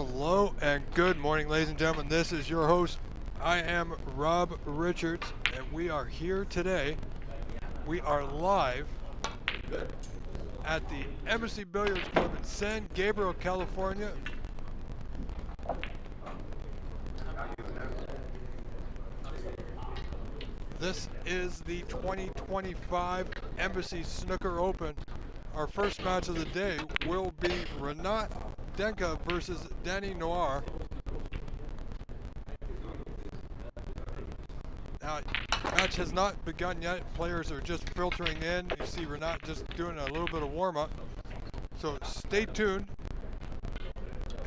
Hello and good morning, ladies and gentlemen. This is your host. I am Rob Richards, and we are here today. We are live at the Embassy Billiards Club in San Gabriel, California. This is the 2025 Embassy Snooker Open. Our first match of the day will be Renat Denka versus Danny Noir. Now, match has not begun yet. Players are just filtering in. You see Renat just doing a little bit of warm-up. So stay tuned,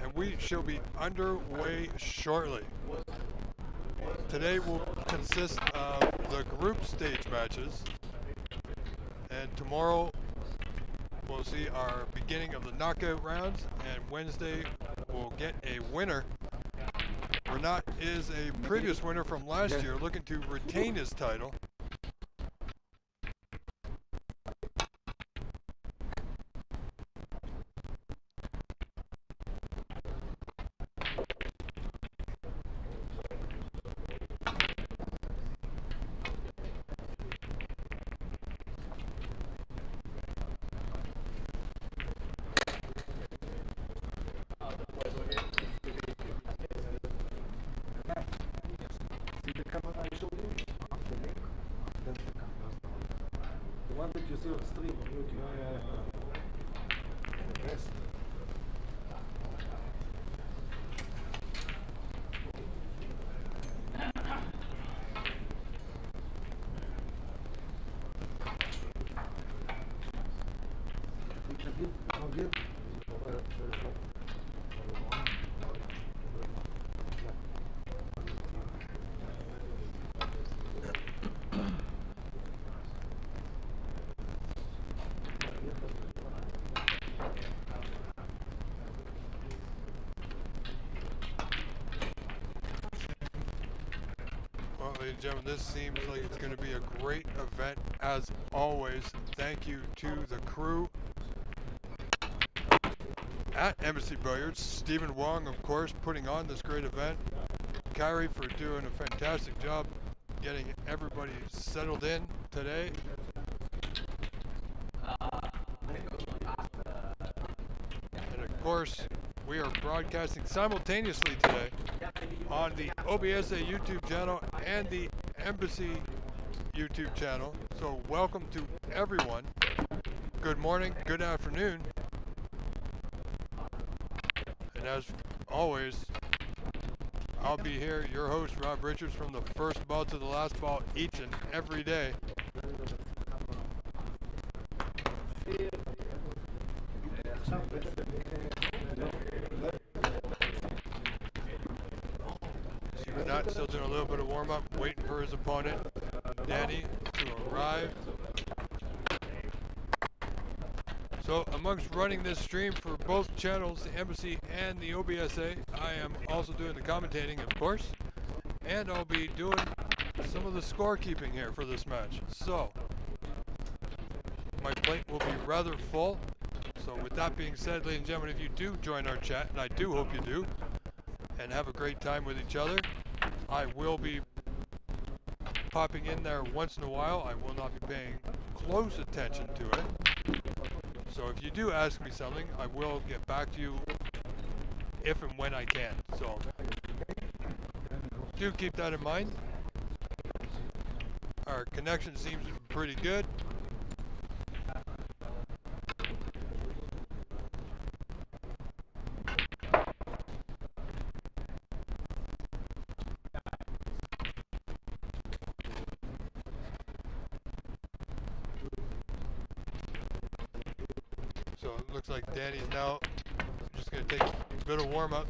and we shall be underway shortly. Today will consist of the group stage matches, and tomorrow we'll see our beginning of the knockout rounds, and Wednesday we'll get a winner. Renat is a previous winner from last year, looking to retain his title. The one that you see on the stream on YouTube. The rest. Ladies and gentlemen, this seems like it's going to be a great event as always. Thank you to the crew at Embassy Billiards. Stephen Wong, of course, putting on this great event. Kyrie for doing a fantastic job getting everybody settled in today. And of course, we are broadcasting simultaneously today on the OBSA YouTube channel and the Embassy YouTube channel. So welcome to everyone. Good morning, good afternoon. And as always, I'll be here, your host, Rob Richards, from the first ball to the last ball each and every day. Renat still doing a little bit of warm-up, waiting for his opponent, Danny, to arrive. So amongst running this stream for both channels, the Embassy and the OBSA, I am also doing the commentating, of course, and I'll be doing some of the scorekeeping here for this match. So my plate will be rather full. So with that being said, ladies and gentlemen, if you do join our chat, and I do hope you do, and have a great time with each other, I will be popping in there once in a while. I will not be paying close attention to it. So if you do ask me something, I will get back to you if and when I can. So do keep that in mind. Our connection seems pretty good. So it looks like Danny's now just going to take a bit of warm-up.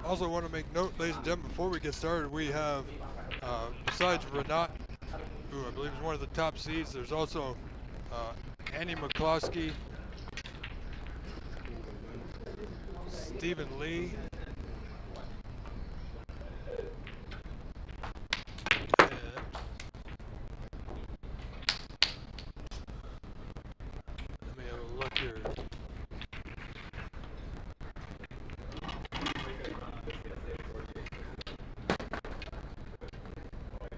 Also want to make note, ladies and gentlemen, before we get started, we have, besides Renat, who I believe is one of the top seeds, there's also Annie McCloskey, Stephen Lee, and let me have a look here.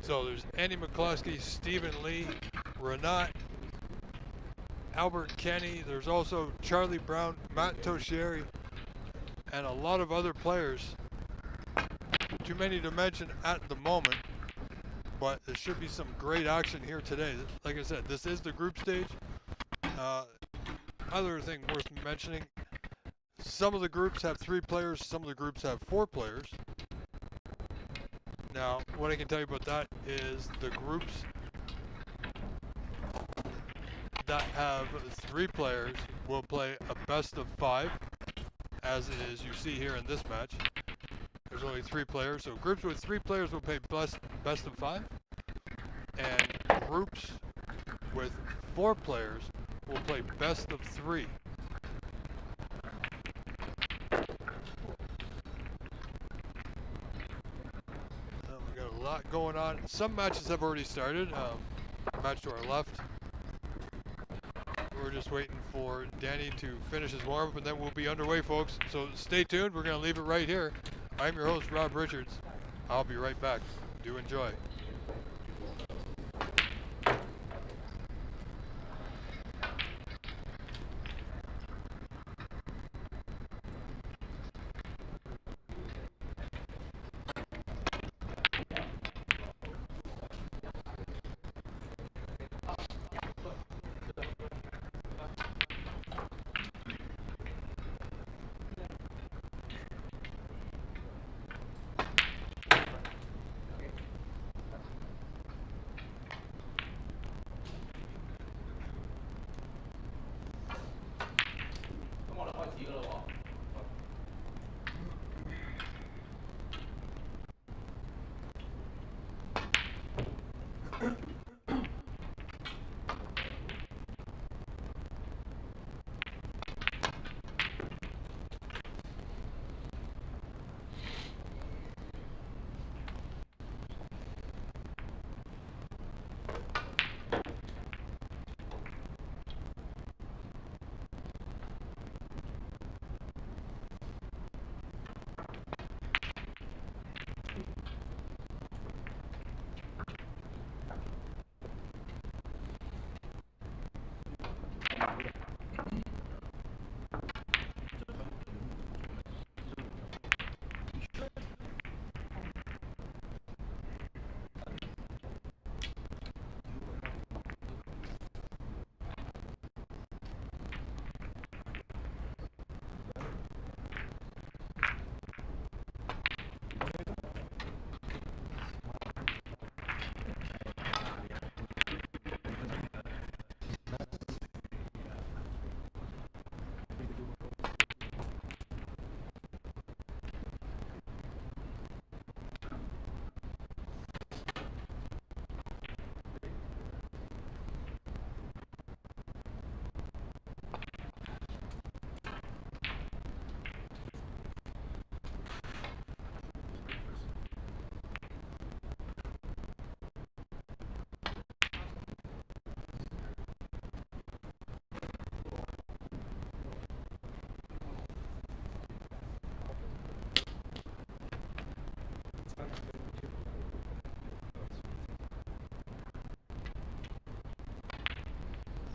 So there's Andy McCloskey, Stephen Lee, Renat, Albert Kenny. There's also Charlie Brown, Matt Toshieri, and a lot of other players. Too many to mention at the moment, but there should be some great action here today. Like I said, this is the group stage. Other thing worth mentioning, some of the groups have 3 players, some of the groups have 4 players. Now, what I can tell you about that is the groups that have 3 players will play a best of 5, as is you see here in this match. There's only 3 players, so groups with 3 players will play best of 5, and groups with 4 players will play best of 3. We got a lot going on. Some matches have already started. Match to our left. We're just waiting for Danny to finish his warm-up, and then we'll be underway, folks. So stay tuned. We're going to leave it right here. I'm your host, Rob Richards. I'll be right back. Do enjoy.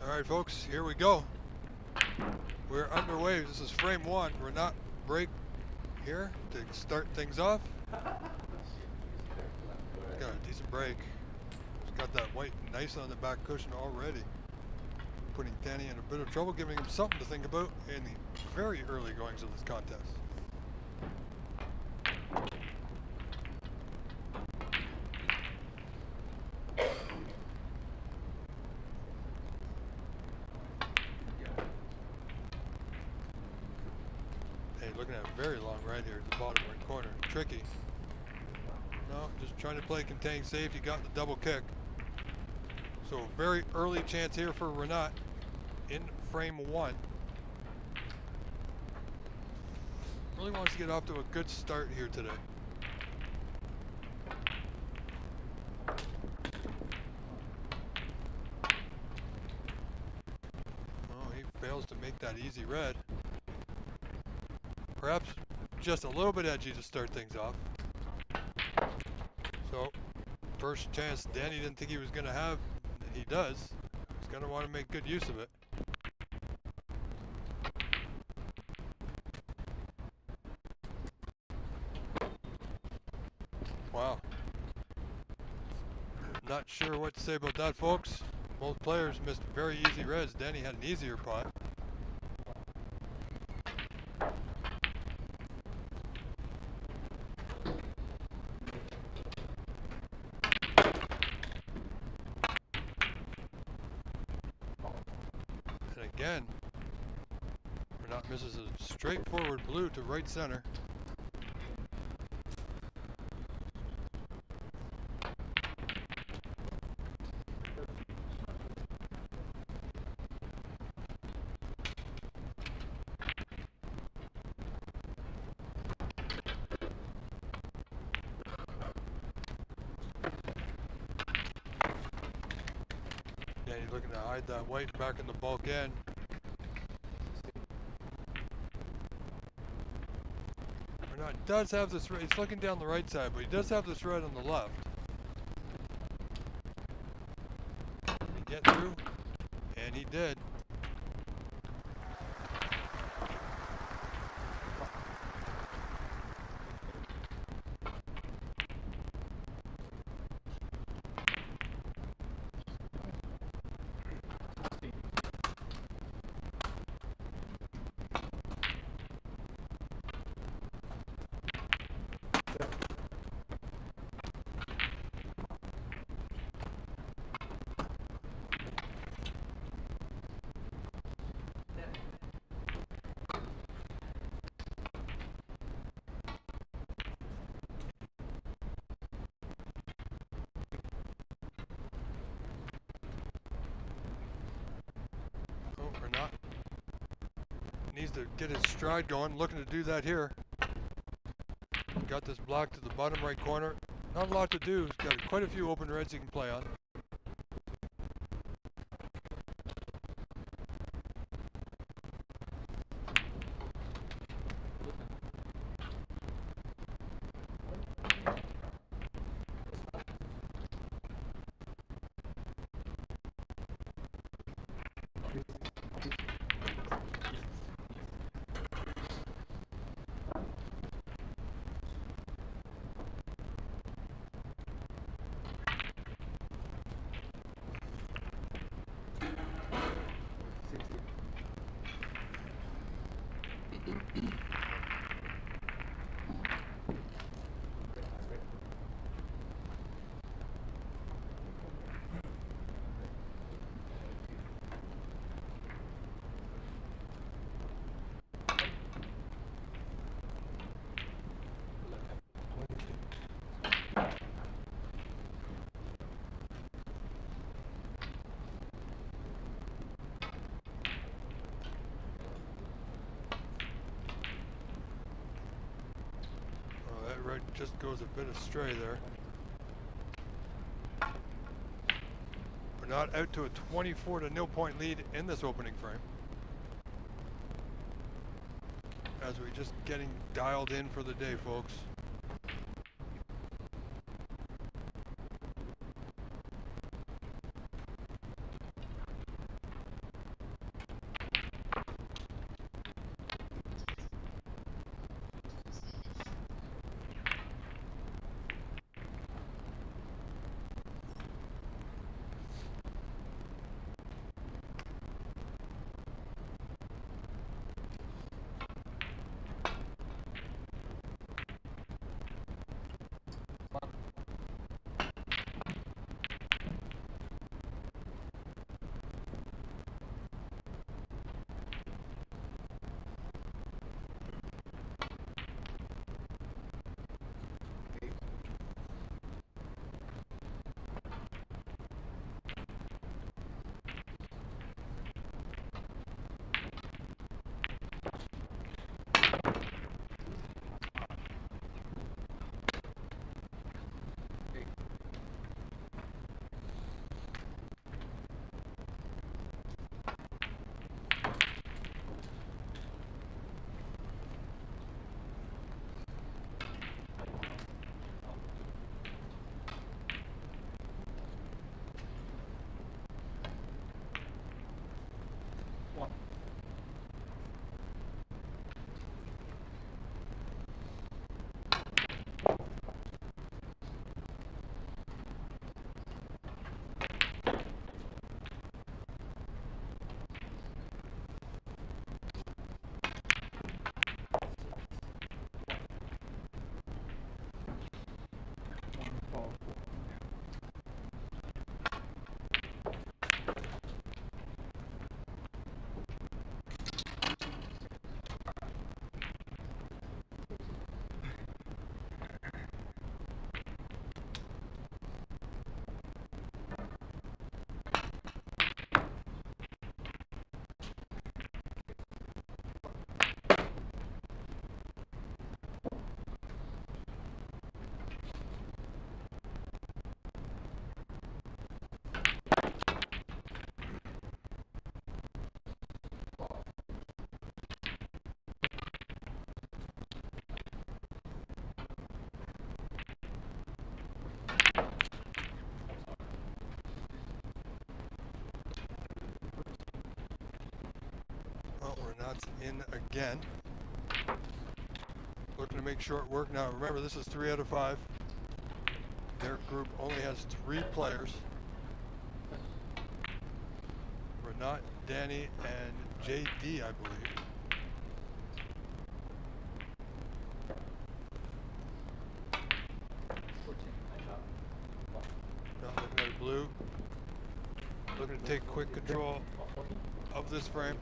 All right, folks, here we go. We're underway. This is frame 1. We're not break here to start things off. Got a decent break. It's got that white nice on the back cushion already. Putting Danny in a bit of trouble, giving him something to think about in the very early goings of this contest. looking at a very long right here at the bottom right corner. Tricky. No, just trying to play contain safe. He got the double kick. So very early chance here for Renat in frame 1. Really wants to get off to a good start here today. Oh, he fails to make that easy red. Perhaps just a little bit edgy to start things off. So, first chance Danny didn't think he was going to have, he does. He's going to want to make good use of it. Wow. Not sure what to say about that, folks. Both players missed very easy reds. Danny had an easier pot. And again, Renat misses a straightforward blue to right center. Danny looking to hide that white back in the bulk end. Renat does have this red. He's looking down the right side, but he does have this red on the left. Can he get through? And he did. Renat needs to get his stride going, looking to do that here. Got this block to the bottom right corner. Not a lot to do. He's got quite a few open reds he can play on. Right, just goes a bit astray there. We're not out to a 24-0 point lead in this opening frame. As we're just getting dialed in for the day, folks. Well, Renat's in again. Looking to make short work. Now remember, this is 3 out of 5. Their group only has 3 players. Renat, Danny, and JD, I believe. Now looking at blue. Looking to take quick control of this frame.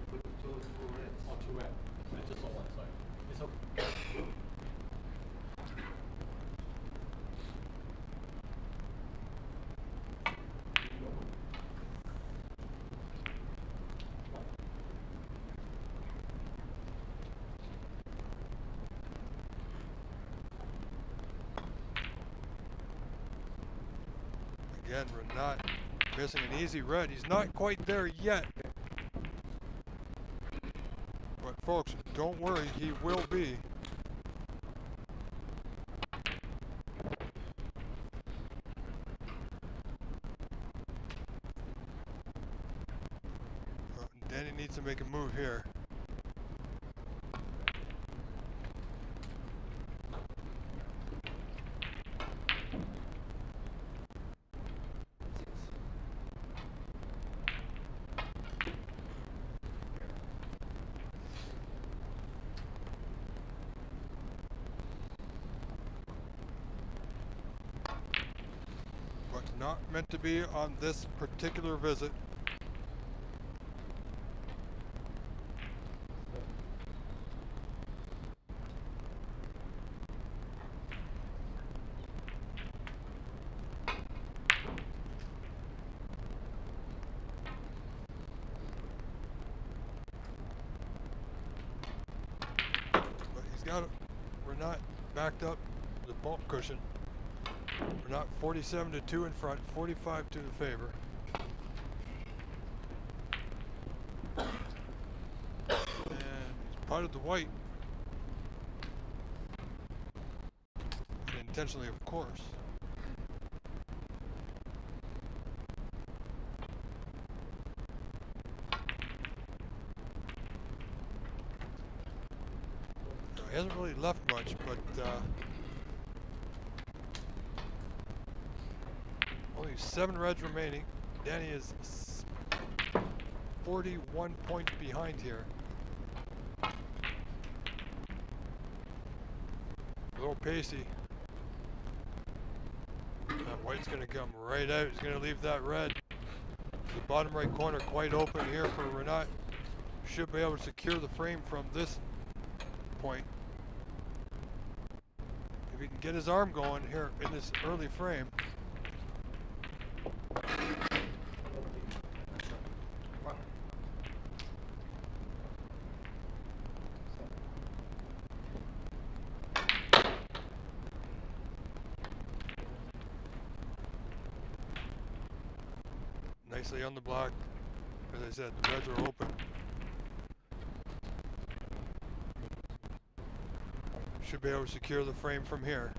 Again, Renat missing an easy red. He's not quite there yet. But folks, don't worry, he will be. Danny needs to make a move here. But not meant to be on this particular visit. We're not backed up the bump cushion. We're not 47-2 in front, 45 to the favor. And he's potted the white. And intentionally, of course. He hasn't really left much, but only 7 reds remaining. Danny is 41 points behind here. A little pacey. That white's going to come right out. He's going to leave that red. The bottom right corner quite open here for Renat. Should be able to secure the frame from this point. If he can get his arm going here in this early frame. Nicely on the block. As I said, the reds are open. Should be able to secure the frame from here.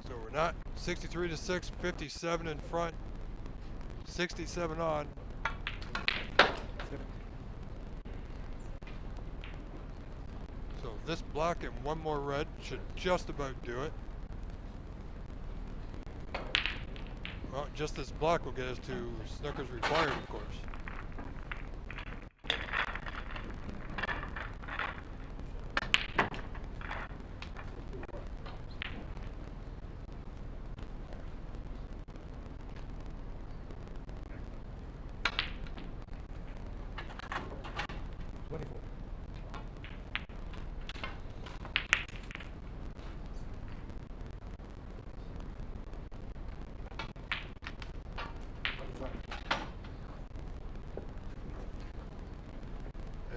So we're not 63-6, 57 in front. 67 on. So this black and one more red should just about do it. Well, just this black will get us to Snooker's required, of course.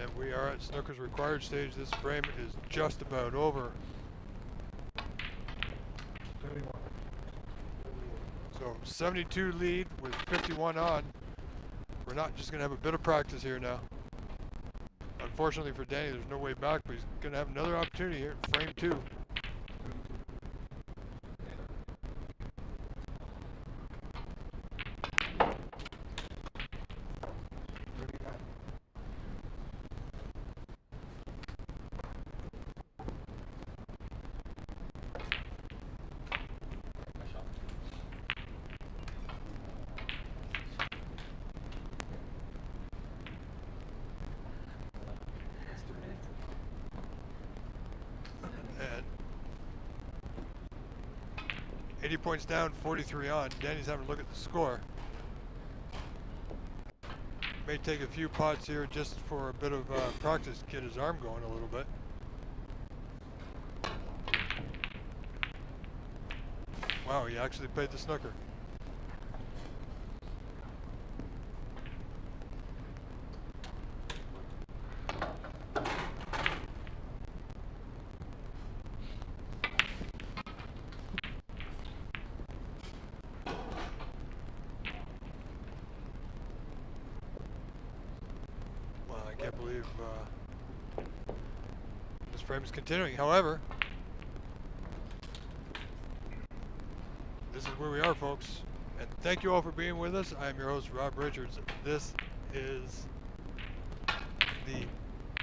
And we are at Snooker's required stage. This frame is just about over. So 72 lead with 51 on. We're not just going to have a bit of practice here now. Unfortunately for Danny, there's no way back, but he's going to have another opportunity here in frame 2. And 80 points down, 43 on. Danny's having a look at the score. May take a few pots here just for a bit of practice, get his arm going a little bit. Wow, he actually played the snooker. I can't believe this frame is continuing. However, this is where we are, folks. And thank you all for being with us. I am your host, Rob Richards. This is the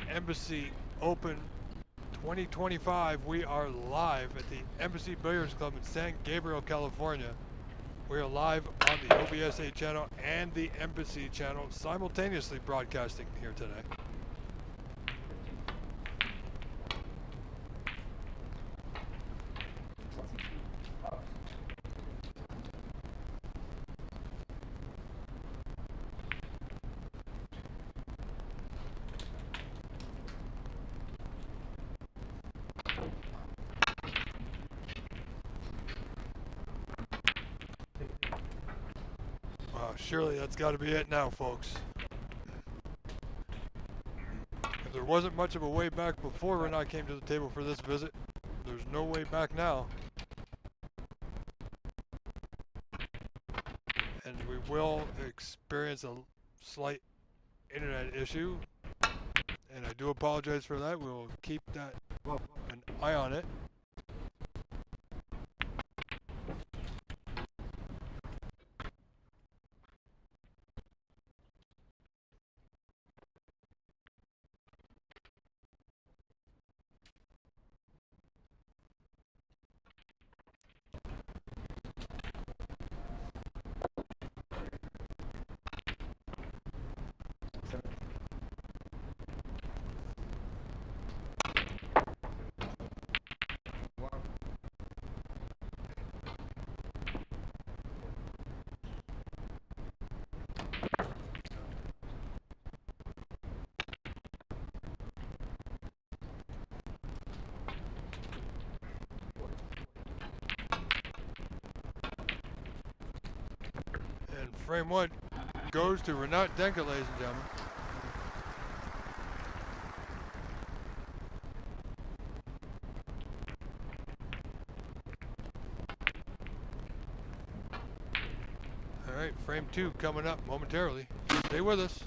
Embassy Open 2025. We are live at the Embassy Billiards Club in San Gabriel, California. We are live on the OBSA channel and the Embassy channel, simultaneously broadcasting here today. Surely that's got to be it now, folks. If there wasn't much of a way back before Renat came to the table for this visit, there's no way back now. And we will experience a slight internet issue, and I do apologize for that. We'll keep that an eye on it. Frame 1 goes to Renat Denka, ladies and gentlemen. All right, frame 2 coming up momentarily. Stay with us.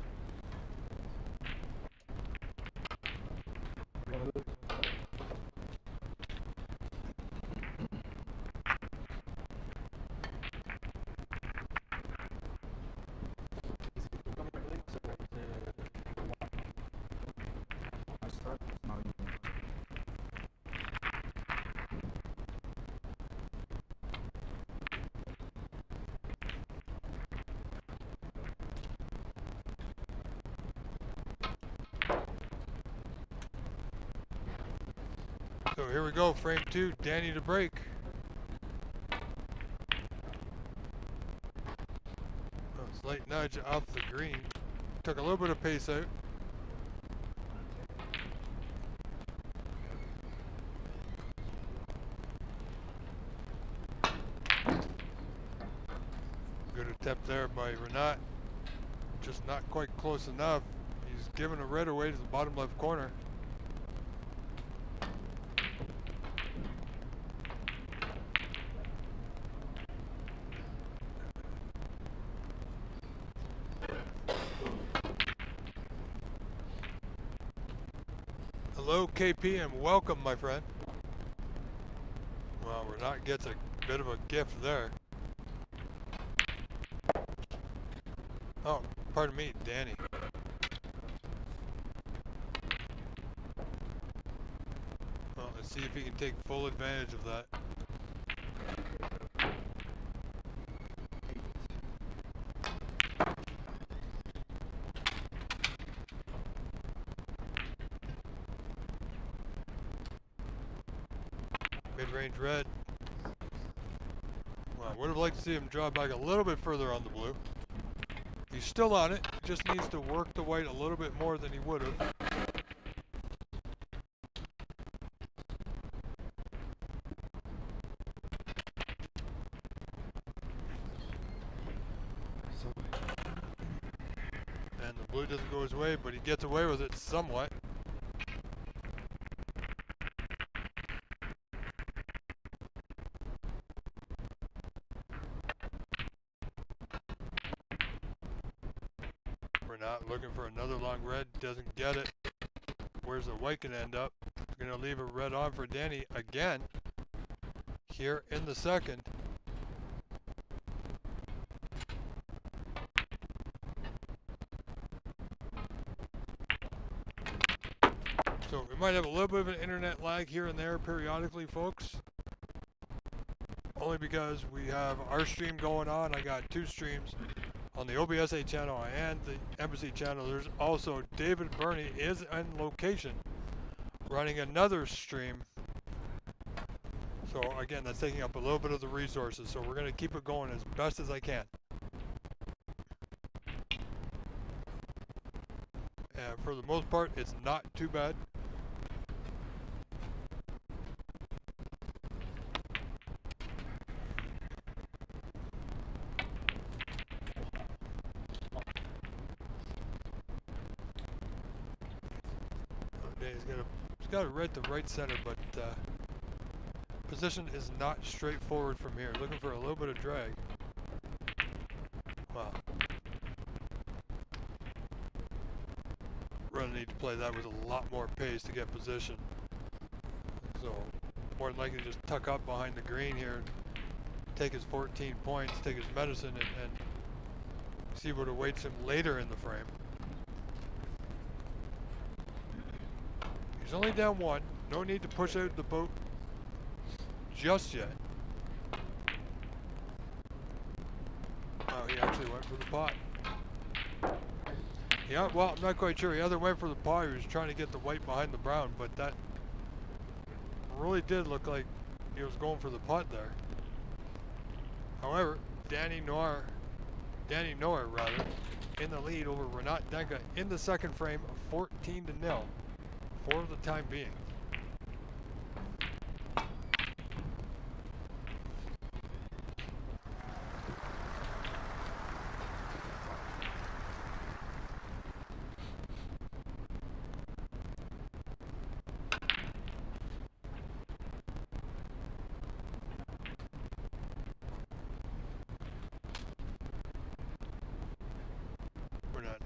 So here we go, frame 2, Danny to break. Oh, slight nudge off the green. Took a little bit of pace out. Good attempt there by Renat. Just not quite close enough. He's giving a red away to the bottom left corner. Hello, KP, and welcome, my friend. Well, Renat gets a bit of a gift there. Oh, pardon me, Danny. Well, let's see if he can take full advantage of that. Mid-range red. Well, I would have liked to see him draw back a little bit further on the blue. He's still on it, just needs to work the white a little bit more than he would have. And the blue doesn't go his way, but he gets away with it somewhat. We're not looking for another long red, doesn't get it. Where's the white gonna end up? Gonna leave a red on for Danny again here in the second. So we might have a little bit of an internet lag here and there periodically, folks. Only because we have our stream going on. I got two streams on the OBSA channel and the Embassy channel. There's also David Burney is in location running another stream. So again, that's taking up a little bit of the resources. So we're going to keep it going as best as I can. And for the most part, it's not too bad. He's got it right to right center, but position is not straightforward from here. Looking for a little bit of drag. Wow. We're gonna need to play that with a lot more pace to get position. So more than likely just tuck up behind the green here, take his 14 points, take his medicine, and see what awaits him later in the frame. He's only down one. No need to push out the boat just yet. Oh, he actually went for the pot. Yeah, well, I'm not quite sure. He either went for the pot or he was trying to get the white behind the brown, but that really did look like he was going for the pot there. However, Danny Noir rather, in the lead over Renat Denka in the second frame, 14-0 for the time being.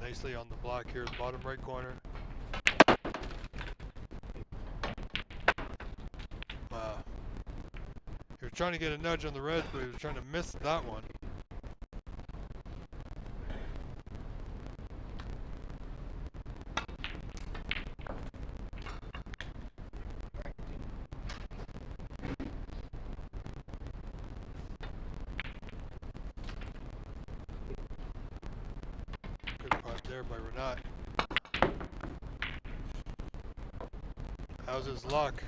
Nicely on the block here, bottom right corner. Wow. He was trying to get a nudge on the red, but he was trying to miss that one. There by Renat. How's his luck?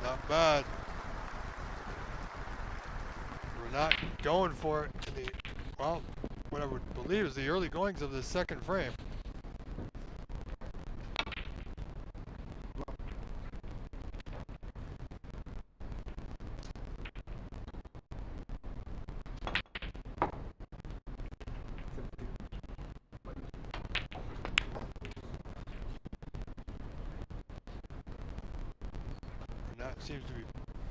Not bad. Renat going for it in the, well, what I would believe is the early goings of the second frame. Seems to be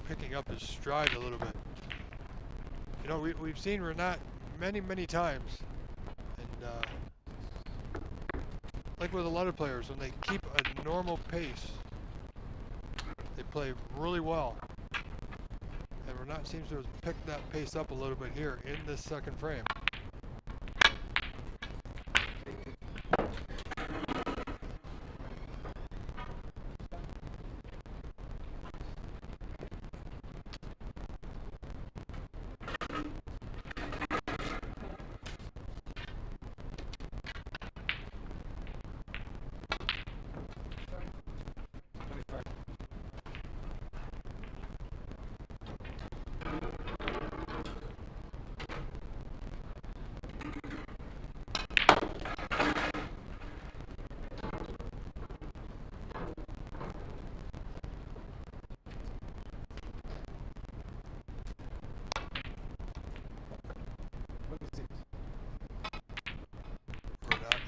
picking up his stride a little bit. You know, we've seen Renat many times, and like with a lot of players, when they keep a normal pace, they play really well. And Renat seems to have picked that pace up a little bit here in this second frame.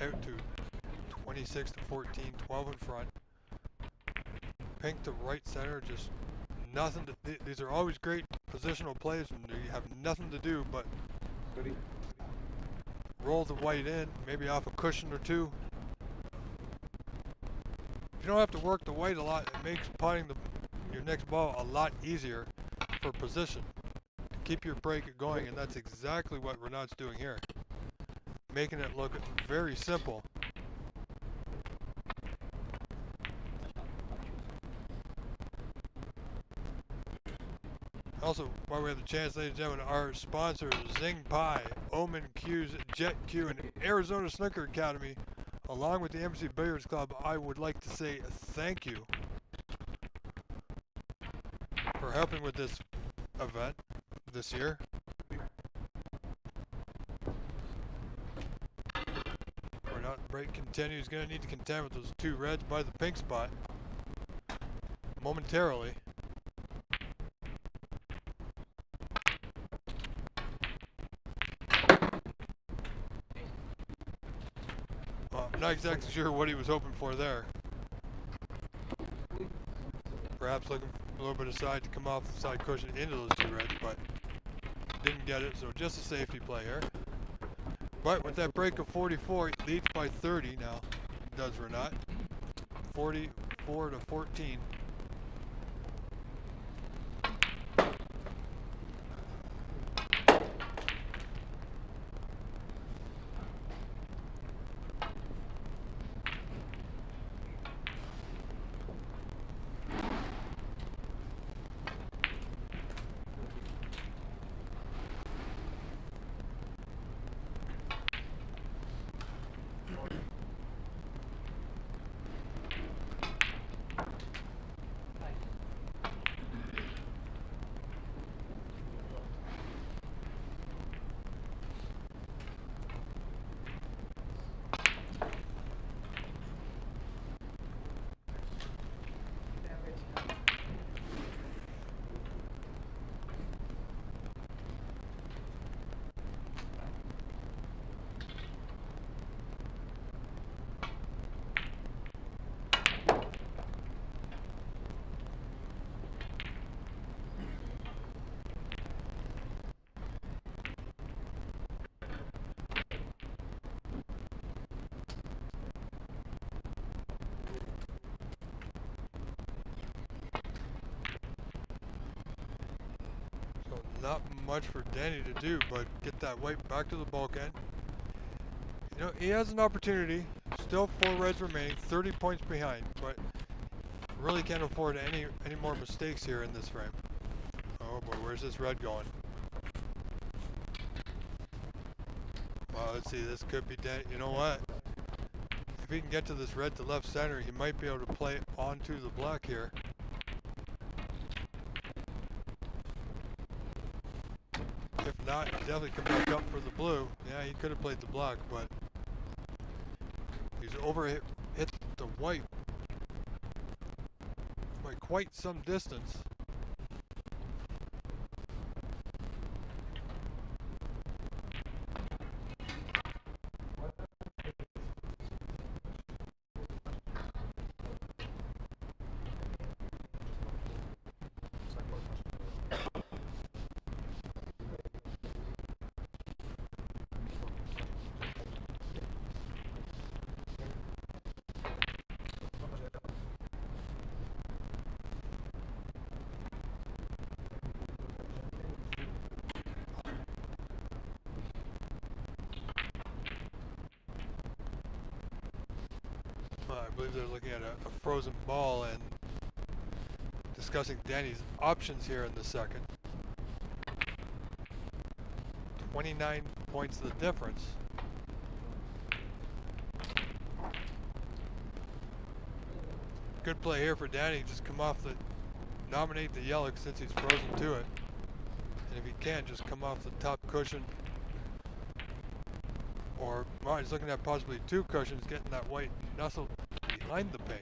Out to 26 to 14, 12 in front. Pink to right center, just nothing to, these are always great positional plays and you have nothing to do but roll the white in, maybe off a cushion or two. If you don't have to work the white a lot, it makes putting your next ball a lot easier for position. To keep your break going, and that's exactly what Renat's doing here. Making it look very simple. Also, while we have the chance, ladies and gentlemen, our sponsors, Zing Pie, Omen Q's Jet Q, and Arizona Snooker Academy, along with the Embassy Billiards Club, I would like to say thank you for helping with this event this year. Break continues. Going to need to contend with those two reds by the pink spot momentarily. Well, I'm not exactly sure what he was hoping for there. Perhaps looking for a little bit of side to come off the side cushion into those two reds, but didn't get it, so just a safety play here. But with that break of 44, he leads by 30 now, does Renat. 44 to 14. Not much for Danny to do, but get that white back to the bulkhead. You know, he has an opportunity. Still 4 reds remaining, 30 points behind, but really can't afford any more mistakes here in this frame. Oh boy, where's this red going? Well, let's see, this could be Danny. You know what? If he can get to this red to left center, he might be able to play onto the black here. If not, definitely come back up for the blue. Yeah, he could have played the black, but he's hit the white by quite some distance. I believe they're looking at a frozen ball and discussing Danny's options here in the second. 29 points the difference. Good play here for Danny. Just come off the, nominate the yellow since he's frozen to it. And if he can, just come off the top cushion. Or, well, he's looking at possibly two cushions, getting that white nestled behind the pink.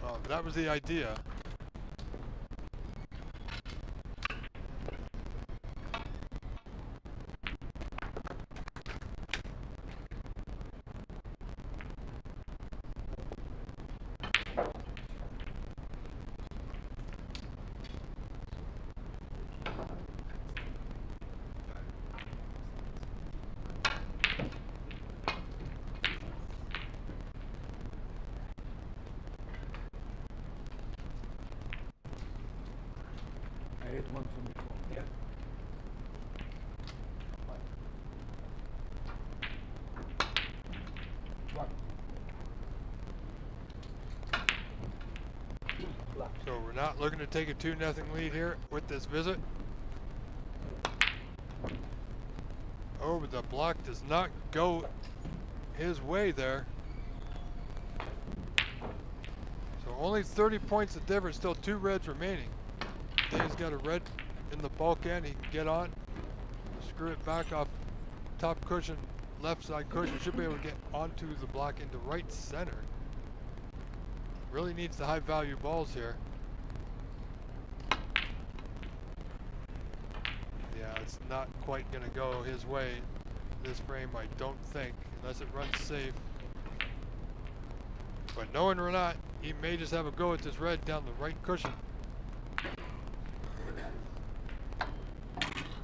Well, that was the idea. I ate one from before. Yeah. One. So we're not looking to take a 2-0 lead here with this visit. Oh, but the block does not go his way there. So only 30 points of difference, still 2 reds remaining. Danny's got a red in the bulk end, he can get on, screw it back off top cushion, left side cushion, should be able to get onto the block into right center. Really needs the high value balls here. Yeah, it's not quite gonna go his way this frame, I don't think, unless it runs safe. But knowing or not, he may just have a go at this red down the right cushion.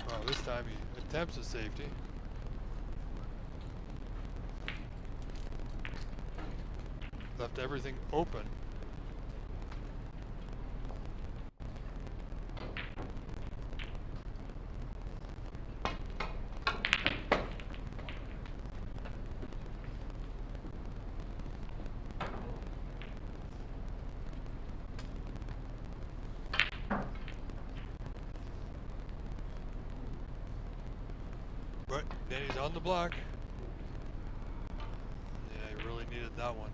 Well, this time he attempts a safety. Left everything open. But Danny's on the block. Yeah, he really needed that one.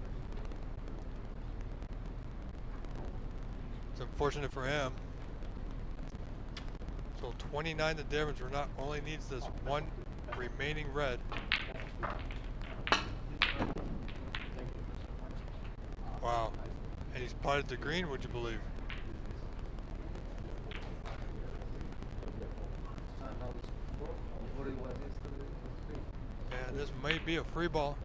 It's unfortunate for him. So 29 the difference. We're not only needs this one remaining red. Wow. And he's potted to green, would you believe? And this may be a free ball.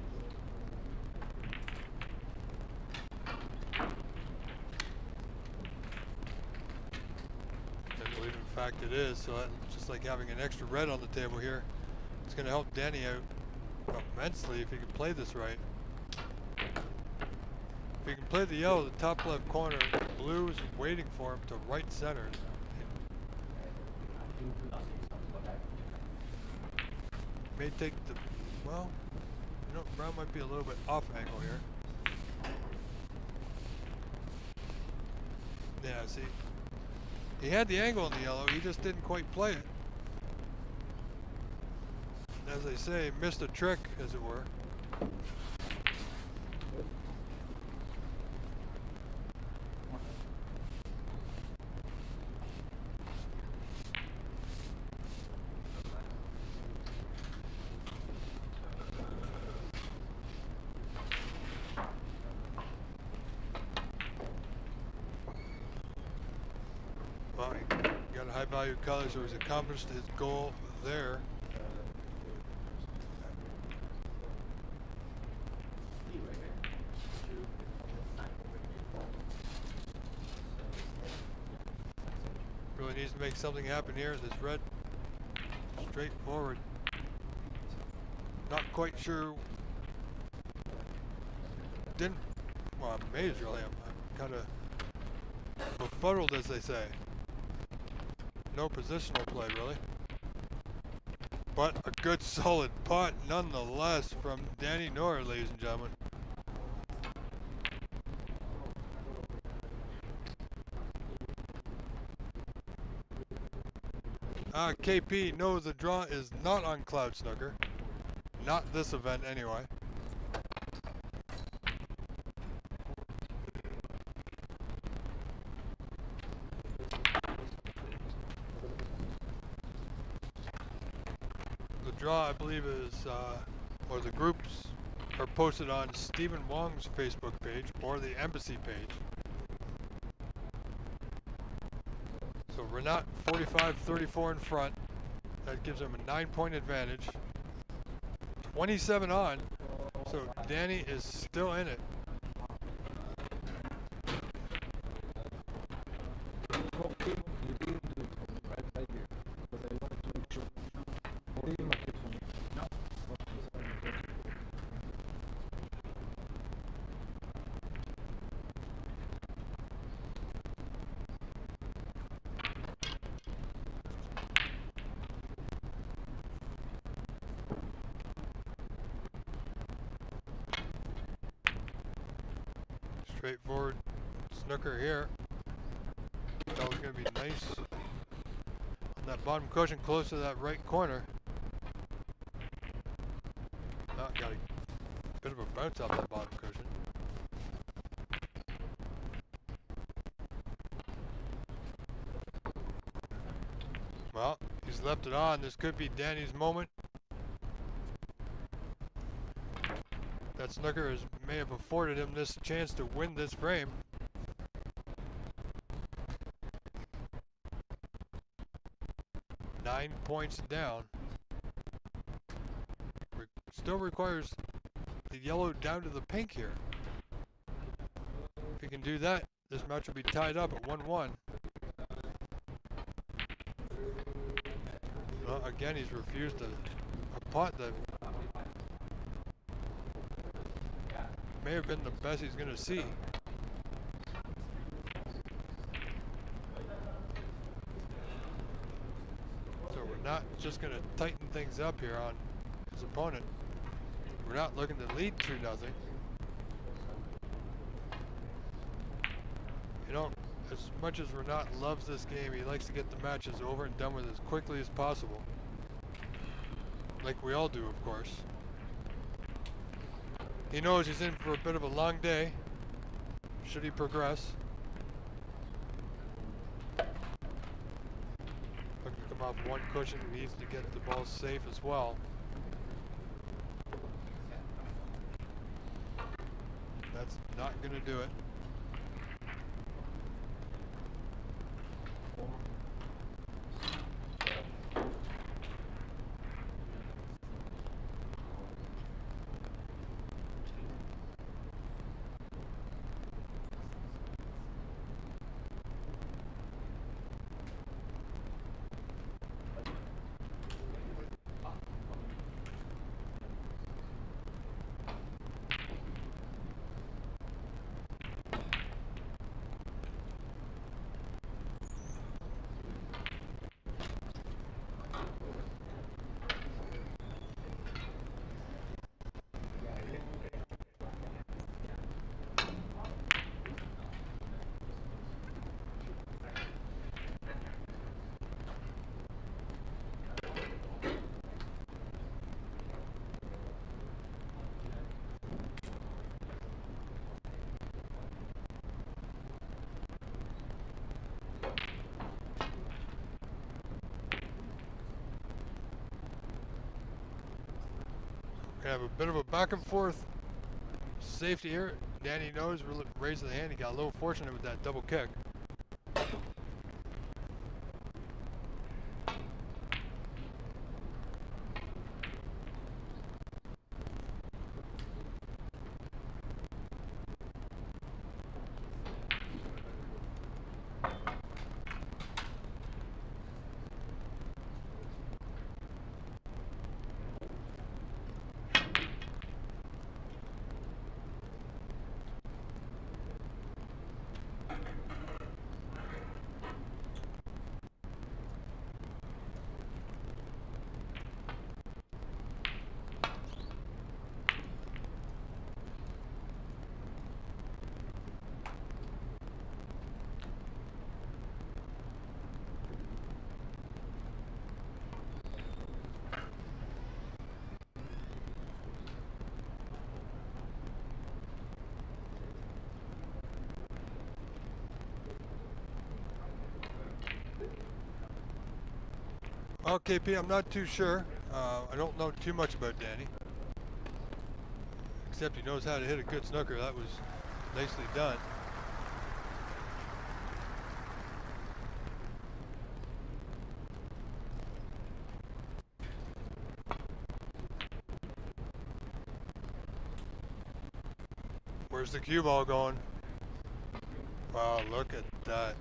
I believe in fact it is, so that's just like having an extra red on the table here. It's going to help Danny out immensely if he can play this right. If he can play the yellow, the top left corner, blue is waiting for him to right center. May take the, well, you know, brown might be a little bit off angle here. Yeah, see, he had the angle in the yellow, he just didn't quite play it. As they say, missed a trick, as it were. Well, he got a high value color, so he's accomplished his goal there. Really needs to make something happen here. This red, straightforward. Not quite sure. Didn't, well, I'm amazed really. I'm kind of befuddled, as they say. No positional play, really. But a good solid putt nonetheless from Danny Noyer, ladies and gentlemen. KP, no, the draw is not on Cloud Snooker. Not this event anyway. The draw, I believe, is, or the groups are posted on Stephen Wong's Facebook page or the embassy page. So Renat 45-34 in front. That gives him a 9-point advantage. 27 on. So Danny is still in it. Straightforward snooker here. That was going to be nice. On that bottom cushion close to that right corner. Got a bit of a bounce off that bottom cushion. Well, he's left it on. This could be Danny's moment. That snooker may have afforded him this chance to win this frame. Nine points down. Still requires the yellow down to the pink here. If he can do that, this match will be tied up at 1-1. Well, again, he's refused a putt that may have been the best he's going to see. So we're not just going to tighten things up here on his opponent. We're not looking to lead 2-0. You know, as much as Renat loves this game, he likes to get the matches over and done with as quickly as possible. Like we all do, of course. He knows he's in for a bit of a long day, should he progress. Looking to come off one cushion, he needs to get the ball safe as well. That's not going to do it. Have a bit of a back and forth safety here. Danny knows, raising the hand. He got a little fortunate with that double kick. Well, KP, I'm not too sure. I don't know too much about Danny. Except he knows how to hit a good snooker. That was nicely done. Where's the cue ball going? Wow, look at that.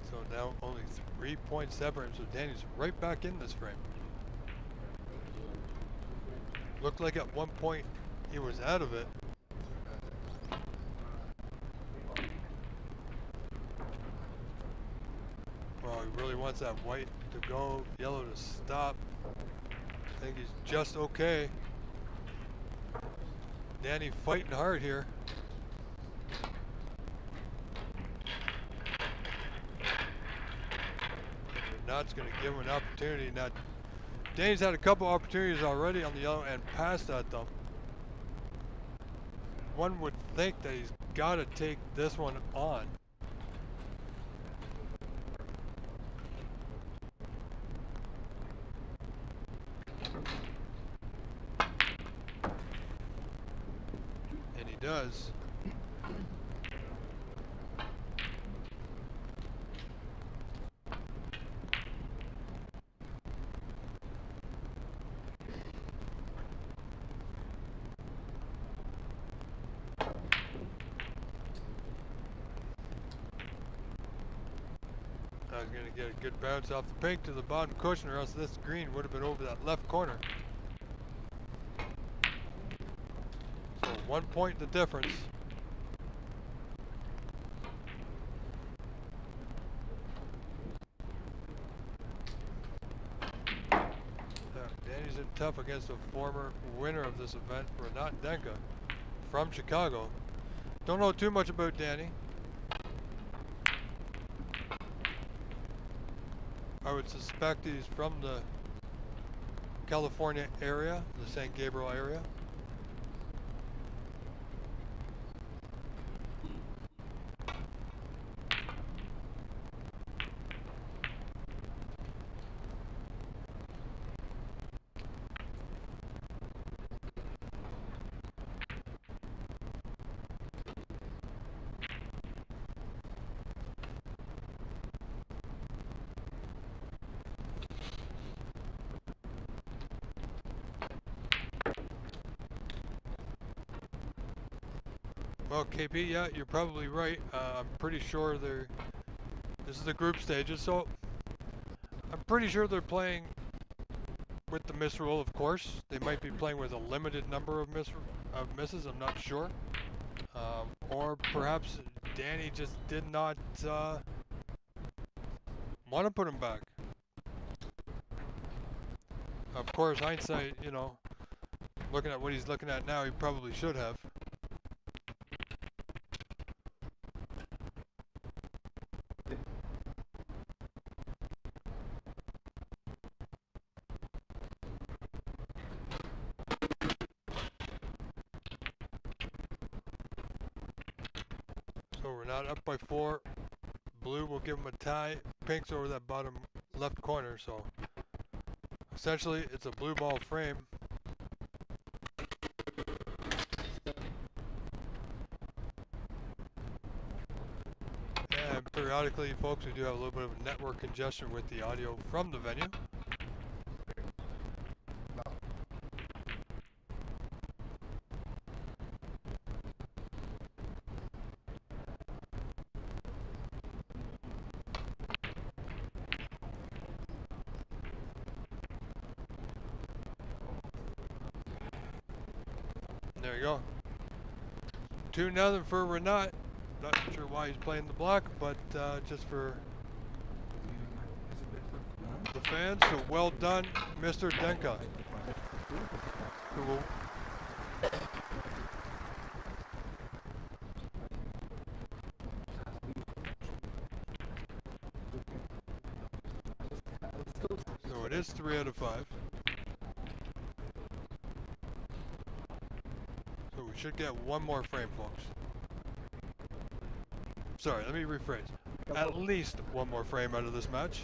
So now only 3 points separate, so Danny's right back in this frame. Looked like at one point he was out of it. Well, he really wants that white to go, yellow to stop. I think he's just okay. Danny fighting hard here. Not's going to give him an opportunity. Now, Danny's had a couple opportunities already on the yellow and passed at them. One would think that he's got to take this one on. And he does. I was going to get a good bounce off the pink to the bottom cushion, or else this green would have been over that left corner. So 1 point the difference. Danny's in tough against a former winner of this event, Renat Denka, from Chicago. Don't know too much about Danny. I would suspect he's from the California area, the San Gabriel area. Well, KP, yeah, you're probably right. I'm pretty sure this is the group stages, so I'm pretty sure they're playing with the miss rule, of course. They might be playing with a limited number of misses, I'm not sure. Or perhaps Danny just did not want to put him back. Of course, hindsight, you know, looking at what he's looking at now, he probably should have. So we're not up by 4. Blue will give him a tie. Pink's over that bottom left corner, so essentially it's a blue ball frame. And periodically, folks, we do have a little bit of network congestion with the audio from the venue. There you go. 2-0 for Renat. Not sure why he's playing the block, but just for the fans. So well done, Mr. Denka. Who will So it is 3 out of 5. So we should get one more frame, folks. Sorry, let me rephrase. At least one more frame out of this match.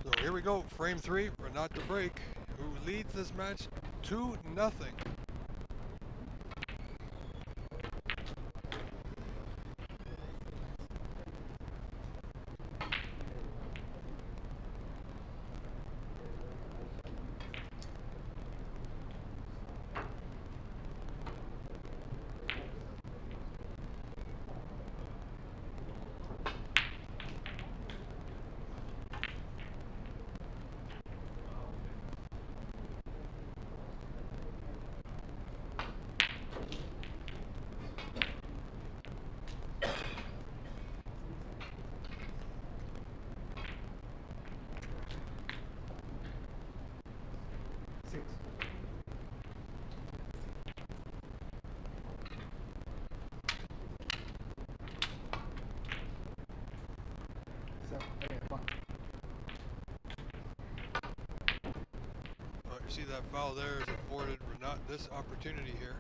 So here we go, frame 3 for Not to Break, who leads this match 2-0. You see that foul there is afforded Renat this opportunity here.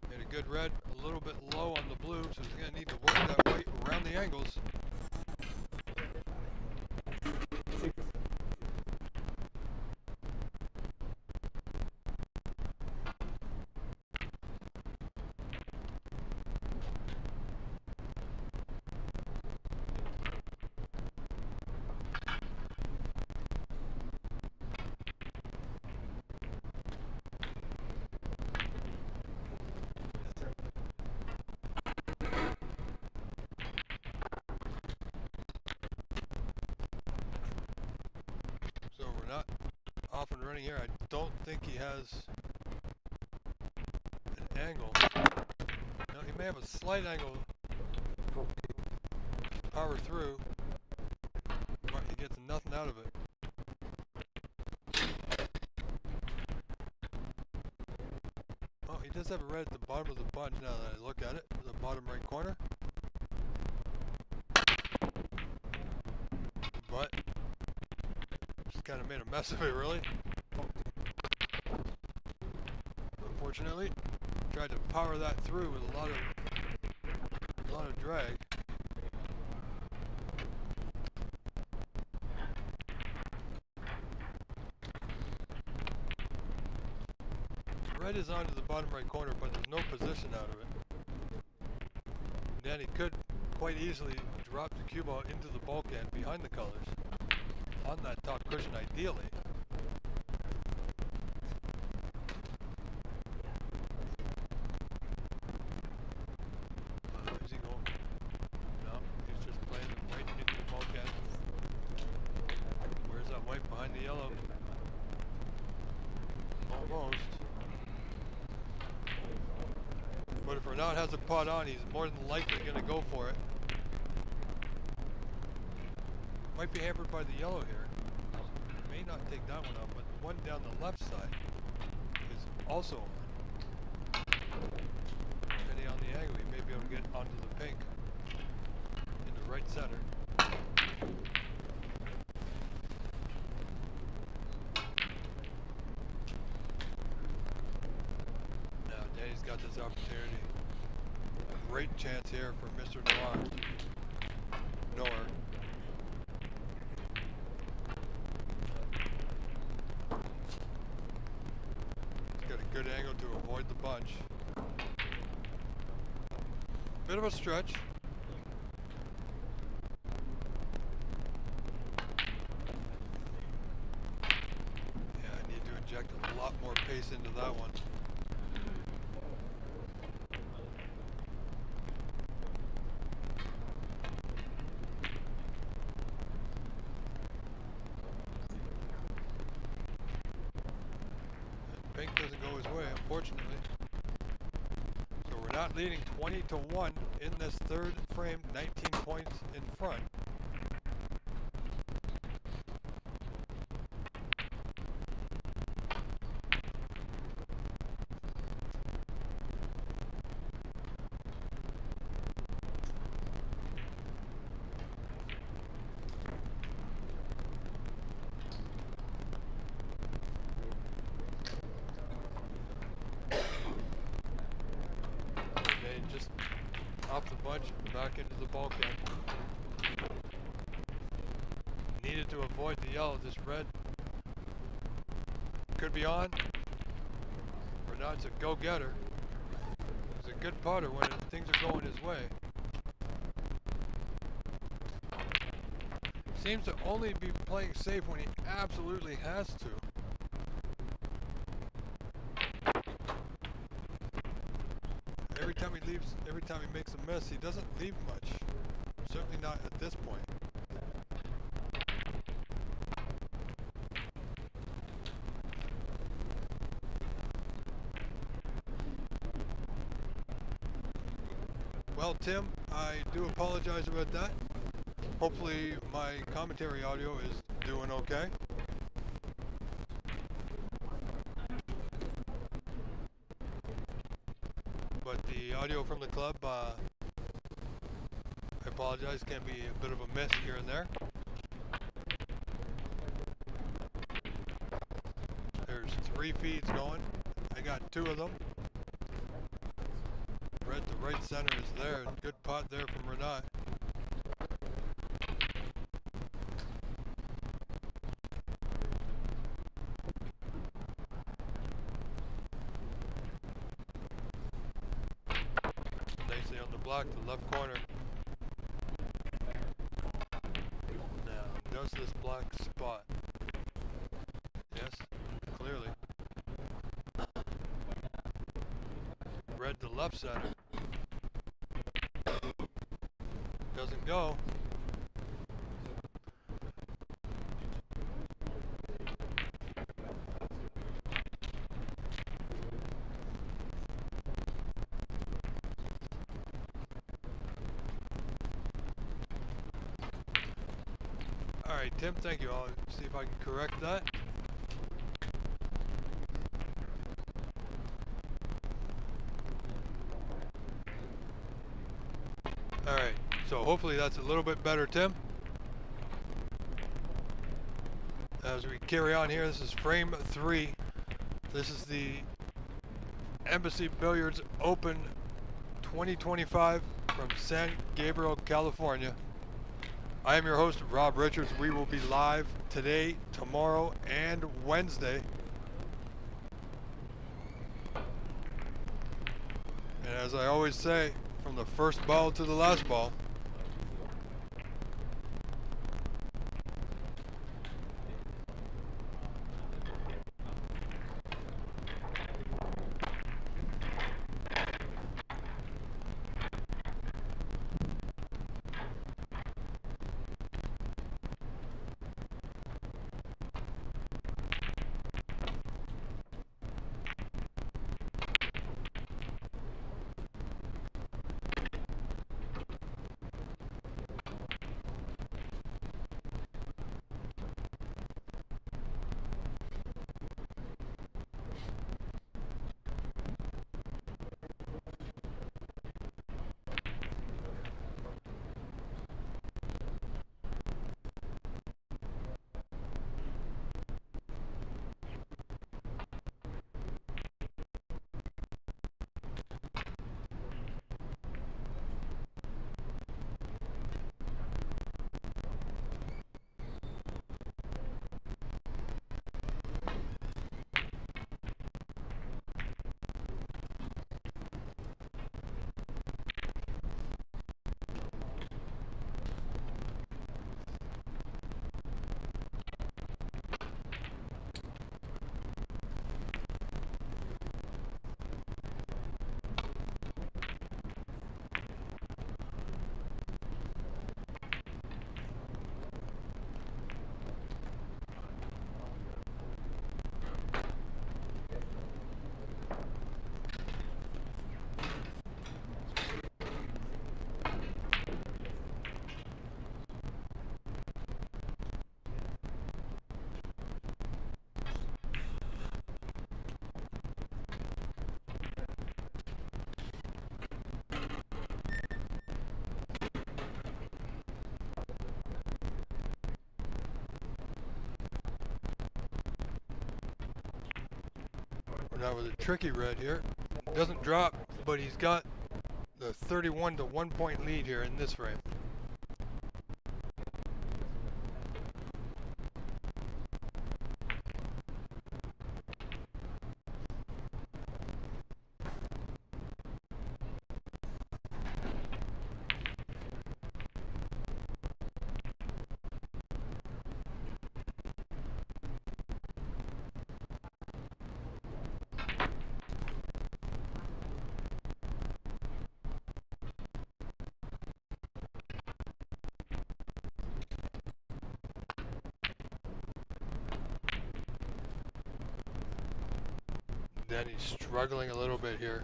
Made a good red, a little bit low on the blue, so he's going to need to work that way around the angles. Not off and running here. I don't think he has an angle. No, he may have a slight angle. Power through. But he gets nothing out of it. Oh, he does have a red at the bottom of the bunch now that I look at it. The bottom right corner. But kind of made a mess of it, really. unfortunately. Tried to power that through with a lot of drag. Red is onto the bottom right corner, but there's no position out of it. Then he could quite easily drop the cue ball into the bulkhead behind the colors on that top cushion ideally. Is he going? No, he's just playing the white into the bulkhead. Where's that white behind the yellow? Almost. But if Renat has a putt on, he's more than likely going to go for it. Might be hampered by the yellow here. May not take that one out, but the one down the left side is also on. Depending on the angle, he may be able to get onto the pink in the right center. Now Danny's got this opportunity. A great chance here for Mr. Noir. He's got a good angle to avoid the bunch. Bit of a stretch. Yeah, I need to inject a lot more pace into that one. Pink doesn't go his way, unfortunately. So we're not leading 20-1 in this third frame, 19 points in front. Just off the bunch, back into the bulkhead. Needed to avoid the yellow. This red could be on. Renat's a go-getter. He's a good putter when things are going his way. Seems to only be playing safe when he absolutely has to. Every time he makes a miss, he doesn't leave much. Certainly not at this point. Well, Tim, I do apologize about that. Hopefully my commentary audio is doing okay. But the audio from the club, I apologize, can be a bit of a miss here and there. There's 3 feeds going. I got 2 of them. Red to right center is there. Good putt there from Renat. Nicely on the block, the left corner. Now, does this block spot? Yes, clearly. Red to left center. Doesn't go. Alright, Tim, thank you. I'll see if I can correct that. Alright, so hopefully that's a little bit better, Tim. As we carry on here, this is frame 3. This is the Embassy Billiards Open 2025 from San Gabriel, California. I am your host, Rob Richards. We will be live today, tomorrow, and Wednesday. And as I always say, from the first ball to the last ball. Now with a tricky red here. Doesn't drop, but he's got the 31 to 1 point lead here in this frame. Then he's struggling a little bit here.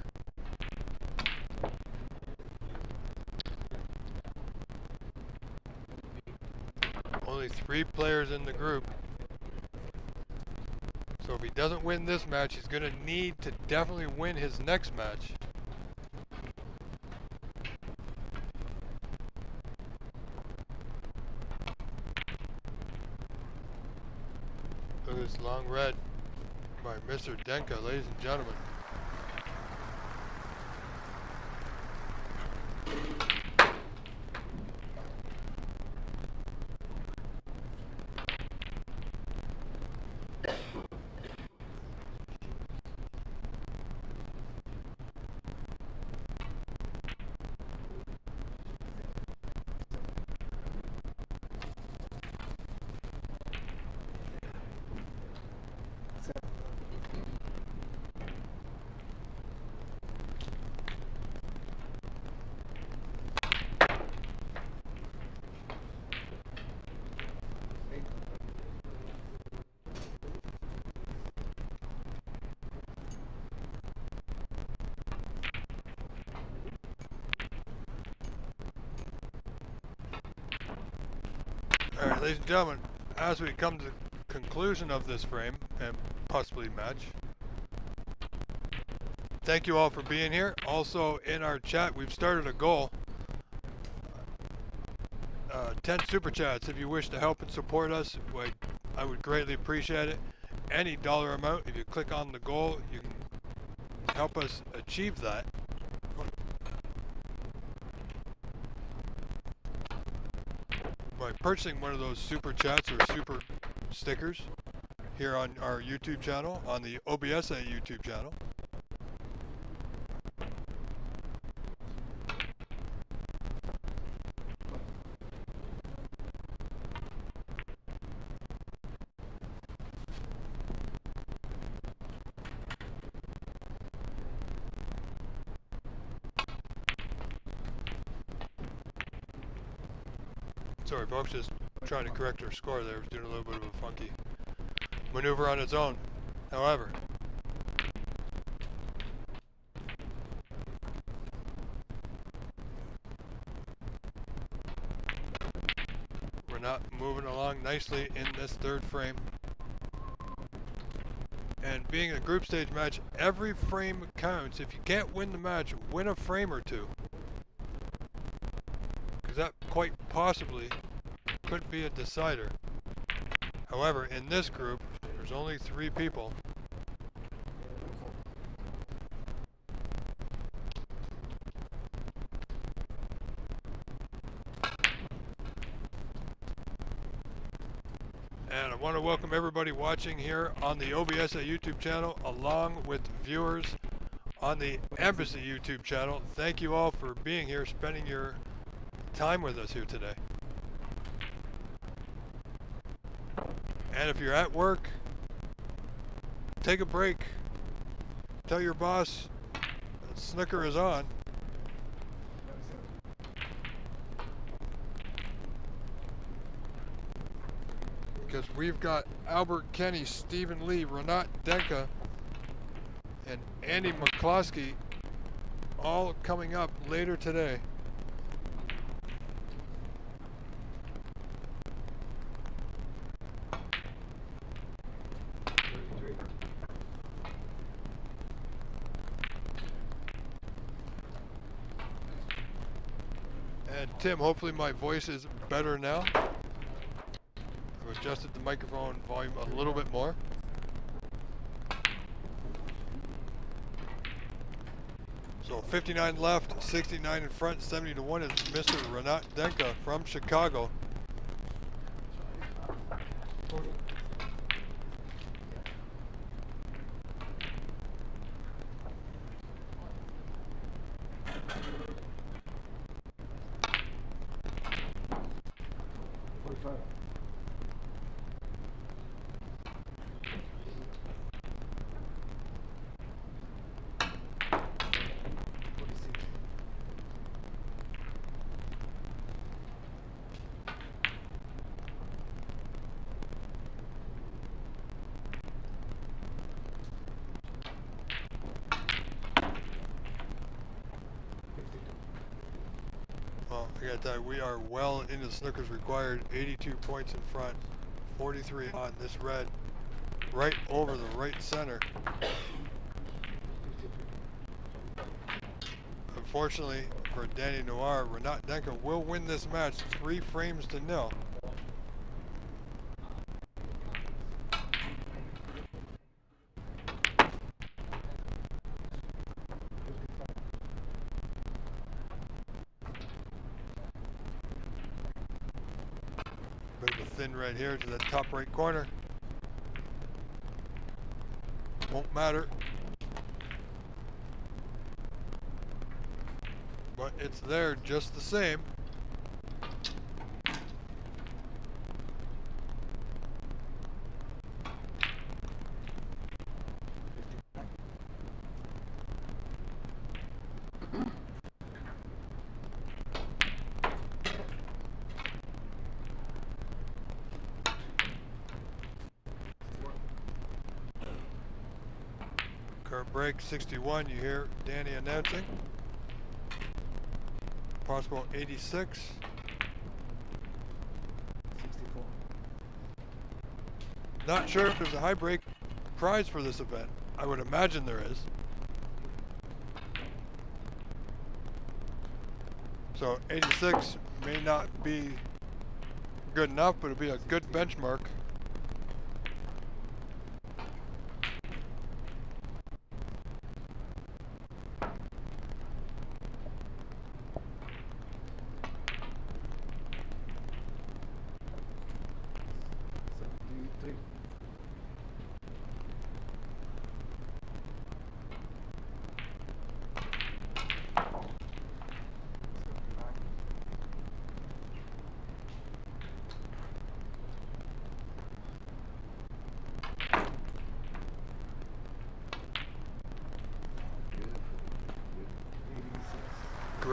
Only 3 players in the group. So if he doesn't win this match, he's going to need to definitely win his next match. Look at this long red by Mr. Denka, ladies and gentlemen. Alright, ladies and gentlemen, as we come to the conclusion of this frame, and possibly match, thank you all for being here. Also, in our chat, we've started a goal. 10 super chats if you wish to help and support us. I would greatly appreciate it. Any dollar amount, if you click on the goal, you can help us achieve that. By purchasing one of those super chats or super stickers here on our YouTube channel, on the OBSA YouTube channel. Sorry folks, just trying to correct our score there. It was doing a little bit of a funky maneuver on its own. However, we're not moving along nicely in this third frame. And being a group stage match, every frame counts. If you can't win the match, win a frame or two. Because that quite possibly could be a decider. However, in this group, there's only 3 people. And I want to welcome everybody watching here on the OBSA YouTube channel, along with viewers on the Embassy YouTube channel. Thank you all for being here, spending your time with us here today. And if you're at work, take a break. Tell your boss that snooker is on. Because we've got Albert Kenny, Stephen Lee, Renat Denka, and Andy McCloskey all coming up later today. And Tim, hopefully my voice is better now. I've adjusted the microphone volume a little bit more. So 59 left, 69 in front, 70 to 1 is Mr. Renat Denka from Chicago. I gotta tell you, we are well into snooker's required. 82 points in front, 43 on this red, right over the right center. Unfortunately for Danny Noir, Renat Denka will win this match 3 frames to 0. Bit of a thin red here to the top right corner. Won't matter. But it's there just the same. Current break 61, you hear Danny announcing. Possible 86. 64. Not sure if there's a high break prize for this event. I would imagine there is. So 86 may not be good enough, but it'll be a good benchmark.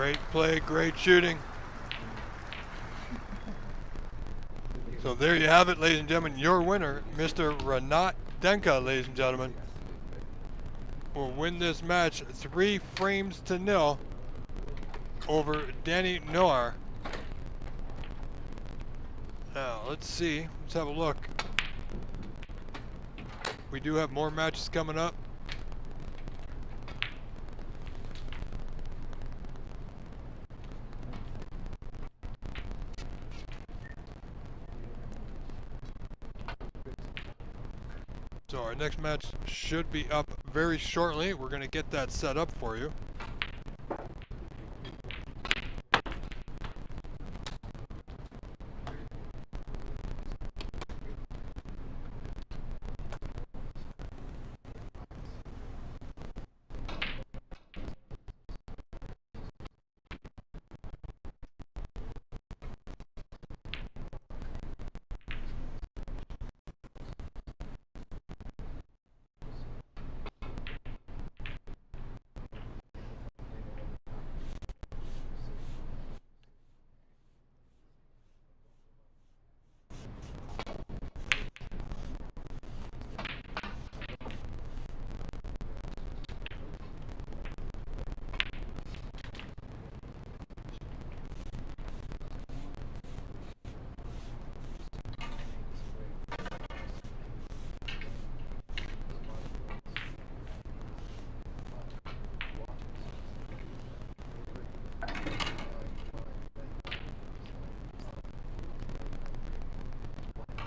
Great play, great shooting. So there you have it, ladies and gentlemen. Your winner, Mr. Renat Denka, ladies and gentlemen, will win this match 3-0 over Danny Noir. Now, let's see. Let's have a look. We do have more matches coming up. So our next match should be up very shortly. We're going to get that set up for you.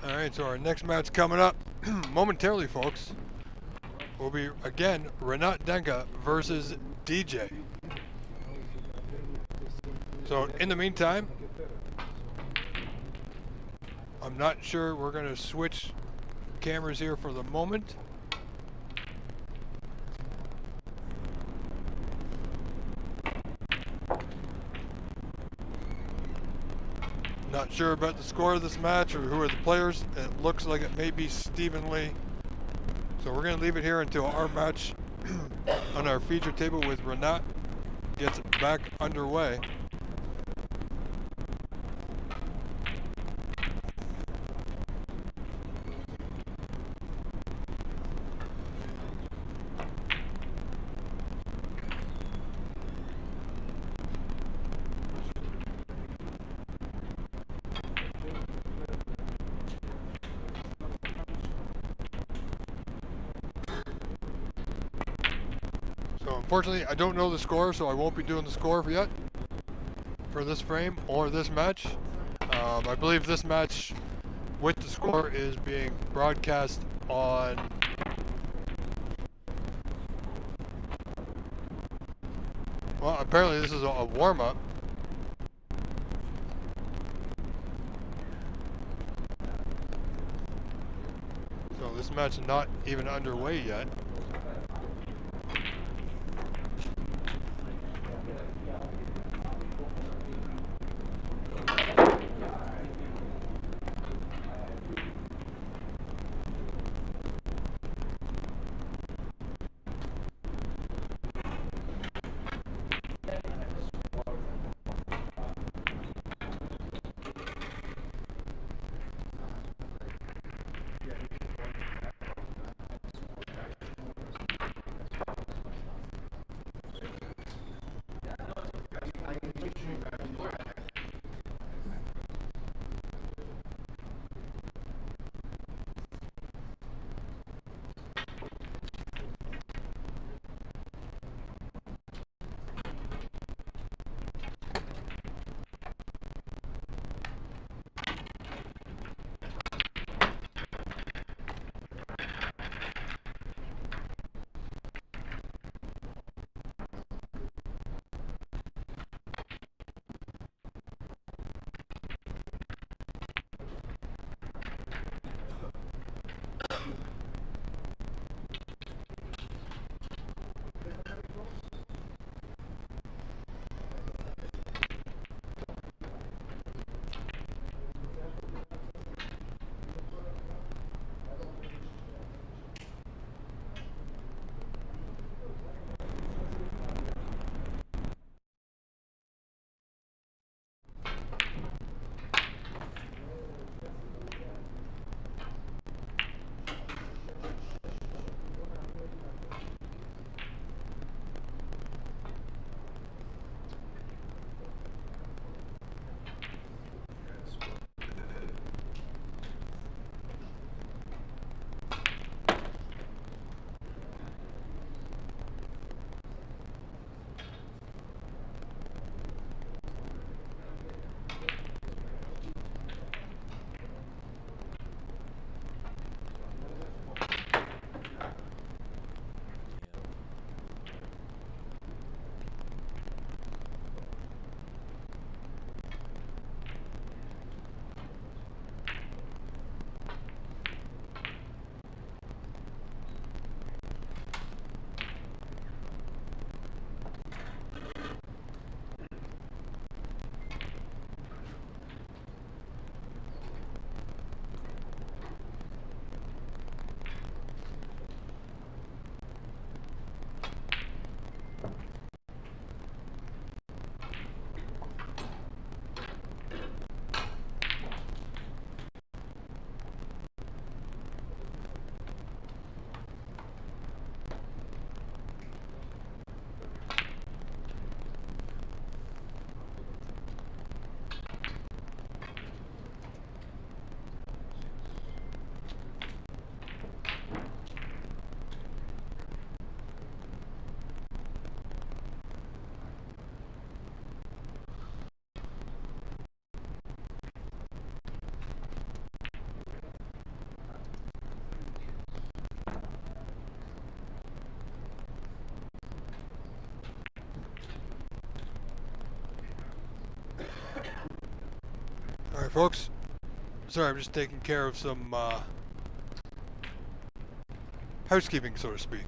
All right, so our next match coming up momentarily, folks, will be, again, Renat Denka versus DJ. So in the meantime, I'm not sure we're going to switch cameras here for the moment. Not sure about the score of this match or who are the players. It looks like it may be Stephen Lee. So we're going to leave it here until our match on our feature table with Renat gets back underway. Unfortunately, I don't know the score, so I won't be doing the score yet for this frame or this match. I believe this match with the score is being broadcast on well, apparently this is a warm-up. So this match is not even underway yet. All right, folks. Sorry, I'm just taking care of some housekeeping, so to speak.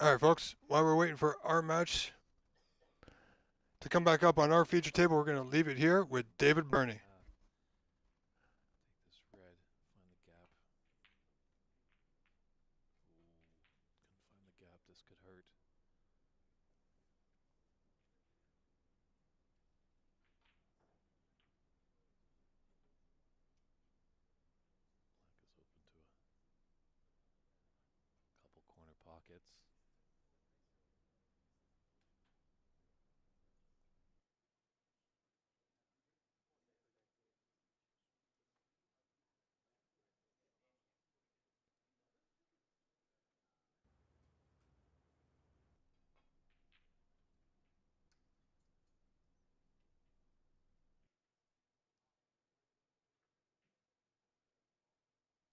All right, folks. While we're waiting for our match to come back up on our feature table, we're going to leave it here with David Burney. Take this red, find the gap. Ooh, couldn't find the gap. This could hurt. Black is open to a couple corner pockets.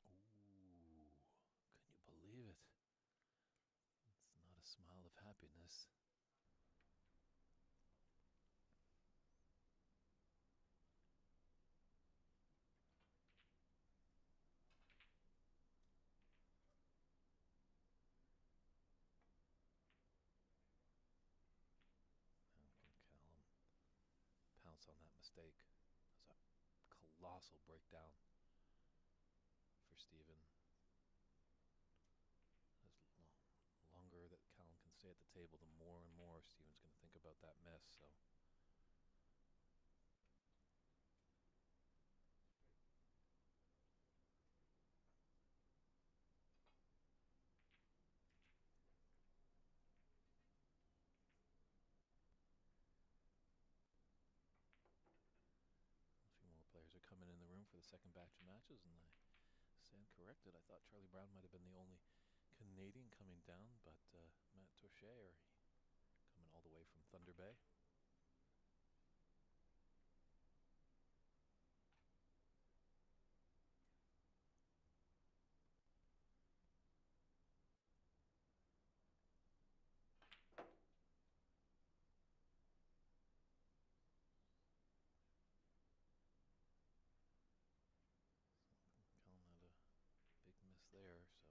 Ooh, can you believe it? It's not a smile of happiness. How can Callum pounce on that mistake? It's a colossal breakdown for Steven. As longer that Callum can stay at the table, the more and more Steven's going to think about that miss. So a few more players for the second batch of matches, and I stand corrected. I thought Charlie Brown might have been the only Canadian coming down, but Matt Torchere coming all the way from Thunder Bay. Colin had a big miss there, so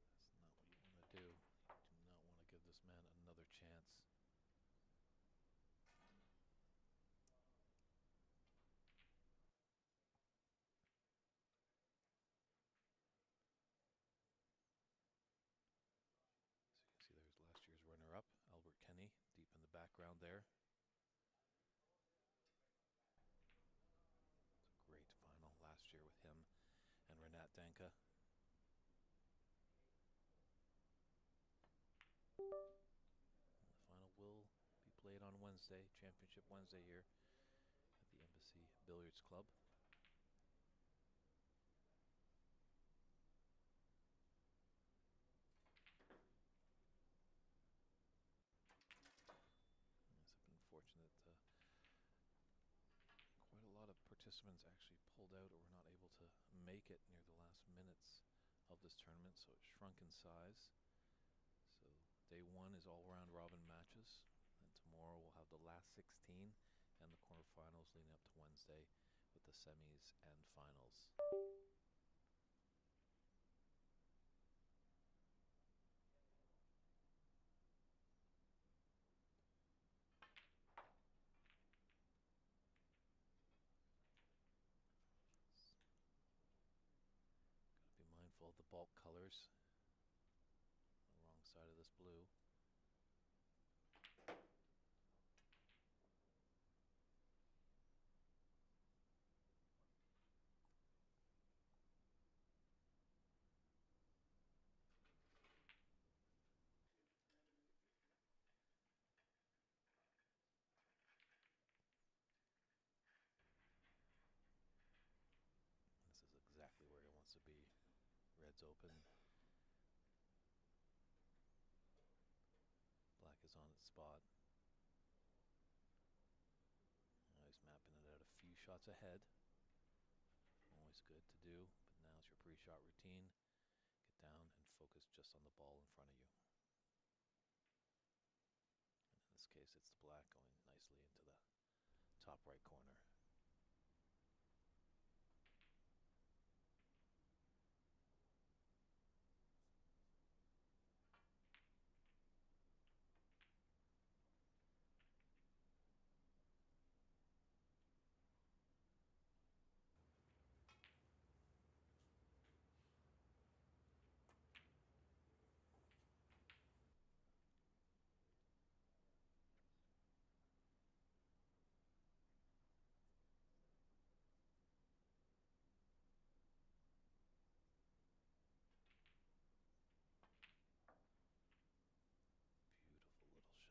that's not what you want to do. You do not want to give this man another chance. So you can see there's last year's runner-up, Albert Kenny, deep in the background there. It's a great final last year with him and Renat Danka. And the final will be played on Wednesday, Championship Wednesday here at the Embassy Billiards Club. It's been unfortunate. Quite a lot of participants actually pulled out or were not able to make it near the last minutes of this tournament, so it shrunk in size. So day one is all round robin matches, and tomorrow we'll have the last 16 and the quarterfinals leading up to Wednesday with the semis and finals. Gotta be mindful of the bulk colors. The wrong side of this blue. This is exactly where he wants to be. Red's open. Black is on its spot. Now he's mapping it out a few shots ahead. Always good to do, but now's your pre-shot routine. Get down and focus just on the ball in front of you. And in this case, it's the black going nicely into the top right corner.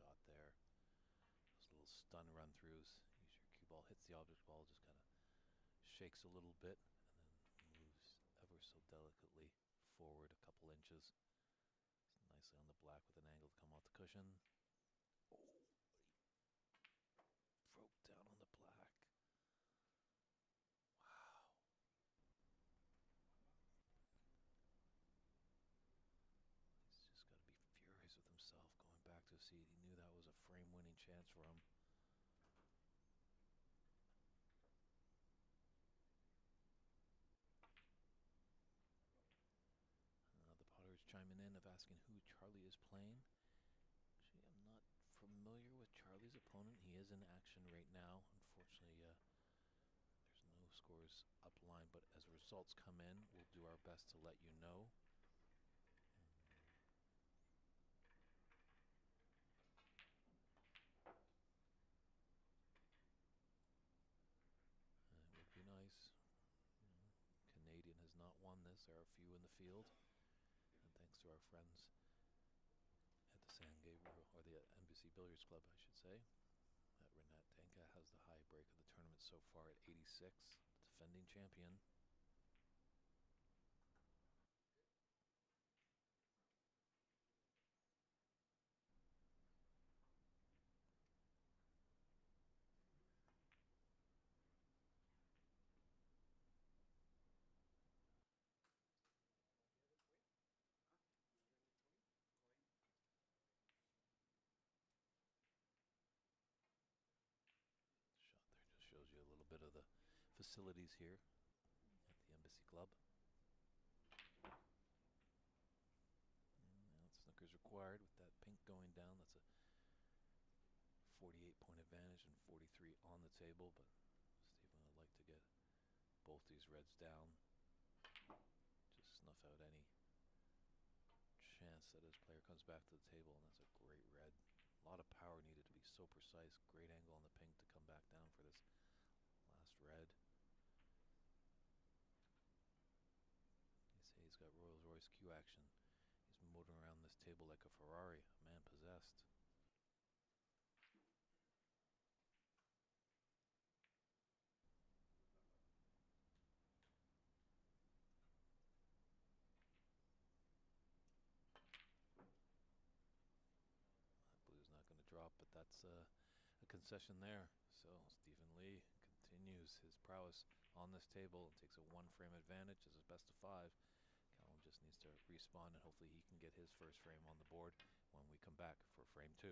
Shot there. Those little stun run throughs. Use your cue ball, hits the object ball, just kind of shakes a little bit and then moves ever so delicately forward a couple inches. It's nicely on the black with an angle to come off the cushion. Oh, he broke down on the black. Wow. He's just got to be furious with himself going back to a seat. He knew that was a frame-winning chance for him. The Potters chiming in of asking who Charlie is playing. Actually, I'm not familiar with Charlie's opponent. He is in action right now. Unfortunately, there's no scores upline, but as results come in, we'll do our best to let you know. It would be nice. Canadian has not won this. There are a few in the field. And thanks to our friends at the San Gabriel, or the Embassy Billiards Club, I should say, that Renat Danka has the high break of the tournament so so far at 86, defending champion. Shot there just shows you a little bit of the facilities here at the Embassy Club. And now snooker's required with that pink going down. That's a 48-point advantage and 43 on the table, but Stephen would like to get both these reds down to snuff out any chance that his player comes back to the table, and that's a great red. A lot of power needed to be so precise. Great angle on the pink to come back down for this last red. They say he's got Rolls Royce Q action. He's motoring around this table like a Ferrari, a man possessed. Blue's not going to drop, but that's a concession there. So Stephen Lee continues his prowess on this table and takes a one-frame advantage as a best of 5. Callum just needs to respawn, and hopefully he can get his first frame on the board when we come back for frame 2.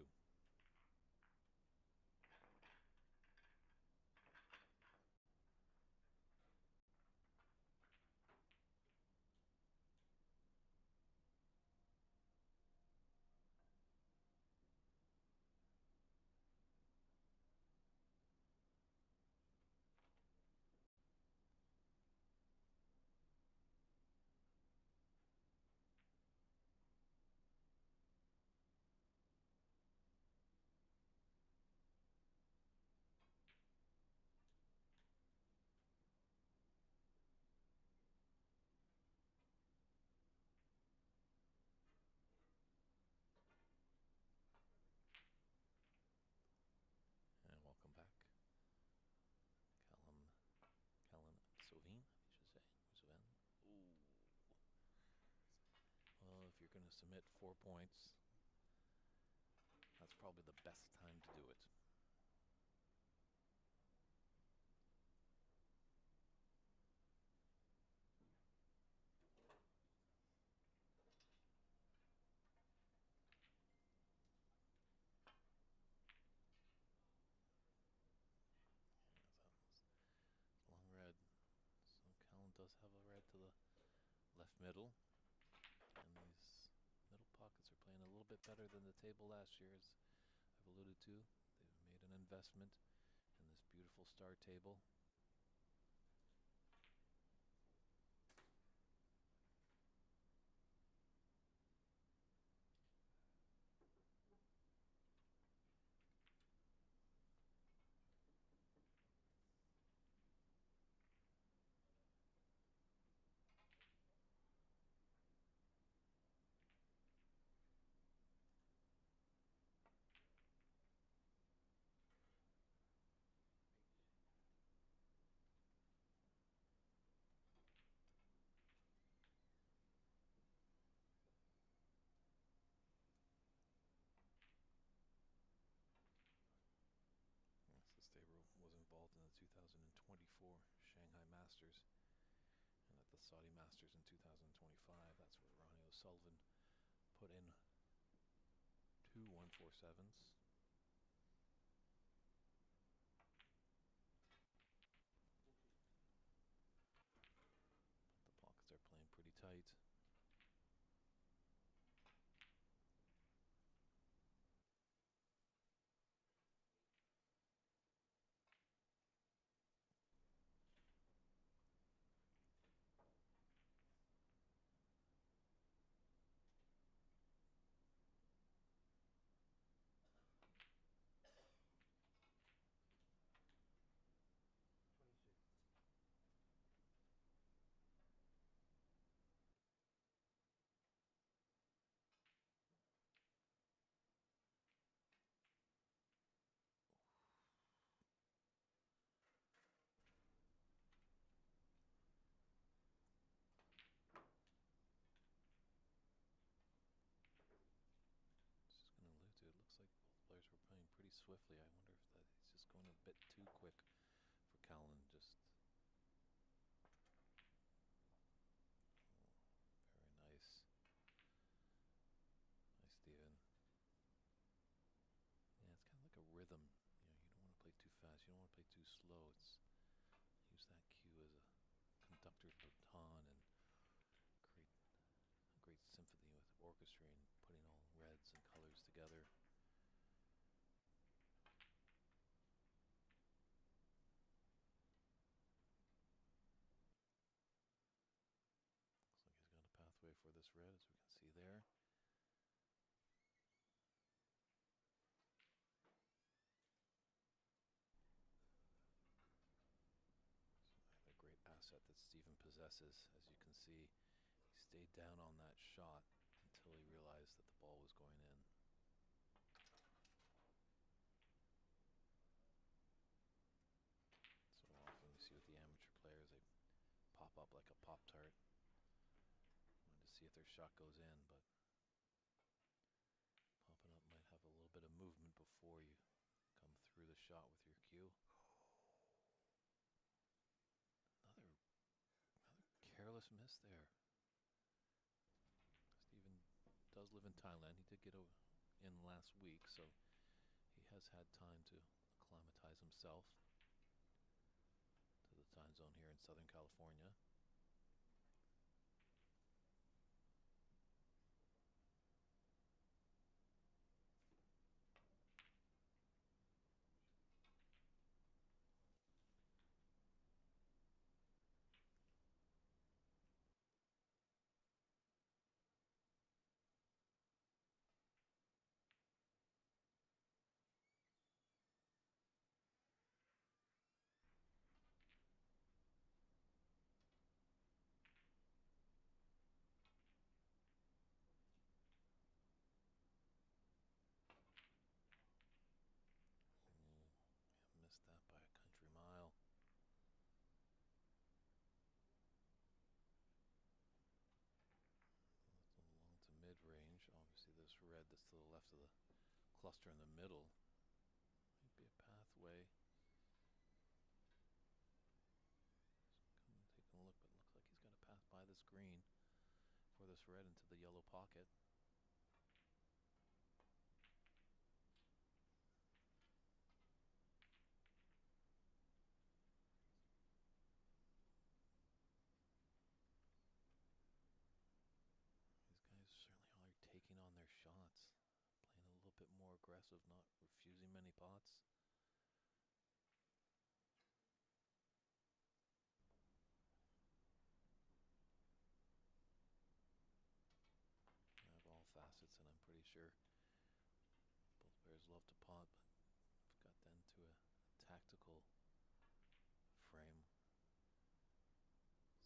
And welcome back. Callum Sylvain, I should say. Sylvain. Ooh. Well, if you're going to submit 4 points, that's probably the best time to do it. Long red. So Callum does have a red to the left middle. And these middle pockets are playing a little bit better than the table last year, as I've alluded to. They've made an investment in this beautiful star table. This table was involved in the 2024 Shanghai Masters and at the Saudi Masters in 2025. That's where Ronnie O'Sullivan put in 2 147s. But the pockets are playing pretty tight. swiftly. I wonder if that he's just going a bit too quick for Callan. Just very nice. Nice, Steven. Yeah, it's kind of like a rhythm. You know, you don't want to play too fast. You don't want to play too slow. It's use that cue as a conductor's baton and create a great symphony with orchestrating, putting all reds and colors together. Looks like he's got a pathway for this red, as we can see there. A great asset that Steven possesses. As you can see, he stayed down on that shot until he realized that the ball was going in. So often we see with the amateur players, they pop up like a Pop-Tart, wanting to see if their shot goes in, but popping up might have a little bit of movement before you come through the shot with your cue. Another careless miss there. Steven does live in Thailand. He did get in last week, so he has had time to acclimatize himself to the time zone here in Southern California. Missed that by a country mile. Long to mid-range. Obviously this red that's to the left of the cluster in the middle might be a pathway. Come and take a look, but it looks like he's got to pass by this green for this red into the yellow pocket. These guys certainly are taking on their shots, playing a little bit more aggressive, not refusing many pots. I have all facets, and I'm pretty sure both players love to pot, but I've got them to a tactical frame.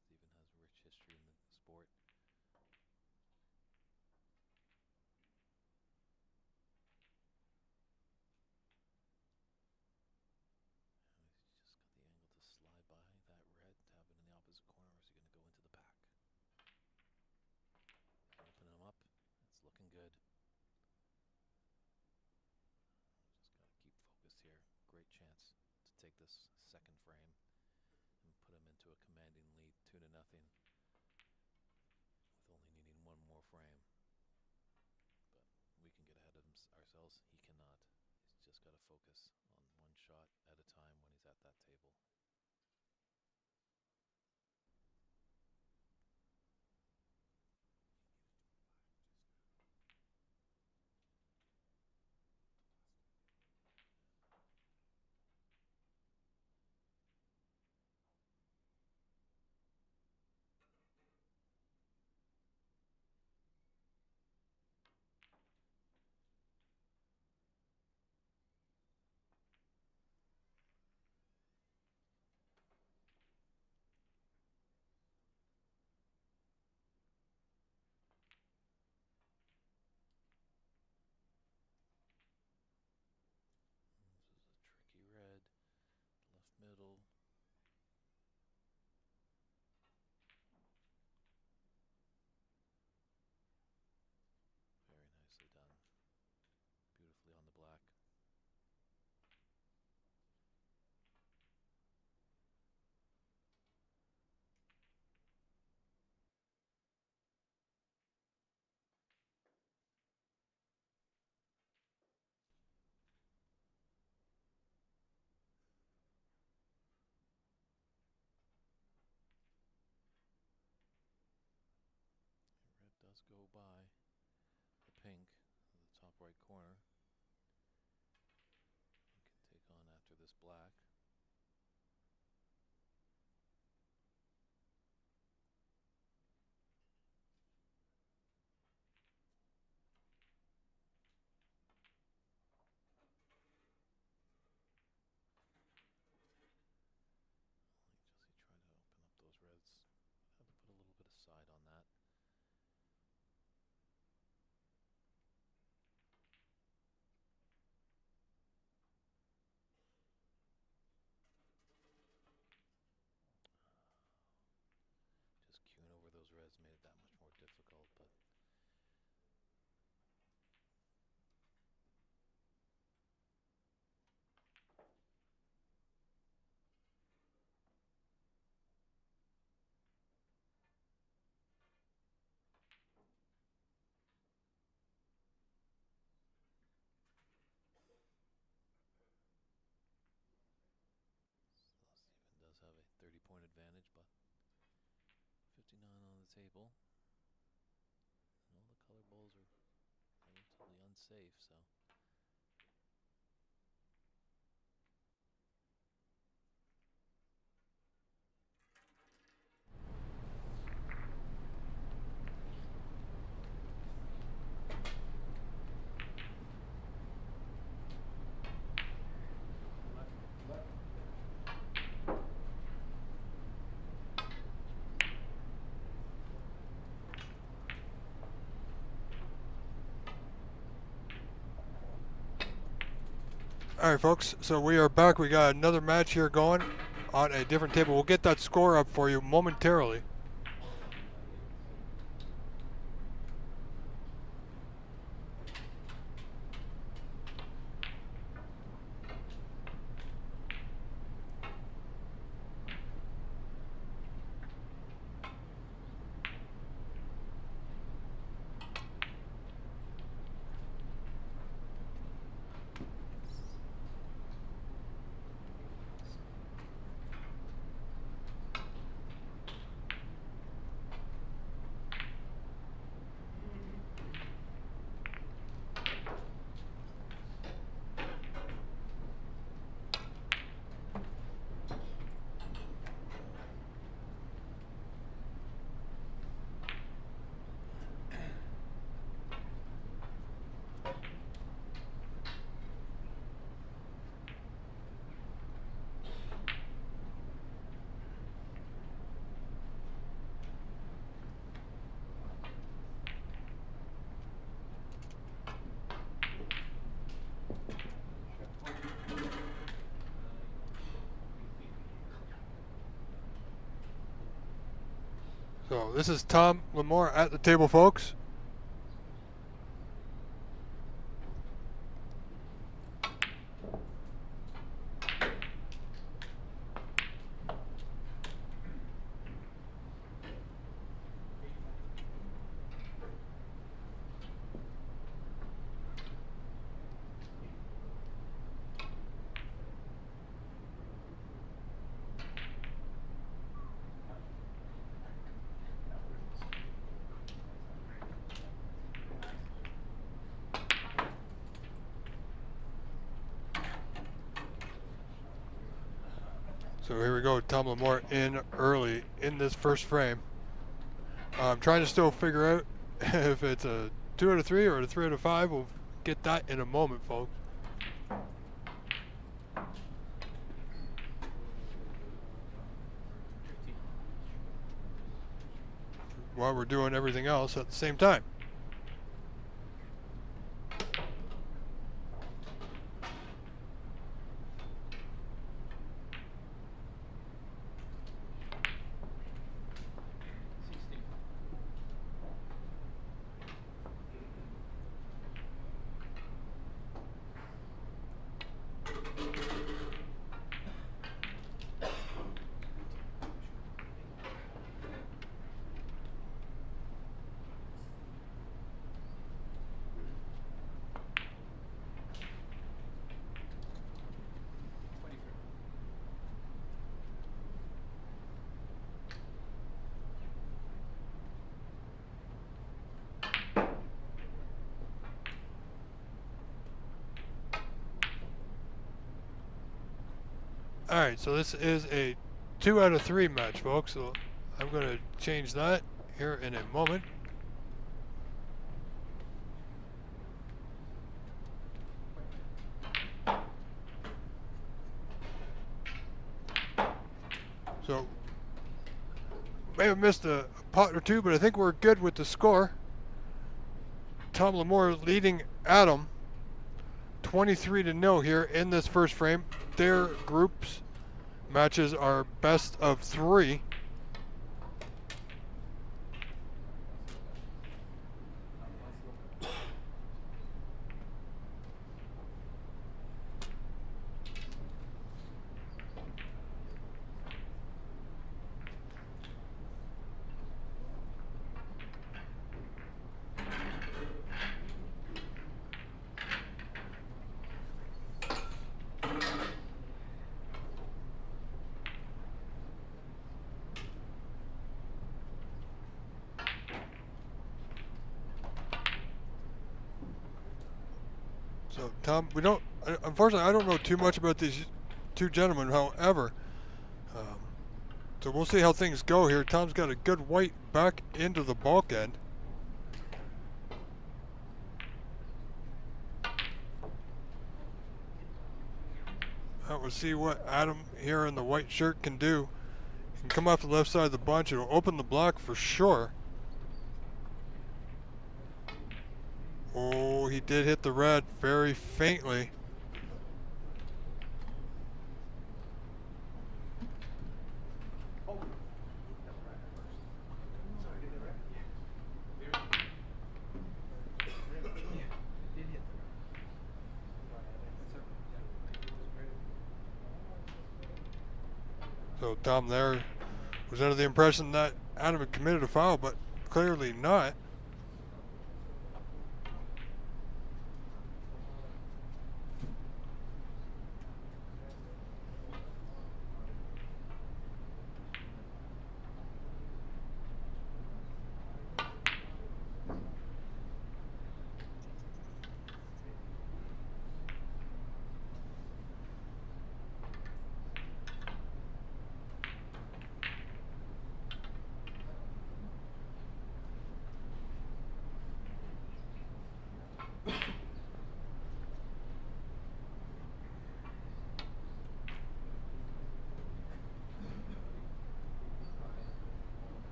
Steven has rich history in the sport. He's just got the angle to slide by that red, tap it in the opposite corner, or is he going to go into the pack? Opening him up. It's looking good. Just got to keep focused here. Great chance to take this second frame and put him into a commanding lead, 2-0, with only needing one more frame. But we can get ahead of ourselves. He cannot. He's just got to focus on one shot at a time when he's at that table. by the pink in the top right corner. He can take on after this black. Like Jesse tried to open up those reds. Had to put a little bit of side on that. Just queuing over those reds made it that much more difficult, but Steven does have a 30-point advantage, but 59 on the table. And all the color balls are relatively unsafe, so All right, folks. So we are back. We got another match here going on a different table. We'll get that score up for you momentarily. So this is Tom Lamore at the table, folks. So here we go, Tom Lamore in early in this first frame. I'm trying to still figure out if it's a 2 out of 3 or a 3 out of 5. We'll get that in a moment, folks. While we're doing everything else at the same time. Alright, so this is a 2 out of 3 match, folks. So I'm going to change that here in a moment. So, may have missed a pot or two, but I think we're good with the score. Tom Lamore leading Adam 23-0 here in this first frame. Their groups matches are best of 3. So Tom, unfortunately I don't know too much about these two gentlemen, however, so we'll see how things go here. Tom's got a good white back into the bulk end. We'll see what Adam here in the white shirt can do. He can come off the left side of the bunch. It'll open the block for sure. Oh, he did hit the red very faintly. So Tom there was under the impression that Adam had committed a foul, but clearly not.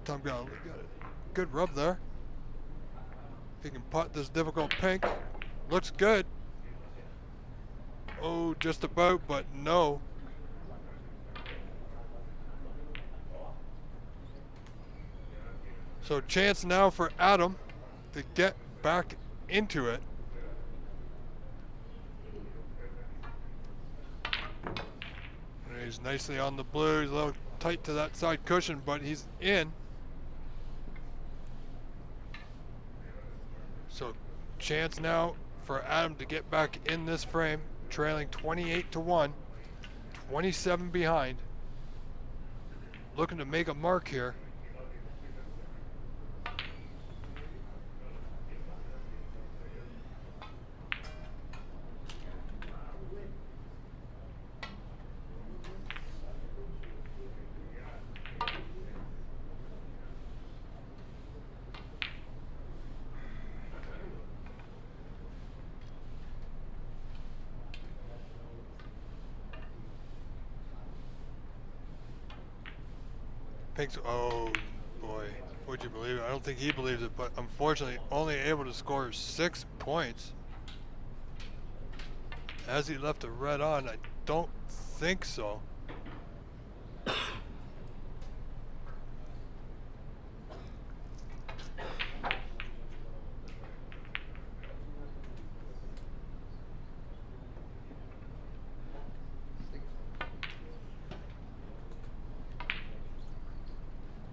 Tom got a good rub there. If he can pot this difficult pink, looks good. Oh, just about, but no. So chance now for Adam to get back into it. And he's nicely on the blue. He's a little tight to that side cushion, but he's in. So chance now for Adam to get back in this frame, trailing 28-1, 27 behind. looking to make a mark here. Pink's, oh boy, would you believe it? I don't think he believes it, but unfortunately only able to score 6 points. Has he left a red on? I don't think so.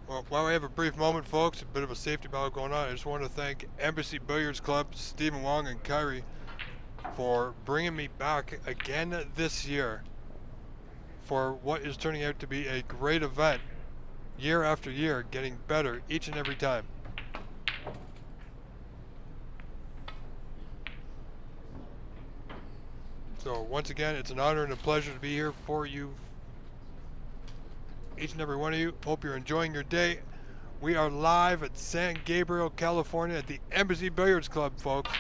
Well, while we have a brief moment, folks, a bit of a safety battle going on, I just want to thank Embassy Billiards Club, Stephen Wong and Kyrie, for bringing me back again this year for what is turning out to be a great event year after year, getting better each and every time. So once again, it's an honor and a pleasure to be here for you, each and every one of you. Hope you're enjoying your day. We are live at San Gabriel, California at the Embassy Billiards Club, folks.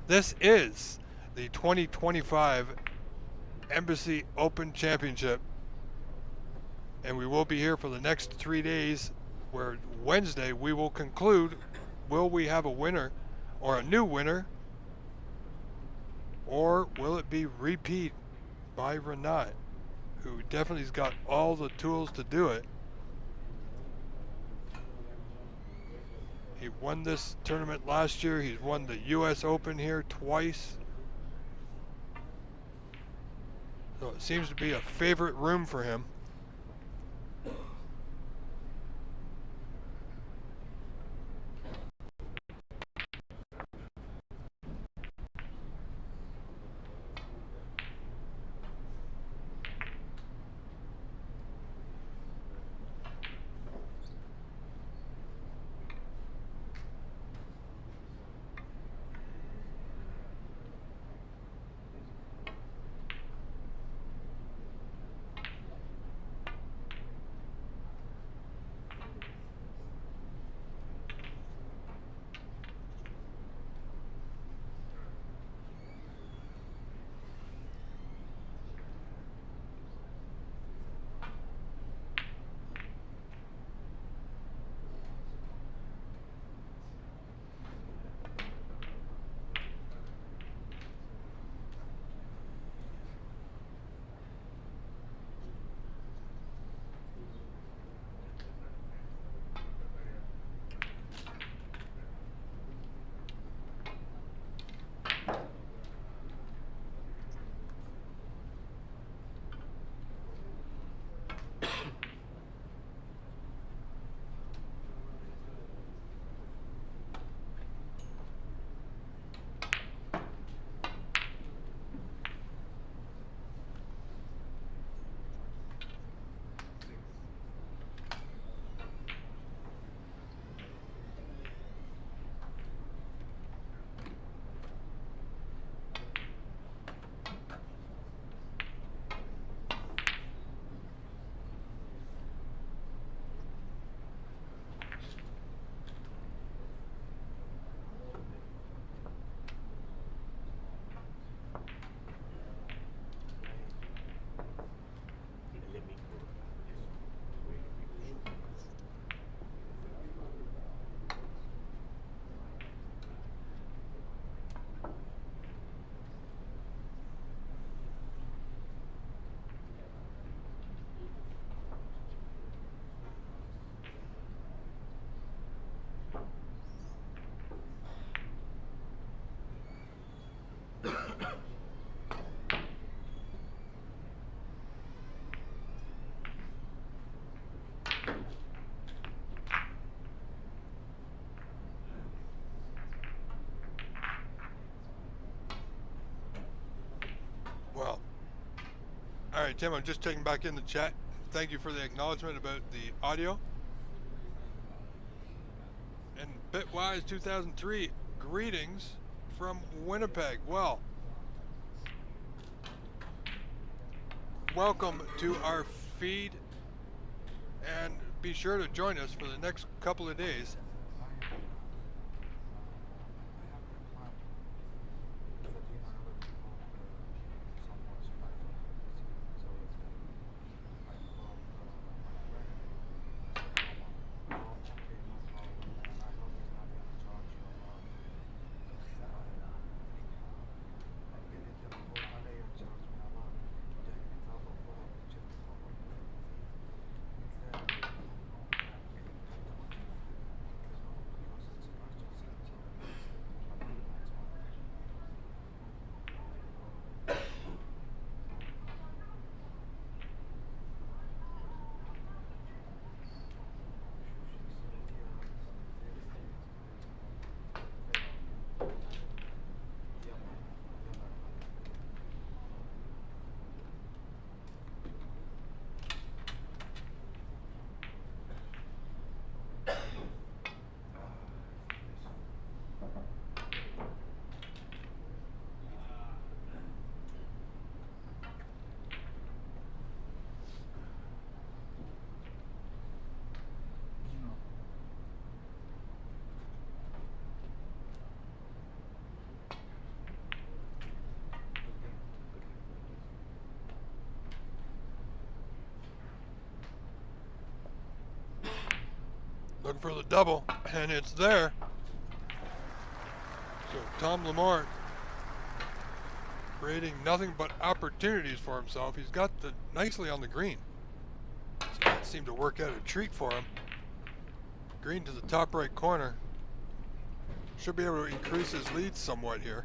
This is the 2025 Embassy Open Championship. And we will be here for the next 3 days, where Wednesday we will conclude, will we have a winner or a new winner, or will it be repeat by Renat, who definitely has got all the tools to do it. He won this tournament last year. He's won the US Open here twice. So it seems to be a favorite room for him. Well, all right, Tim, I'm just checking back in the chat. thank you for the acknowledgement about the audio. And Bitwise 2003, greetings from Winnipeg. Well, welcome to our feed, and be sure to join us for the next couple of days. Looking for the double, and it's there. So Tom Lamar creating nothing but opportunities for himself. He's got the nicely on the green. So that seemed to work out a treat for him. Green to the top right corner. Should be able to increase his lead somewhat here.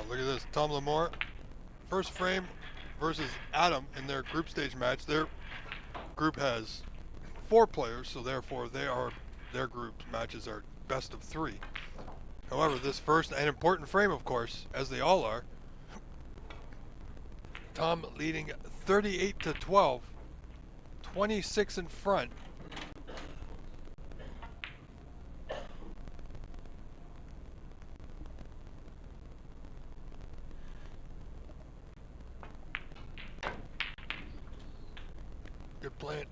look at this. Tom Lamore, first frame versus Adam in their group stage match. Their group has 4 players, so therefore their group matches are best of 3. However, this first and important frame, of course, as they all are, Tom leading 38-12, 26 in front. Good plant.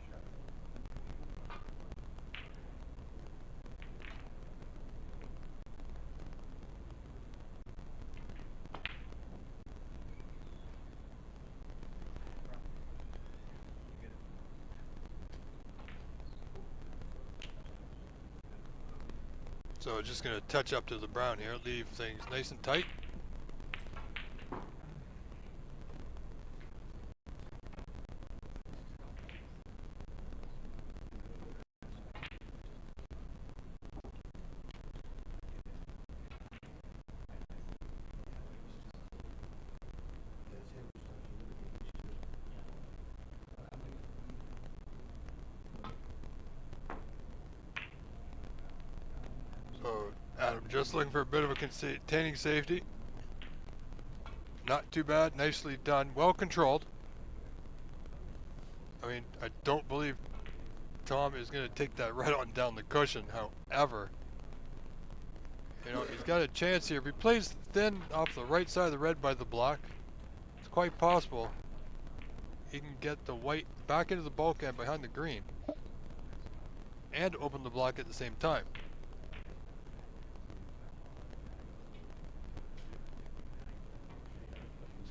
So just going to touch up to the brown here, leave things nice and tight. So Adam just looking for a bit of a containing safety. Not too bad, nicely done, well controlled. I mean, I don't believe Tom is going to take that right on down the cushion. However, you know, he's got a chance here. If he plays thin off the right side of the red by the block, it's quite possible he can get the white back into the bulkhead behind the green and open the block at the same time.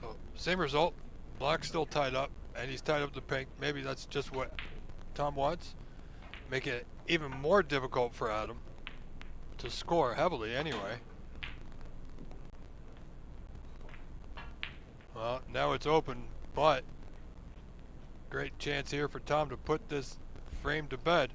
So, same result. Black's still tied up, and he's tied up to pink. Maybe that's just what Tom wants. Make it even more difficult for Adam to score heavily anyway. Well, now it's open, but great chance here for Tom to put this frame to bed.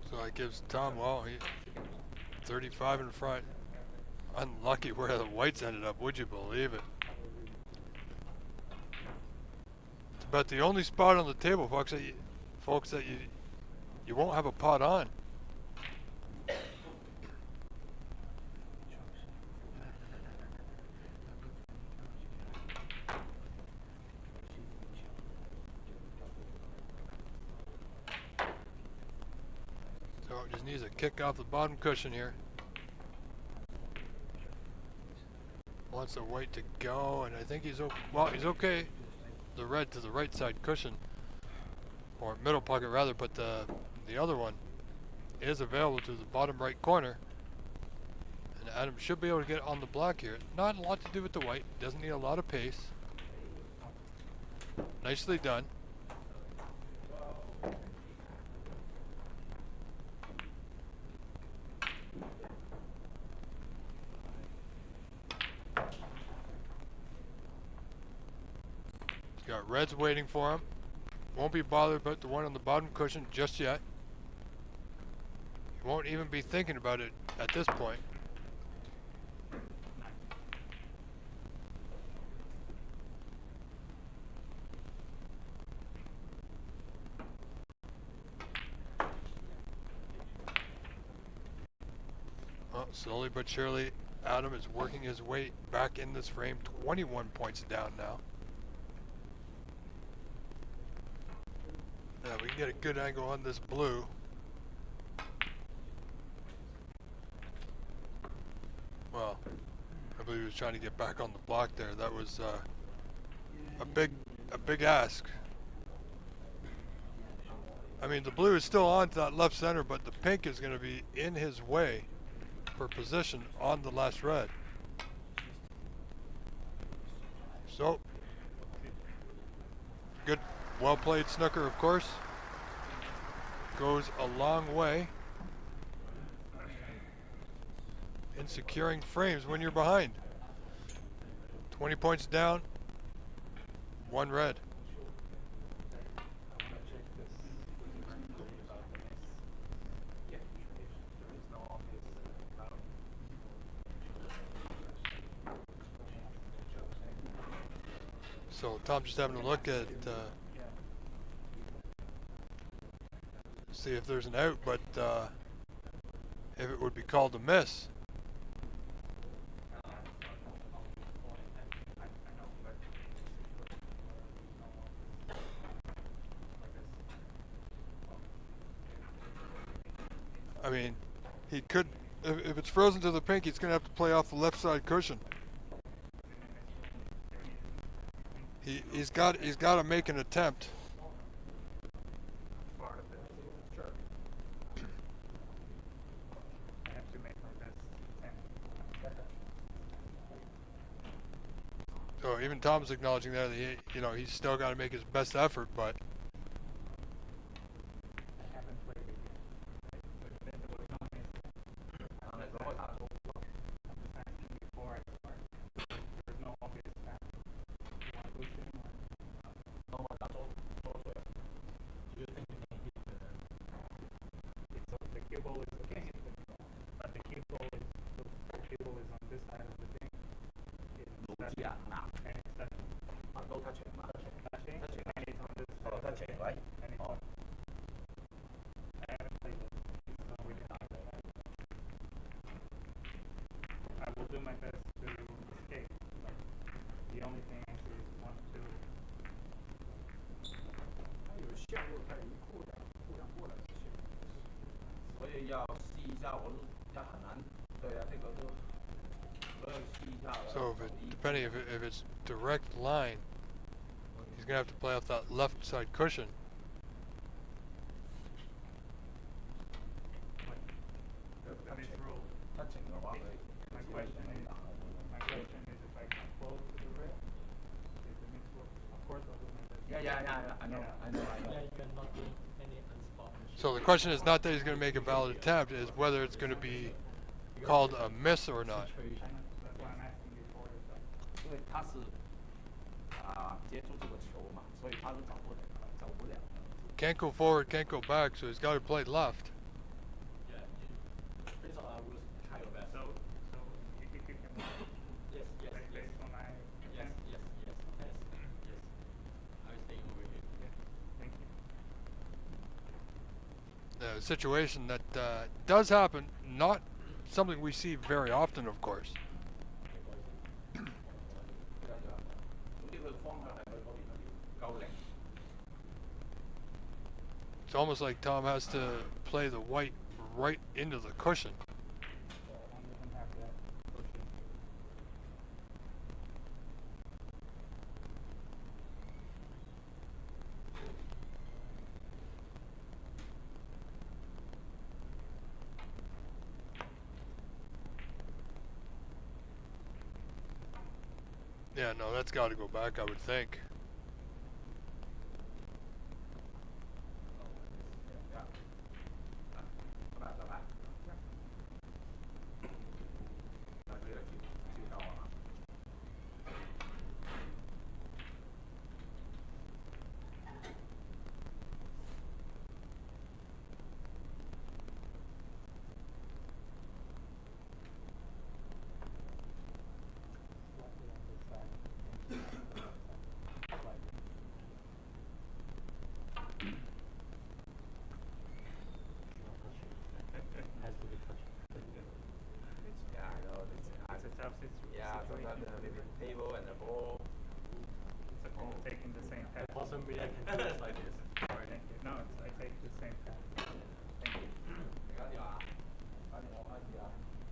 So it gives Tom, well, 35 in front. Unlucky where the whites ended up, would you believe it? It's about the only spot on the table, folks, that you won't have a pot on. So it just needs a kick off the bottom cushion here. Wants the white to go, and I think he's okay. Well, he's okay. The red to the right side cushion, or middle pocket rather, but the other one is available to the bottom right corner. And Adam should be able to get on the block here. Not a lot to do with the white. Doesn't need a lot of pace. Nicely done. Got reds waiting for him. Won't be bothered about the one on the bottom cushion just yet. He won't even be thinking about it at this point. Well, slowly but surely, Adam is working his way back in this frame. 21 points down now. Yeah, we can get a good angle on this blue. Well, I believe he was trying to get back on the block there. That was a big ask. I mean, the blue is still on to that left center, but the pink is going to be in his way for position on the last red. So, good, well played snooker, of course. Goes a long way in securing frames when you're behind. 20 points down, 1 red. So Tom just having a look at see if there's an out, but if it would be called a miss. I mean, he could, if it's frozen to the pink, he's going to have to play off the left side cushion. He's got to make an attempt. So even Tom's acknowledging that he's still got to make his best effort, but so depending if it's direct line, he's gonna have to play off that left side cushion. So the question is not that he's going to make a valid attempt, is whether it's going to be called a miss or not. Can't go forward, can't go back, so he's got to play left. A situation that does happen, not something we see very often, of course. It's almost like Tom has to play the white right into the cushion. Yeah, no, that's got to go back, I would think.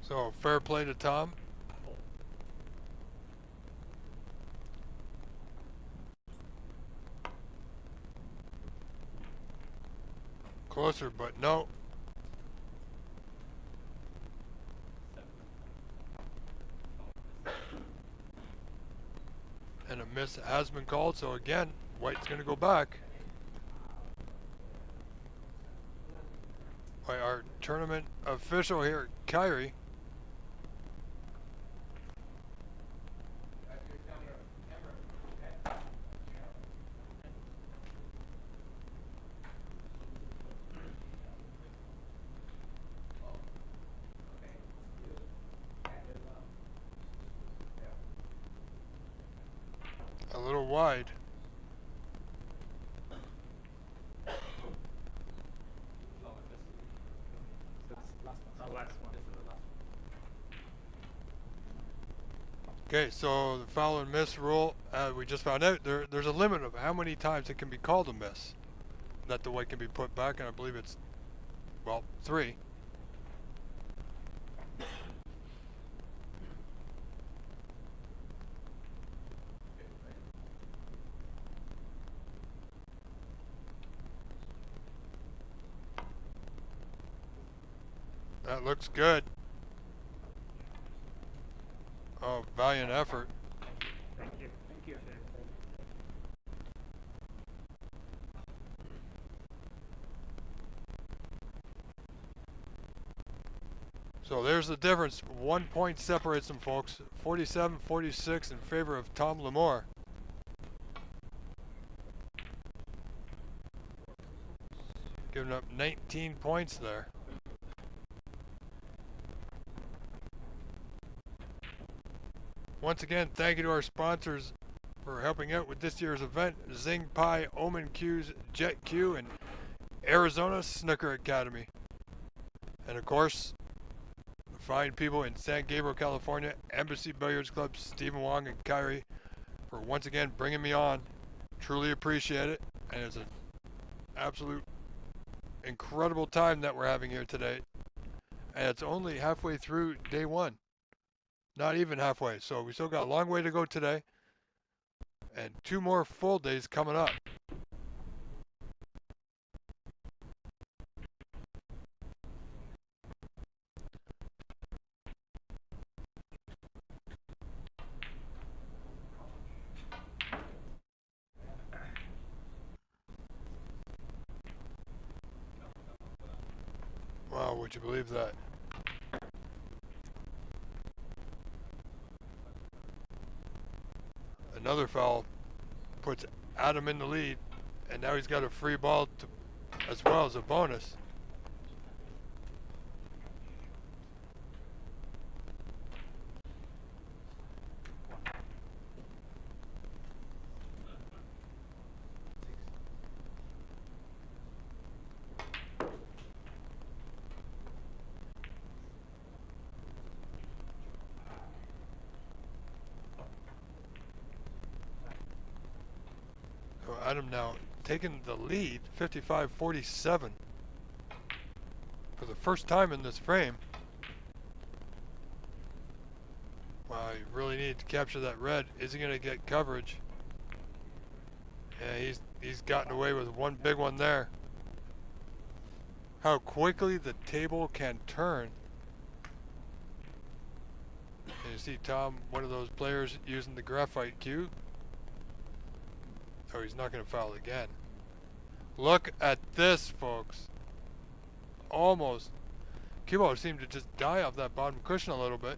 So fair play to Tom. Closer, but no. And a miss has been called, so again, white's going to go back. By our tournament official here, Kyrie. A little wide. Okay, so the foul and miss rule, we just found out there's a limit of how many times it can be called a miss. That the white can be put back, and I believe it's, well, 3. That looks good. Oh, valiant effort. Thank you. Thank you. So there's the difference. 1 point separates them, folks. 47-46 in favor of Tom Lamore. Giving up 19 points there. Once again, thank you to our sponsors for helping out with this year's event. Zing Pi, Omen Q's, Jet Q, and Arizona Snooker Academy. And of course, the fine people in San Gabriel, California, Embassy Billiards Club, Stephen Wong and Kyrie, for once again bringing me on. Truly appreciate it. And it's an absolute incredible time that we're having here today. And it's only halfway through day 1. Not even halfway. So we still got a long way to go today. And 2 more full days coming up. Wow, would you believe that? Another foul puts Adam in the lead, and now he's got a free ball to, as well as a bonus. So Adam now taking the lead, 55-47, for the first time in this frame. Wow, you really need to capture that red. Is he going to get coverage? Yeah, he's gotten away with one big one there. How quickly the table can turn. And you see Tom, one of those players, using the graphite cue. Oh, he's not going to foul again. Look at this, folks. Almost. Kibo seemed to just die off that bottom cushion a little bit.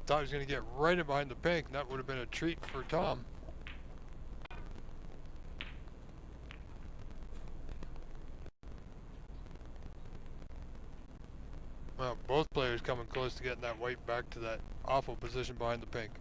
Thought he was going to get right in behind the pink, and that would have been a treat for Tom. Well, both players coming close to getting that white back to that awful position behind the pink.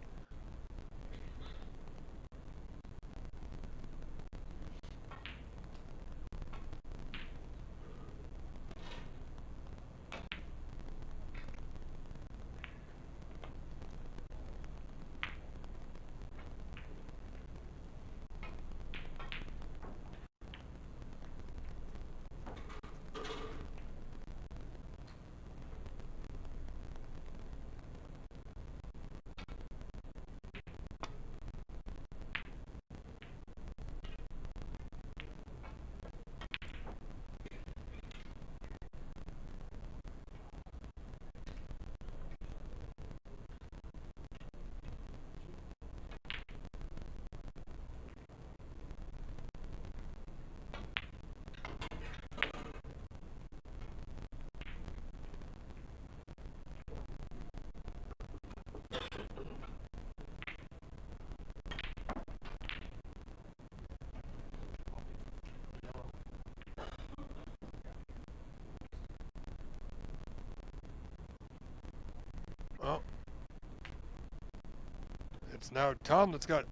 It's now Tom that's got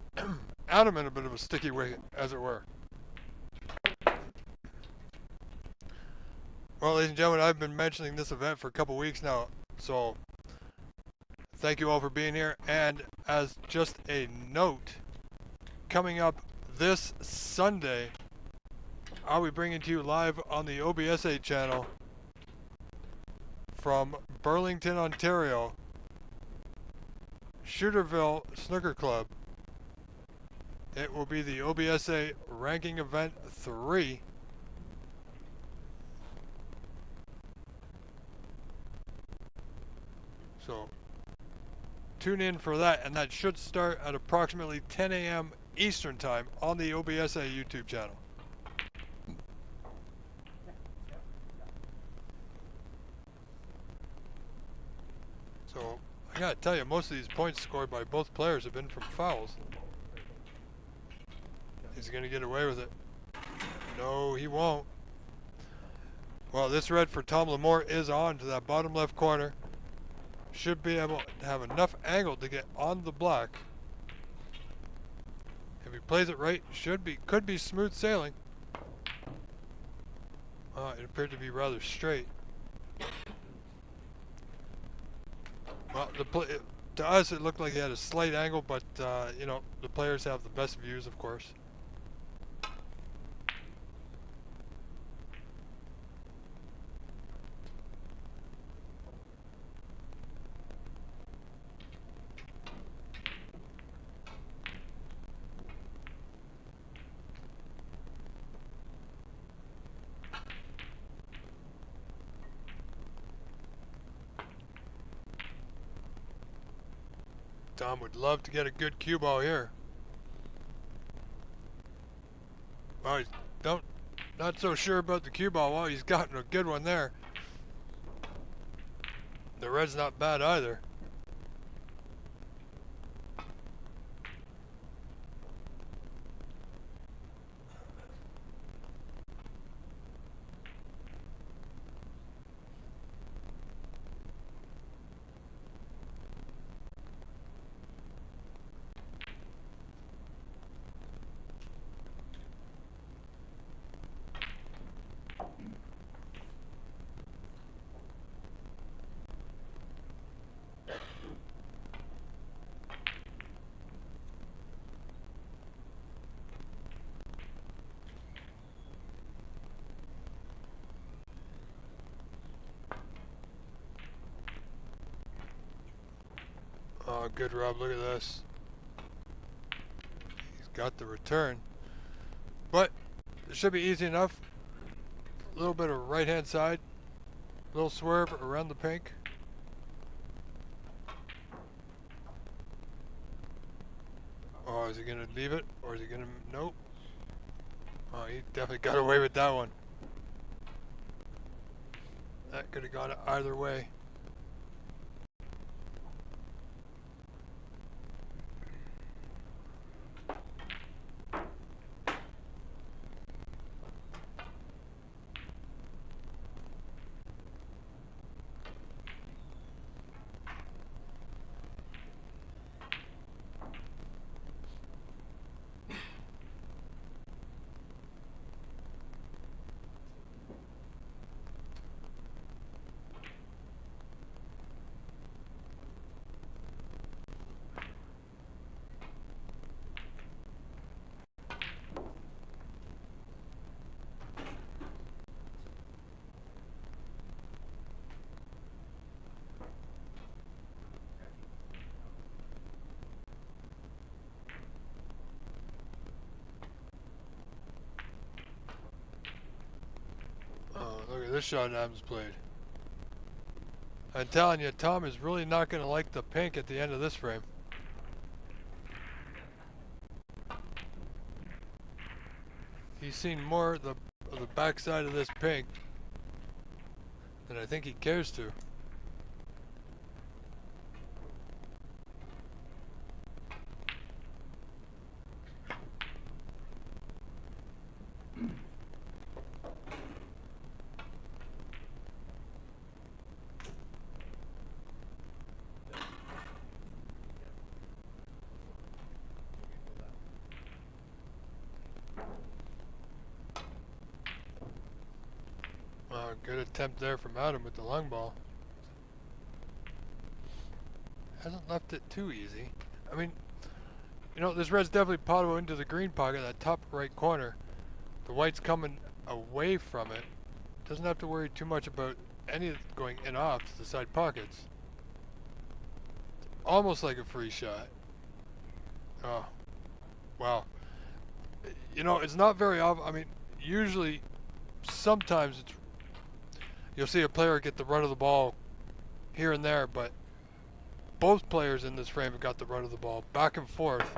Adam in a bit of a sticky wicket, as it were. Well, ladies and gentlemen, I've been mentioning this event for a couple weeks now, so thank you all for being here. And as just a note, coming up this Sunday, I'll be bringing to you live on the OBSA channel from Burlington, Ontario, Shooterville Snooker Club. It will be the OBSA Ranking Event 3. So tune in for that, and that should start at approximately 10 a.m. Eastern Time on the OBSA YouTube channel. So I gotta tell you, most of these points scored by both players have been from fouls. He's gonna get away with it. No, he won't. Well, this red for Tom Lamore is on to that bottom left corner. Should be able to have enough angle to get on the black. If he plays it right, could be smooth sailing. It appeared to be rather straight. Well, to us it looked like he had a slight angle, but you know, the players have the best views, of course. Tom would love to get a good cue ball here. Well, he's not so sure about the cue ball. Well, he's gotten a good one there. The red's not bad either. Oh, good, Rob. Look at this. He's got the return. But it should be easy enough. A little bit of right-hand side. A little swerve around the pink. Oh, is he going to leave it? Or is he going to... Nope. Oh, he definitely got away with that one. That could have gone either way. Look at this shot Adams played. I'm telling you, Tom is really not going to like the pink at the end of this frame. He's seen more of the backside of this pink than I think he cares to. Good attempt there from Adam with the long ball. Hasn't left it too easy. I mean, you know, this red's definitely potable into the green pocket, that top right corner. The white's coming away from it. Doesn't have to worry too much about any of it going in off the side pockets. Almost like a free shot. Oh, wow. You know, it's not very often. I mean, usually, sometimes it's, you'll see a player get the run of the ball here and there, but both players in this frame have got the run of the ball back and forth.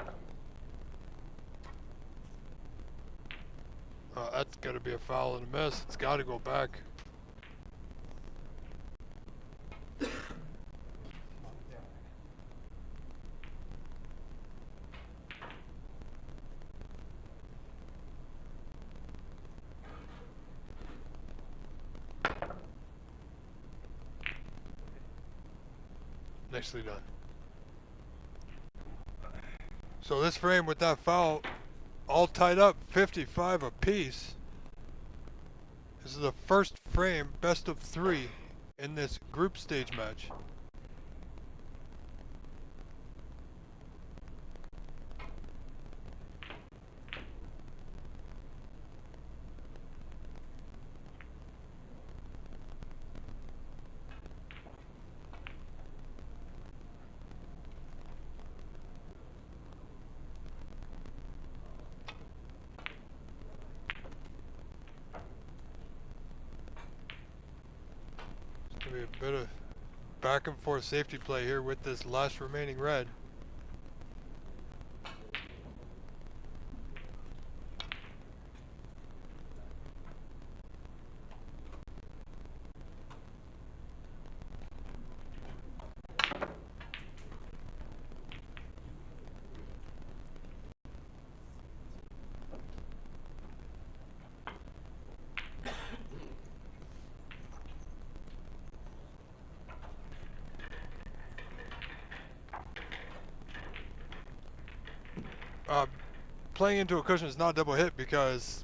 That's got to be a foul and a miss. It's got to go back. Nicely done. So this frame with that foul all tied up 55 apiece. This is the first frame best of 3 in this group stage match. Be a bit of back and forth safety play here with this last remaining red. Playing into a cushion is not a double hit because,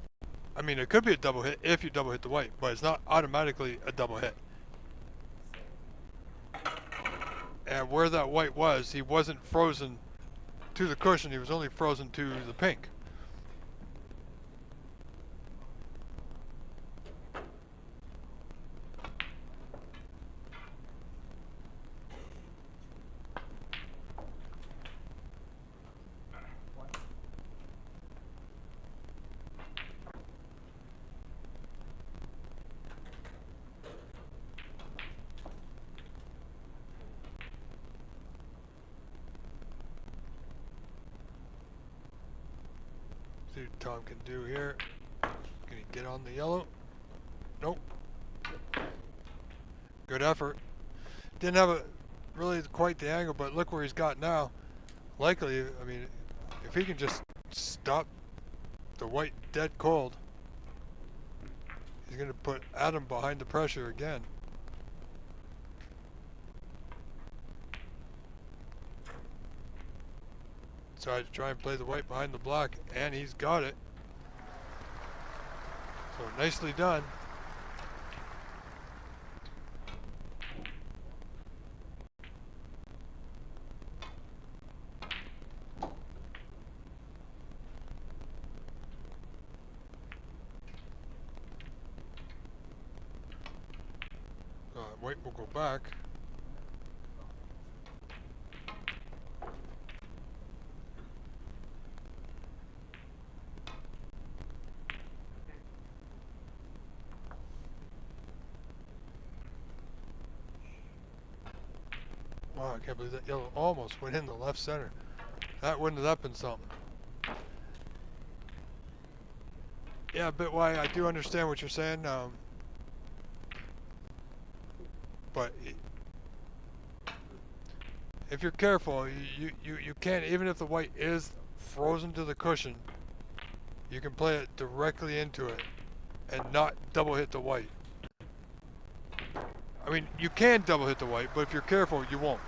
I mean, it could be a double hit if you double hit the white, but it's not automatically a double hit. And where that white was, he wasn't frozen to the cushion, he was only frozen to the pink. See what Tom can do here. Can he get on the yellow? Nope. Good effort. Didn't have a really quite the angle, but look where he's got now. Likely, I mean, if he can just stop the white dead cold, he's going to put Adam behind the pressure again. Decided to try and play the white behind the black, and he's got it. So nicely done. White will go back. Wow, I can't believe that yellow almost went in the left center. That wouldn't have been something. Yeah, a bit why I do understand what you're saying. But if you're careful, you can't, even if the white is frozen to the cushion, you can play it directly into it and not double hit the white. I mean, you can double hit the white, but if you're careful, you won't.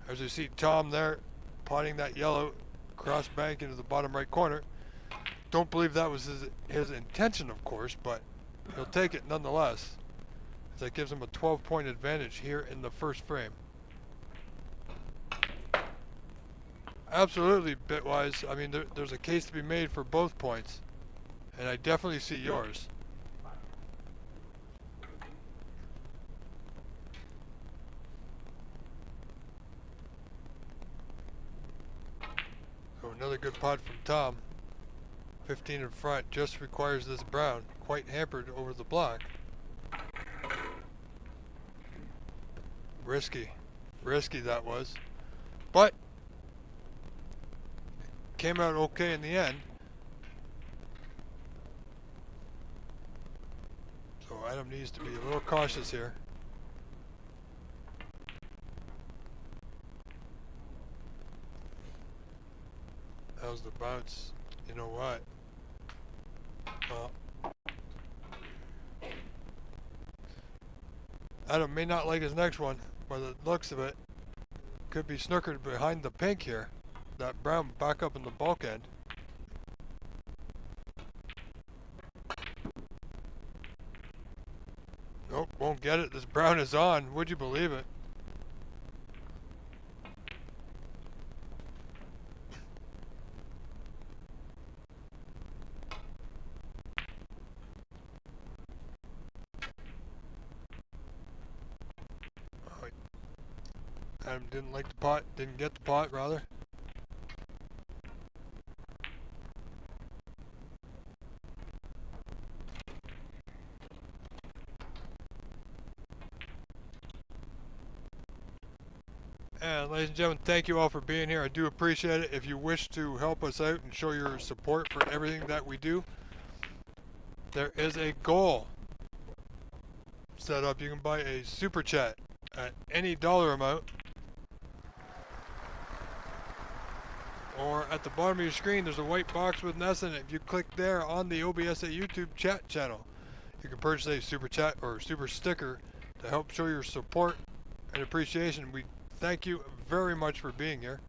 As you see Tom there, potting that yellow cross bank into the bottom right corner. Don't believe that was his intention, of course, but he'll take it nonetheless. As that gives him a 12-point advantage here in the first frame. Absolutely, Bitwise. I mean, there's a case to be made for both points, and I definitely see yours. So another good pot from Tom. 15 in front, just requires this brown, quite hampered over the black. Risky that was, but came out okay in the end. So Adam needs to be a little cautious here. That was the bounce. You know what? Adam may not like his next one, by the looks of it. Could be snookered behind the pink here. That brown back up in the bulk end. Nope, won't get it. This brown is on. Would you believe it? Adam didn't like the pot, didn't get the pot rather. And ladies and gentlemen, thank you all for being here. I do appreciate it. If you wish to help us out and show your support for everything that we do, there is a goal set up. You can buy a super chat at any dollar amount. Or at the bottom of your screen, there's a white box with an S in it. If you click there on the OBS at YouTube chat channel, you can purchase a super chat or super sticker to help show your support and appreciation. We thank you very much for being here.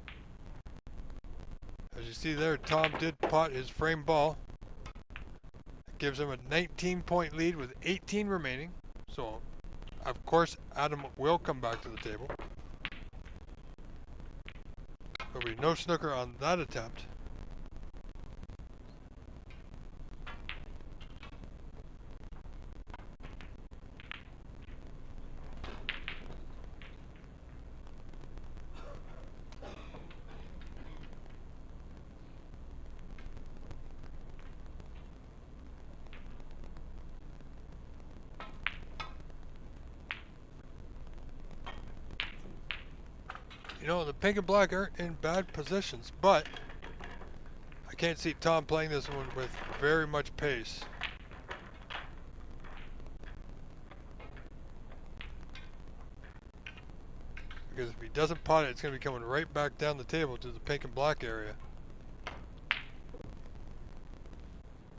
As you see there, Tom did pot his frame ball. It gives him a 19-point lead with 18 remaining. So, of course, Adam will come back to the table. There'll be no snooker on that attempt. You know, the pink and black aren't in bad positions, but I can't see Tom playing this one with very much pace. Because if he doesn't pot it, it's going to be coming right back down the table to the pink and black area.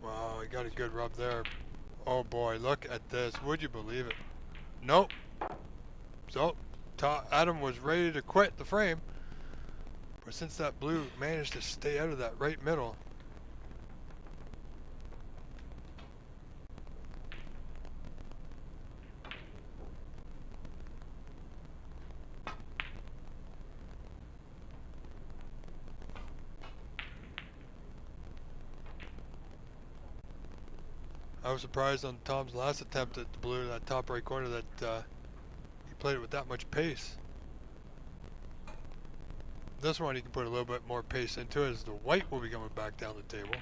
Wow, he got a good rub there. Oh boy, look at this. Would you believe it? Nope. So, Adam was ready to quit the frame, but since that blue managed to stay out of that right middle, I was surprised on Tom's last attempt at the blue in that top right corner that he played it with that much pace. This one he can put a little bit more pace into it as the white will be coming back down the table.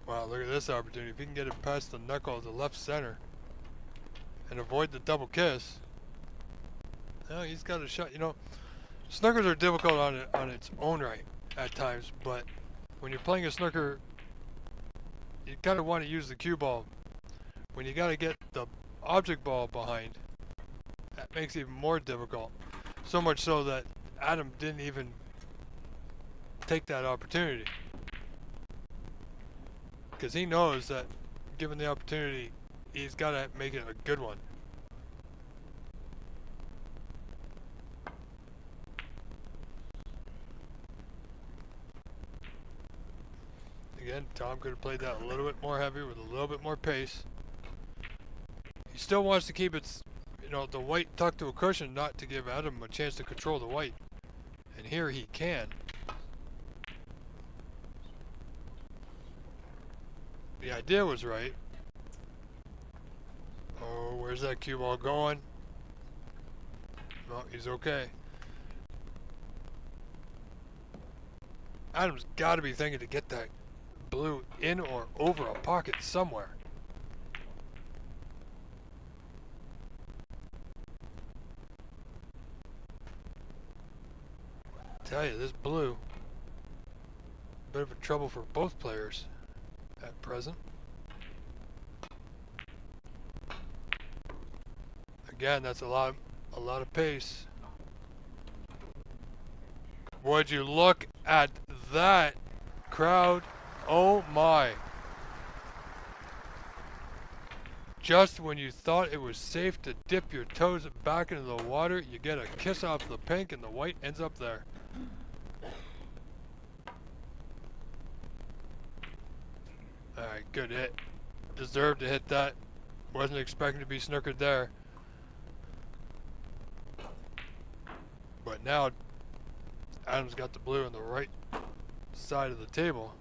Wow, look at this opportunity. If he can get it past the knuckle of the left center and avoid the double kiss. Now he's got a shot. You know, snookers are difficult on its own right at times, but when you're playing a snooker, you kind of want to use the cue ball. When you got to get the object ball behind, that makes it even more difficult. So much so that Adam didn't even take that opportunity. Because he knows that given the opportunity, he's got to make it a good one. Tom could have played that a little bit more heavy with a little bit more pace. He still wants to keep its, you know, the white tucked to a cushion, not to give Adam a chance to control the white. And here he can. The idea was right. Oh, where's that cue ball going? No, he's okay. Adam's got to be thinking to get that blue in or over a pocket somewhere. Tell you, this blue, bit of a trouble for both players at present. Again, that's a lot of pace. Would you look at that crowd? Oh my. Just when you thought it was safe to dip your toes back into the water, you get a kiss off the pink and the white ends up there. Alright, good hit. Deserved to hit that. Wasn't expecting to be snookered there. But now, Adam's got the blue on the right side of the table.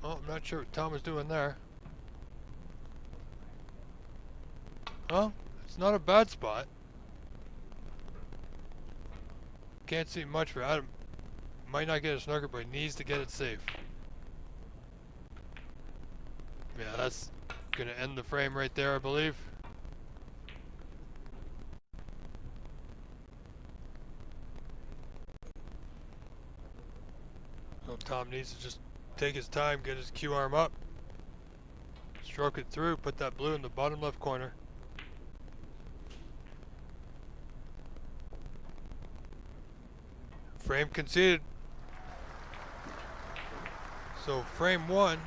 Oh, I'm not sure what Tom is doing there. Well, it's not a bad spot. Can't see much for Adam. Might not get a snooker, but he needs to get it safe. Yeah, that's gonna end the frame right there, I believe. So Tom needs to just take his time, get his cue arm up, stroke it through, put that blue in the bottom left corner. Frame conceded. So frame one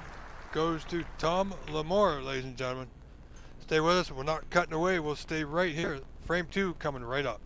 goes to Tom Lamore, ladies and gentlemen. Stay with us. We're not cutting away. We'll stay right here. Frame two coming right up.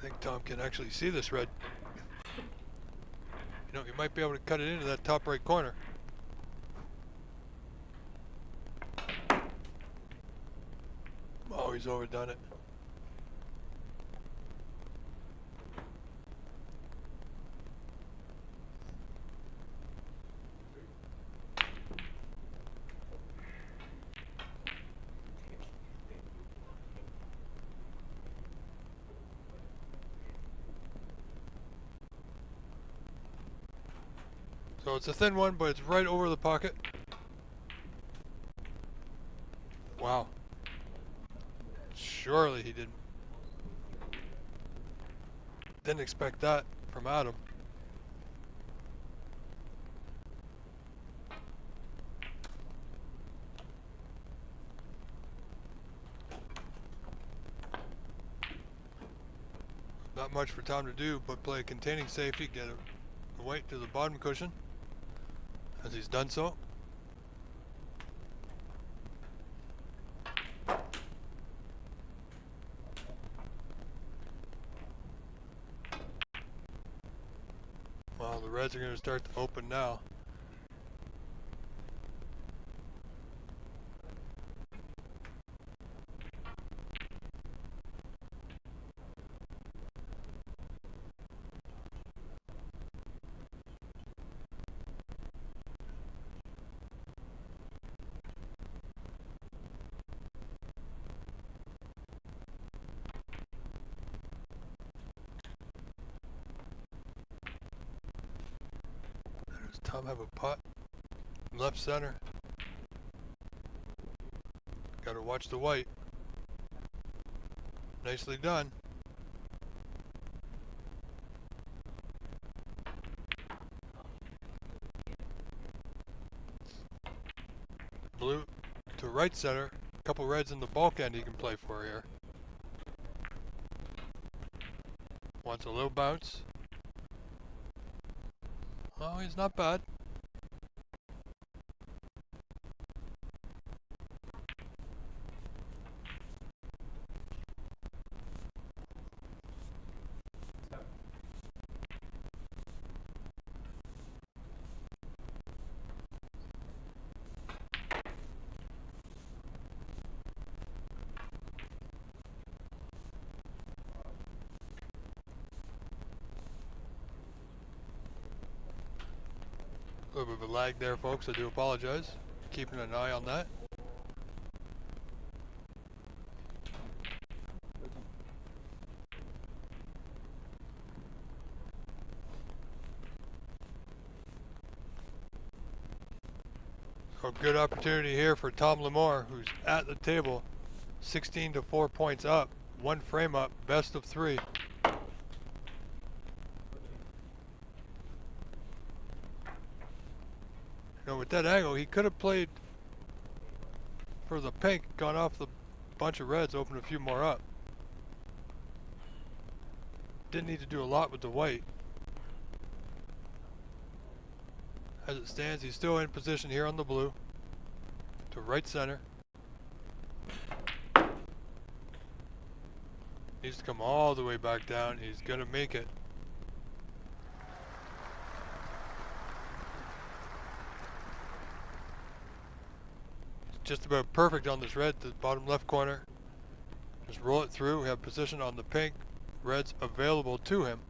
think Tom can actually see this red. You know, you might be able to cut it into that top right corner. Oh, he's overdone it. So it's a thin one, but it's right over the pocket. Wow. Surely he didn't expect that from Adam. Not much for Tom to do, but play a containing safety, get a white to the bottom cushion, as he's done so. Well, the reds are going to start to open now. Does Tom have a putt? Left center. Got to watch the white. Nicely done. Blue to right center. A couple reds in the bulk end he can play for here. Wants a little bounce. Oh, he's not bad. A little bit of a lag there, folks. I do apologize. Keeping an eye on that. So good opportunity here for Tom Lamore, who's at the table, 16 to 4 points up, one frame up, best of three. You know, with that angle, he could have played for the pink, gone off the bunch of reds, opened a few more up. Didn't need to do a lot with the white. As it stands, he's still in position here on the blue, to right center. Needs to come all the way back down. He's gonna make it. Just about perfect on this red, the bottom left corner. Just roll it through, have position on the pink, reds available to him.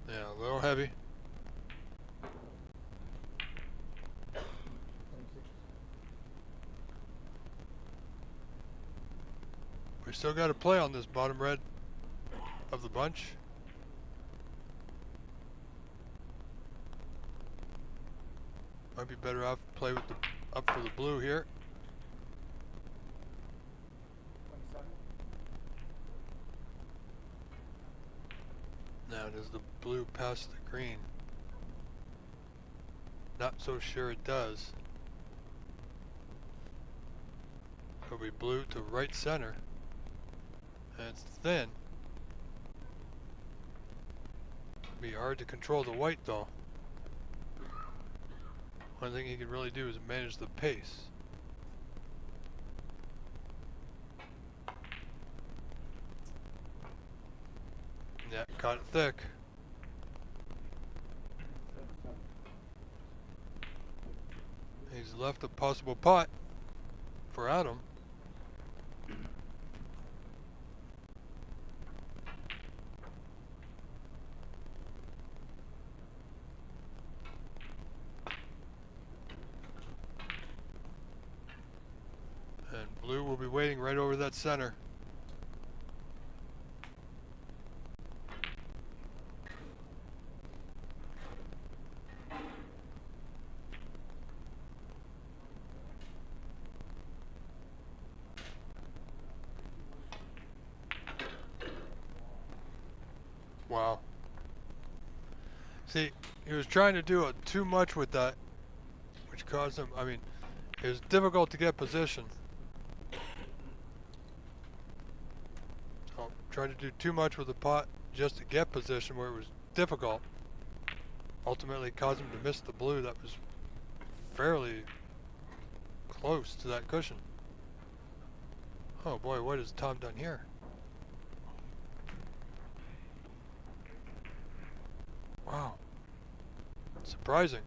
Yeah, a little heavy. We still got to play on this bottom red of the bunch. Might be better off play with the up for the blue here. 27. Now does the blue pass the green? Not so sure it does. It'll be blue to right center. And it's thin. It'll be hard to control the white though. One thing he can really do is manage the pace. Yeah, caught it thick. He's left a possible putt for Adam. And blue will be waiting right over that center. Wow. See, he was trying to do too much with that, which caused him, I mean, it was difficult to get position. So, tried to do too much with the putt just to get position where it was difficult. Ultimately caused him to miss the blue that was fairly close to that cushion. Oh boy, what has Tom done here? Wow. Surprising.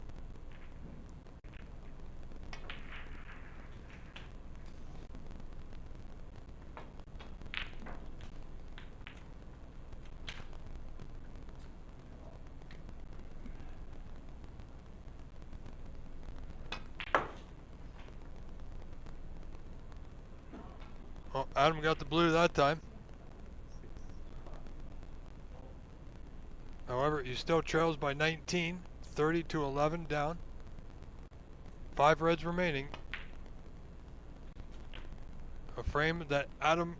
Oh, Adam got the blue that time. However, he still trails by 19, 30 to 11 down. 5 reds remaining. A frame that Adam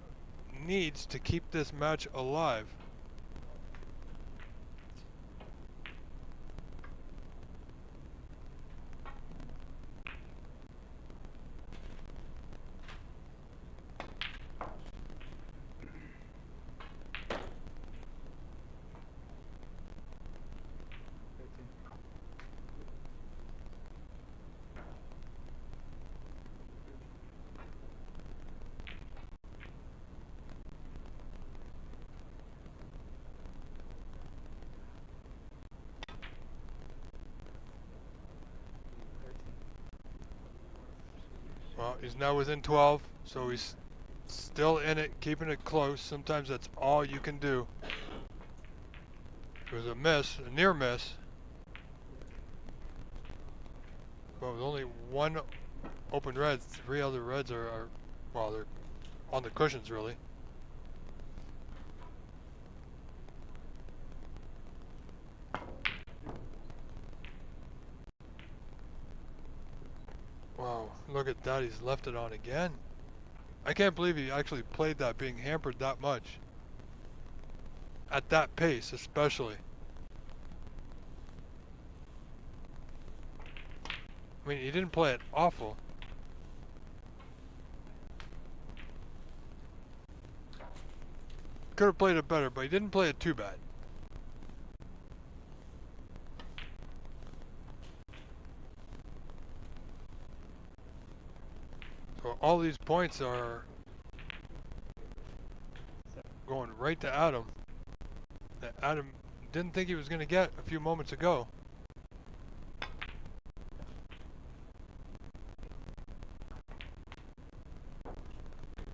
needs to keep this match alive. Well, he's now within 12, so he's still in it, keeping it close. Sometimes that's all you can do. It was a miss, a near miss. But with only one open red, 3 other reds are well, they're on the cushions really. Wow, look at that, he's left it on again. I can't believe he actually played that, being hampered that much. At that pace, especially. I mean, he didn't play it awful. Could have played it better, but he didn't play it too bad. So all these points are going right to Adam. That Adam didn't think he was going to get a few moments ago.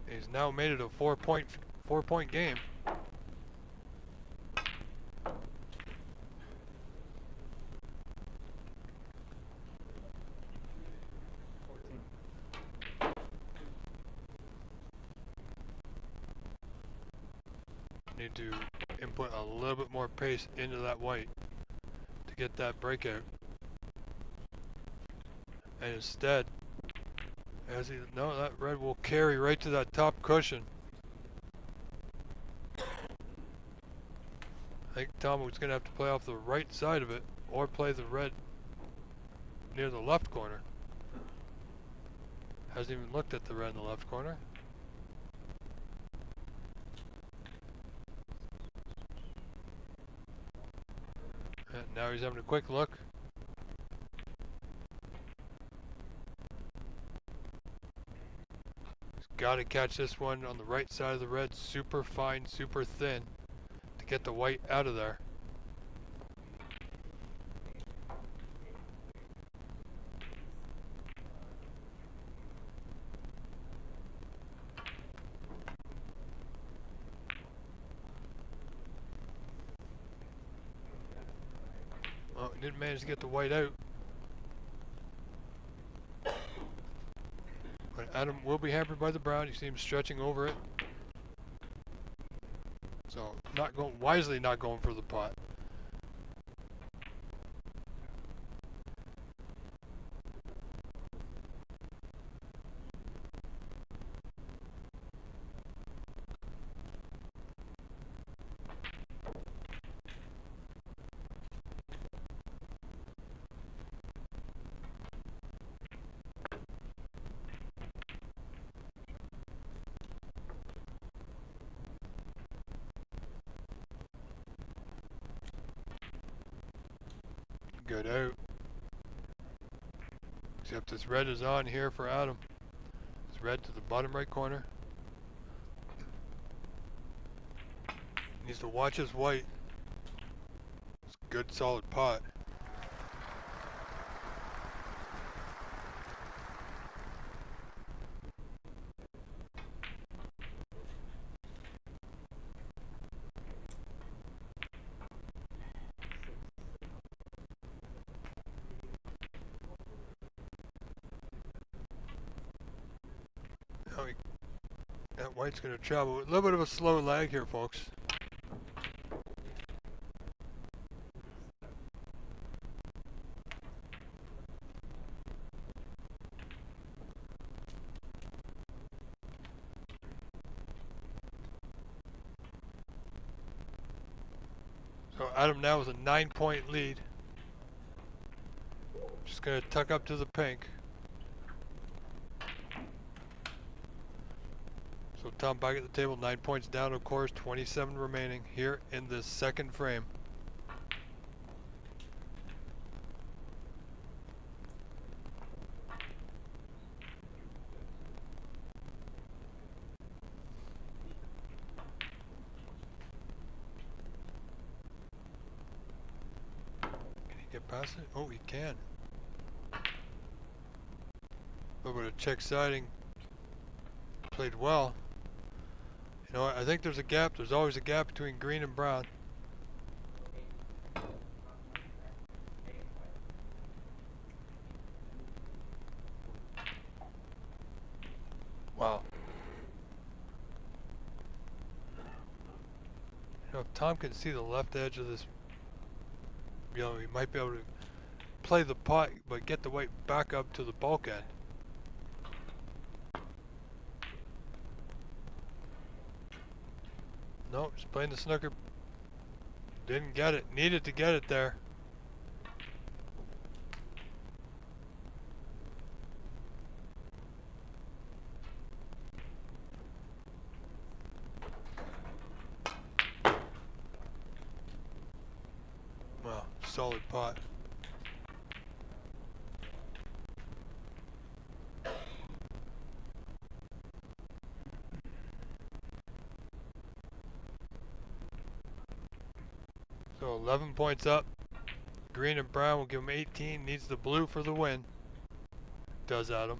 He's now made it a 4-point game. Need to input a little bit more pace into that white to get that breakout. And instead, no, that red will carry right to that top cushion. I think Tom was going to have to play off the right side of it or play the red near the left corner. Hasn't even looked at the red in the left corner. And now he's having a quick look. He's got to catch this one on the right side of the red, super fine, super thin, to get the white out of there. Oh, didn't manage to get the white out. But Adam will be hampered by the brown. You see him stretching over it. So wisely not going for the pot. Good out. Except this red is on here for Adam. It's red to the bottom right corner. Needs to watch his white. It's a good solid pot. Now that white's going to travel. A little bit of a slow lag here, folks. So Adam now with a 9-point lead. Just going to tuck up to the pink. So Tom back at the table, 9 points down, of course, 27 remaining here in this second frame. Can he get past it? Oh, he can. A little bit of check siding. Played well. You know, I think there's a gap. There's always a gap between green and brown. Wow. You know, if Tom can see the left edge of this, you know, he might be able to play the pot, but get the white back up to the bulkhead. No, just playing the snooker. Didn't get it. Needed to get it there. Well, solid pot. So 11 points up. Green and brown will give him 18. Needs the blue for the win. Does Adam.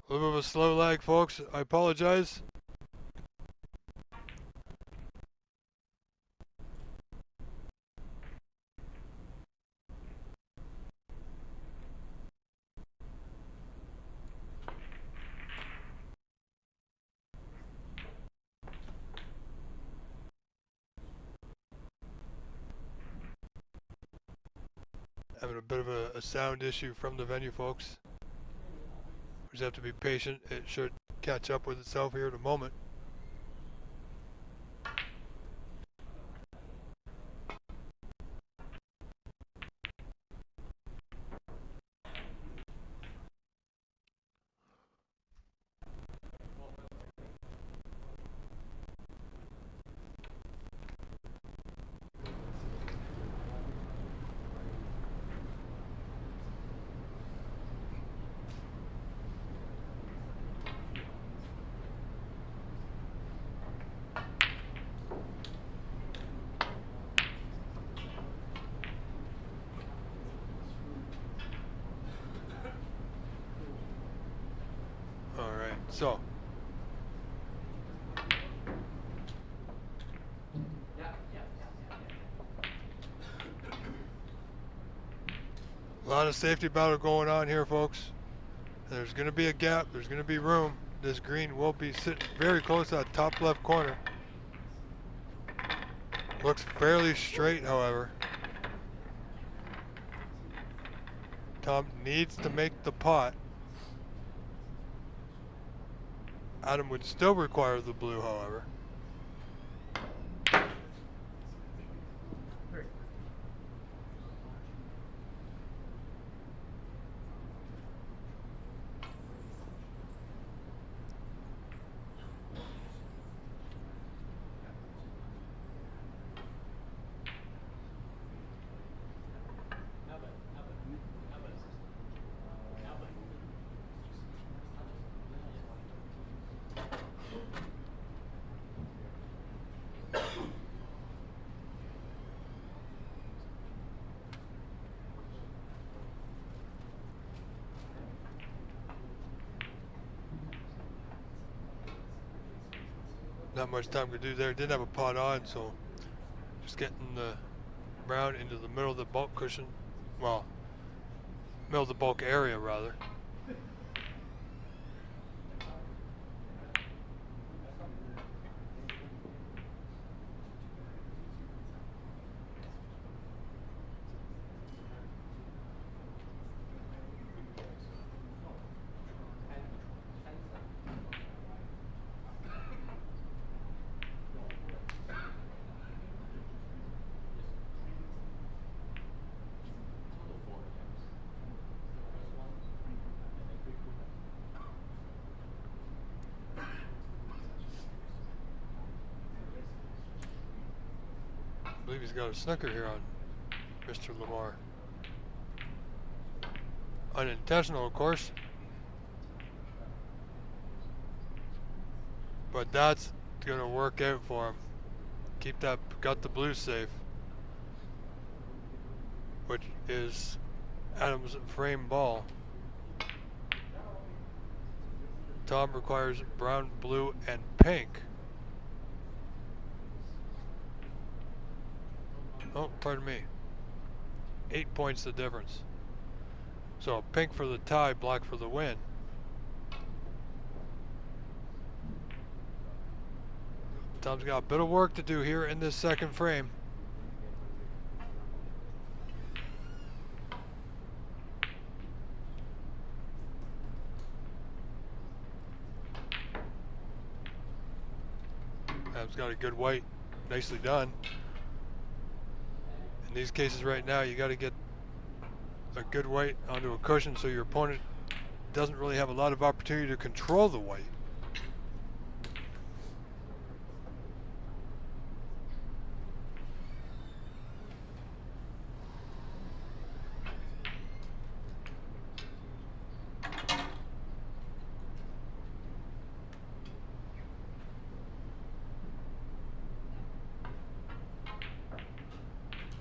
A little bit of a slow lag, folks. I apologize. Having a bit of a sound issue from the venue, folks. We just have to be patient. It should catch up with itself here in a moment. Alright, so. A lot of safety battle going on here, folks. There's going to be a gap. There's going to be room. This green will be sitting very close to that top left corner. Looks fairly straight, however. Tom needs to make the pot. Adam would still require the blue, however. Not much time to do there. Didn't have a pot on, so just getting the brown into the middle of the bulk cushion. Well, middle of the bulk area, rather. I believe he's got a snooker here on Mr. Lamar. Unintentional, of course. But that's gonna work out for him. Keep that, got the blue safe. Which is Adam's frame ball. Tom requires brown, blue, and pink. Oh, pardon me. 8 points the difference. So pink for the tie, black for the win. Tom's got a bit of work to do here in this second frame. Adam's got a good white. Nicely done. In these cases right now, you got to get a good white onto a cushion so your opponent doesn't really have a lot of opportunity to control the white.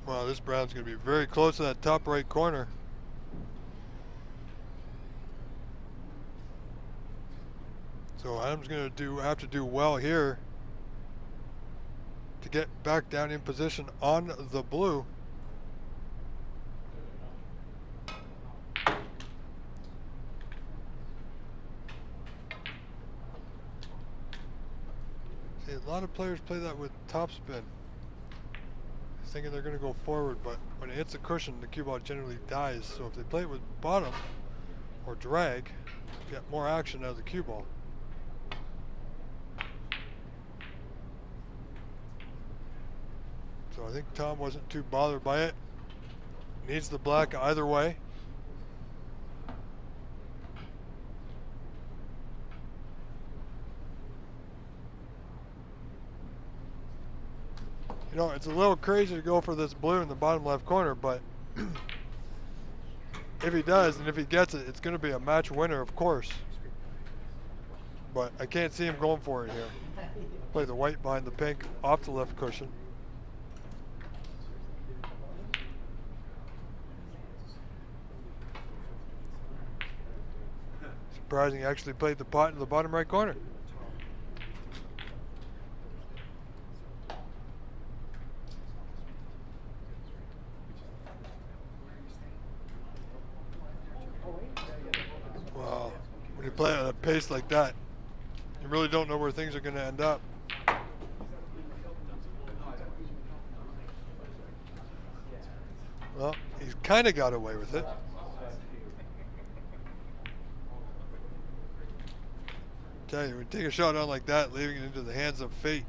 Wow, this brown's going to be very close to that top right corner. So Adam's going to have to do well here to get back down in position on the blue. See, a lot of players play that with topspin, thinking they're going to go forward, but when it hits a cushion, the cue ball generally dies. So if they play it with bottom, or drag, get more action out of the cue ball. So I think Tom wasn't too bothered by it. Needs the black either way. You know, it's a little crazy to go for this blue in the bottom left corner, but if he does, and if he gets it, it's going to be a match winner, of course. But I can't see him going for it here. Play the white behind the pink off the left cushion. Surprising he actually played the pot in the bottom right corner. Wow, when you play at a pace like that, you really don't know where things are going to end up. Well, he's kind of got away with it. Tell you, when you take a shot on like that, leaving it into the hands of fate.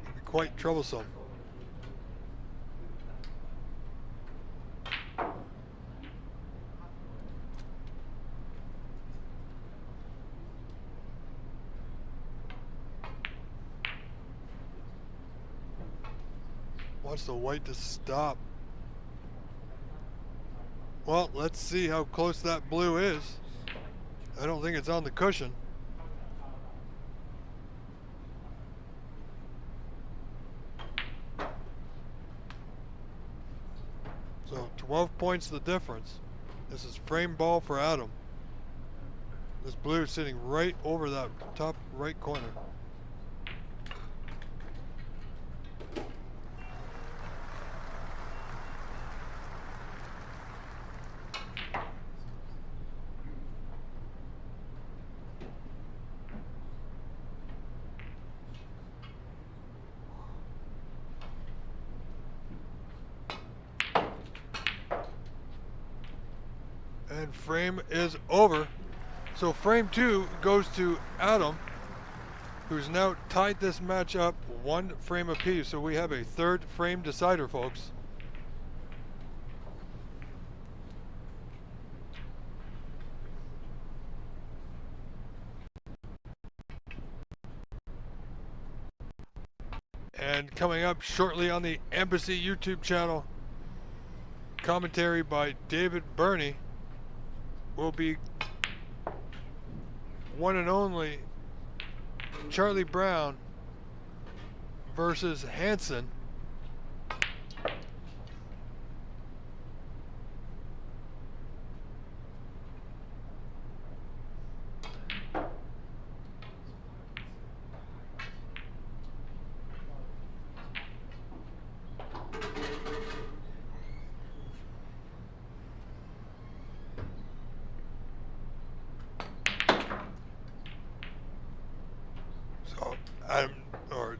Can be quite troublesome. Wants the white to stop. Well, let's see how close that blue is. I don't think it's on the cushion. So 12 points the difference. This is frame ball for Adam. This blue is sitting right over that top right corner. And frame is over. So frame 2 goes to Adam, who's now tied this match up 1 frame apiece. So we have a 3rd frame decider, folks. And coming up shortly on the Embassy YouTube channel, commentary by David Burney, will be one and only Charlie Brown versus Hansen.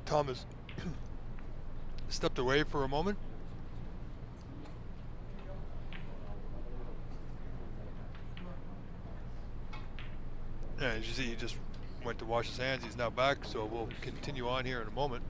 Thomas stepped away for a moment. Yeah, as you see, he just went to wash his hands. He's now back, so we'll continue on here in a moment.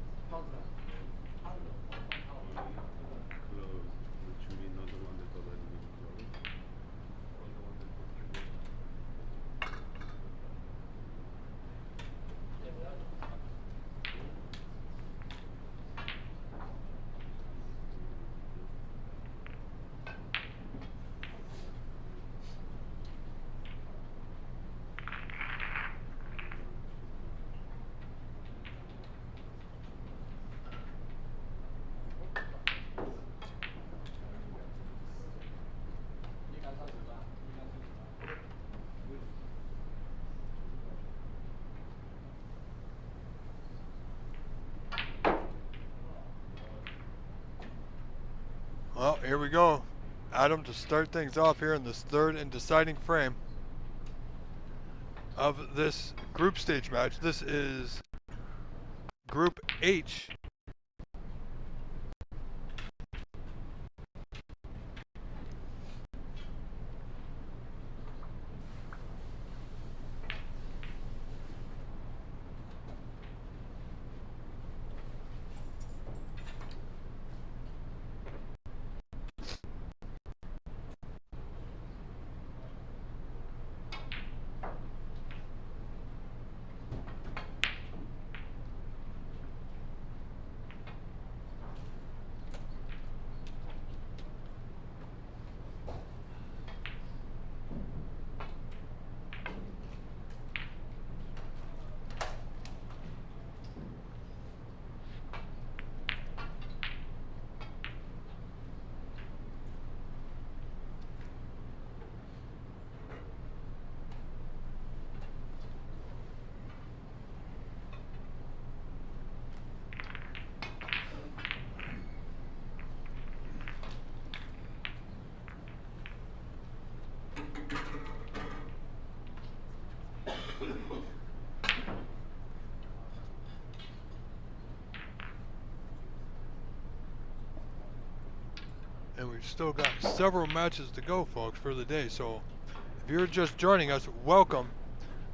Well, here we go. Adam to start things off here in this 3rd and deciding frame of this group stage match. This is Group H. And we've still got several matches to go, folks, for the day. So if you're just joining us, welcome.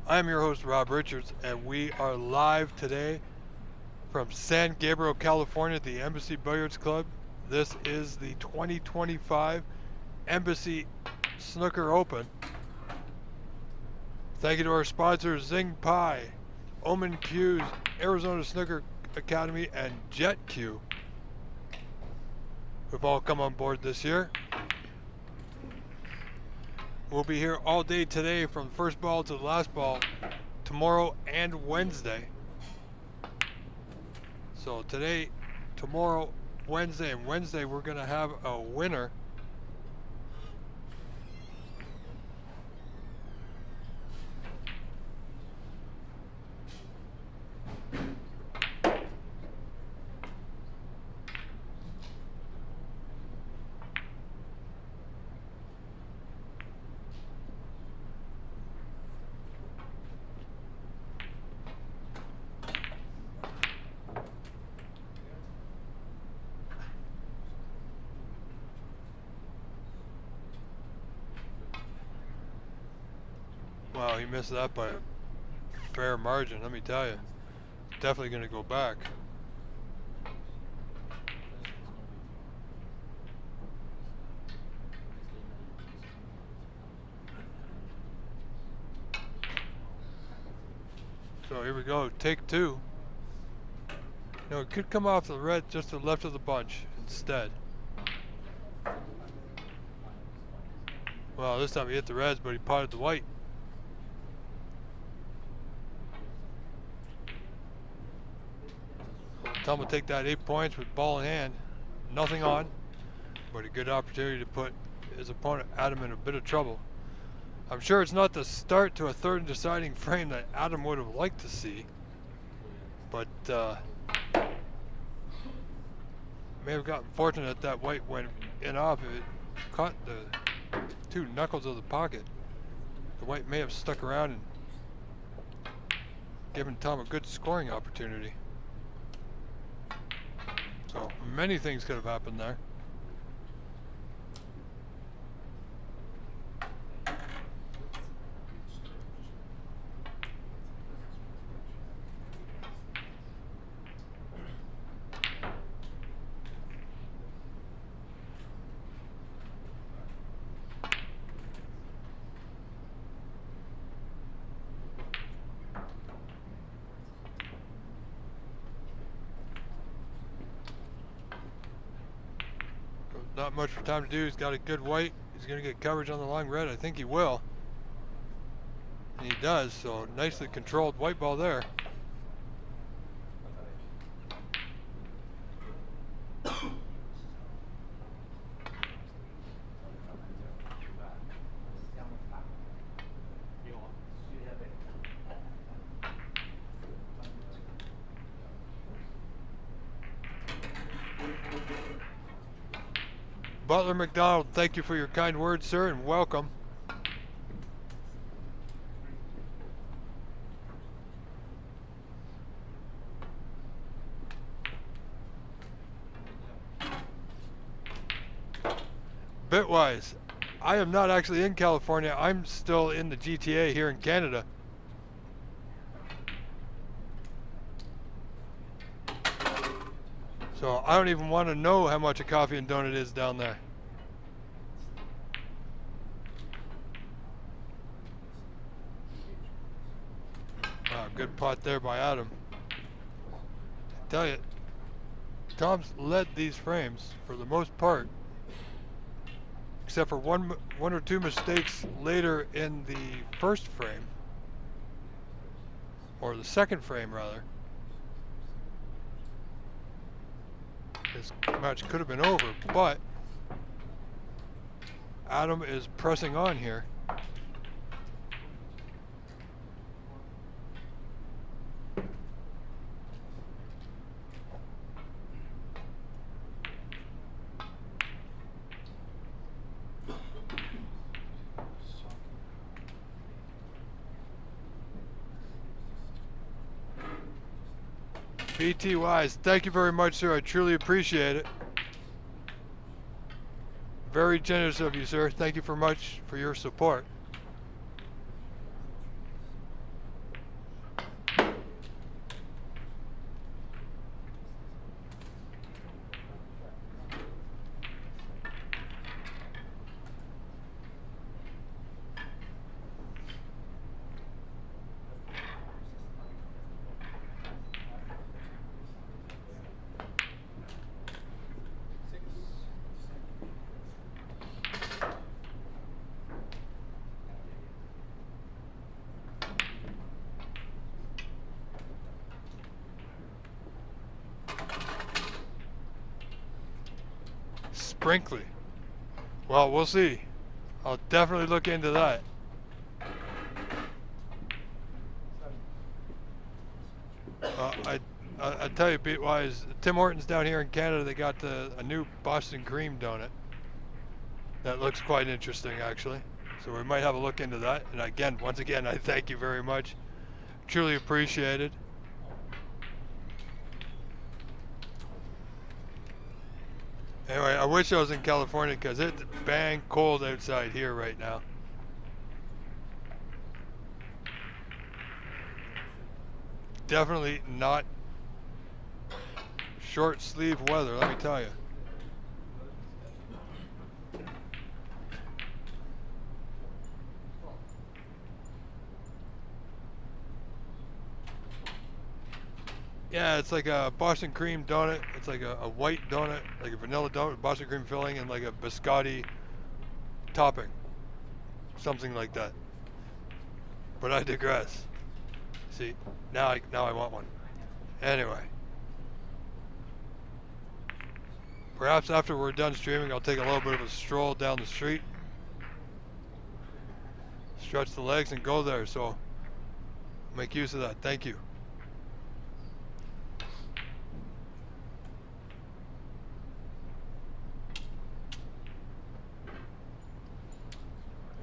I'm your host, Rob Richards, and we are live today from San Gabriel, California at the Embassy Billiards Club. This is the 2025 Embassy Snooker Open. Thank you to our sponsors, Zing Pie, Omen Q's, Arizona Snooker Academy, and Jet Q, who've all come on board this year. We'll be here all day today from the first ball to the last ball, tomorrow and Wednesday. So today, tomorrow, Wednesday, and Wednesday we're going to have a winner. Wow, he missed that by a fair margin, let me tell you. Definitely going to go back. So here we go, take two. No, it could come off the red just to the left of the bunch instead. Well, this time he hit the reds, but he potted the white. Tom will take that 8 points with ball in hand. Nothing on, but a good opportunity to put his opponent, Adam, in a bit of trouble. I'm sure it's not the start to a third and deciding frame that Adam would have liked to see, but may have gotten fortunate that white went in off. If it caught the two knuckles of the pocket, the white may have stuck around and given Tom a good scoring opportunity. So many things could have happened there. Not much for Tom to do. He's got a good white. He's going to get coverage on the long red. I think he will. And he does, so nicely controlled white ball there. Butler McDonald, thank you for your kind words, sir, and welcome. Bitwise, I am not actually in California. I'm still in the GTA here in Canada. So I don't even want to know how much a coffee and donut is down there. Wow, good pot there by Adam. I tell you, Tom's led these frames for the most part, except for one or two mistakes later in the first frame, or the second frame rather. This match could have been over, but Adam is pressing on here. BT Wise, thank you very much, sir. I truly appreciate it. Very generous of you, sir. Thank you very much for your support. Sprinkly. Well, we'll see. I'll definitely look into that. I tell you, Beatwise, Tim Hortons down here in Canada, they got a new Boston cream donut. That looks quite interesting, actually. So we might have a look into that. And again, once again, I thank you very much. Truly appreciated. Anyway, I wish I was in California because it's bang cold outside here right now. Definitely not short sleeve weather, let me tell you. Yeah, it's like a Boston cream donut. It's like a white donut, like a vanilla donut with Boston cream filling and like a biscotti topping. Something like that. But I digress. See, now I want one. Anyway. Perhaps after we're done streaming, I'll take a little bit of a stroll down the street. Stretch the legs and go there, so make use of that. Thank you.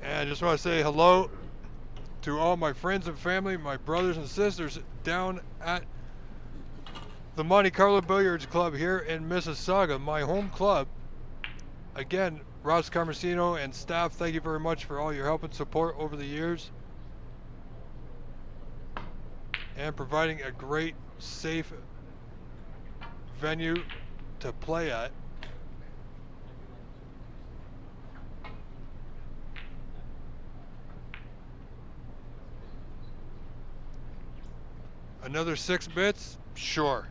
And I just want to say hello to all my friends and family, my brothers and sisters down at the Monte Carlo Billiards Club here in Mississauga, my home club. Again, Ross Carmesino and staff, thank you very much for all your help and support over the years. And providing a great, safe venue to play at. Another 6 bits? Sure.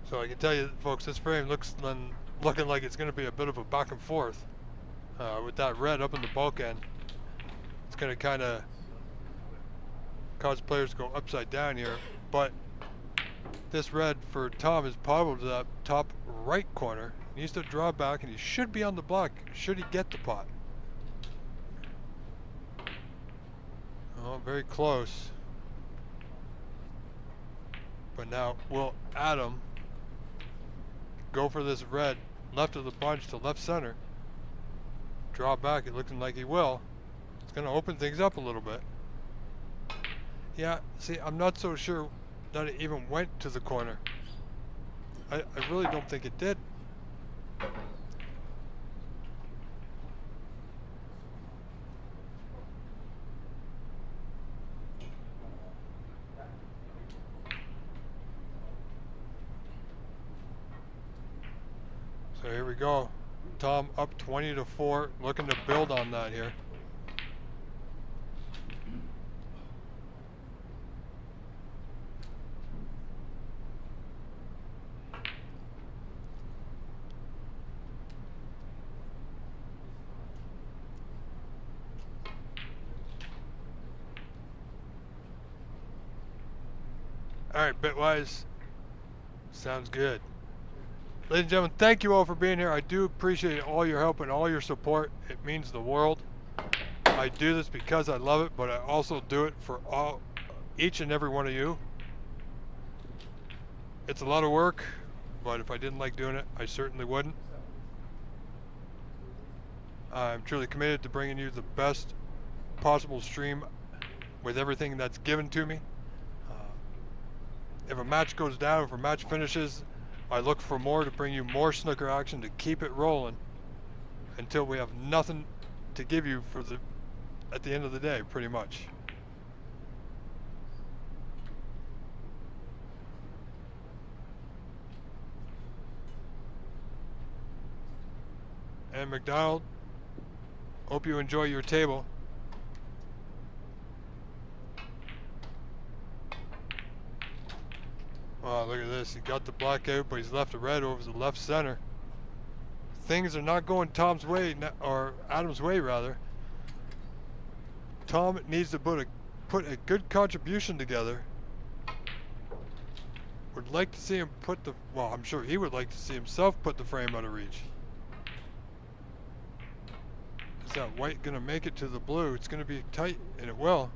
So I can tell you, folks, this frame looking like it's going to be a bit of a back and forth with that red up in the bulk end. It's going to kind of cause players to go upside down here, but this red for Tom is probably to that top right corner. He needs to draw back and he should be on the block should he get the pot. Oh, very close. But now will Adam go for this red left of the bunch to left center? Draw back, it looking like he will. It's going to open things up a little bit. Yeah, see, I'm not so sure that it even went to the corner. I really don't think it did. So here we go. Tom up 20-4, looking to build on that here. Alright, Bitwise. Sounds good. Ladies and gentlemen, thank you all for being here. I do appreciate all your help and all your support. It means the world. I do this because I love it, but I also do it for all each and every one of you. It's a lot of work, but if I didn't like doing it, I certainly wouldn't. I'm truly committed to bringing you the best possible stream with everything that's given to me. If a match goes down, if a match finishes, I look for more to bring you more snooker action to keep it rolling until we have nothing to give you for at the end of the day, pretty much. And McDonald, hope you enjoy your table. Oh, look at this. He got the black out, but he's left a red over the left center. Things are not going Tom's way, or Adam's way, rather. Tom needs to put a good contribution together. Would like to see him well, I'm sure he would like to see himself put the frame out of reach. Is that white going to make it to the blue? It's going to be tight, and it will.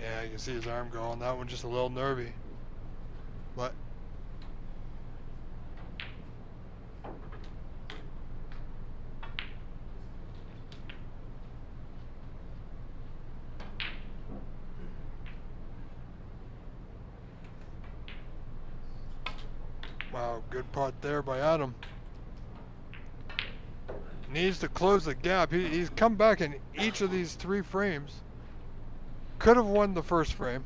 Yeah, you can see his arm going. That one just a little nervy. But wow, good putt there by Adam. Needs to close the gap. He's come back in each of these 3 frames. Could have won the first frame.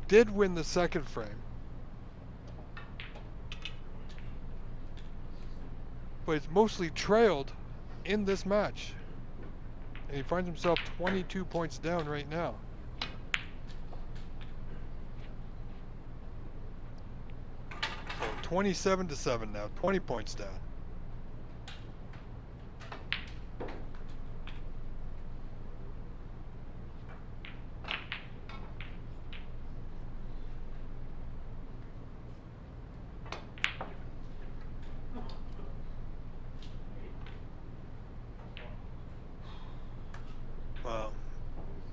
Did win the second frame. But he's mostly trailed in this match. And he finds himself 22 points down right now. So 27-7 now, 20 points down.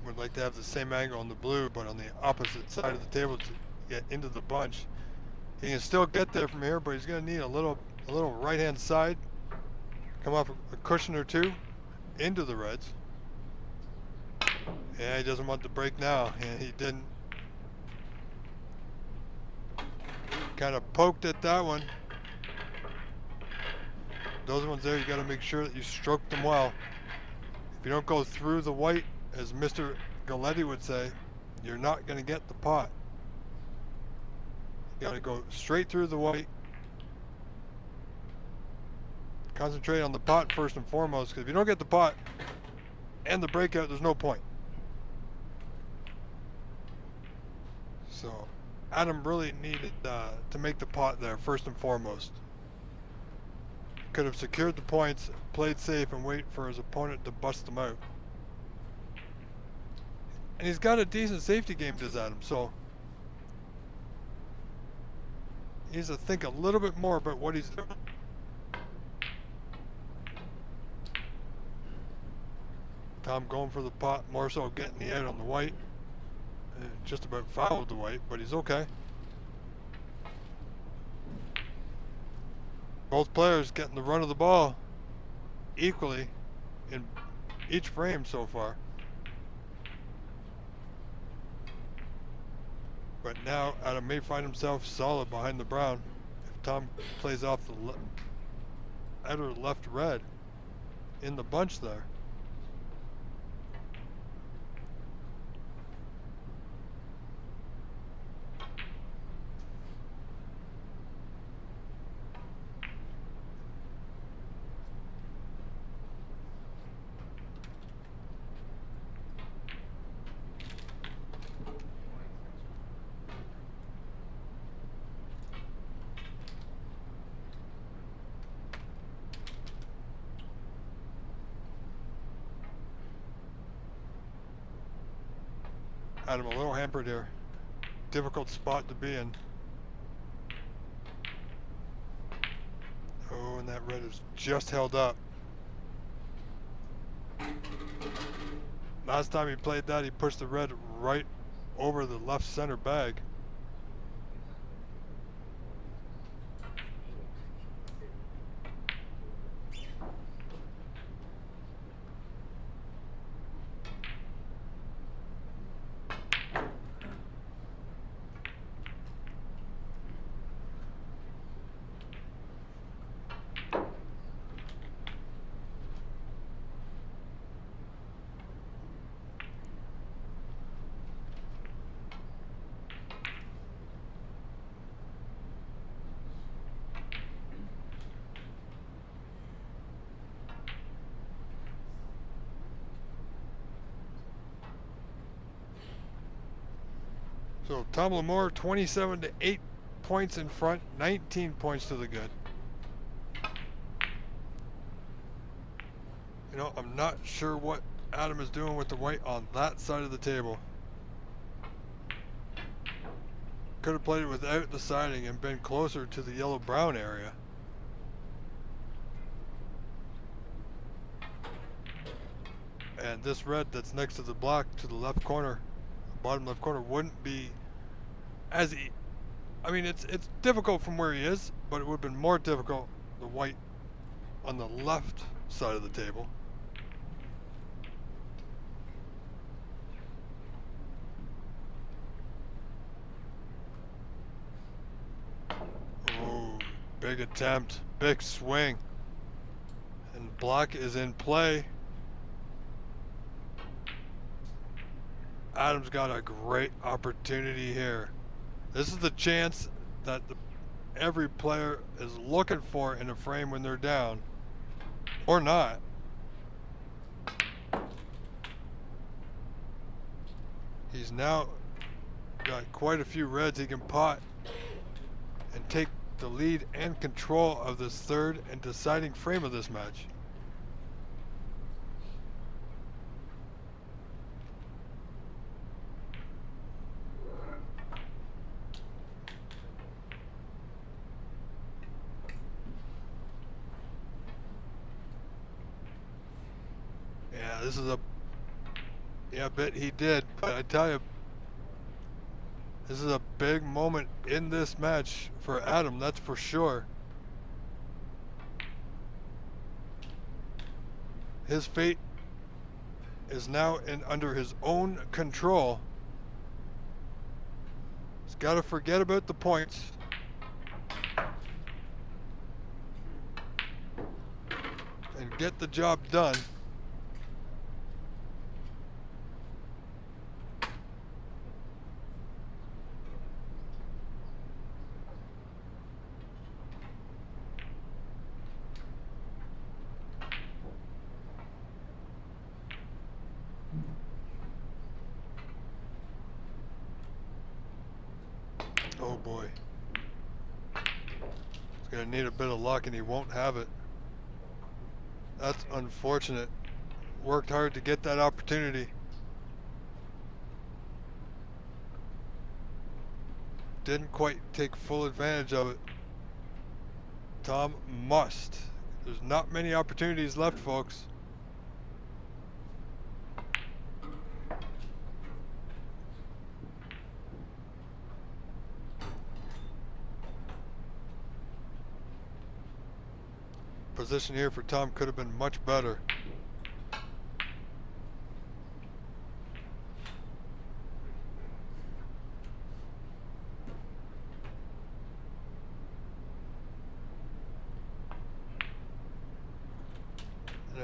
Would like to have the same angle on the blue, but on the opposite side of the table to get into the bunch. He can still get there from here, but he's going to need a little right-hand side. Come off a cushion or 2 into the reds. Yeah, he doesn't want the break now, and he didn't. Kind of poked at that one. Those ones there, you got to make sure that you stroke them well. If you don't go through the white, as Mr. Galletti would say, you're not going to get the pot. You got to go straight through the white. Concentrate on the pot first and foremost, because if you don't get the pot and the breakout, there's no point. So Adam really needed to make the pot there first and foremost. Could have secured the points, played safe, and wait for his opponent to bust them out. And he's got a decent safety game, does Adam, so he needs to think a little bit more about what he's doing. Tom going for the pot, more so getting the out on the white. Just about fouled the white, but he's okay. Both players getting the run of the ball equally in each frame so far. But now Adam may find himself solid behind the brown if Tom plays off the outer left red in the bunch there. Adam, a little hampered here. Difficult spot to be in. Oh, and that red is just held up. Last time he played that, he pushed the red right over the left center bag. So Tom Lamore, 27 to 8 points in front, 19 points to the good. You know, I'm not sure what Adam is doing with the white on that side of the table. Could have played it without the siding and been closer to the yellow-brown area. And this red that's next to the black to the left corner, bottom left corner, wouldn't be as I mean, it's difficult from where he is, but it would have been more difficult the white on the left side of the table. Oh, big attempt, big swing. And black is in play. Adam's got a great opportunity here. This is the chance that every player is looking for in a frame when they're down, or not. He's now got quite a few reds he can pot and take the lead and control of this third and deciding frame of this match. Yeah, this is I bet he did, but I tell you, this is a big moment in this match for Adam, that's for sure. His fate is now under his own control. He's got to forget about the points. And get the job done. Oh boy. He's gonna need a bit of luck and he won't have it. That's unfortunate. Worked hard to get that opportunity. Didn't quite take full advantage of it. Tom must. There's not many opportunities left, folks. Position here for Tom could have been much better.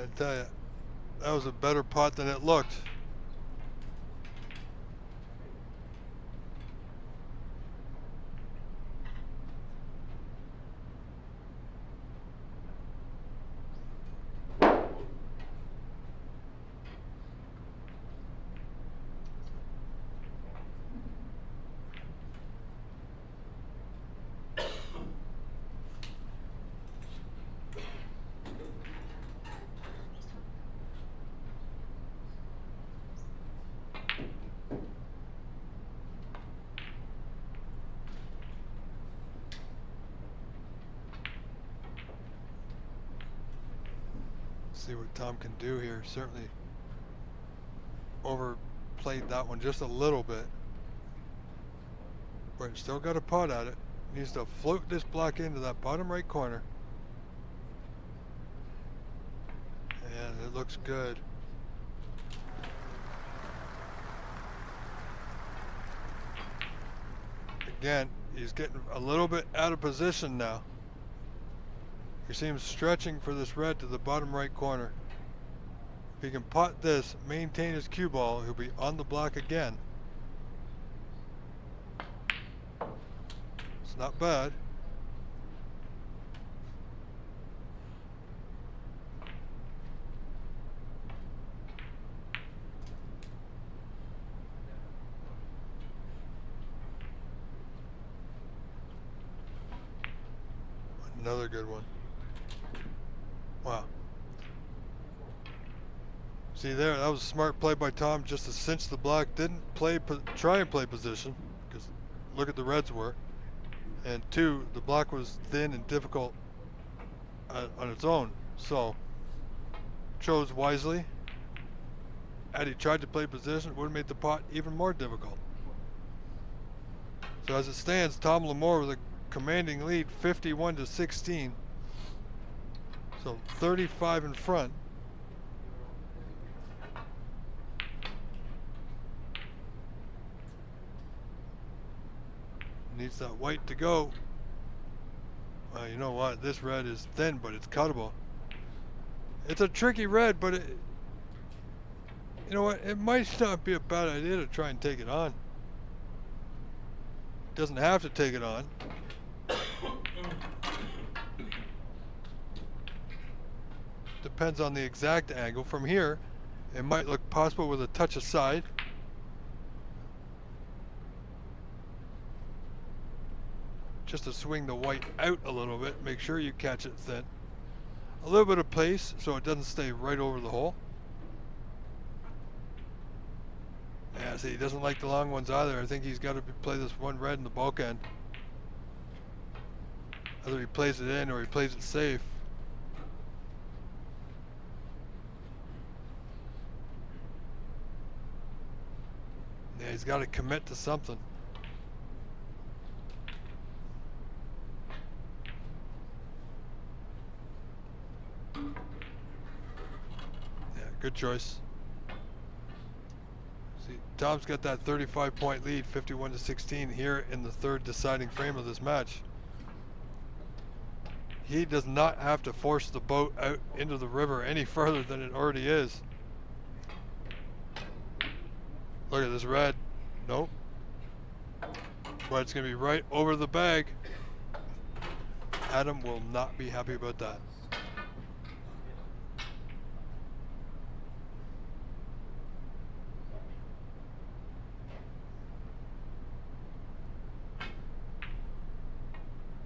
I tell you, that was a better putt than it looked. See what Tom can do here. Certainly overplayed that one just a little bit. But still got a putt at it. Needs to float this block into that bottom right corner. And it looks good. Again, he's getting a little bit out of position now. You see him stretching for this red to the bottom right corner. If he can putt this, maintain his cue ball, he'll be on the block again. It's not bad. Another good one. Wow. See there, that was a smart play by Tom just to cinch the block. Didn't try and play position, because look at the reds were. And two, the block was thin and difficult on its own. So, chose wisely. Had he tried to play position, it would have made the putt even more difficult. So as it stands, Tom Lamore with a commanding lead, 51-16. So 35 in front. Needs that white to go. Well, you know what? This red is thin, but it's cuttable. It's a tricky red, but it, you know what? It might not be a bad idea to try and take it on. Doesn't have to take it on. Depends on the exact angle. From here, it might look possible with a touch aside. Just to swing the white out a little bit, make sure you catch it thin. A little bit of pace so it doesn't stay right over the hole. Yeah, see, he doesn't like the long ones either. I think he's got to play this one red in the bulk end. Either he plays it in or he plays it safe. Yeah, he's got to commit to something. Yeah, good choice. See, Tom's got that 35-point lead, 51-16 here in the third deciding frame of this match. He does not have to force the boat out into the river any further than it already is. Look at this red. Nope. But it's going to be right over the bag. Adam will not be happy about that.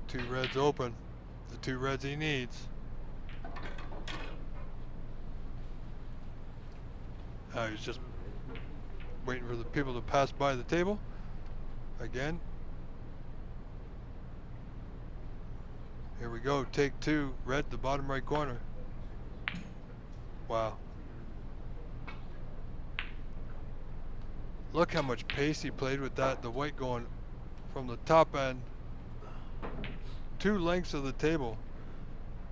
Two reds open. The two reds he needs. He's just waiting for the people to pass by the table. Again. Here we go. Take two. Red, the bottom right corner. Wow. Look how much pace he played with that. The white going from the top end 2 lengths of the table.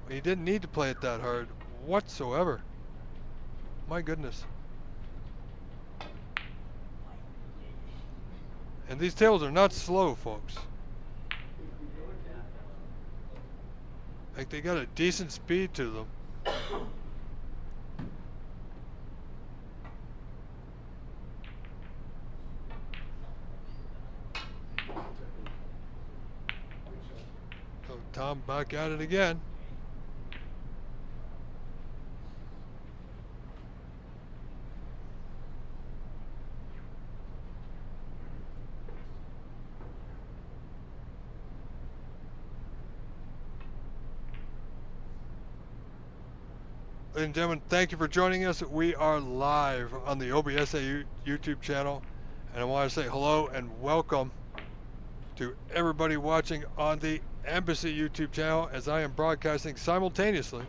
He didn't need to play it that hard whatsoever. My goodness. And these tables are not slow, folks. Like, they got a decent speed to them. So Tom back at it again. Ladies and gentlemen, thank you for joining us. We are live on the OBSA YouTube channel, and I want to say hello and welcome to everybody watching on the Embassy YouTube channel, as I am broadcasting simultaneously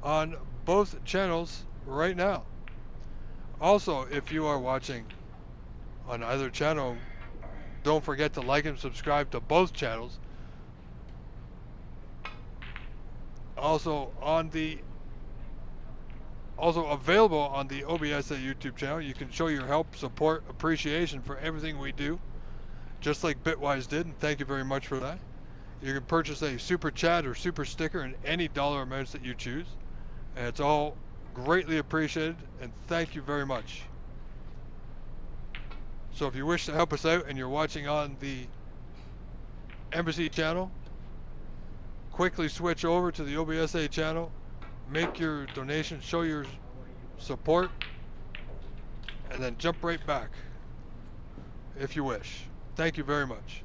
on both channels right now. Also, if you are watching on either channel, don't forget to like and subscribe to both channels. Also available on the OBSA YouTube channel, you can show your help, support, appreciation for everything we do, just like Bitwise did, and thank you very much for that. You can purchase a super chat or super sticker in any dollar amounts that you choose, and it's all greatly appreciated, and thank you very much. So if you wish to help us out and you're watching on the Embassy channel, quickly switch over to the OBSA channel, make your donation, show your support, and then jump right back if you wish. Thank you very much.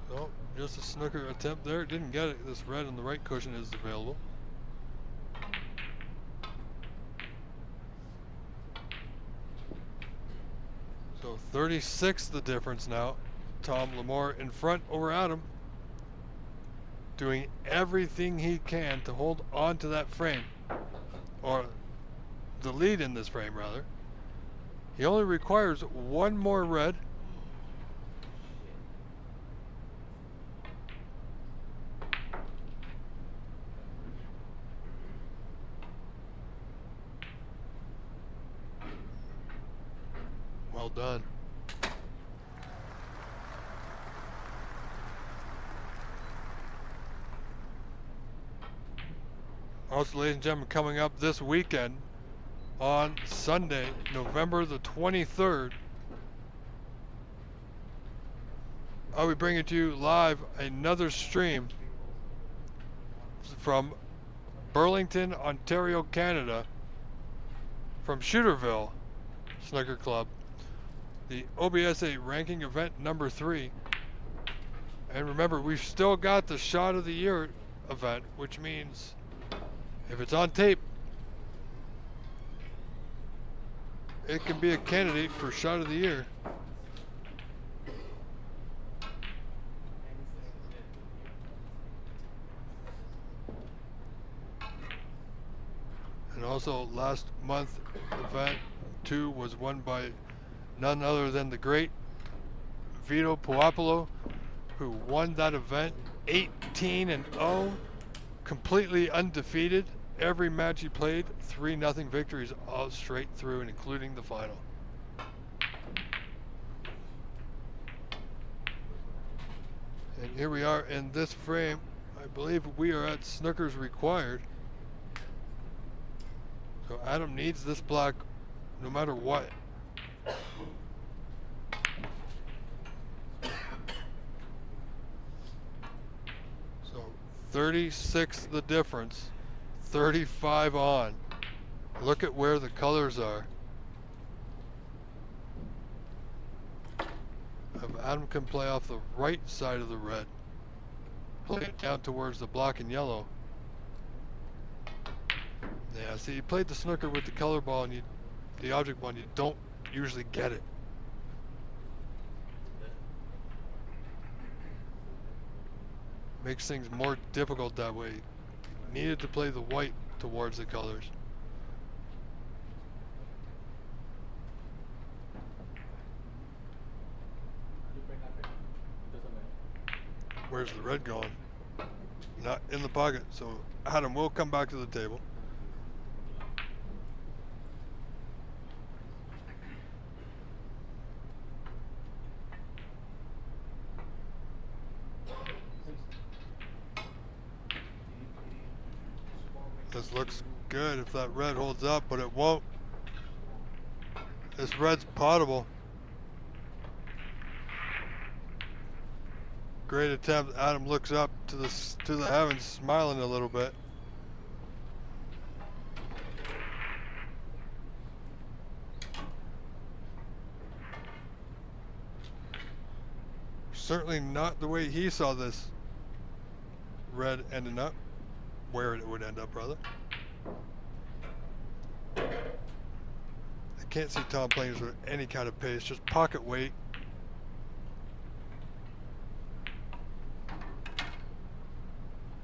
So, just a snooker attempt there. Didn't get it. This red on the right cushion is available. So 36 the difference now. Tom Lamore in front over Adam, doing everything he can to hold on to that frame, or the lead in this frame rather. He only requires one more red. Well done. Also, ladies and gentlemen, coming up this weekend on Sunday, November the 23rd, I'll be bringing to you live another stream from Burlington, Ontario, Canada, from Shooterville Snooker Club, the OBSA ranking event number 3. And remember, we've still got the Shot of the Year event, which means if it's on tape, it can be a candidate for Shot of the Year. And also last month, event 2 was won by none other than the great Vito Puopolo, who won that event 18-0, completely undefeated. Every match he played, 3-0 victories all straight through, and including the final. And here we are in this frame. I believe we are at Snookers required. So Adam needs this black no matter what. So 36 the difference, 35 on. Look at where the colors are. If Adam can play off the right side of the red, play it down towards the black and yellow. Yeah, see, you played the snooker with the color ball and the object one, you don't usually get it. Makes things more difficult that way. Needed to play the white towards the colors. Where's the red going? Not in the pocket, so Adam will come back to the table. This looks good if that red holds up, but it won't. This red's potable. Great attempt. Adam looks up to the heavens, smiling a little bit. Certainly not the way he saw this red ending up, where it would end up, rather. I can't see Tom playing this with any kind of pace, just pocket weight.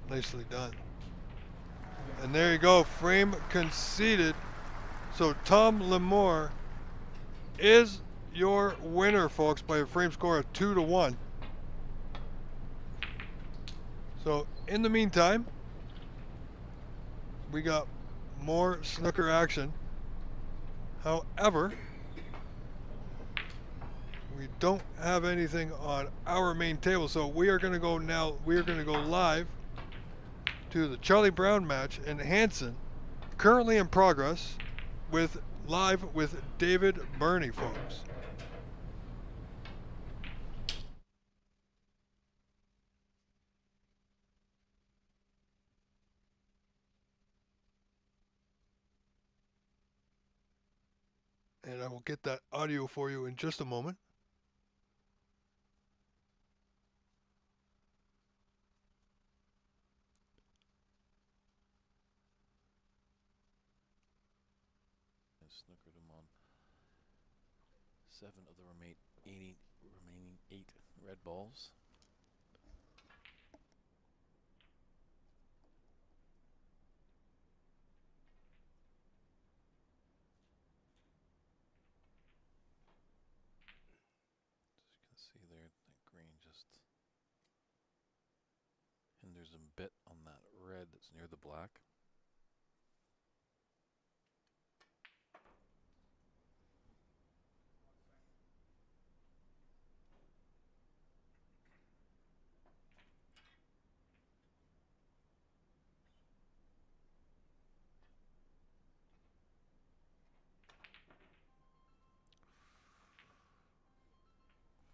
Nicely done. And there you go, frame conceded. So Tom Lemore is your winner, folks, by a frame score of 2-1. So in the meantime, we got more snooker action. However, we don't have anything on our main table, so we are going to go now. We are going to go live to the Charlie Brown match in Hanson, currently in progress, with live with David Burney, folks. And I will get that audio for you in just a moment. Snookered him on 7 of the remaining 8 red balls. As you can see there, that green just hinders him a bit on that red that's near the black.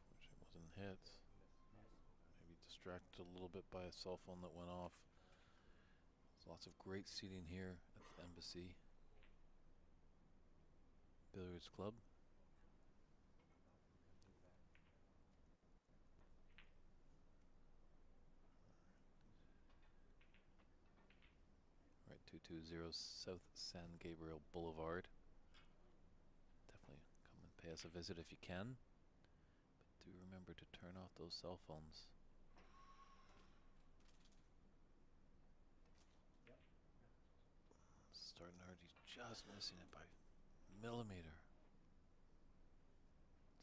Which it wasn't hit. Maybe distracted a little bit by a cell phone that went off. There's lots of great seating here at the Embassy Billiards Club. Right, 220 South San Gabriel Boulevard. Definitely come and pay us a visit if you can. But do remember to turn off those cell phones. Starting hard, he's just missing it by a millimeter.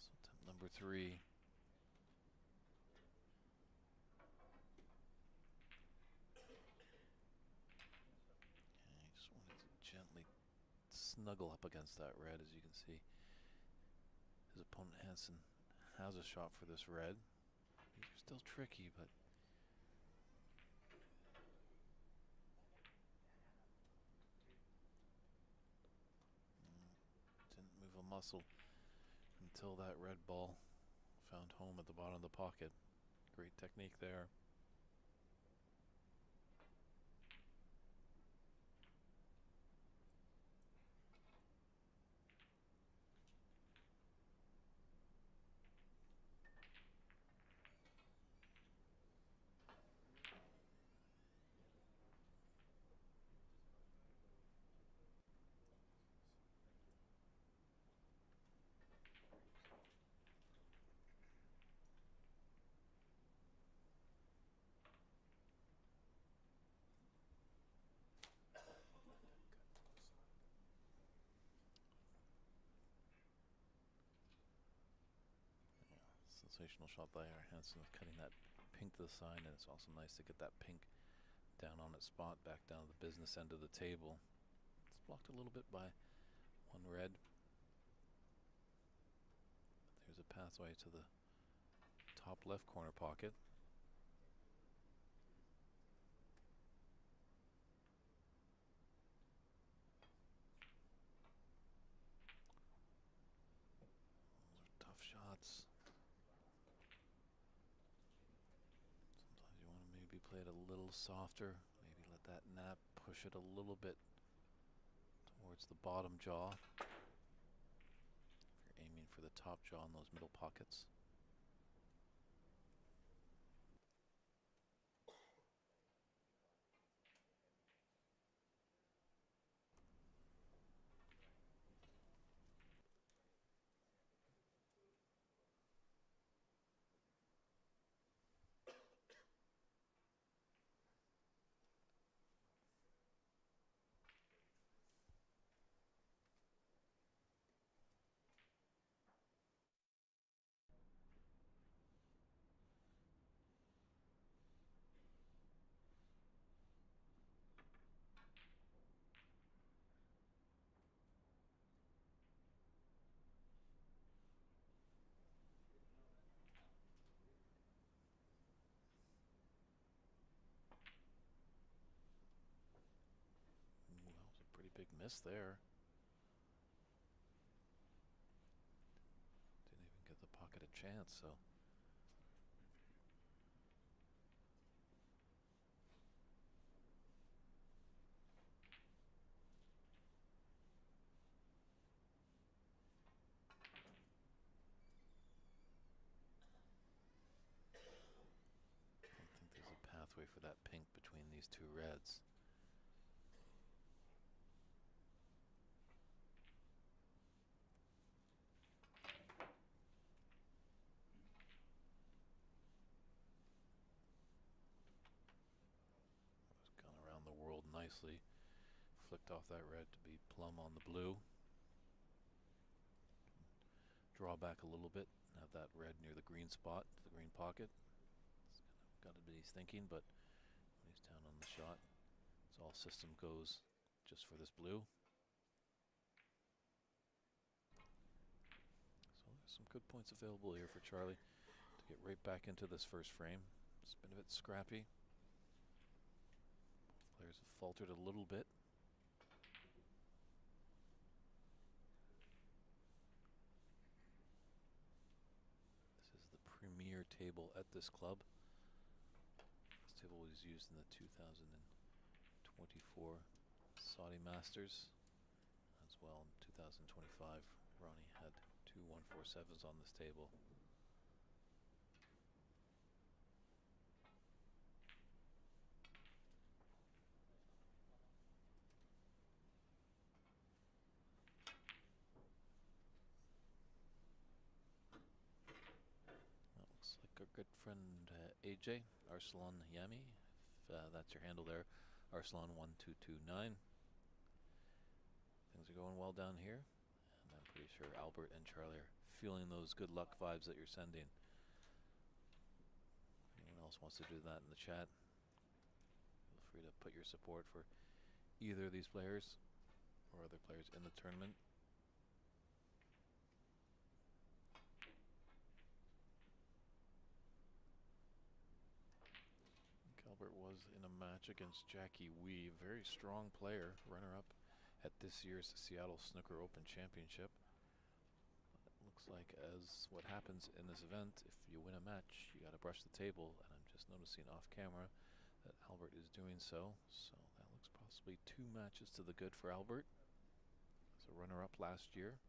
So attempt number 3. And he just wanted to gently snuggle up against that red, as you can see. His opponent Hansen has a shot for this red. These are still tricky, but didn't move a muscle until that red ball found home at the bottom of the pocket. Great technique there. Sensational shot by Hansen, cutting that pink to the side, and it's also nice to get that pink down on its spot, back down to the business end of the table. It's blocked a little bit by one red. There's a pathway to the top left corner pocket. play it a little softer. Maybe let that nap push it a little bit towards the bottom jaw. If you're aiming for the top jaw in those middle pockets. Ooh, that was a pretty big miss there. Didn't even give the pocket a chance, so. I don't think there's a pathway for that pink between these two reds. It's gone around the world nicely. Flicked off that red to be plumb on the blue. Draw back a little bit, have that red near the green spot, the green pocket. It's got to be he's thinking, but when he's down on the shot, it's all system goes just for this blue. So there's some good points available here for Charlie to get right back into this first frame. It's been a bit scrappy. Both players have faltered a little bit. This is the premier table at this club. This table was used in the 2024 Saudi Masters. As well in 2025, Ronnie had two 147s on this table. That looks like our good friend AJ, Arsalan Yami. If that's your handle there, Arsalan1229. Things are going well down here. And I'm pretty sure Albert and Charlie are feeling those good luck vibes that you're sending. Anyone else wants to do that in the chat, feel free to put your support for either of these players or other players in the tournament. Albert was in a match against Jackie Wee, very strong player, runner-up at this year's Seattle Snooker Open Championship. It looks like as what happens in this event, if you win a match, you got to brush the table, and I'm just noticing off camera that Albert is doing so. So that looks possibly 2 matches to the good for Albert. As a runner-up last year.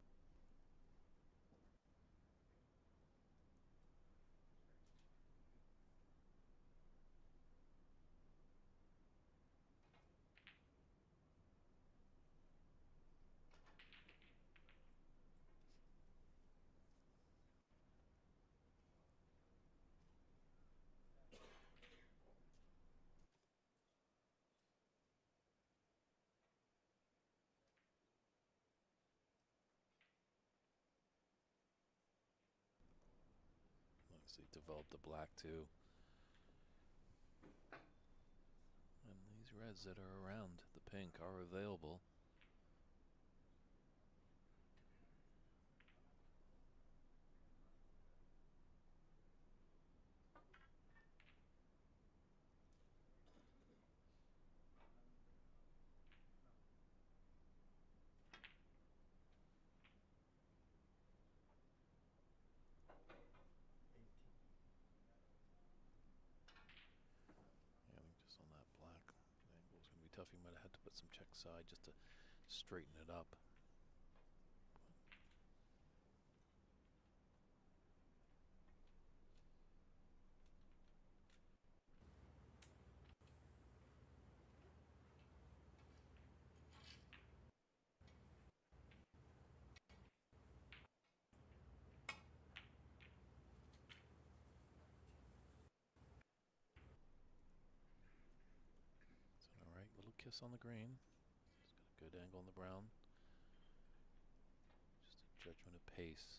He developed the black too. And these reds that are around the pink are available. tough. He might have had to put some check side just to straighten it up. Alright, little kiss on the green. It's got a good angle on the brown. Just a judgment of pace.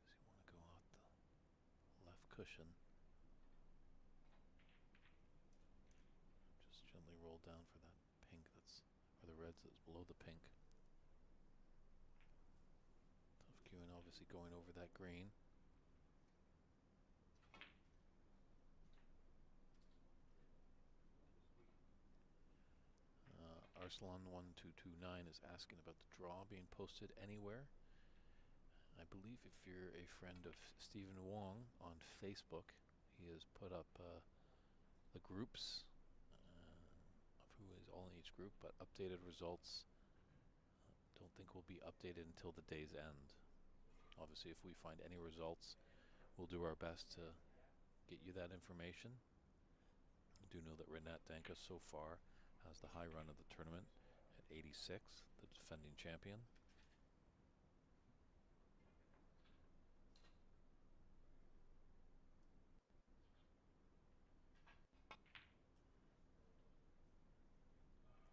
Does he want to go out the left cushion? Just gently roll down for that pink that's, or the reds that's below the pink. Tough cueing, obviously going over that green. Arslan1229 is asking about the draw being posted anywhere. I believe if you're a friend of Stephen Wong on Facebook, he has put up the groups of who is all in each group, but updated results don't think will be updated until the day's end. Obviously, if we find any results, we'll do our best to get you that information. I do know that Renat Danka so far has the high run of the tournament at 86, the defending champion.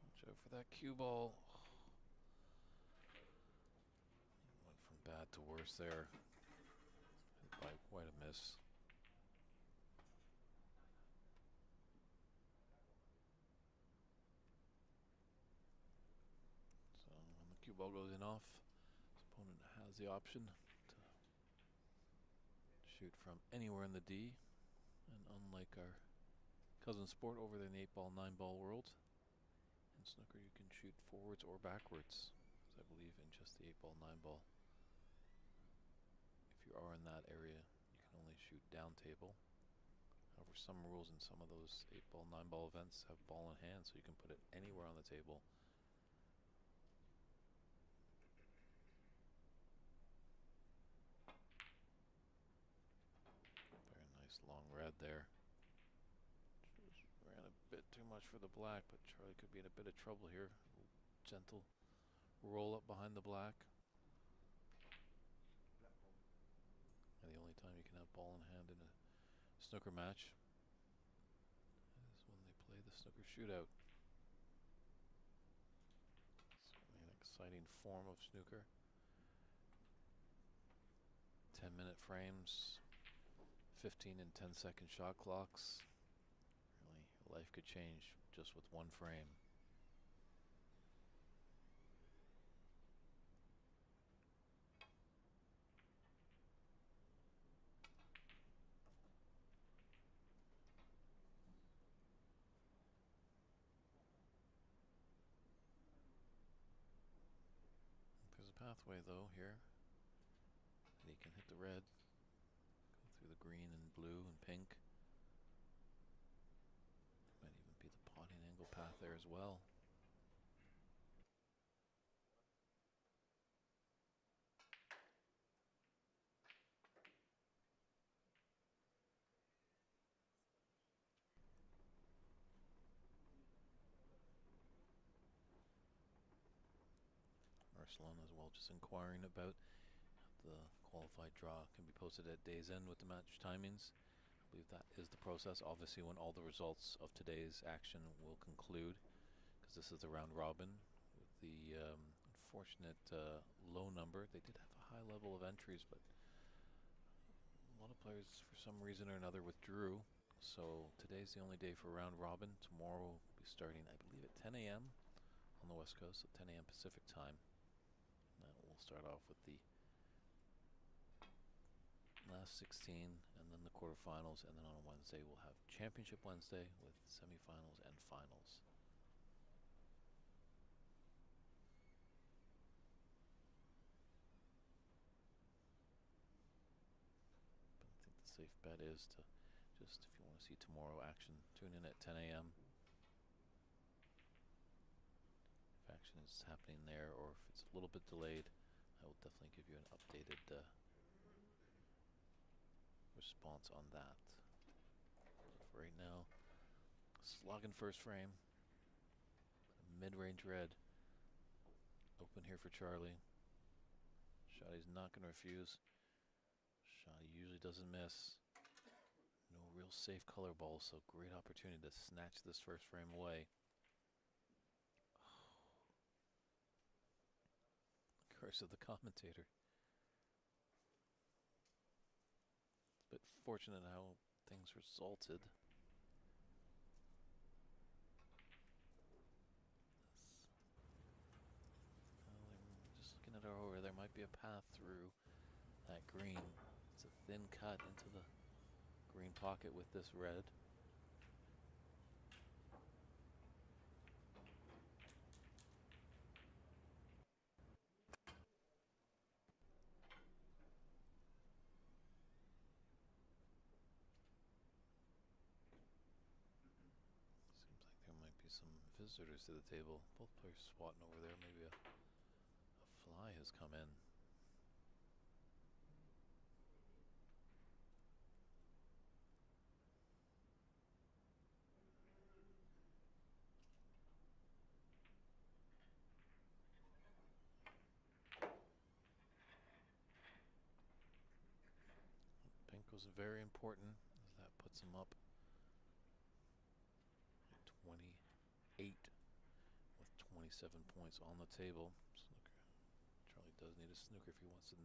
Watch out for that cue ball. Went from bad to worse there. Hit by quite a miss. So when the cue ball goes in off, his opponent has the option to shoot from anywhere in the D. And unlike our cousin sport over there in the 8-ball, 9-ball world, in snooker you can shoot forwards or backwards, as I believe in just the 8-ball, 9-ball. If you are in that area, you can only shoot down table. However, some rules in some of those 8-ball, 9-ball events have ball in hand, so you can put it anywhere on the table. Very nice long red there. Just ran a bit too much for the black, but Charlie could be in a bit of trouble here. Gentle roll up behind the black. And the only time you can have ball in hand in a snooker match is when they play the snooker shootout. Certainly an exciting form of snooker. 10-minute frames, 15 and 10-second shot clocks. Really, life could change just with one frame. There's a pathway though here. And he can hit the red, go through the green and blue and pink. Might even be the potting angle path there as well. Arslan as well just inquiring about the qualified draw can be posted at day's end with the match timings. I believe that is the process. Obviously when all the results of today's action will conclude, because this is the round robin with the unfortunate low number. They did have a high level of entries, but a lot of players for some reason or another withdrew. So today's the only day for round robin. Tomorrow will be starting, I believe, at 10 a.m. on the West Coast, so 10 a.m. Pacific time. We'll start off with the last 16 and then the quarterfinals, and then on Wednesday we'll have Championship Wednesday with semifinals and finals. But I think the safe bet is to just, if you want to see tomorrow action, tune in at 10 a.m. action is happening there, or if it's a little bit delayed, I will definitely give you an updated response on that. For right now, slogging first frame. Mid-range red. Open here for Charlie. Shot he's not going to refuse. Shot he usually doesn't miss. No real safe color ball, so great opportunity to snatch this first frame away. Curse of the commentator. But fortunate how things resulted. Just looking at it over, there might be a path through that green. It's a thin cut into the green pocket with this red. Seems like there might be some visitors to the table. Both players swatting over there. Maybe a fly has come in. Pink was very important, as that puts him up at 28 with 27 points on the table. Snooker. Charlie does need a snooker if he wants to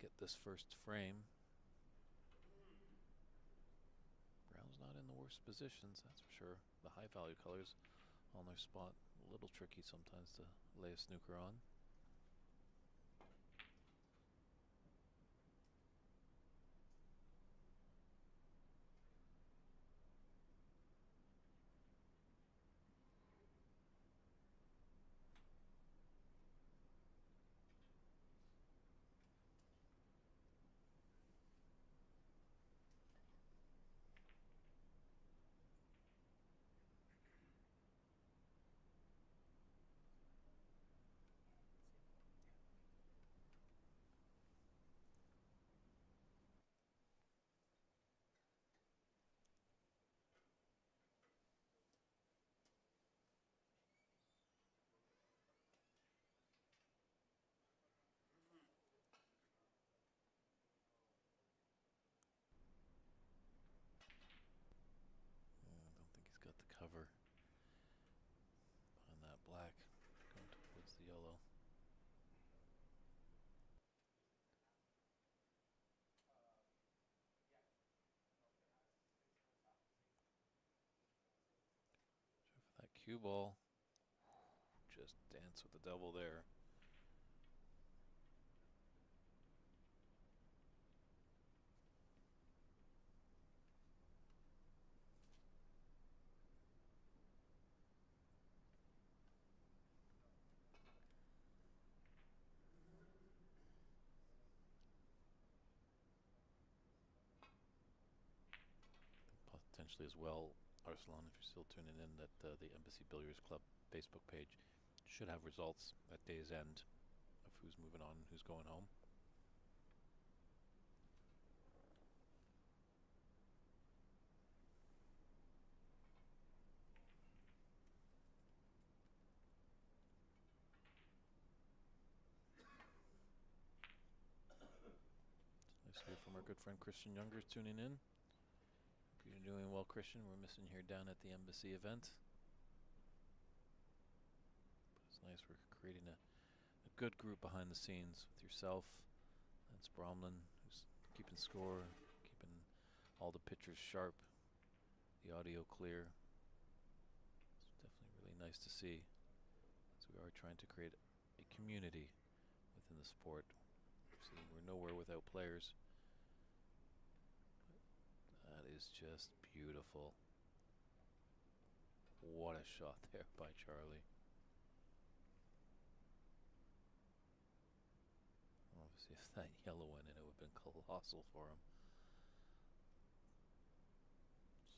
get this first frame. Brown's not in the worst positions, that's for sure. The high value colors on their spot. A little tricky sometimes to lay a snooker on. I don't think he's got the cover on that black going towards the yellow. For that cue ball, just dance with the devil there. Potentially as well, Arsalan, if you're still tuning in, that the Embassy Billiards Club Facebook page should have results at day's end of who's moving on and who's going home. Nice to hear from our good friend Christian Younger tuning in. Hope you're doing well, Christian. We're missing here down at the Embassy event. But it's nice we're creating a good group behind the scenes with yourself. That's Bromlin, who's keeping score, keeping all the pictures sharp, the audio clear. It's definitely really nice to see, as we are trying to create a community within the sport. See, we're nowhere without players. That is just beautiful. What a shot there by Charlie. Obviously, if that yellow went in, it would have been colossal for him.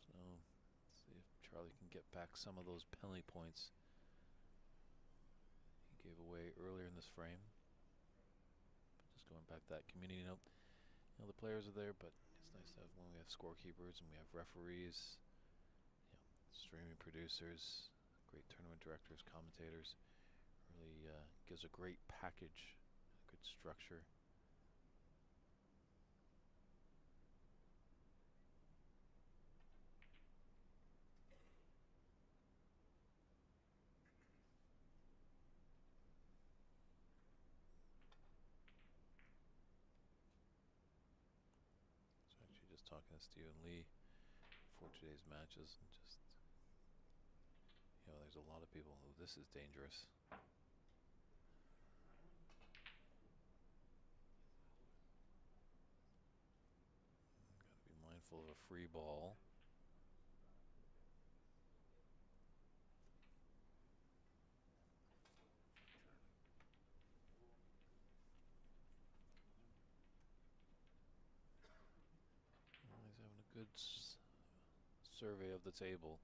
So, let's see if Charlie can get back some of those penalty points gave away earlier in this frame. But just going back to that community note, the players are there, but it's nice to have when we have scorekeepers and we have referees, streaming producers, great tournament directors, commentators. Really gives a great package, a good structure. So actually just talking to Stephen Lee for today's matches, and just, there's a lot of people who this is dangerous. Got to be mindful of a free ball. He's having a good survey of the table.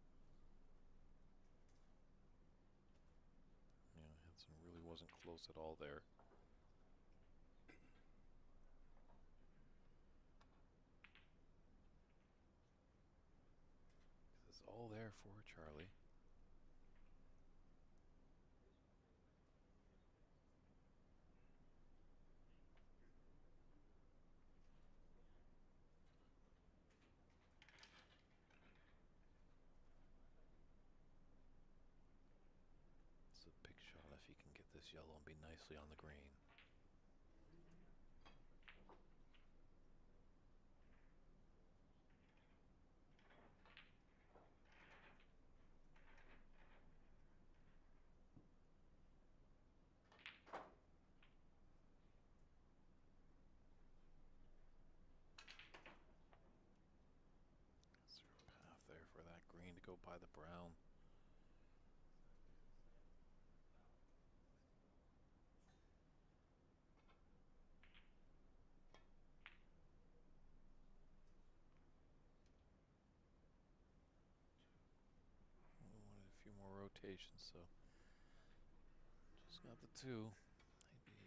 Hansen really wasn't close at all there. It's all there for Charlie. It's a big shot if he can get this yellow and be nicely on the green. Is there a path there for that green to go by the brown? Wanted a few more rotations, so just got the two.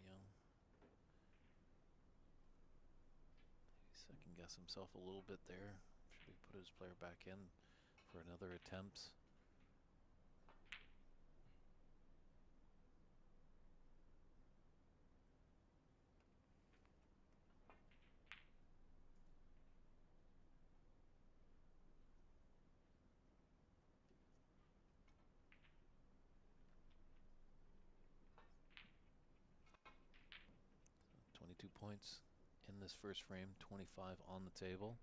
Maybe second guess himself a little bit there. Should he put his player back in for another attempt? So 22 points in this first frame, 25 on the table.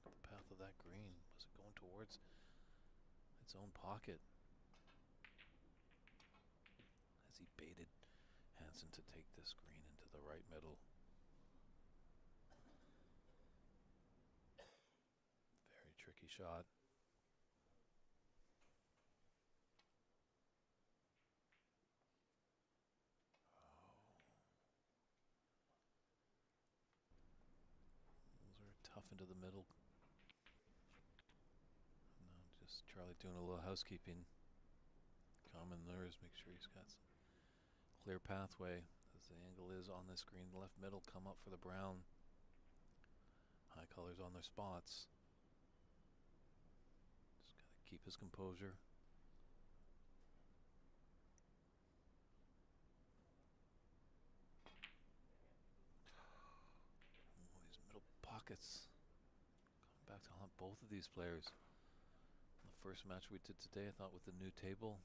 The path of that green, was it going towards its own pocket? As he baited Hansen to take this green into the right middle. Very tricky shot. Those are tough into the middle. No, just Charlie doing a little housekeeping. Calm and nerves, make sure he's got some clear pathway, as the angle is on this green. Left middle, come up for the brown. High colors on their spots. Just gotta keep his composure. Oh, these middle pockets. Coming back to haunt both of these players. The first match we did today, I thought with the new table,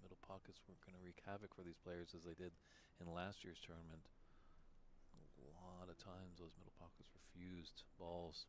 Middle pockets were going to wreak havoc for these players as they did in last year's tournament. A lot of times those middle pockets refused balls.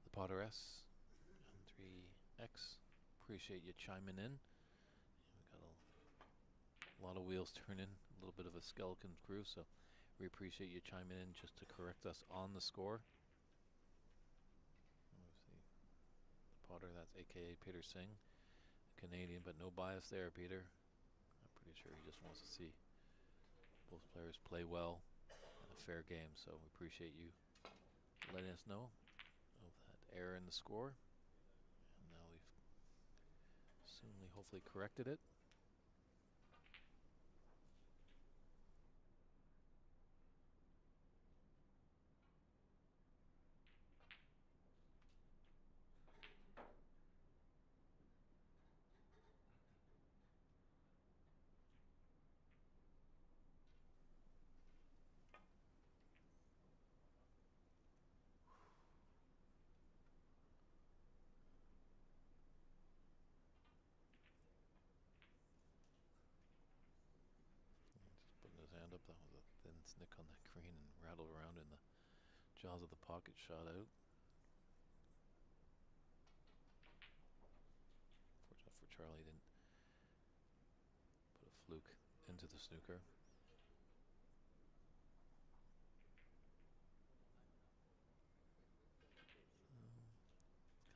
The Potteress and 3X, appreciate you chiming in. We got a lot of wheels turning, a little bit of a skeleton crew, so we appreciate you chiming in just to correct us on the score. Let's see. The Potter, that's AKA Peter Singh, Canadian, but no bias there, Peter. I'm pretty sure he just wants to see both players play well and a fair game, so we appreciate you letting us know of that error in the score. And now we've soonly hopefully corrected it. Just putting his hand up, that was a thin snick on that green and rattled around in the jaws of the pocket, shot out. Fortunate for Charlie, didn't put a fluke into the snooker.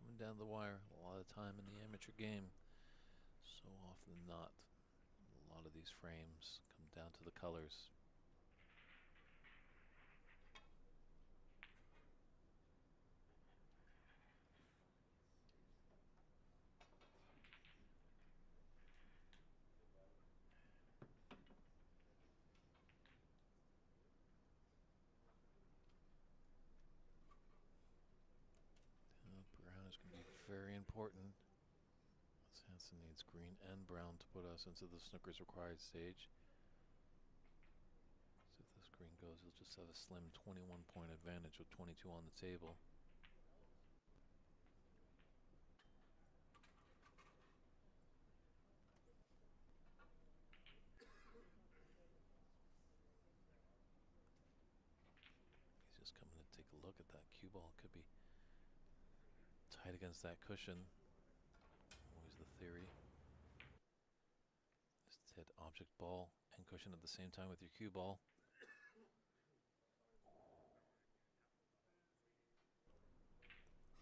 Coming down the wire a lot of time in the amateur game. So often than not, a lot of these frames come down to the colors. Brown is going to be very important. Hansen needs green and brown to put us into the snooker's required stage. So if this green goes, he'll just have a slim 21-point advantage with 22 on the table. He's just coming to take a look at that cue ball. Could be tight against that cushion. Always the theory. Just hit object, ball, and cushion at the same time with your cue ball.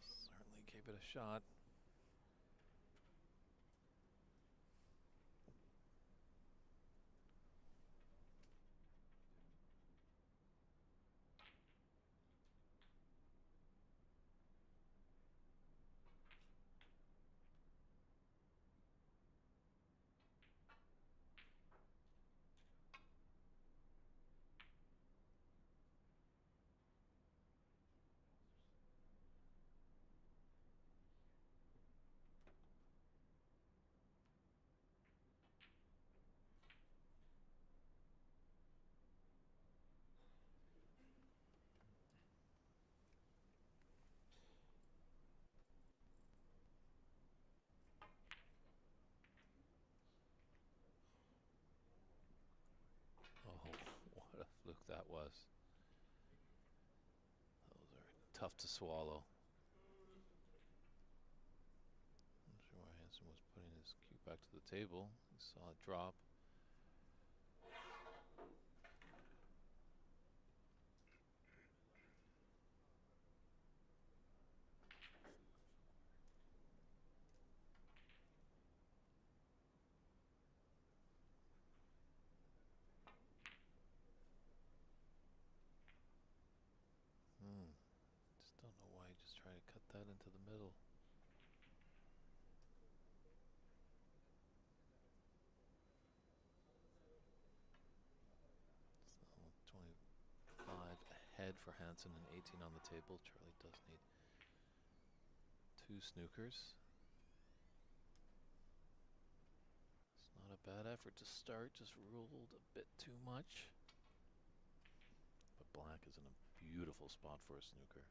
Certainly gave it a shot. Oh, what a fluke that was. Those are tough to swallow. Not sure why Hansen was putting his cue back to the table. He saw it drop. into the middle. So 25 ahead for Hansen and 18 on the table. Charlie does need 2 snookers. It's not a bad effort to start, just ruled a bit too much. But black is in a beautiful spot for a snooker.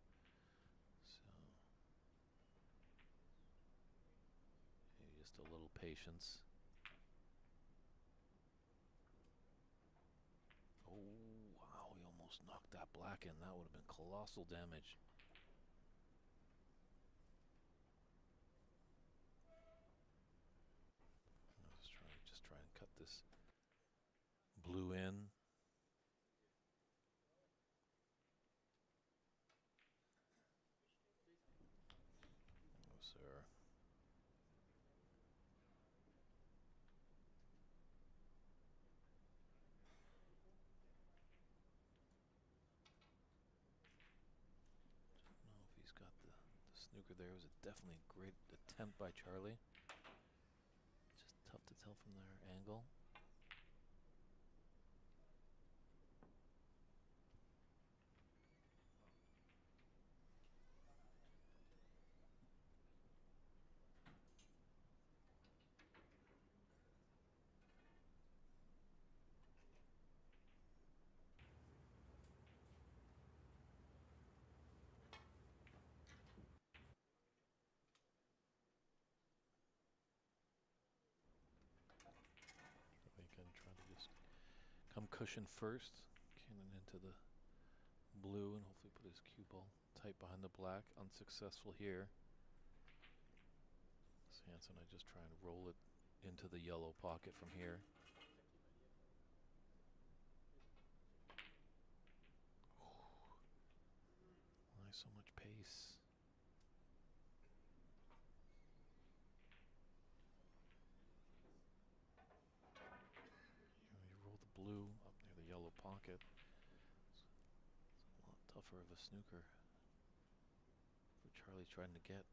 So just a little patience. Oh, wow, he almost knocked that black in. That would have been colossal damage. Just try and cut this blue in. Oh, sir. Don't know if he's got the snooker there. It was definitely a great attempt by Charlie. Just tough to tell from their angle. Again, trying to just come cushion first. Cannon into the blue and hopefully put his cue ball tight behind the black. Unsuccessful here. Hansen, I just try and roll it into the yellow pocket from here. Why so much pace? You roll the blue up near the yellow pocket. It's a lot tougher of a snooker for Charlie trying to get.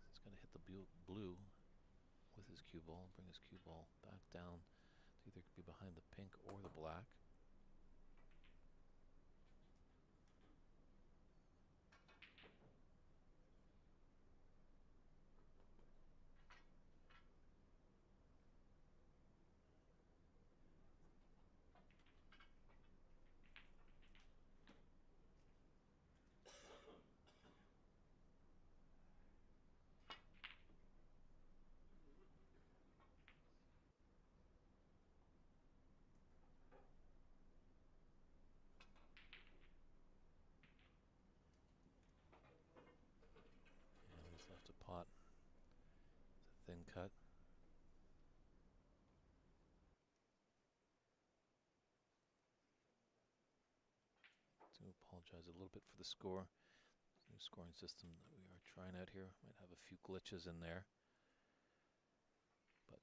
He's going to hit the blue with his cue ball, bring his cue ball back down to either be behind the pink or the black. He's left a pot. It's a thin cut. I do apologize a little bit for the score. New scoring system that we are trying out here might have a few glitches in there, but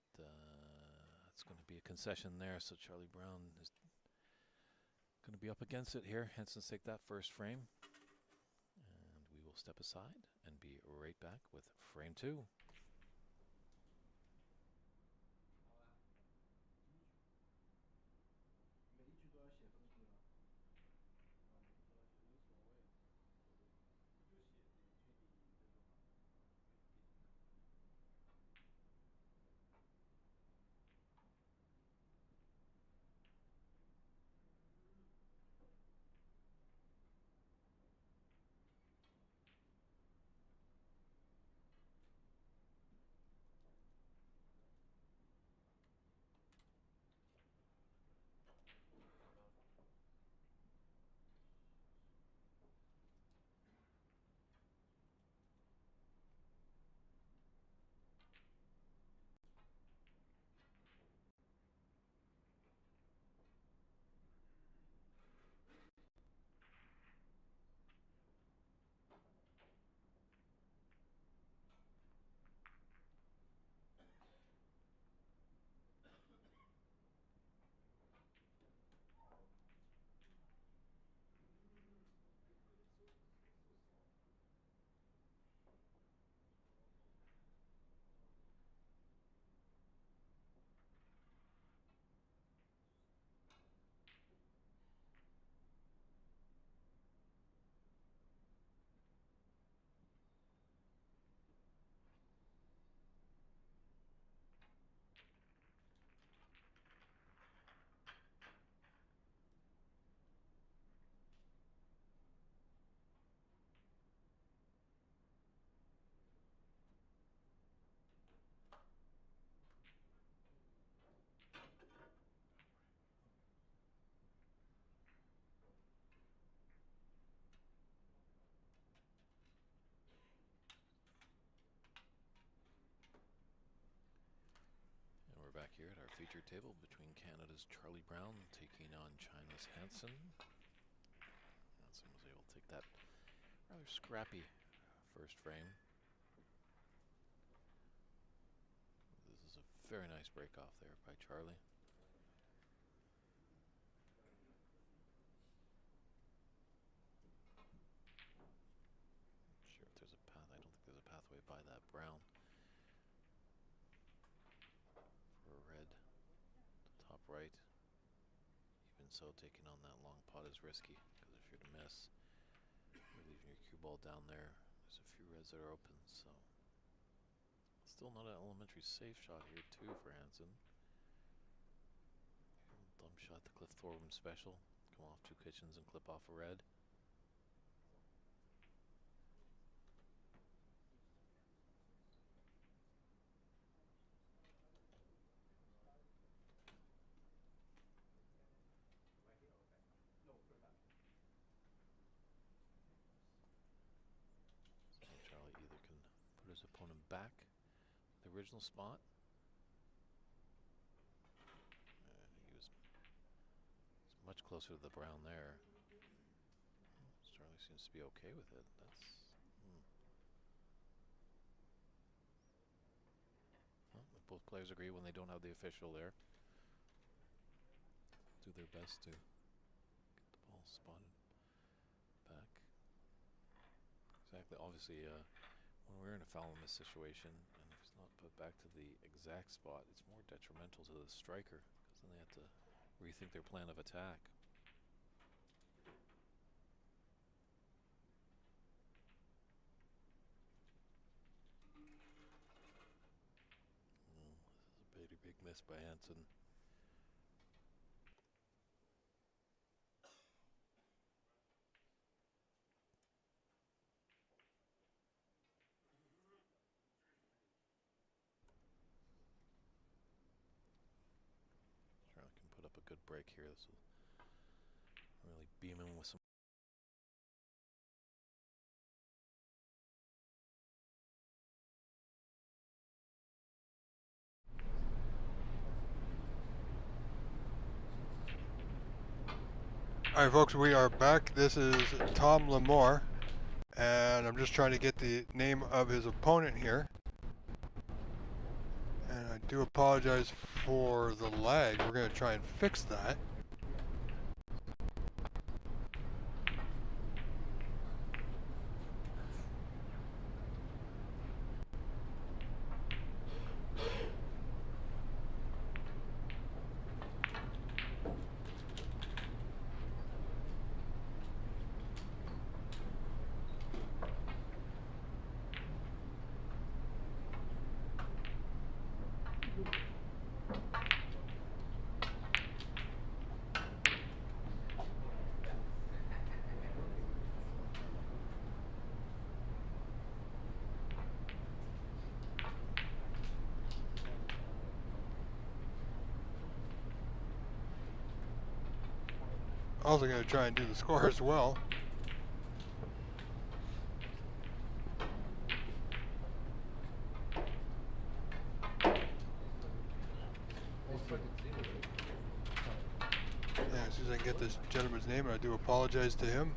it's going to be a concession there. So Charlie Brown is going to be up against it here. Hansen's take that first frame, and we will step aside and be right back with frame 2. here at our feature table between Canada's Charlie Brown taking on China's Hansen. Hansen was able to take that rather scrappy first frame. This is a very nice break off there by Charlie. Not sure if there's a path. I don't think there's a pathway by that brown. For a red, top right. Even so, taking on that long pot is risky, because if you're to miss, you're leaving your cue ball down there. There's a few reds that are open, so still not an elementary safe shot here too for Hansen. Dumb shot, the Cliff Thorburn special. Come off two kitchens and clip off a red. So Charlie either can put his opponent back the original spot. He was much closer to the brown there. Charlie seems to be okay with it. That's well, if both players agree when they don't have the official there, do their best to get the ball spotted back. Exactly. Obviously, when we're in a foul in this situation, and if it's not put back to the exact spot, it's more detrimental to the striker, because then they have to rethink their plan of attack. This is a pretty big miss by Hansen. Charlie can put up a good break here. This will really beam him with some. All right, folks, we are back. This is Tom Lamore, and I'm just trying to get the name of his opponent here. And I do apologize for the lag. We're going to try and fix that. Also going to try and do the score as well. Yeah, as soon as I can get this gentleman's name, I do apologize to him.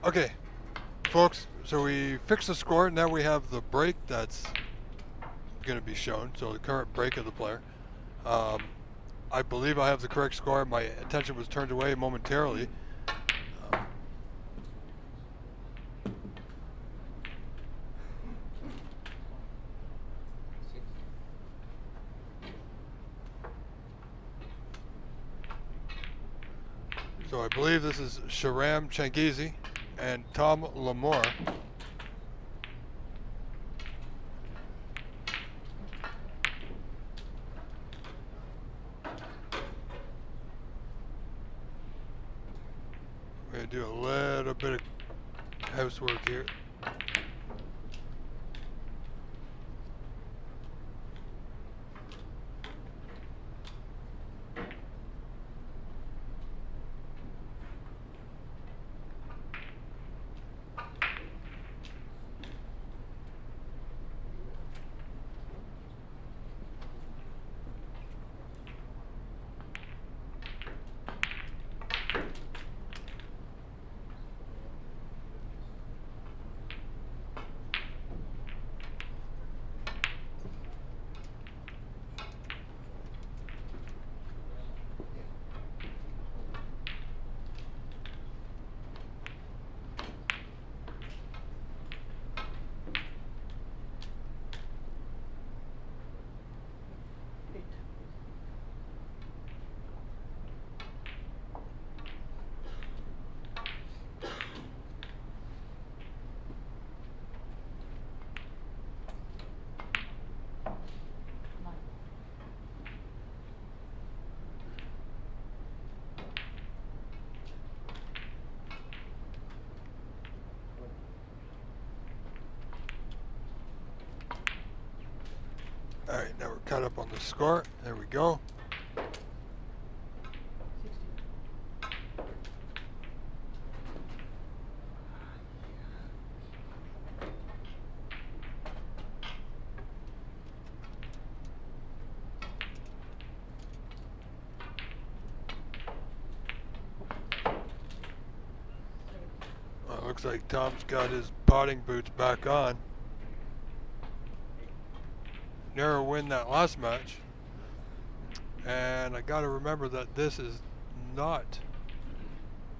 Okay, folks, so we fixed the score. Now we have the break that's going to be shown. So the current break of the player. I believe I have the correct score. My attention was turned away momentarily. So I believe this is Sharam Changizi and Tom Lamore. We're going to do a little bit of housework here. All right, now we're caught up on the score. There we go. Looks like Tom's got his potting boots back on. Narrow win that last match. And I got to remember that this is not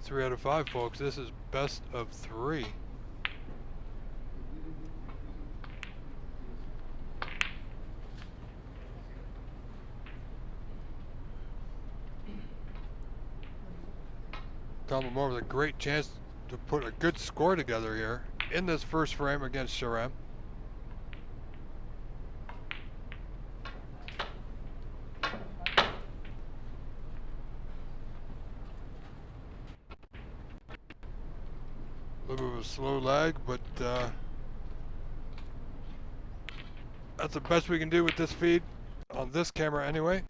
3 out of 5, folks. This is best of 3. Tom Lamore with a great chance to put a good score together here in this first frame against Sharam. A little bit of a slow lag, but that's the best we can do with this feed on this camera anyway.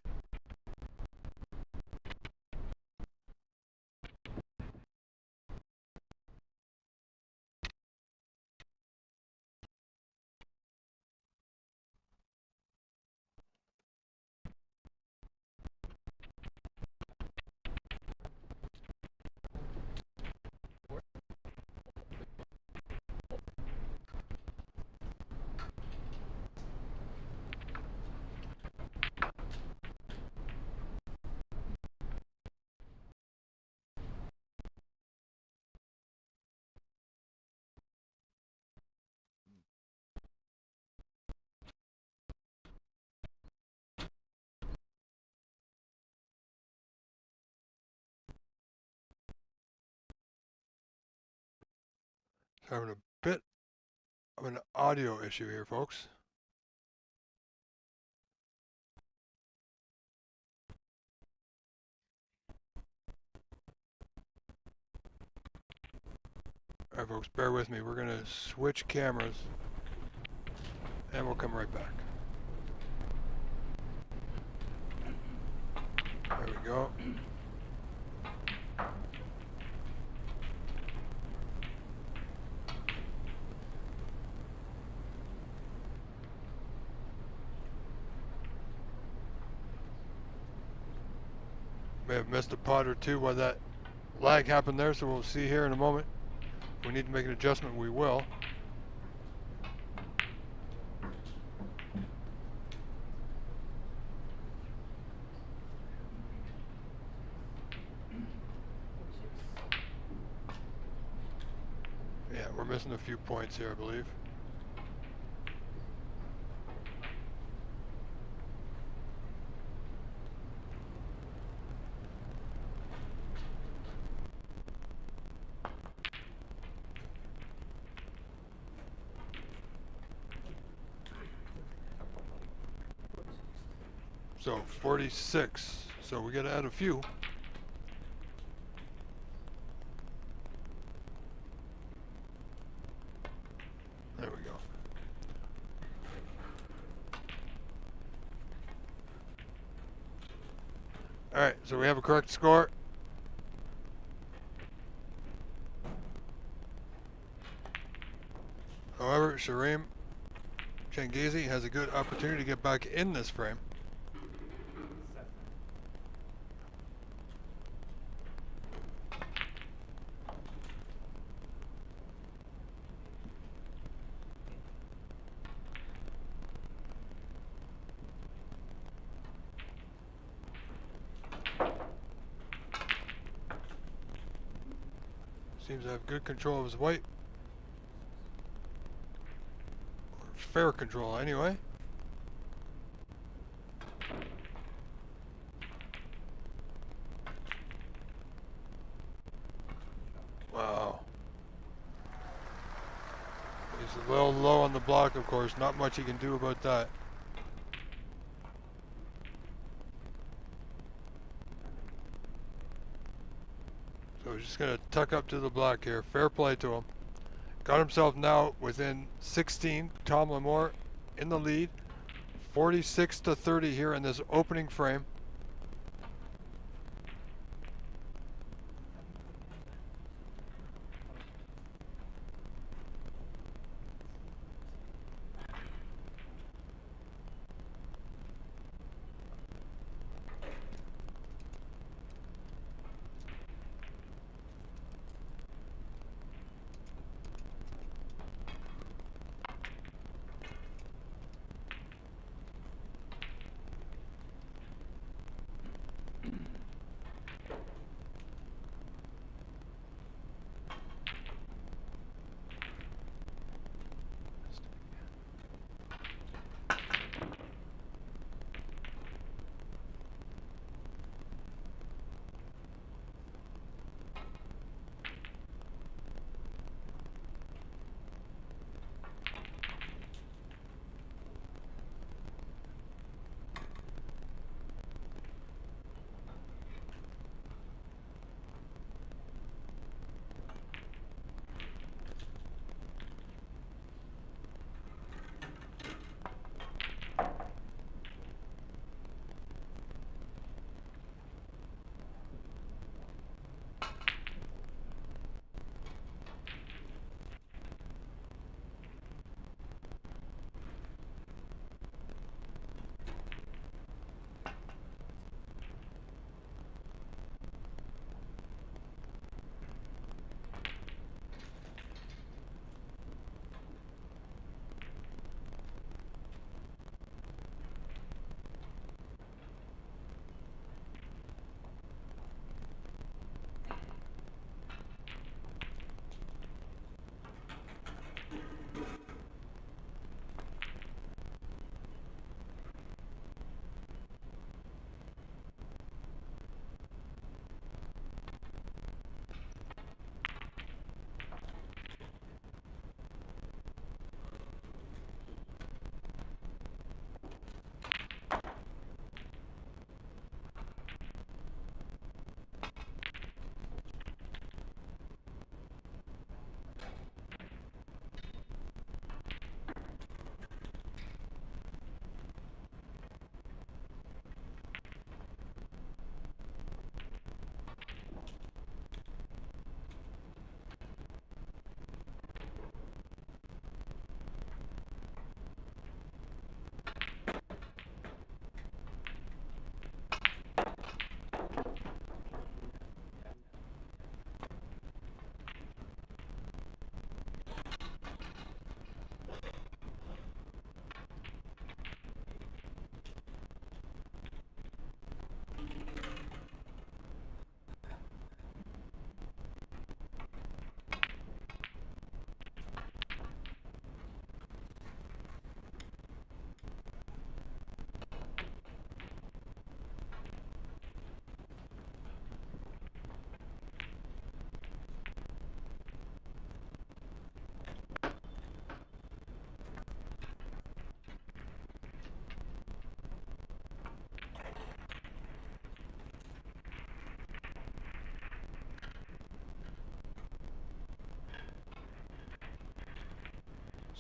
Having a bit of an audio issue here, folks. All right, folks, bear with me. We're going to switch cameras, and we'll come right back. There we go. May have missed a pot or two while that lag happened there, so we'll see here in a moment. we need to make an adjustment, we will. Yeah, we're missing a few points here, I believe. So 46. So we got to add a few. There we go. All right, so we have a correct score. However, Sharim Changizi has a good opportunity to get back in this frame. Seems to have good control of his white. Or fair control, anyway. Wow. He's a little low on the block, of course. Not much he can do about that. So he's just going to tuck up to the block here. Fair play to him. Got himself now within 16. Tom Lamore in the lead. 46 to 30 here in this opening frame.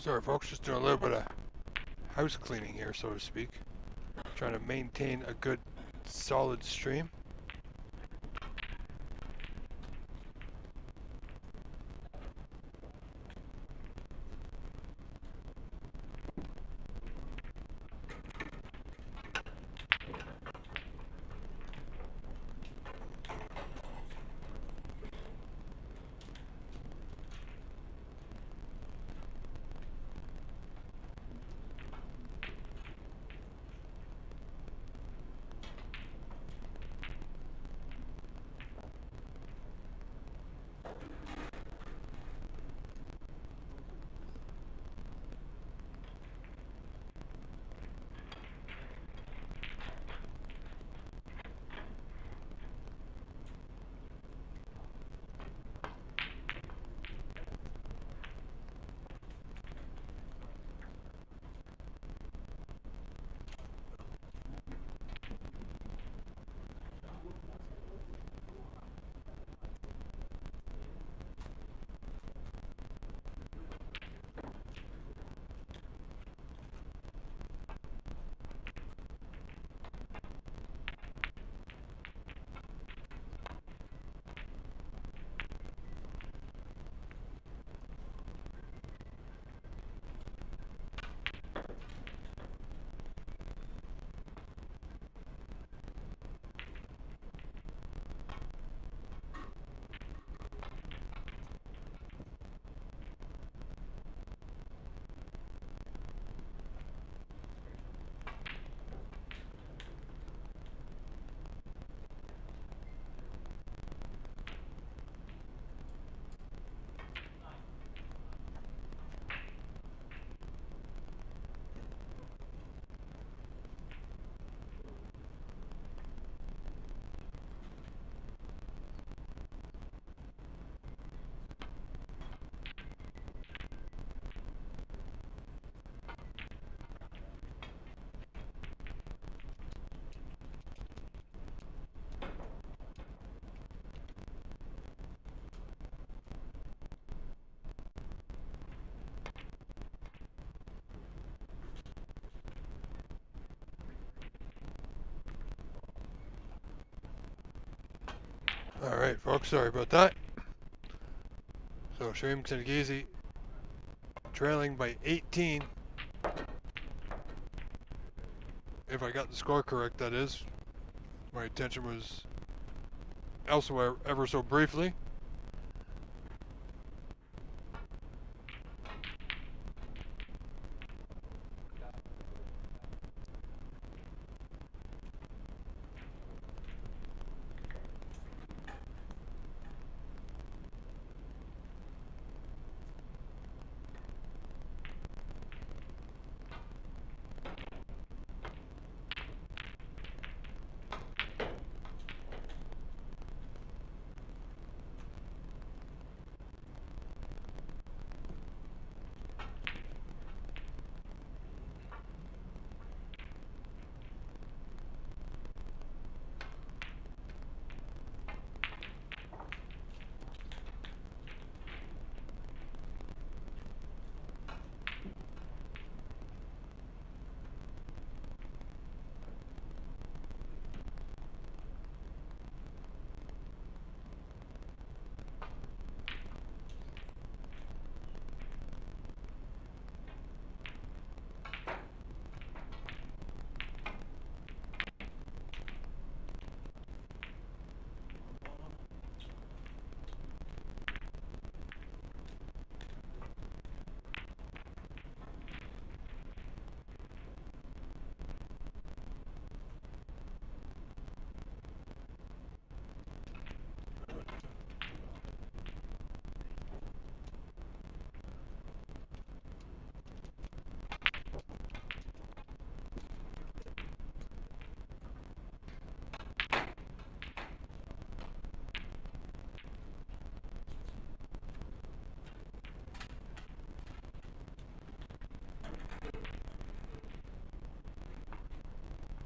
Sorry folks, just doing a little bit of house cleaning here, so to speak. Trying to maintain a good solid stream. Alright folks, sorry about that. So Sharim Ksengizi trailing by 18. If I got the score correct, that is. My attention was elsewhere ever so briefly.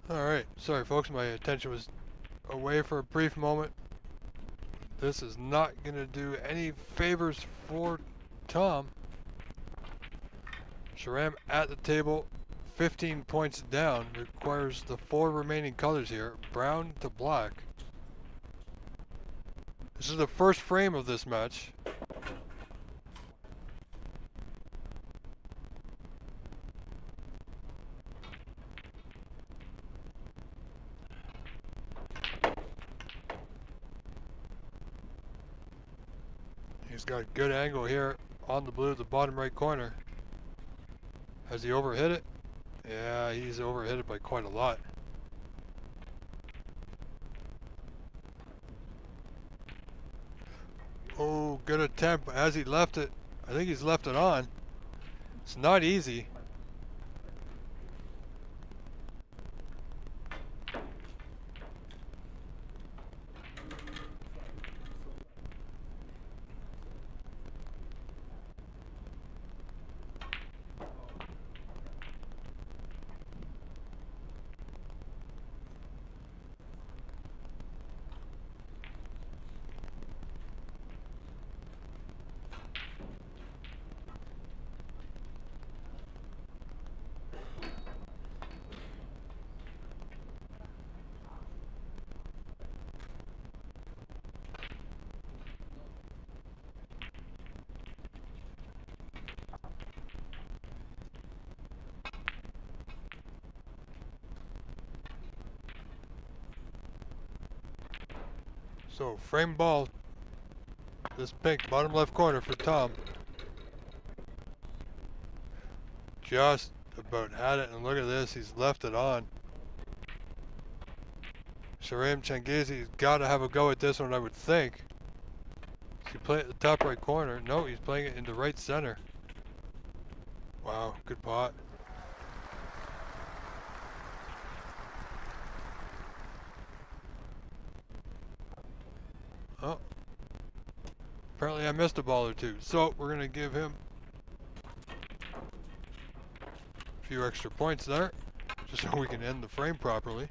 Alright, sorry folks, my attention was away for a brief moment. This is not going to do any favors for Tom. Sharam at the table, 15 points down, requires the 4 remaining colors here, brown to black. This is the first frame of this match. He's got a good angle here on the blue at the bottom right corner. Has he overhit it? Yeah, he's overhit it by quite a lot. Oh, good attempt. Has he left it? I think he's left it on. It's not easy. So, frame ball, this pink, bottom left corner for Tom. Just about had it, and look at this, he's left it on. Sharam Changizi's got to have a go at this one, I would think. Does he play it at the top right corner? No, he's playing it in the right center. Wow, good pot. Oh. Apparently I missed a ball or two, so we're going to give him a few extra points there, just so we can end the frame properly.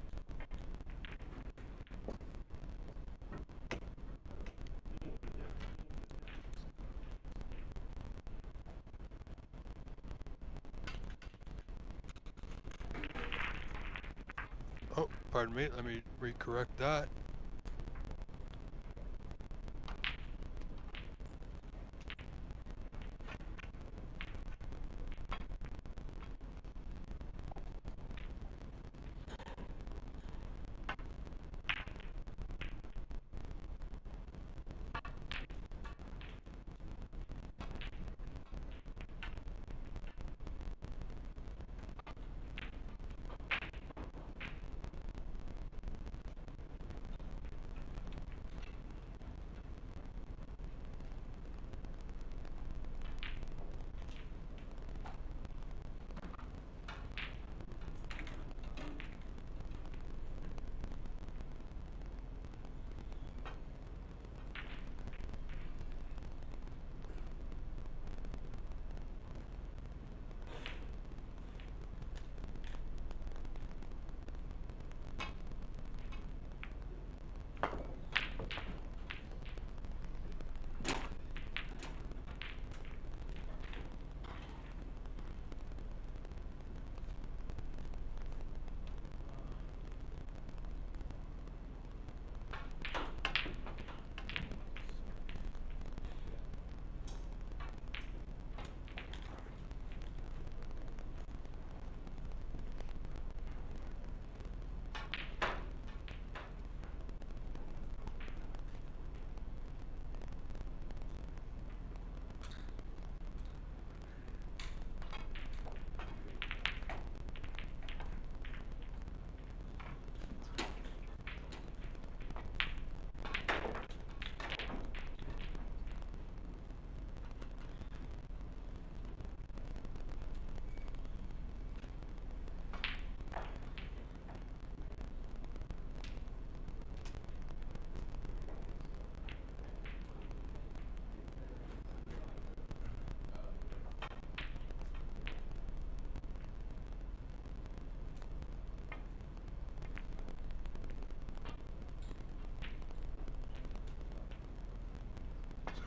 Oh, pardon me, let me recorrect that.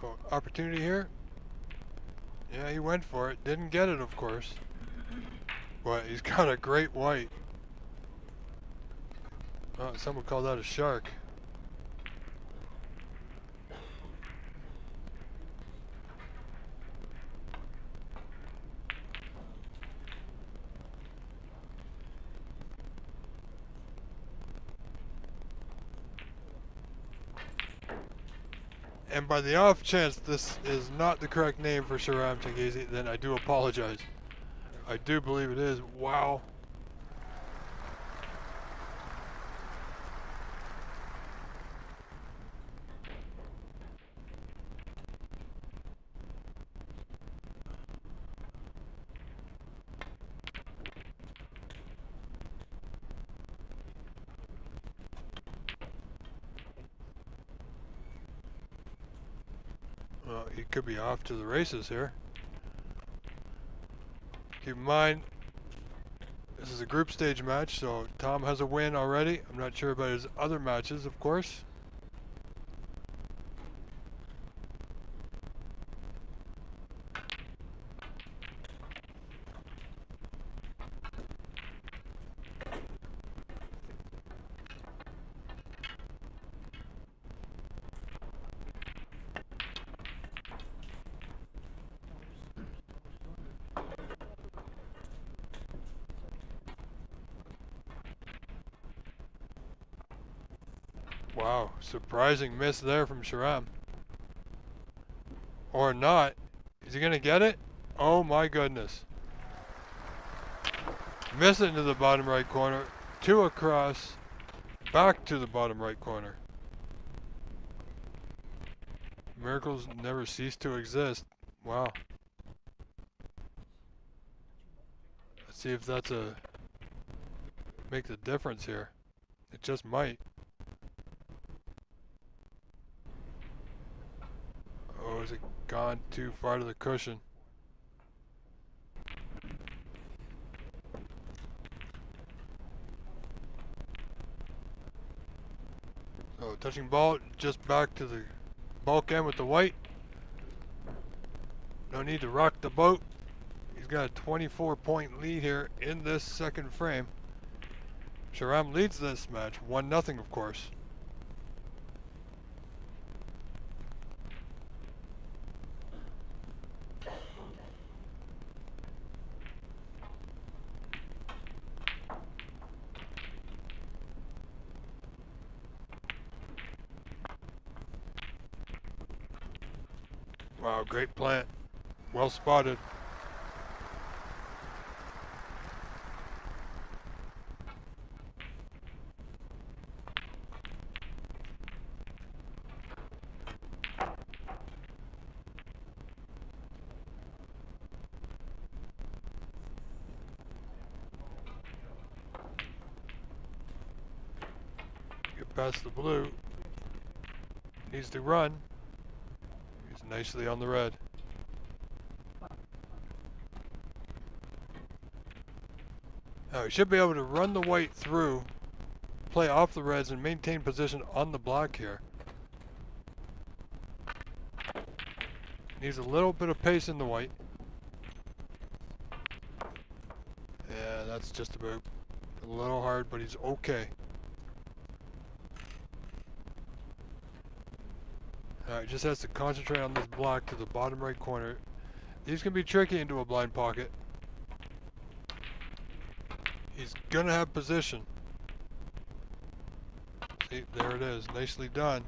So, opportunity here. Yeah, he went for it. Didn't get it, of course. But he's got a great white. Oh, some would call that a shark. And by the off chance this is not the correct name for Shahram Tenghazi, then I do apologize. I do believe it is. Wow. Well, he could be off to the races here. Keep in mind, this is a group stage match, so Tom has a win already. I'm not sure about his other matches, of course. Wow, surprising miss there from Shahram. Or not. Is he gonna get it? Oh my goodness. Miss it into the bottom right corner. Two across. Back to the bottom right corner. Miracles never cease to exist. Wow. Let's see if that's a make the difference here. It just might. Oh, has it gone too far to the cushion? So touching ball just back to the bulk end with the white. No need to rock the boat. He's got a 24-point lead here in this second frame. Shahram leads this match, 1-0 of course. Wow, great plant. Well spotted. Get past the blue. Needs to run. He's nicely on the red. Now he should be able to run the white through, play off the reds, and maintain position on the black here. Needs a little bit of pace in the white. Yeah, that's just about a little hard, but he's okay. Alright, just has to concentrate on this black to the bottom right corner. These can be tricky into a blind pocket. He's gonna have position. See, there it is. Nicely done.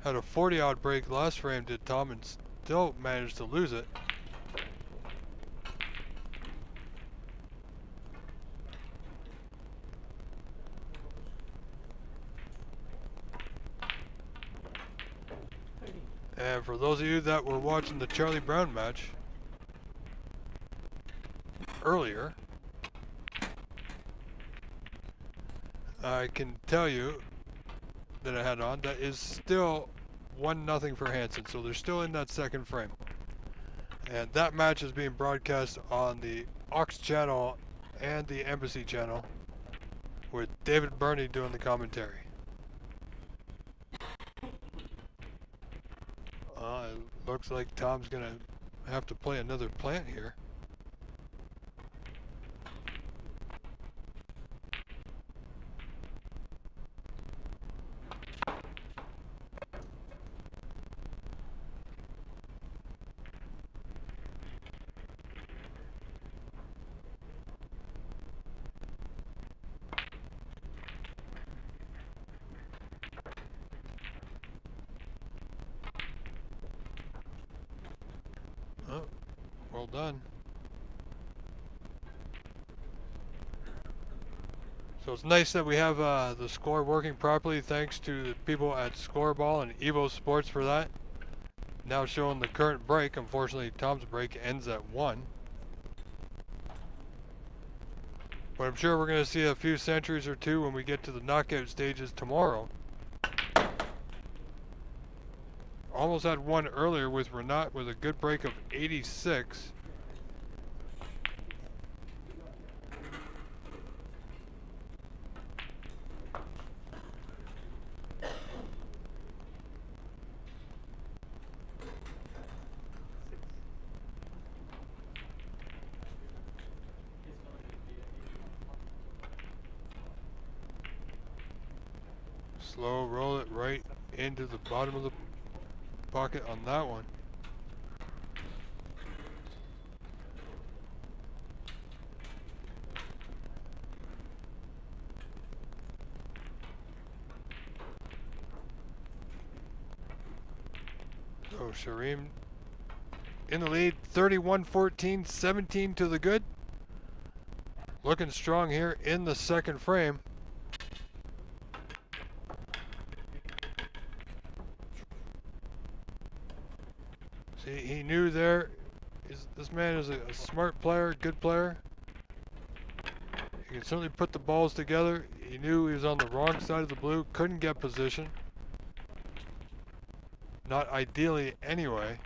Had a 40-odd break last frame, did Tom, and still managed to lose it. And for those of you that were watching the Charlie Brown match earlier, I can tell you that I had on that is still 1-0 for Hansen, so they're still in that second frame. And that match is being broadcast on the Ox channel and the Embassy channel with David Burney doing the commentary. It looks like Tom's gonna I have to play another plant here. Oh, well done. So it's nice that we have the score working properly, thanks to the people at Scoreball and Evo Sports for that. Now showing the current break. Unfortunately, Tom's break ends at 1. But I'm sure we're going to see a few centuries or two when we get to the knockout stages tomorrow. Almost had one earlier with Renat with a good break of 86. Slow roll it right into the bottom of the pocket on that one. So Shareem in the lead, 31-14, 17 to the good. Looking strong here in the second frame. See, he knew there. This man is a smart player, good player. He can certainly put the balls together. He knew he was on the wrong side of the blue, couldn't get position. Not ideally anyway.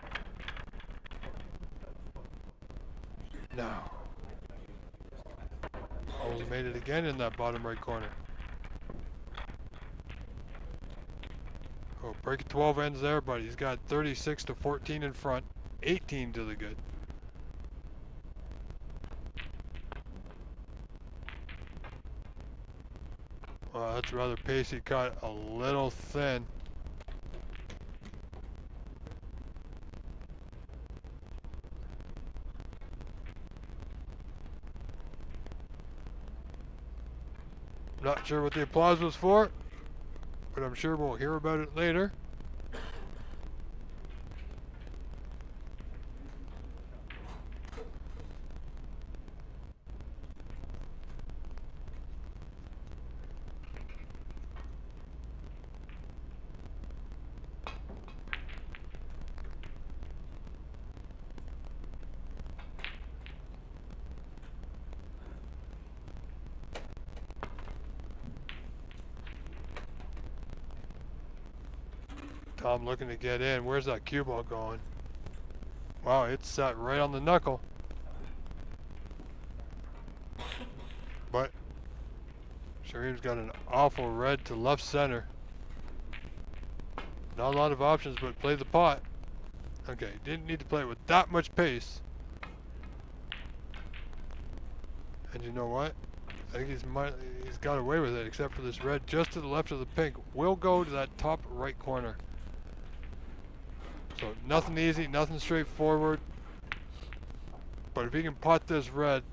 No. Almost made it again in that bottom right corner. Oh, break of 12 ends there, but he's got 36-14 in front, 18 to the good. Well, that's rather pacey cut, a little thin. Not sure what the applause was for, but I'm sure we'll hear about it later. Tom looking to get in. Where's that cue ball going? Wow, it's set right on the knuckle. But Shareem's got an awful red to left center. Not a lot of options, but play the pot. Okay, didn't need to play it with that much pace. And you know what? I think he's got away with it, except for this red just to the left of the pink. Will go to that top right corner. So nothing easy, nothing straightforward. But if he can pot this red,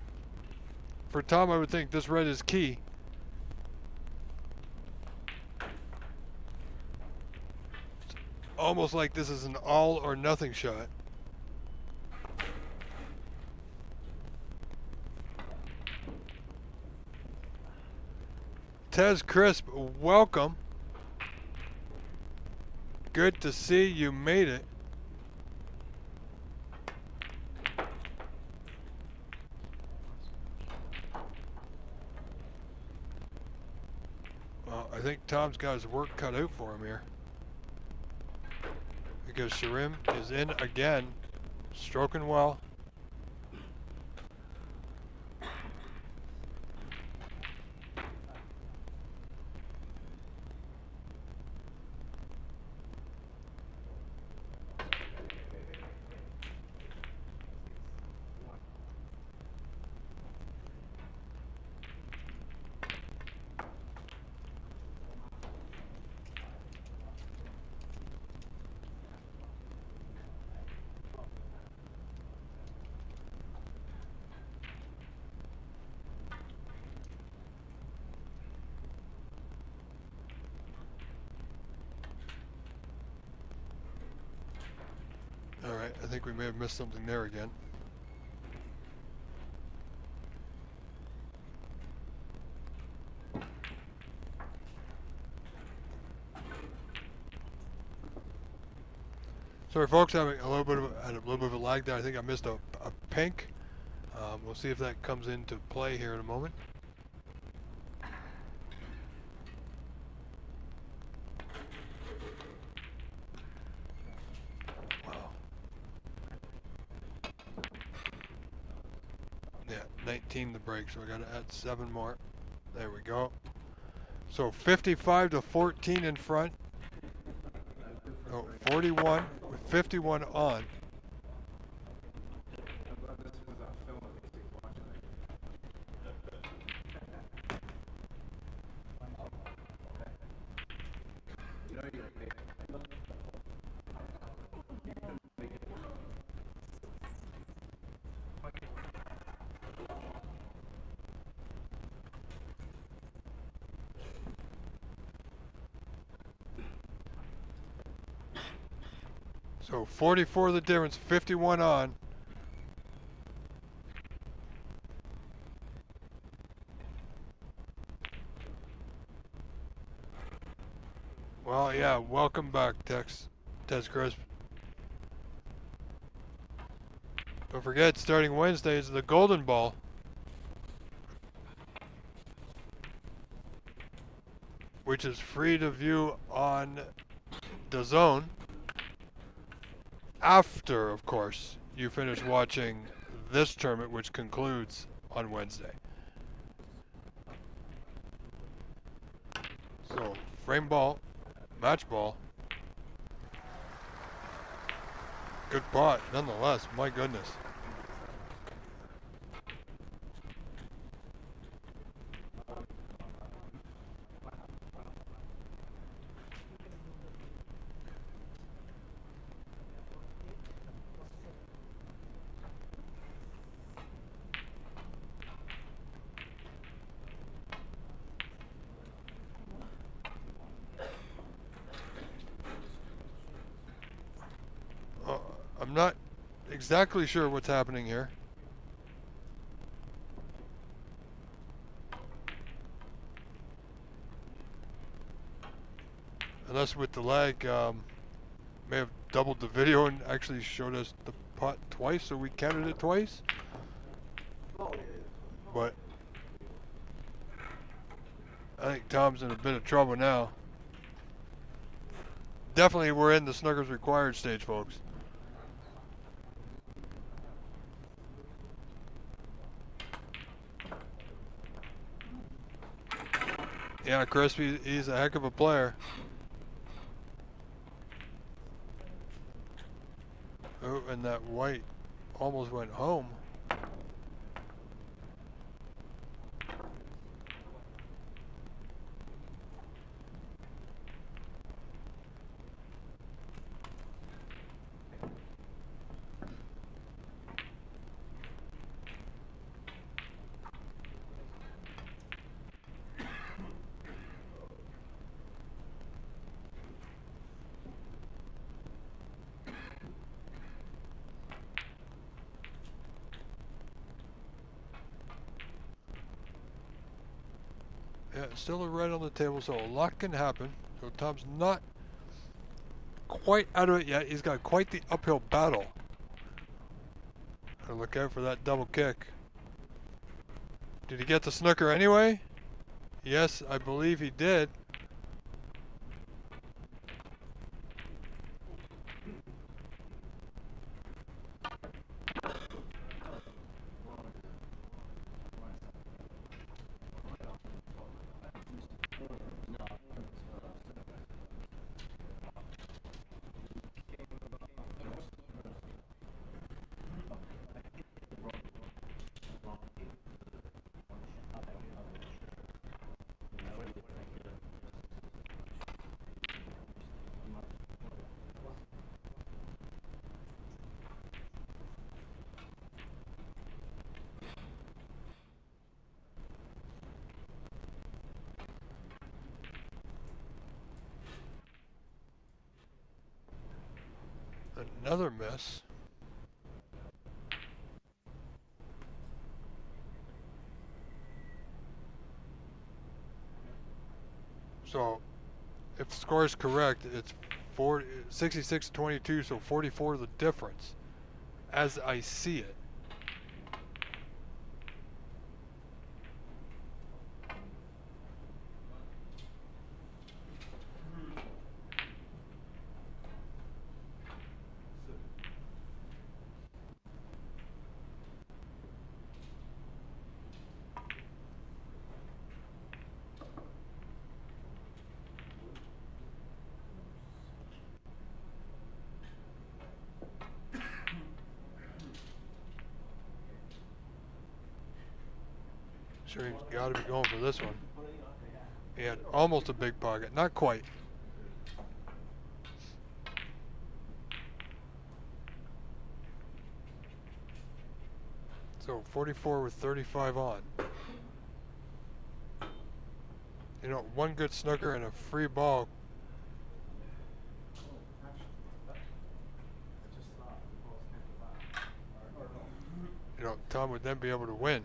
for Tom I would think this red is key. It's almost like this is an all or nothing shot. Tez Crisp, welcome. Good to see you made it. Well, I think Tom's got his work cut out for him here. Because Shareem is in again, stroking well. All right, I think we may have missed something there again. Sorry, folks, having a little bit of a lag there. I think I missed a pink. We'll see if that comes into play here in a moment. Wow. Yeah, 19 the break, so we got to add 7 more. There we go. So 55 to 14 in front. Oh, 41 with 51 on. So 44 the difference, 51 on. Well, yeah, welcome back, Tez Crisp. Don't forget, starting Wednesday is the Golden Ball. Which is free to view on DAZN. After, of course, you finish watching this tournament, which concludes on Wednesday. So, frame ball, match ball. Good pot, nonetheless, my goodness. I'm not exactly sure what's happening here. Unless with the lag, may have doubled the video and actually showed us the pot twice, so we counted it twice. But I think Tom's in a bit of trouble now. Definitely we're in the Snooker's required stage, folks. Yeah, Crispy, he's a heck of a player. Oh, and that white almost went home. Yeah, still a red on the table, so a lot can happen. So Tom's not quite out of it yet. He's got quite the uphill battle. Gotta look out for that double kick. Did he get the snooker anyway? Yes, I believe he did. Another miss. So, if the score is correct, it's 66-22, so 44 the difference, as I see it. Sure, he's got to be going for this one. He had almost a big pocket, not quite. So 44 with 35 on. You know, one good snooker and a free ball. You know, Tom would then be able to win.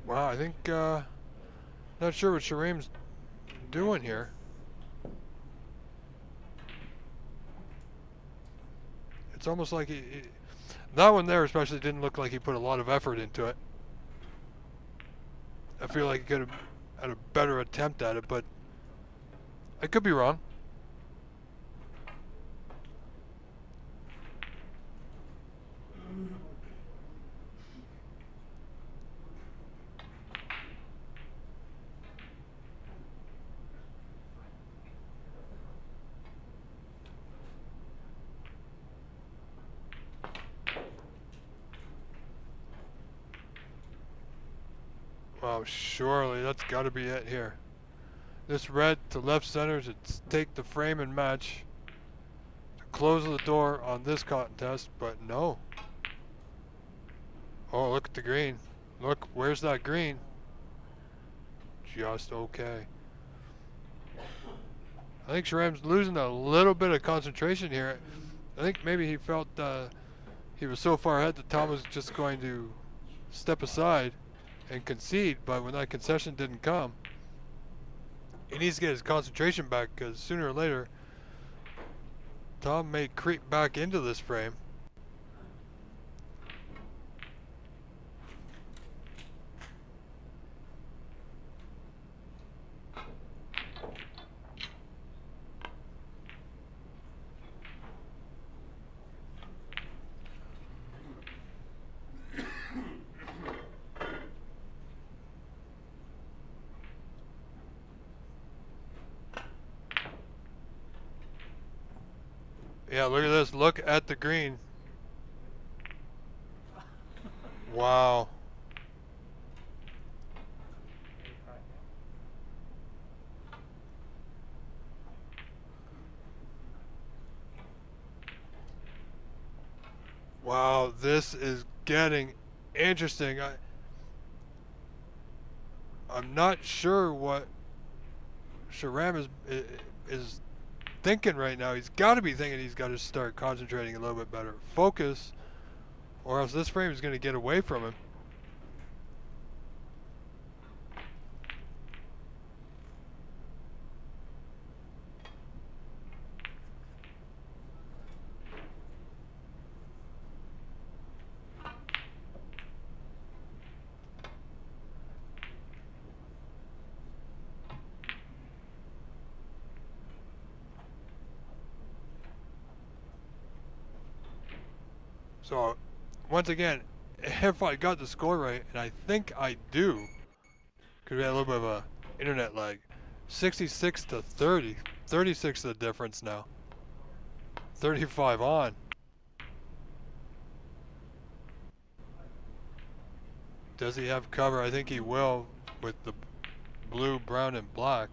Wow, I think, not sure what Shareem's doing here. It's almost like that one there especially didn't look like he put a lot of effort into it. I feel like he could have had a better attempt at it, but I could be wrong. Wow, surely that's got to be it here. This red to left center to take the frame and match to close the door on this contest, but no. Oh, look at the green. Look, where's that green? Just okay. I think Shareem's losing a little bit of concentration here. I think maybe he felt he was so far ahead that Tom was just going to step aside and concede, but when that concession didn't come, he needs to get his concentration back, because sooner or later Tom may creep back into this frame. Yeah, look at this. Look at the green. Wow. Wow, this is getting interesting. I'm not sure what Shareem is thinking right now. He's got to be thinking he's got to start concentrating a little bit better. Focus, or else this frame is going to get away from him. So, once again, if I got the score right, and I think I do, could be a little bit of a internet lag. 66 to 30, 36 the difference now. 35 on. Does he have cover? I think he will with the blue, brown, and black.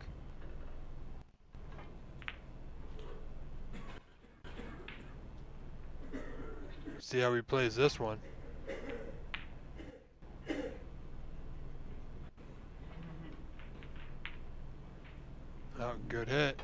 See how he plays this one. Oh, good hit.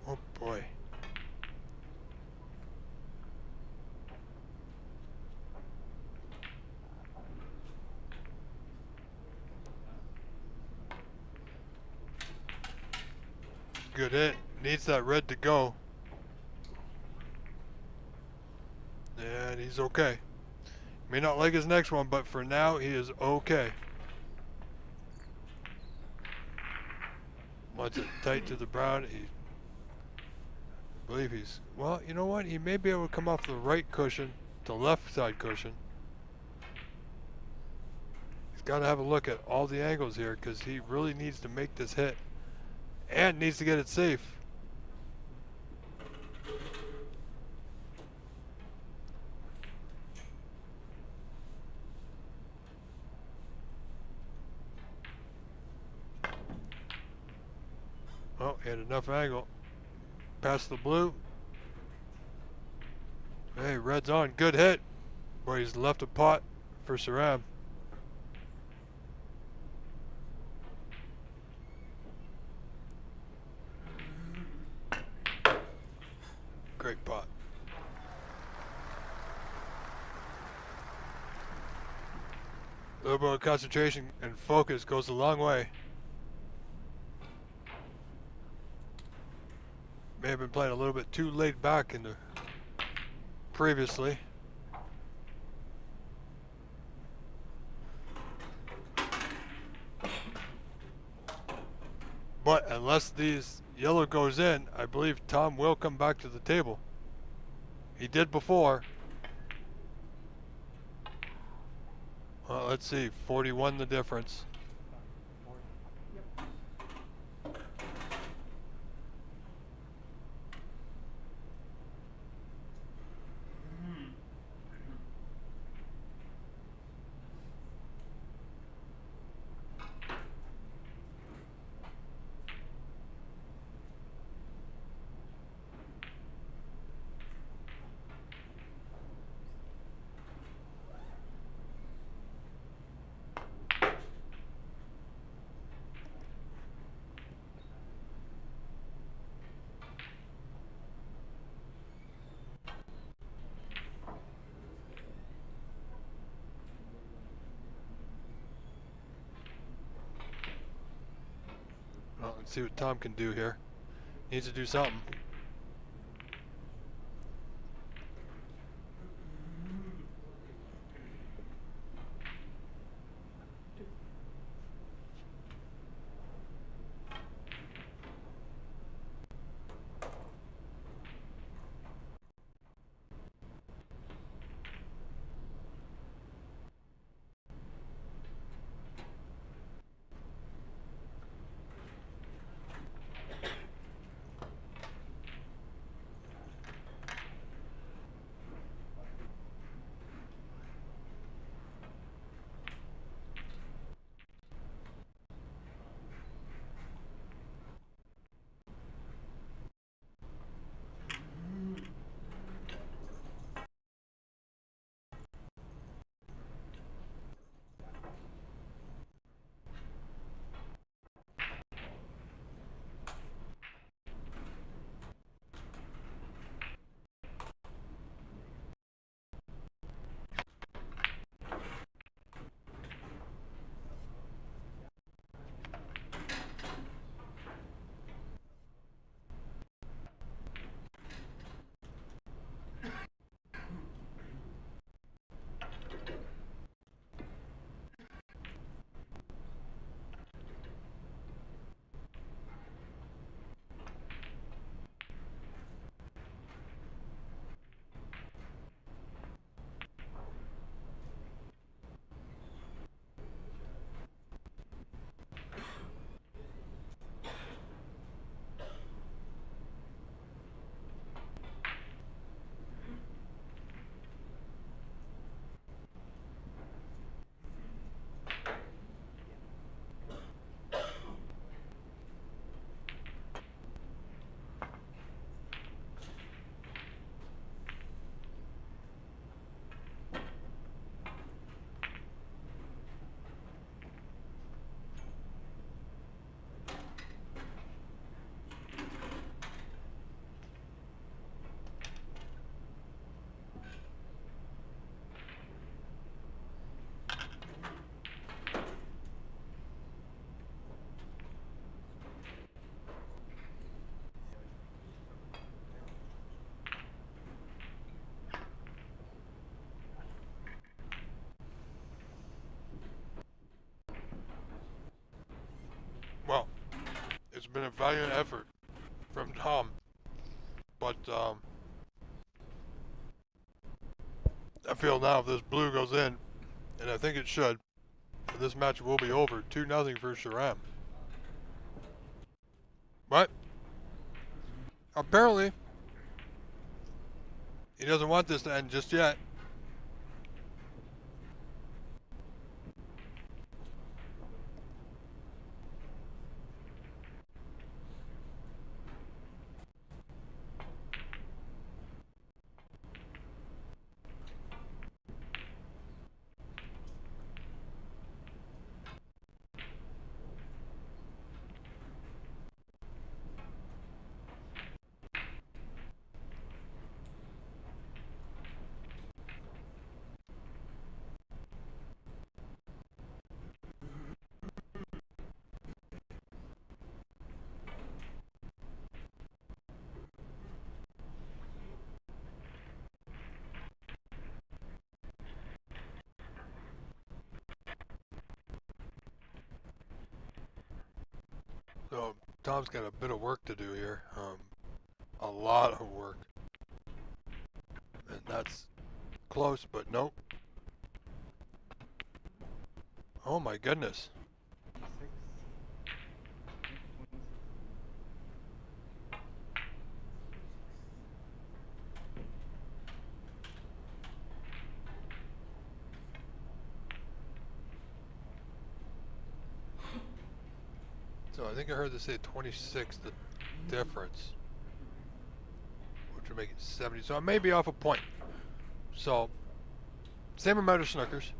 Oh boy. Good hit. Needs that red to go. And he's okay. May not like his next one, but for now he is okay. Wants it tight to the brown. I believe he's, well, you know what? He may be able to come off the right cushion to left side cushion. He's got to have a look at all the angles here because he really needs to make this hit and needs to get it safe. Oh, he had enough angle. Past the blue. Hey, red's on. Good hit. Boy, he's left a pot for Saram. Great pot. A little bit of concentration and focus goes a long way. May have been playing a little bit too laid back in the previously. But unless these yellow goes in, I believe Tom will come back to the table. He did before. Well, let's see, 41 the difference. Well, let's see what Tom can do here. Needs to do something. valiant effort from Tom. But I feel now if this blue goes in, and I think it should, this match will be over. 2-0 for Sharam. But apparently, he doesn't want this to end just yet. So Tom's got a bit of work to do here. A lot of work. And that's close, but nope. Oh my goodness. So I think I heard they say 26 the difference, which would make it 70. So I may be off a point. So same amount of snookers.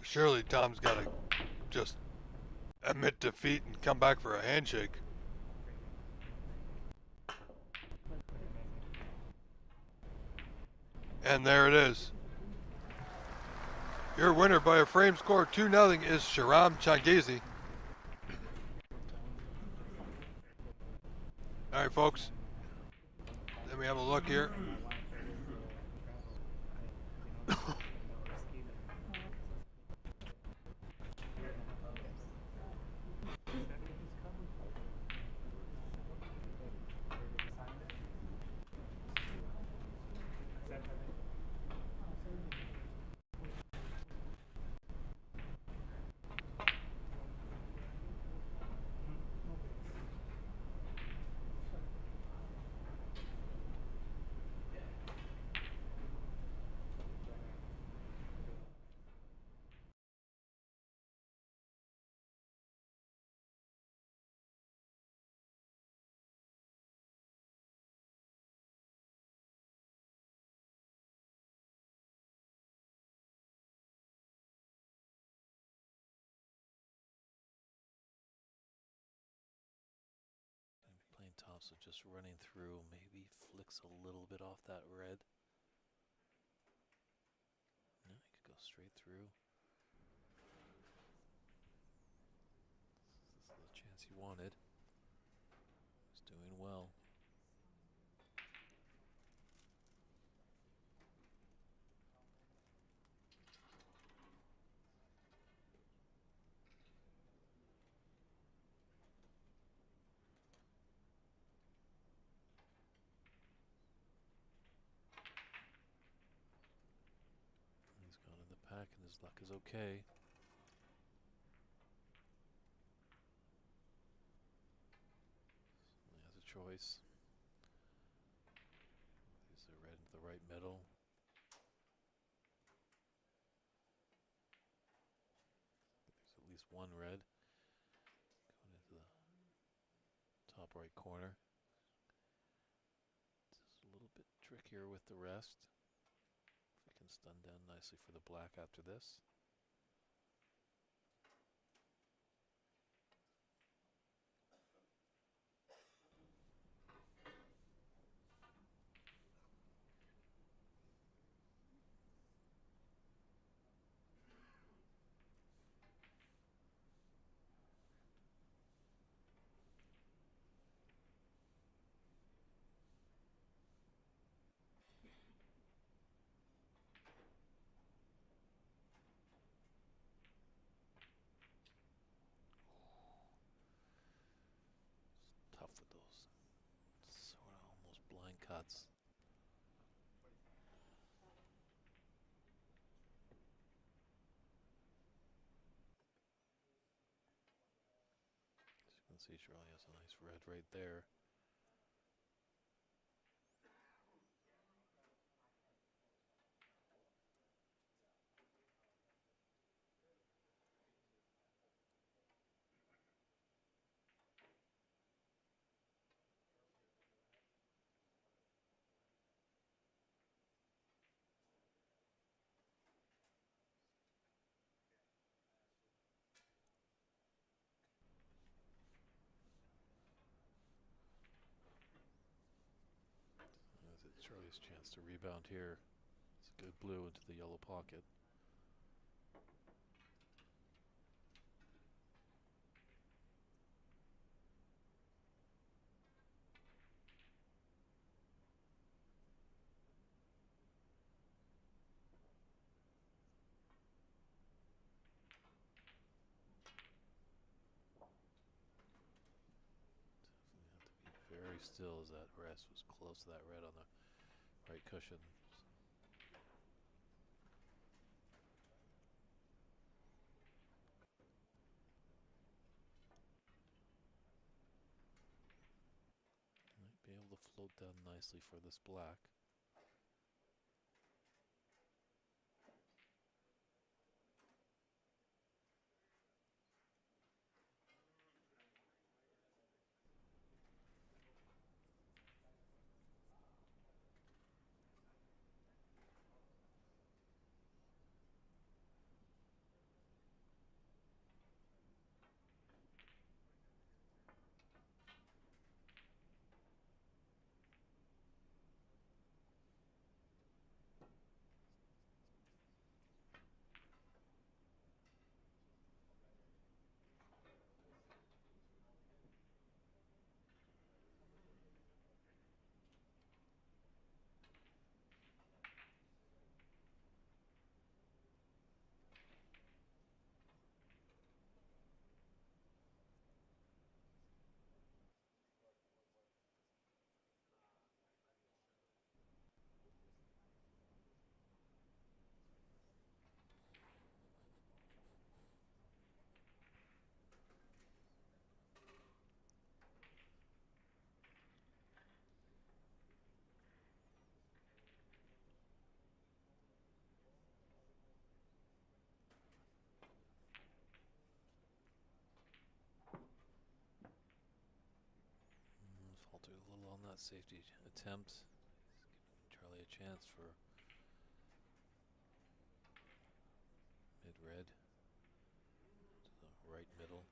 Surely Tom's got to just admit defeat and come back for a handshake. And there it is. Your winner by a frame score 2-0 is Sharam Changizi. All right, folks. Let me have a look here. So just running through, maybe flicks a little bit off that red. No, he could go straight through. This is the chance he wanted. He's doing well. He's gone in the pack and his luck is okay. He has a choice. He's the red into the right middle. There's at least one red. Going into the top right corner. It's a little bit trickier with the rest. If we can stun down nicely for the black after this. Tough with those sort of almost blind cuts. As you can see, Charlie has a nice red right there. It's Charlie's chance to rebound here. It's a good blue into the yellow pocket. Definitely have to be very still as that rest was close to that red on the right cushion. Might be able to float down nicely for this black. Faltered a little on that safety attempt. He's giving Charlie a chance for mid-red to the right middle.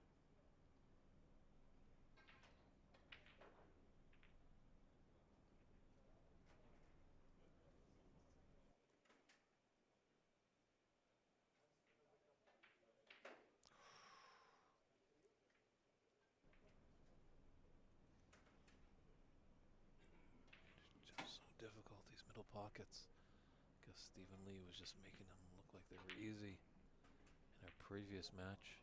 pockets. Guess Stephen Lee was just making them look like they were easy in our previous match.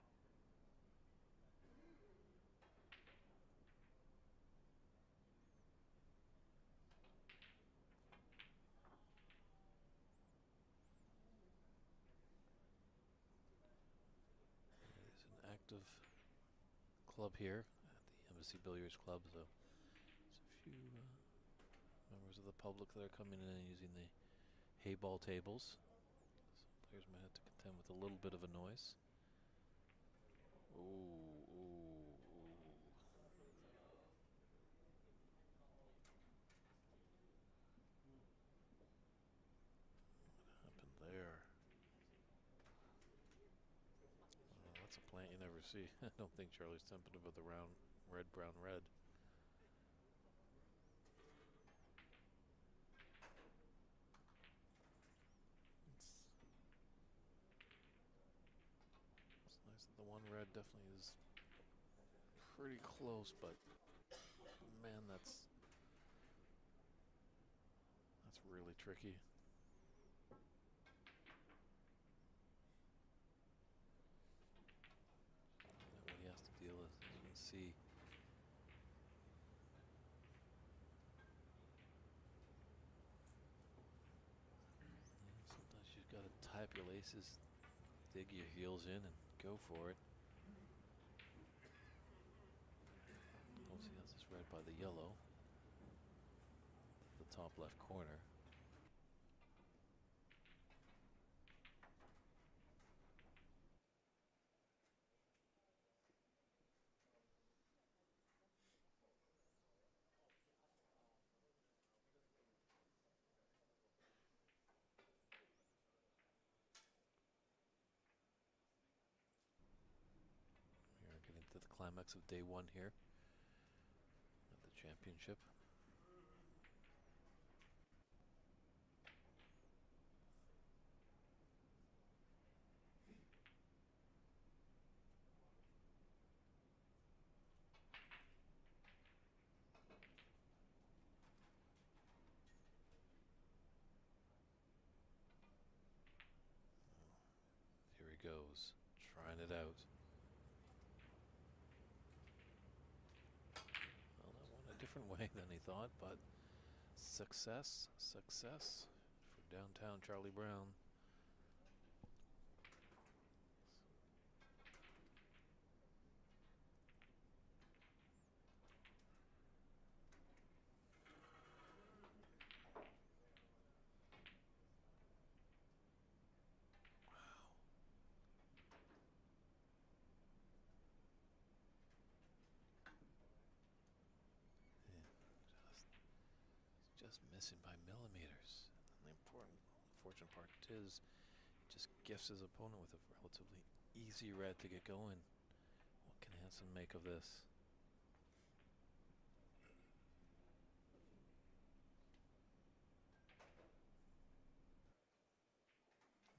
It's an active club here at the Embassy Billiards Club, so there's a few members of the public that are coming in and using the hay ball tables. So players might have to contend with a little bit of a noise. Ooh, ooh, ooh. What happened there? That's a plant you never see. I don't think Charlie's tempted about the round red, brown, red. It's nice that the one red definitely is pretty close, but man, that's really tricky. And what he has to deal with, as you can see. Sometimes you've got to tie up your laces, dig your heels in, and go for it. Obviously, he has this red by the yellow, the top left corner. We're getting to the climax of day one here at the championship. Here he goes, trying it out. Well, that went a different way than he thought, but success, success for downtown Charlie Brown. Just missing by millimeters. And the unfortunate part is, he just gifts his opponent with a relatively easy red to get going. What can Hansen make of this?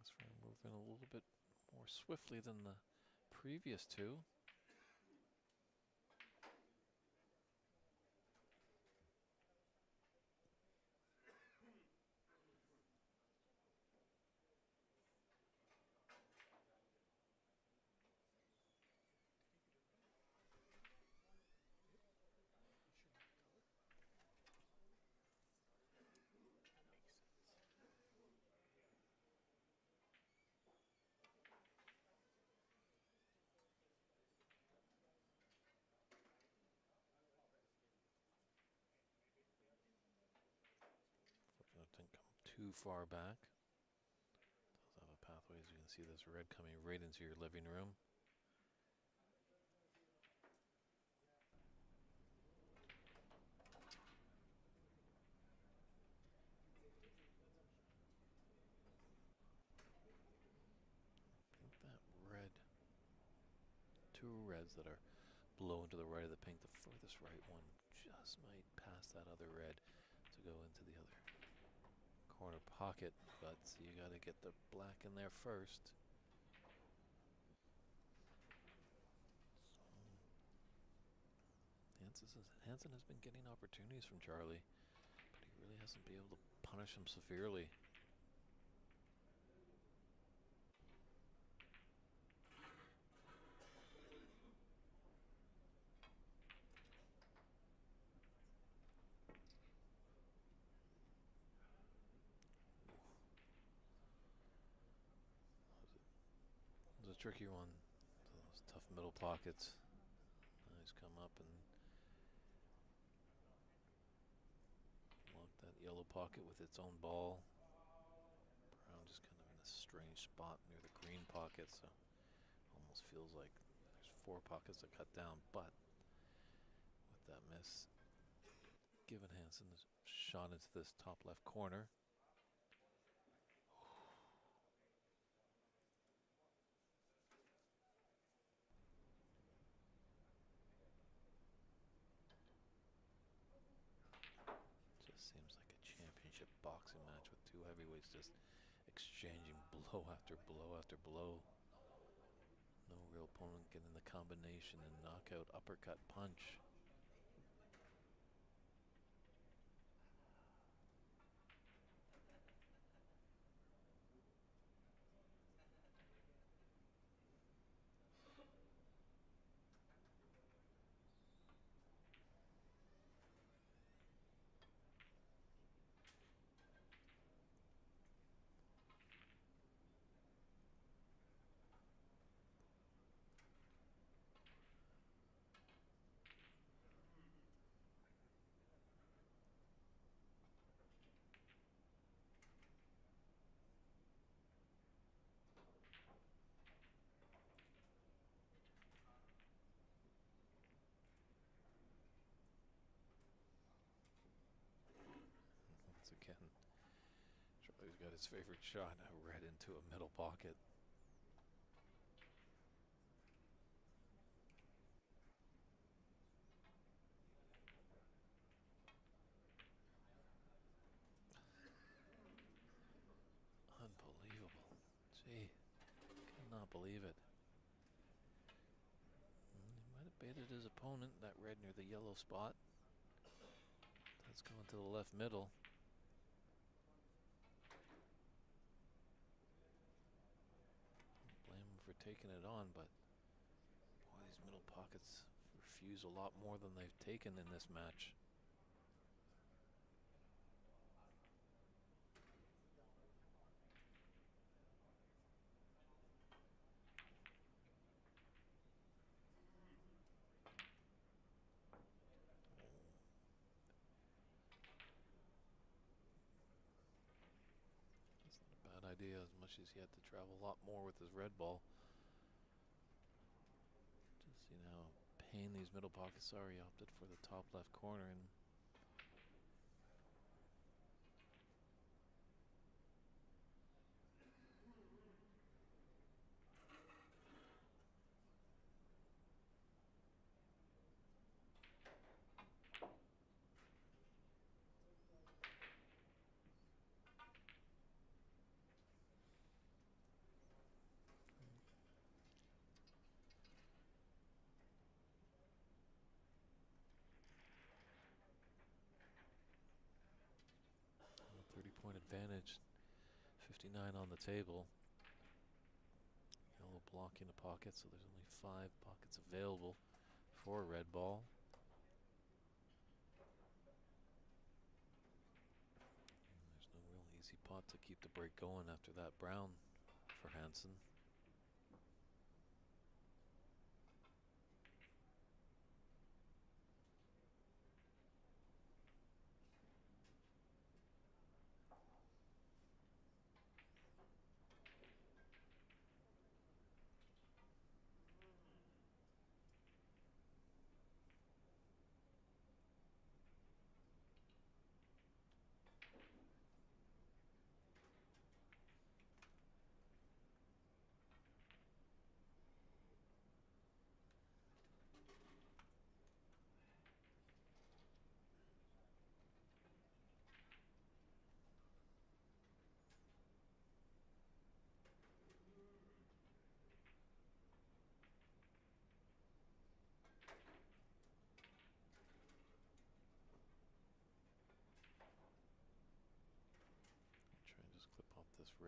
This round moving a little bit more swiftly than the previous two. Didn't come too far back. Does have a pathway, as you can see this red coming right into your living room. I think that red, two reds that are blown to the right of the pink, the furthest right one just might pass that other red to go into the other corner pocket, but you got to get the black in there first. So Hansen has been getting opportunities from Charlie, but he really hasn't been able to punish him severely. It was a tricky one. Those tough middle pockets. He's come up and locked that yellow pocket with its own ball. Brown just kind of in a strange spot near the green pocket, so almost feels like there's 4 pockets to cut down, but with that miss, given Hansen a shot into this top left corner. Just seems like a championship boxing match with 2 heavyweights just exchanging blow after blow after blow. No real opponent getting the combination and knockout uppercut punch. Once again, Charlie's got his favorite shot right into a middle pocket. Unbelievable. Gee, cannot believe it. He might have baited his opponent, that red near the yellow spot. That's going to the left middle. Don't blame him for taking it on, but boy, these middle pockets refuse a lot more than they've taken in this match. That's not a bad idea, as much as he had to travel a lot more with his red ball. Just see how pain these middle pockets are. He opted for the top left corner, and a 30-point advantage. 59 on the table. Yellow blocking a pocket, so there's only 5 pockets available for a red ball. And there's no real easy pot to keep the break going after that brown for Hansen.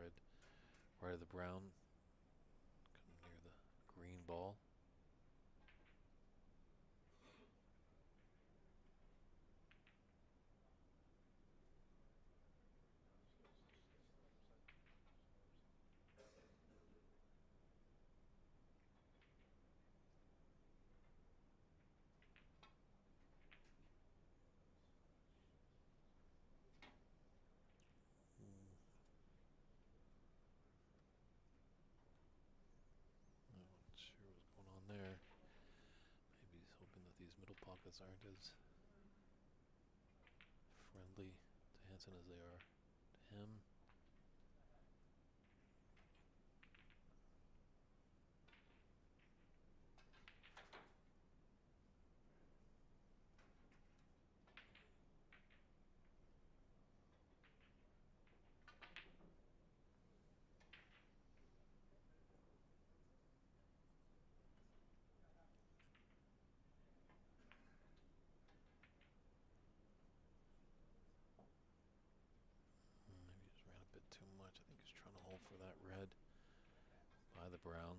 red, right of the brown, near the green ball. Not sure what's going on there. Maybe he's hoping that these middle pockets aren't as friendly to Hansen as they are to him. Maybe he just ran a bit too much. I think he's trying to hold for that red by the brown.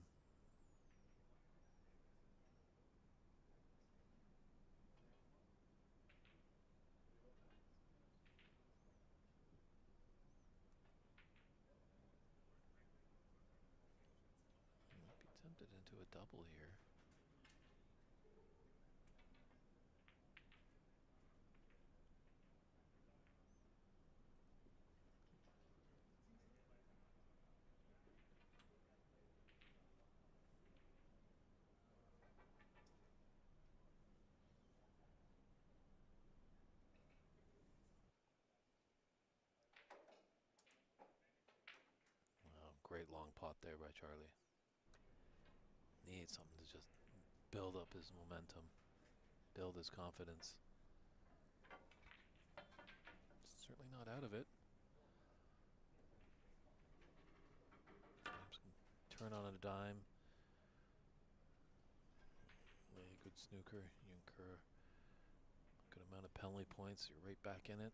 He might be tempted into a double here. Wow, great long pot there by Charlie. Needs something to just build up his momentum, build his confidence. Certainly not out of it. James can turn on a dime. Lay a good snooker. You incur a good amount of penalty points. You're right back in it.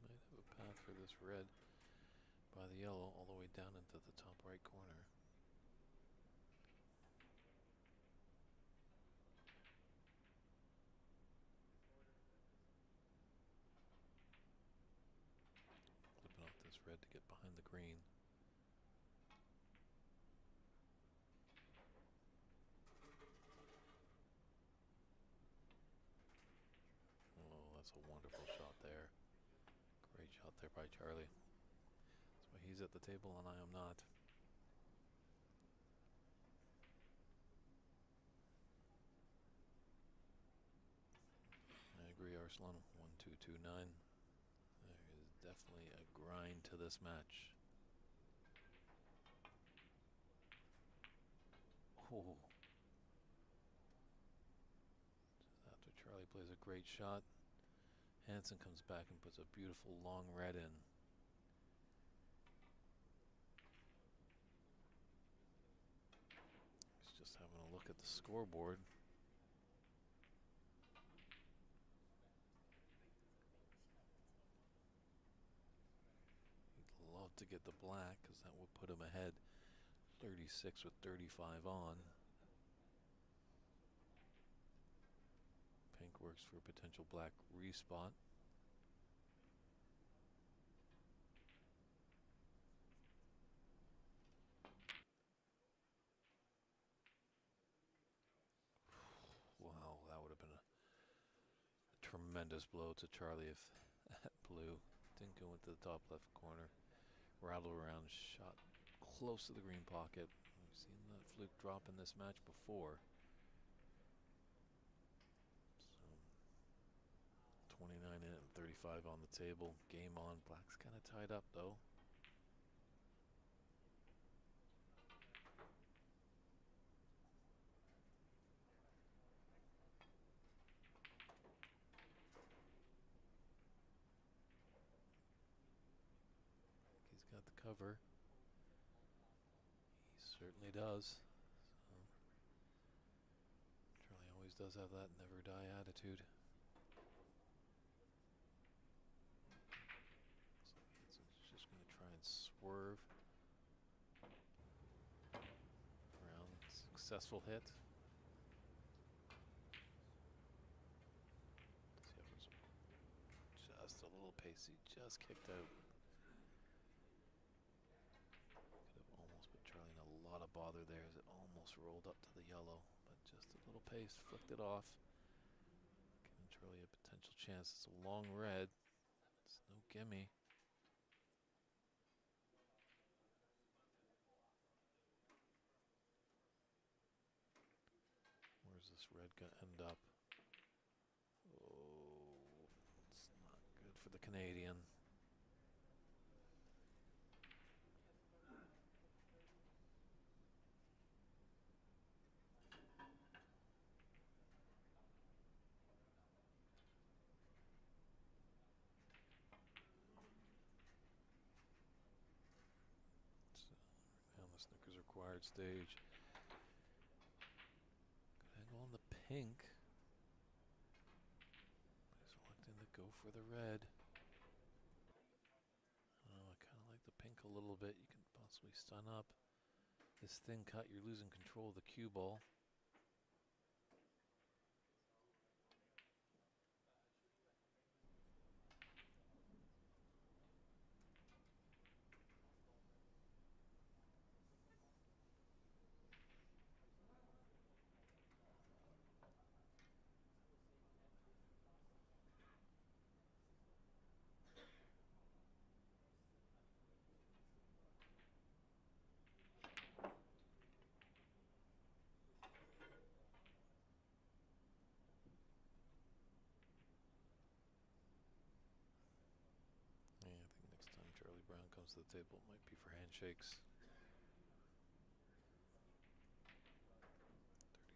Might have a path for this red by the yellow all the way down into the top right corner. Flipping off this red to get behind the green. Oh, that's a wonderful shot there. Great shot there by Charlie. That's why he's at the table and I am not. I agree, Arsalan. 1-2-2-9. There is definitely a grind to this match. Oh. Just after Charlie plays a great shot, Hansen comes back and puts a beautiful long red in. He's just having a look at the scoreboard. He'd love to get the black because that would put him ahead 36 with 35 on. Pink works for a potential black respot. Wow, that would have been a tremendous blow to Charlie if that blue didn't go into the top left corner. Rattled around, shot close to the green pocket. We've seen that fluke drop in this match before. So 29 in it and 35 on the table. Game on. Black's kind of tied up though. He's got the cover. He certainly does. So Charlie always does have that never die attitude. So Hanson's just going to try and swerve around. Successful hit. Just a little pacey, just kicked out. Could have almost put Charlie in a lot of bother there as it almost rolled up to the yellow, but just a little pace, flicked it off. Giving Charlie a potential chance. It's a long red. It's no gimme. Where's this red gonna end up? Oh, it's not good for the Canadian. So, on the Snooker's required stage. Gonna go on the pink. He's electing to go for the red. Oh, I kind of like the pink a little bit. You can possibly stun up. This thin cut, you're losing control of the cue ball. Yeah, I think next time Charlie Brown comes to the table, it might be for handshakes.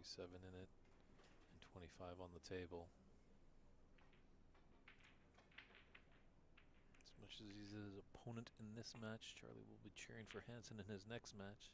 37 in it and 25 on the table. As much as he's his opponent in this match, Charlie will be cheering for Hanson in his next match.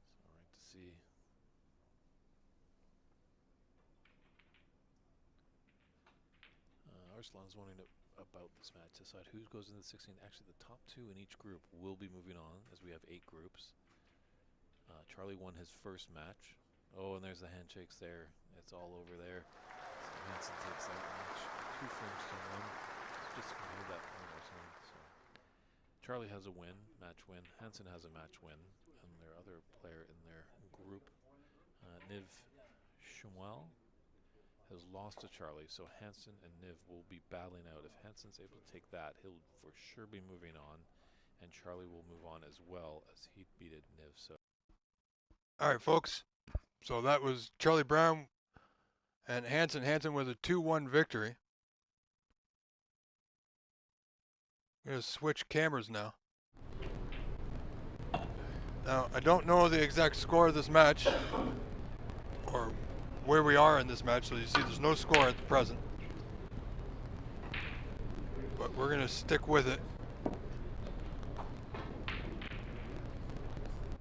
It's all right to see. Arslan's wanting to, about this match, decide who goes into the 16. Actually, the top two in each group will be moving on, as we have 8 groups. Charlie won his first match. Oh, and there's the handshakes there. It's all over there. So Hanson takes that match 2 frames to 1. Just ignore that point or something. So Charlie has a win, match win. Hanson has a match win, and their other player in their group, Niv Shumwell, has lost to Charlie, so Hanson and Niv will be battling out. If Hanson's able to take that, he'll for sure be moving on, and Charlie will move on as well as he beat Niv. So, all right, folks. So that was Charlie Brown and Hanson. Hanson with a 2-1 victory. I'm going to switch cameras now. Now, I don't know the exact score of this match, or where we are in this match, so you see there's no score at the present. But we're going to stick with it,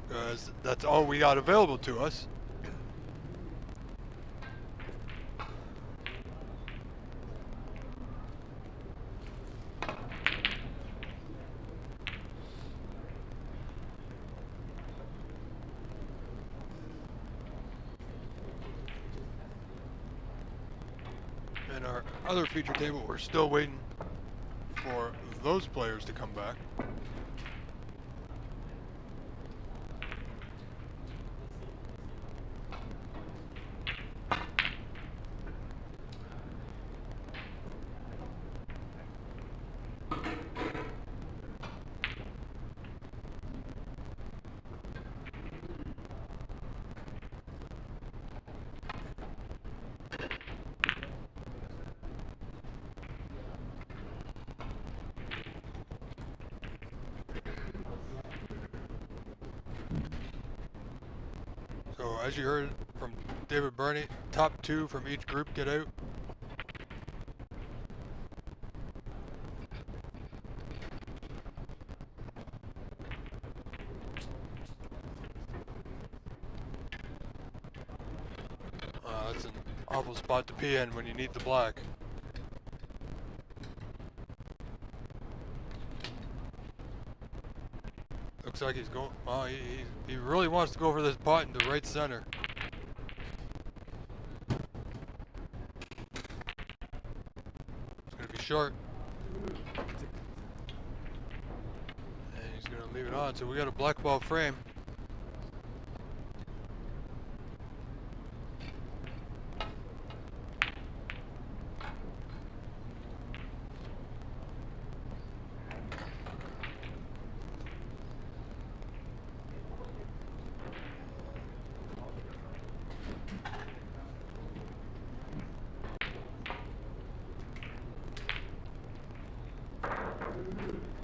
because that's all we got available to us. in our other feature table, we're still waiting for those players to come back. So as you heard from David Burney, top 2 from each group get out. That's an awful spot to pee in when you need the black. Looks like he's going, he really wants to go for this pot into right center. It's going to be short. And he's going to leave it on, so we got a black ball frame.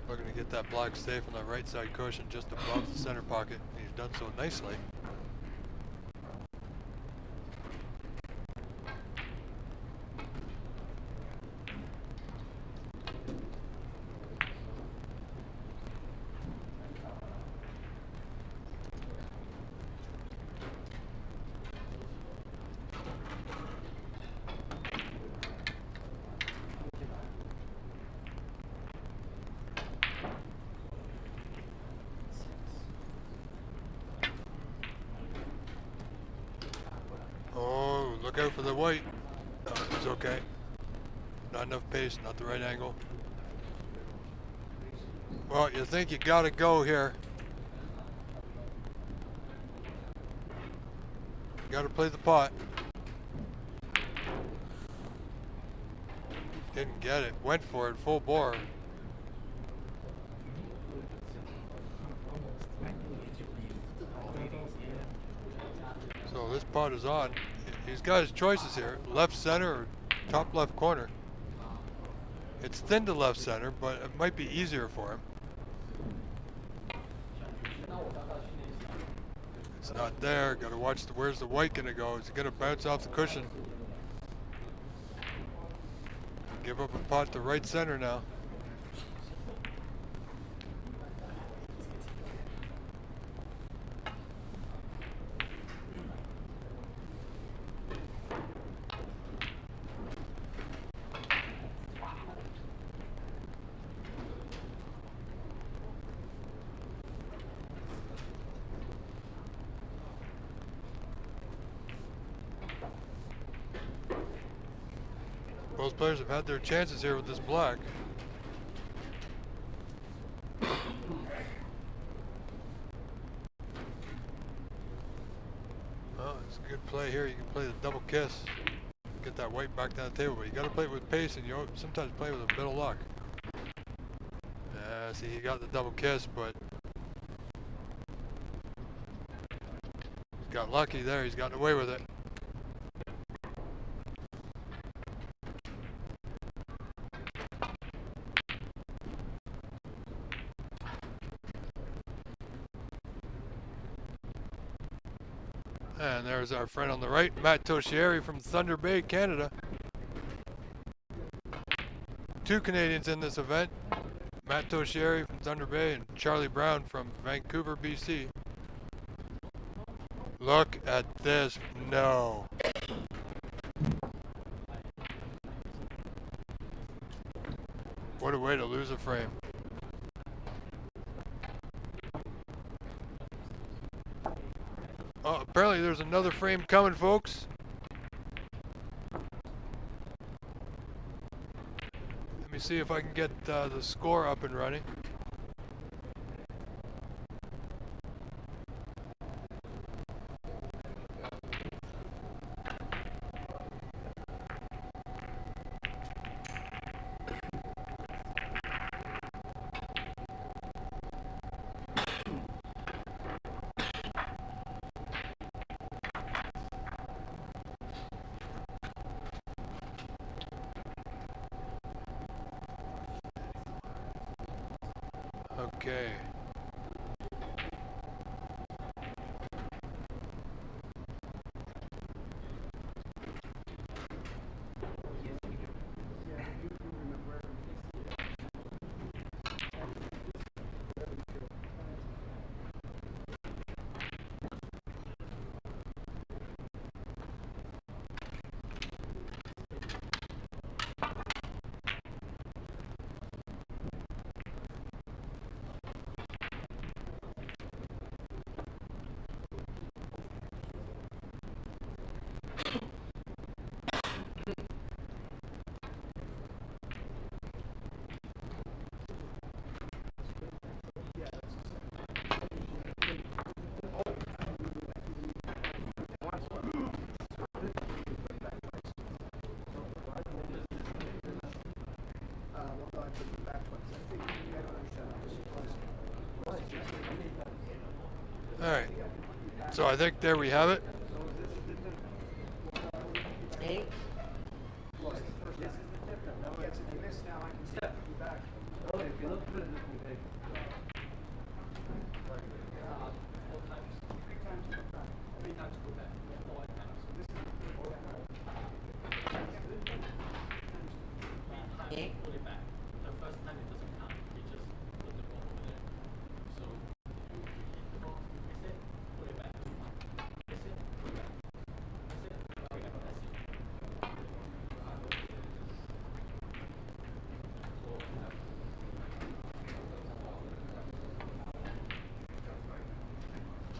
Looking to get that black safe on the right side cushion just above the center pocket. He's done so nicely. Oh, look out for the white. It's okay. Not enough pace, not the right angle. Well, you think you gotta go here. You gotta play the pot. Didn't get it. Went for it full bore. So this pot is on. He's got his choices here. Left center or top left corner. It's thin to left center, but it might be easier for him. It's not there. Gotta watch where's the white gonna go? Is he gonna bounce off the cushion? Give up a pot to right center now. Both players have had their chances here with this black. Oh, it's a good play here. You can play the double kiss. Get that white back down the table, but you gotta play it with pace and you sometimes play with a bit of luck. Yeah, see, he got the double kiss, but he's got lucky there. He's gotten away with it. And there's our friend on the right, Matt Toshieri from Thunder Bay, Canada. 2 Canadians in this event, Matt Toshieri from Thunder Bay and Charlie Brown from Vancouver, BC. Look at this, no. What a way to lose a frame. Oh, apparently there's another frame coming, folks. Let me see if I can get the score up and running. Okay. All right. So I think there we have it.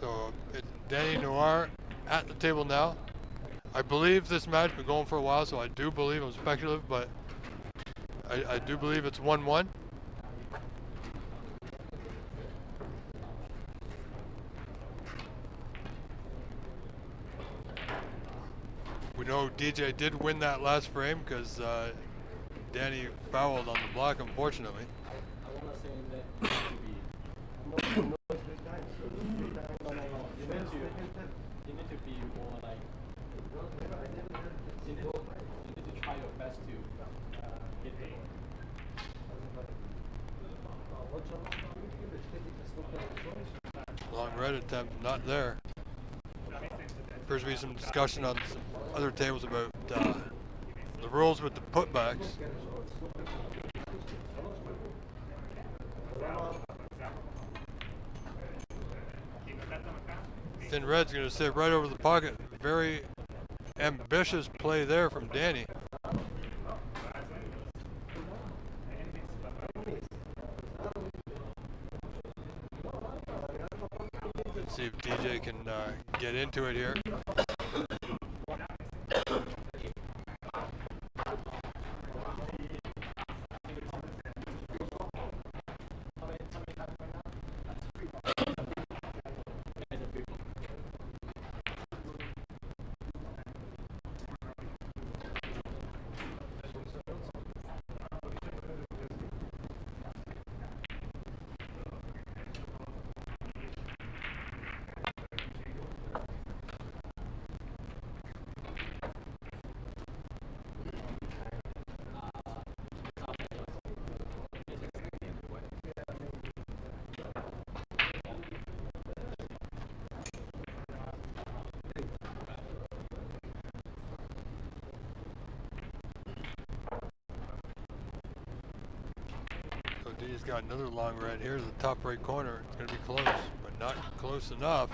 So it's Danny Noir at the table now. I believe this match has been going for a while, so I do believe I'm speculative, but I do believe it's 1-1. We know DJ did win that last frame because Danny fouled on the block, unfortunately. Long red attempt, not there. Appears to be some discussion on some other tables about the rules with the putbacks. Thin Red's going to sit right over the pocket. Very ambitious play there from Danny. Let's see if DJ can get into it here. D's got another long red. Here's the top right corner. It's going to be close, but not close enough.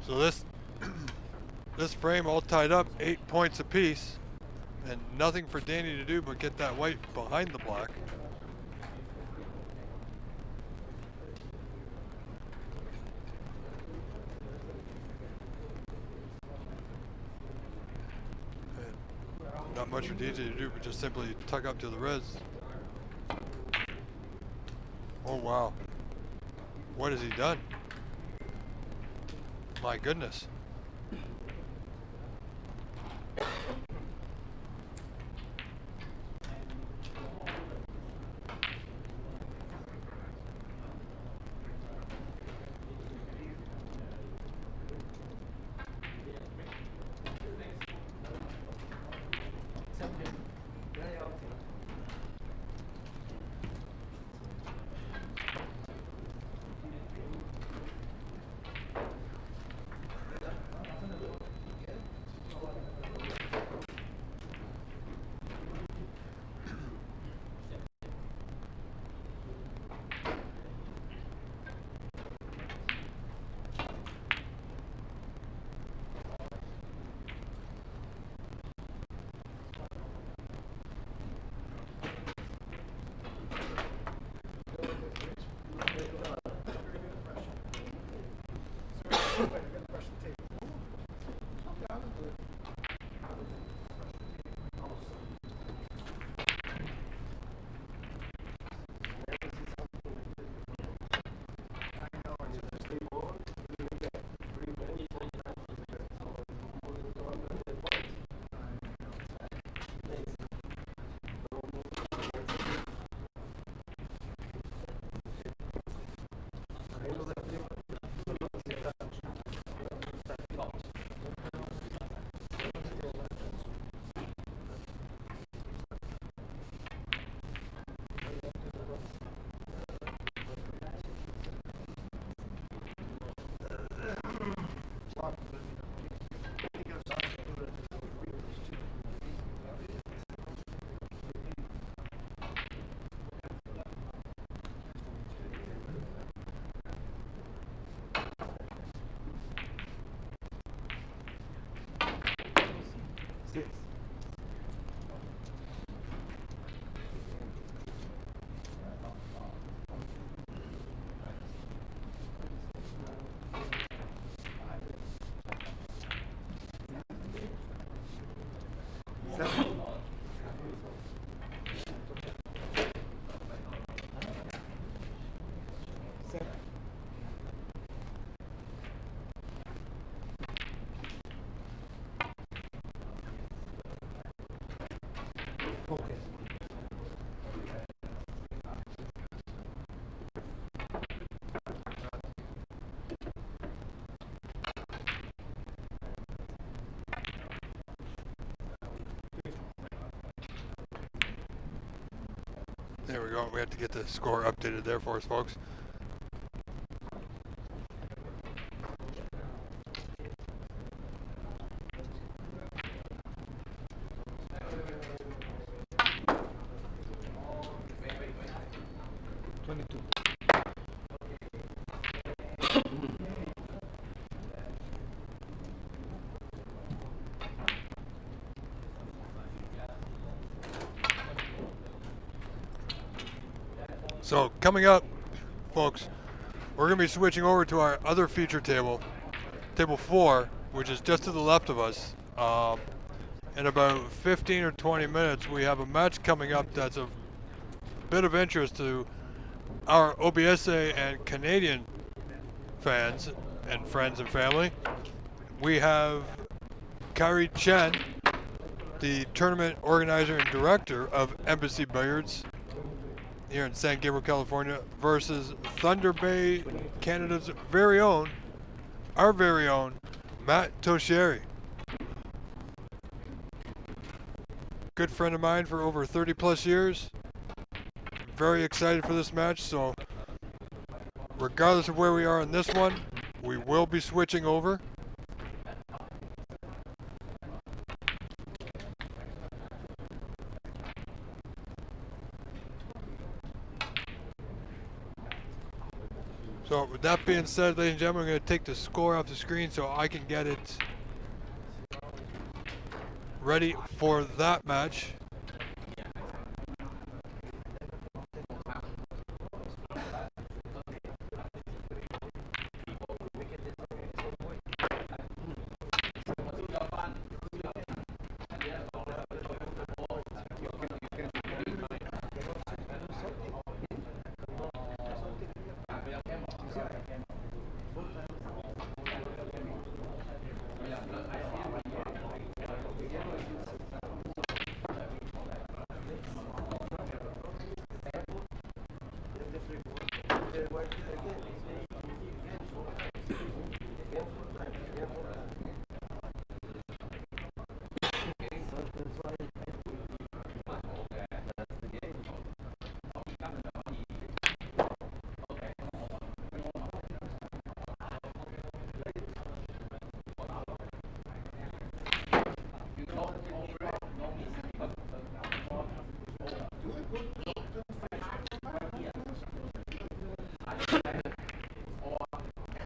So this frame all tied up, 8 points apiece, and nothing for Danny to do but get that white behind the black. Not much for DJ to do, but just simply tuck up to the res. Oh wow. What has he done? My goodness. There we go. We have to get the score updated there for us, folks. So coming up, folks, we're going to be switching over to our other feature table, table 4, which is just to the left of us. In about 15 or 20 minutes, we have a match coming up that's a bit of interest to our OBSA and Canadian fans and friends and family. We have Kyrie Chen, the tournament organizer and director of Embassy Billiards here in San Gabriel, California, versus Thunder Bay, Canada's very own, our very own, Matt Toshieri. Good friend of mine for over 30 plus years. Very excited for this match, so regardless of where we are in this one, we will be switching over. So with that being said, ladies and gentlemen, I'm going to take the score off the screen so I can get it ready for that match.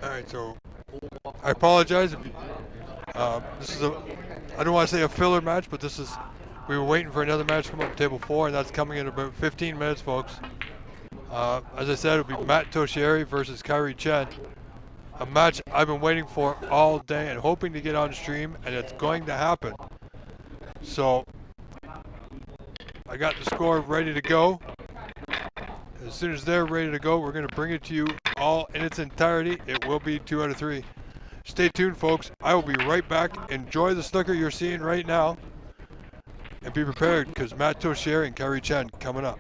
All right, so I apologize if this is a, I don't want to say a filler match, but this is, we were waiting for another match to come up table 4, and that's coming in about 15 minutes, folks. As I said, it'll be Matt Toshieri versus Kyrie Chen. A match I've been waiting for all day and hoping to get on stream, and it's going to happen. So I got the score ready to go. As soon as they're ready to go, we're going to bring it to you all in its entirety. It will be 2 out of 3. Stay tuned, folks. I will be right back. Enjoy the snooker you're seeing right now. And be prepared, because Matt Toshieri and Kyrie Chen coming up.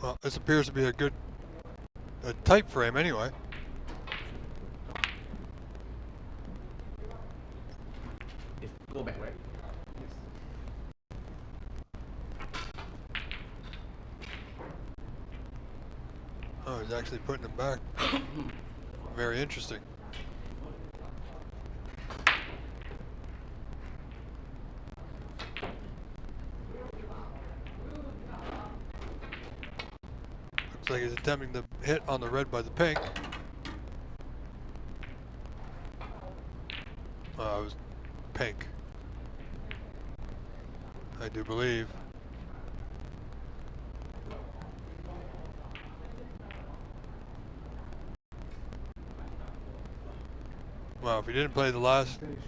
Well, this appears to be a tight frame anyway. It's go back, right? Oh, he's actually putting it back. Very interesting. Looks like he's attempting to hit on the red by the pink. It was pink, I do believe. Well, if he didn't play the last... So that's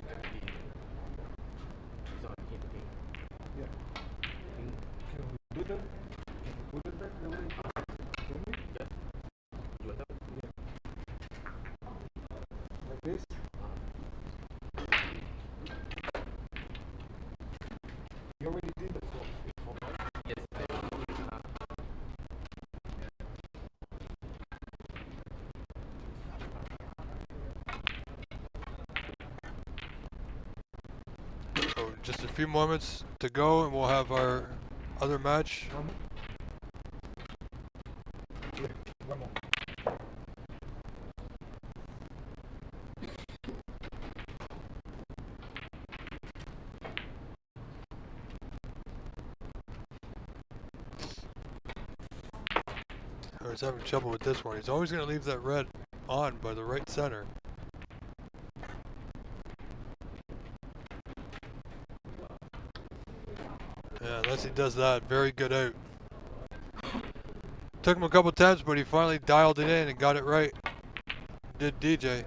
gonna be. He's on the pink. Yeah. Can we do that? Can we put it back the way it is? Can we? Yeah. You want that? Yeah. Like this? You already did the four. Yes. So just a few moments to go and we'll have our other match. Yeah, one more. I was having trouble with this one. He's always going to leave that red on by the right center. Yeah, unless he does that, very good out. Took him a couple times, but he finally dialed it in and got it right. Did DJ.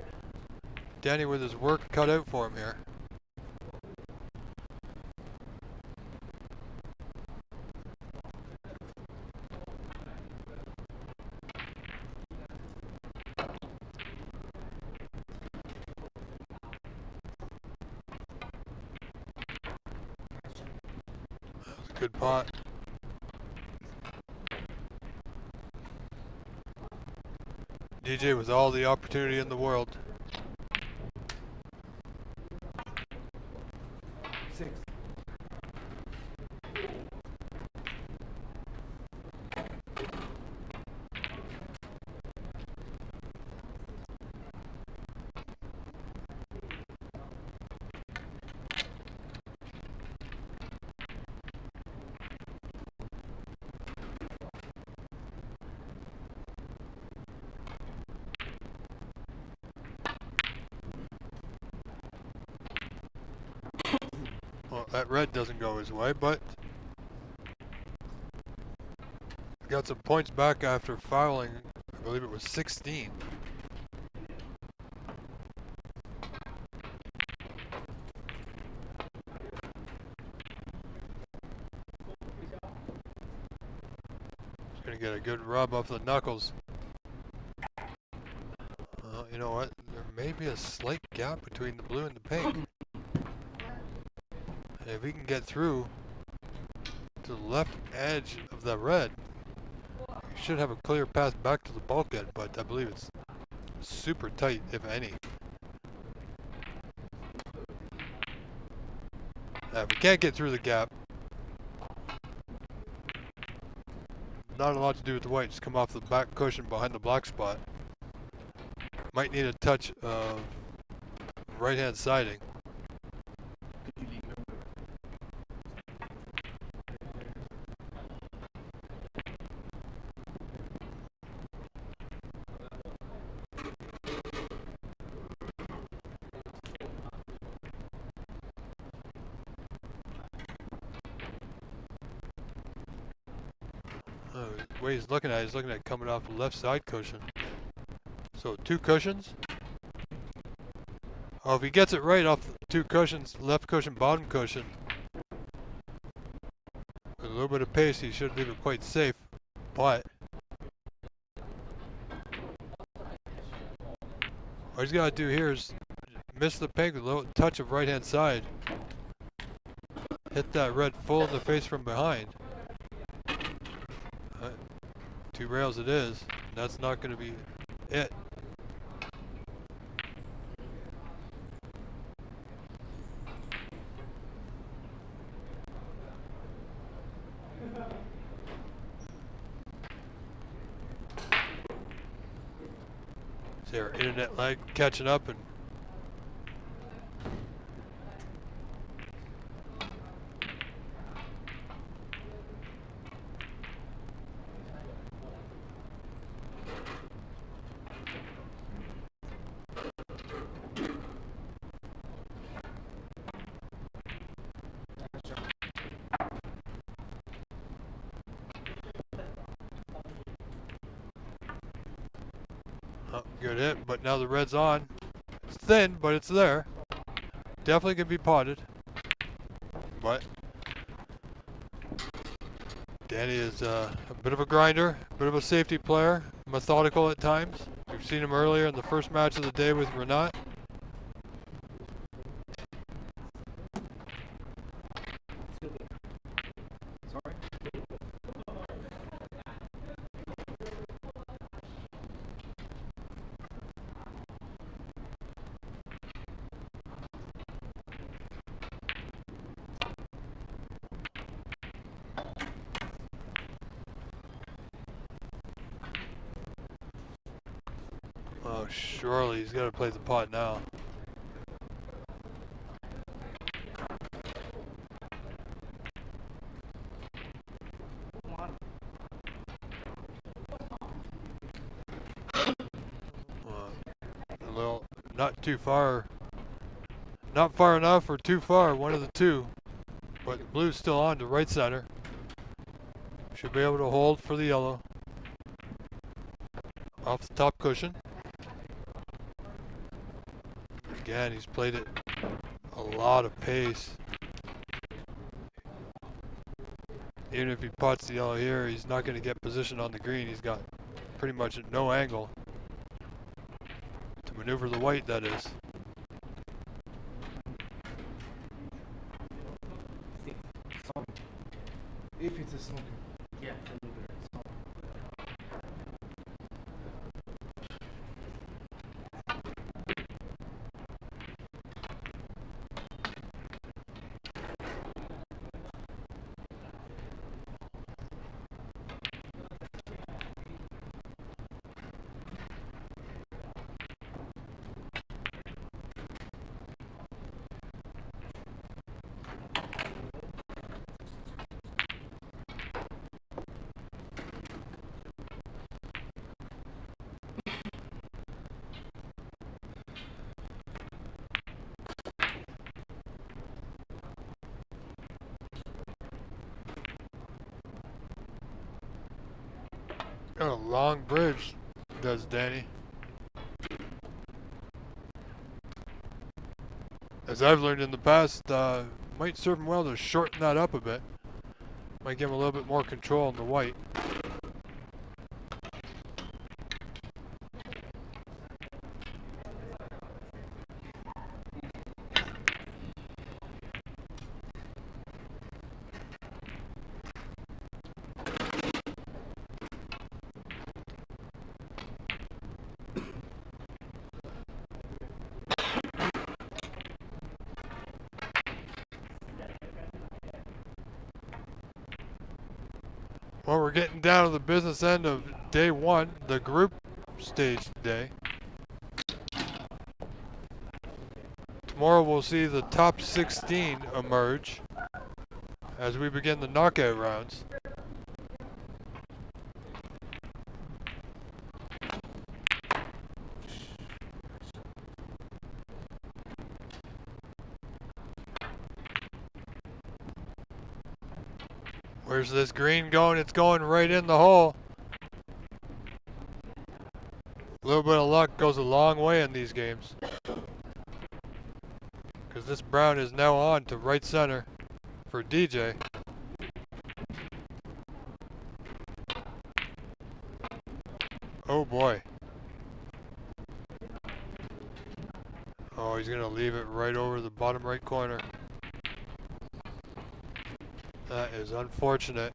Danny with his work cut out for him here. That was a good pot. DJ with all the opportunity in the world. 6. Well, that red doesn't go his way, but got some points back after fouling. I believe it was 16. He's gonna get a good rub off the knuckles. You know what? There may be a slight gap between the blue and the pink. And if he can get through to the left edge of the red, he should have a clear path back to the bulkhead, but I believe it's super tight, if any. If he can't get through the gap, not a lot to do with the white, just come off the back cushion behind the black spot. Might need a touch of right-hand siding. The way he's looking at coming off the left side cushion. So 2 cushions. Oh, if he gets it right off the 2 cushions, left cushion, bottom cushion, with a little bit of pace, he should leave it quite safe. But all he's got to do here is miss the peg with a little touch of right hand side. hit that red full in the face from behind. 2 rails it is. That's not going to be it. See our internet lag catching up, and oh, good hit, but now the red's on. It's thin, but it's there. Definitely can be potted. But Danny is a bit of a grinder, a bit of a safety player, methodical at times. We've seen him earlier in the first match of the day with Renat. Sorry? Oh, surely he's got to play the pot now. A little, not too far. Not far enough or too far, one of the two. But blue's still on to right center. Should be able to hold for the yellow. Off the top cushion. Again, he's played it a lot of pace. Even if he pots the yellow here, he's not going to get position on the green. He's got pretty much no angle to maneuver the white, that is. If it's a snooker. Yeah, so Got a long bridge, does Danny. As I've learned in the past, might serve him well to shorten that up a bit. Might give him a little bit more control on the white. Well, we're getting down to the business end of day one, the group stage day. Tomorrow we'll see the top 16 emerge as we begin the knockout rounds. Where's this green going? It's going right in the hole. A little bit of luck goes a long way in these games. Because this brown is now on to right center for DJ. Oh boy. Oh, he's going to leave it right over the bottom right corner. That is unfortunate.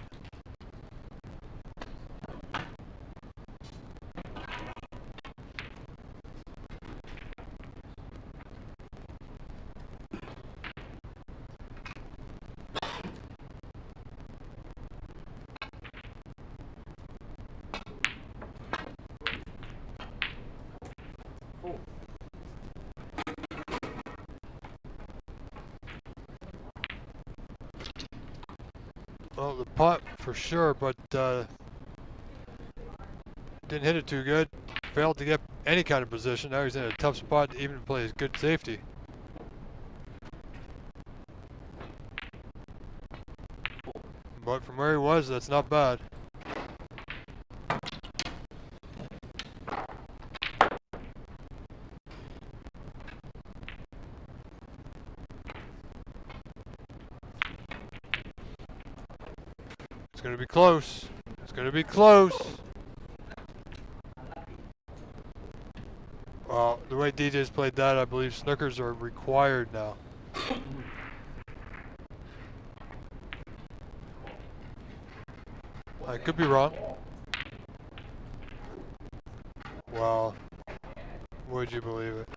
Well, the putt for sure, but didn't hit it too good. Failed to get any kind of position. Now he's in a tough spot to even play his good safety. But from where he was, that's not bad. It's going to be close. It's going to be close. Well, the way DJ's played that, I believe snookers are required now. I could be wrong. Well, would you believe it?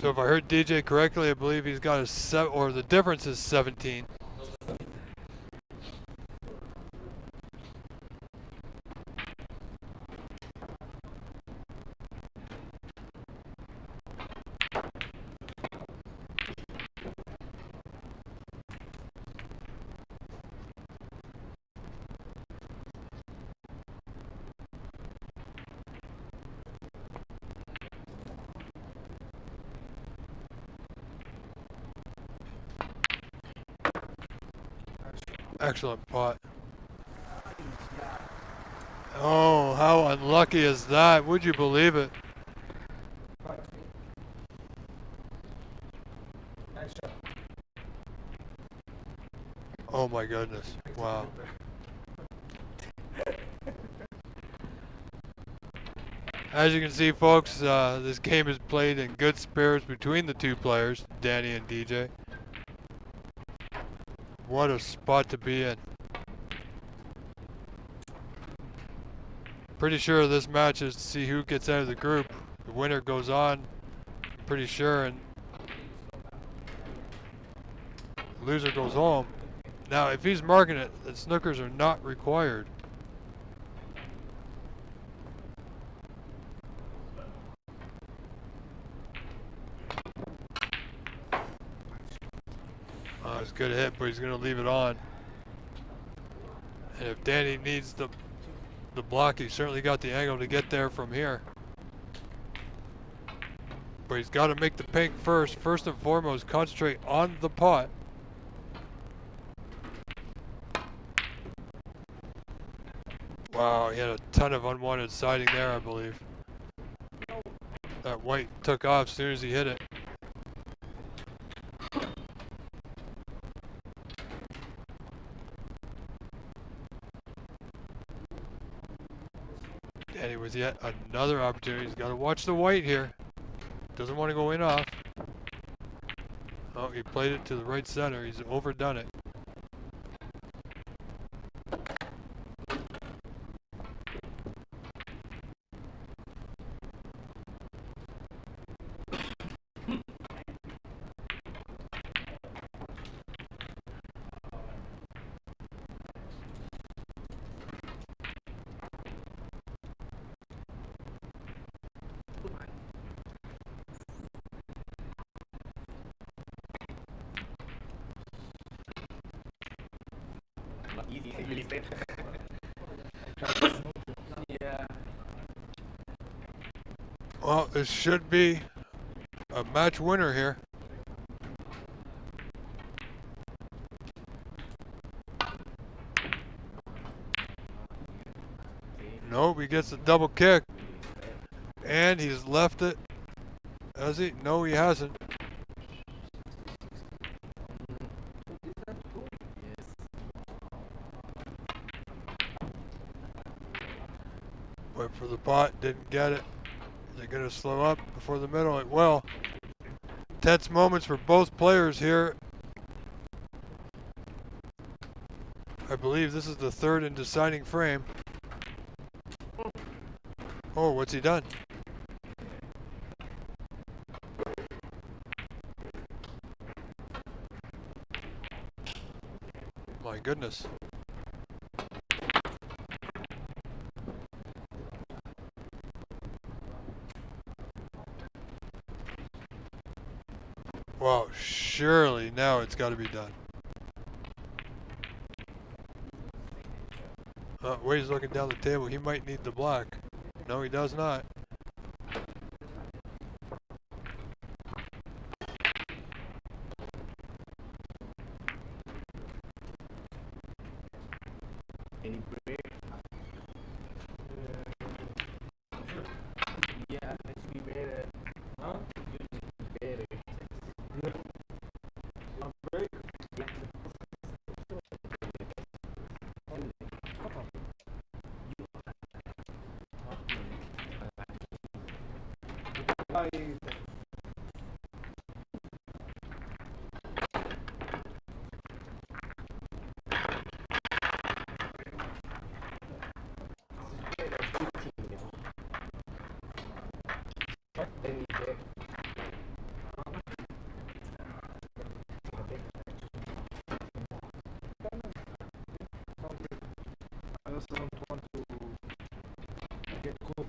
So if I heard DJ correctly, I believe he's got a or the difference is 17. Excellent putt. Oh, how unlucky is that? Would you believe it? Oh my goodness. Wow. As you can see, folks, this game is played in good spirits between the two players, Danny and DJ. What a spot to be in. Pretty sure this match is to see who gets out of the group. The winner goes on, pretty sure, and the loser goes home. Now, if he's marking it, then snookers are not required. It's a good hit, but he's going to leave it on. And if Danny needs the block, he's certainly got the angle to get there from here. But he's got to make the pink first. First and foremost, concentrate on the putt. Wow, he had a ton of unwanted siding there, I believe. That white took off as soon as he hit it. Danny with yet another opportunity. He's got to watch the white here. Doesn't want to go in off. Oh, he played it to the right center. He's overdone it. Yeah. Well, this should be a match winner here. Nope, he gets a double kick. And he's left it. Has he? No, he hasn't. Went for the pot, didn't get it. Is it going to slow up before the middle? It will. Tense moments for both players here. I believe this is the third and deciding frame. Oh, what's he done? My goodness. Wow, surely now it's got to be done. Wade's looking down the table. He might need the black. No, he does not. Any break? Yeah, let's be better. Huh? Better. Break? Bye. Any break? I also don't want to get caught.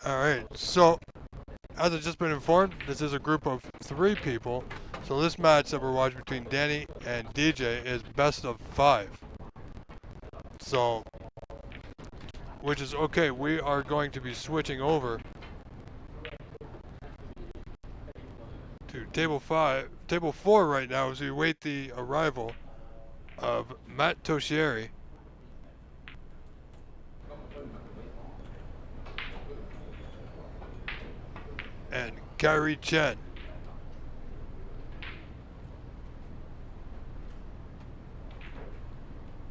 Alright, so as I've just been informed, this is a group of 3 people. So this match that we're watching between Danny and DJ is best of 5. So, which is okay. We are going to be switching over to table 4 right now as we wait the arrival of Matt Toshieri. And Kyrie Chen.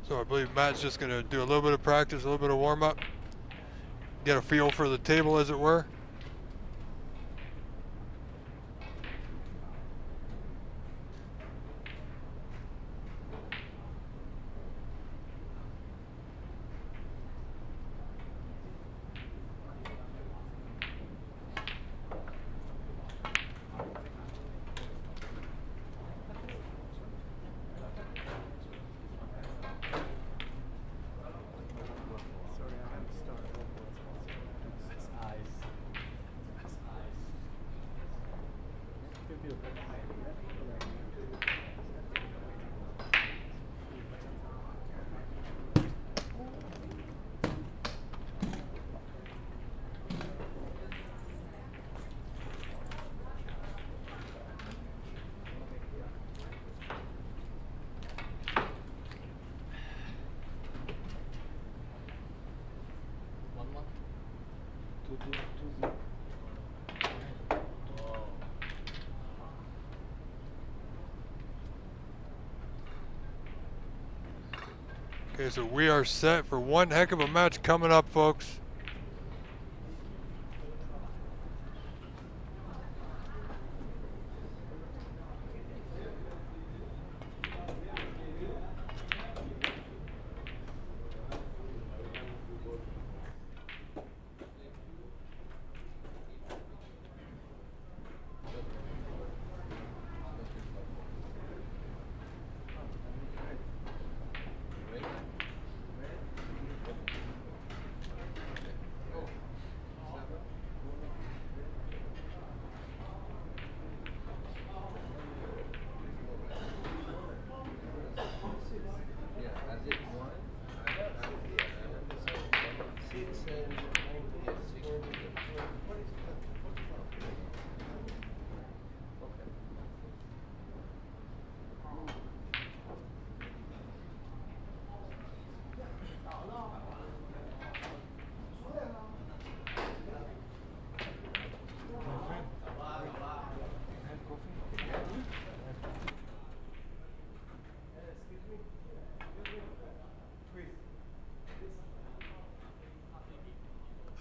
So I believe Matt's just going to do a little bit of practice, a little bit of warm-up, get a feel for the table, as it were. Okay, so we are set for one heck of a match coming up, folks.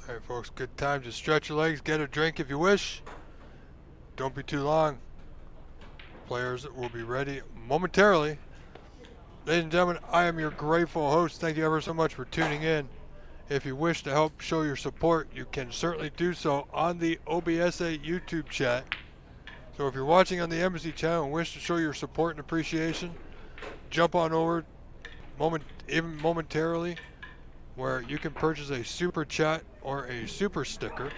All right, folks, good time to stretch your legs, get a drink if you wish. Don't be too long. Players will be ready momentarily. Ladies and gentlemen, I am your grateful host. Thank you ever so much for tuning in. If you wish to help show your support, you can certainly do so on the OBSA YouTube chat. So if you're watching on the Embassy channel and wish to show your support and appreciation, jump on over even momentarily, where you can purchase a super chat or a super sticker.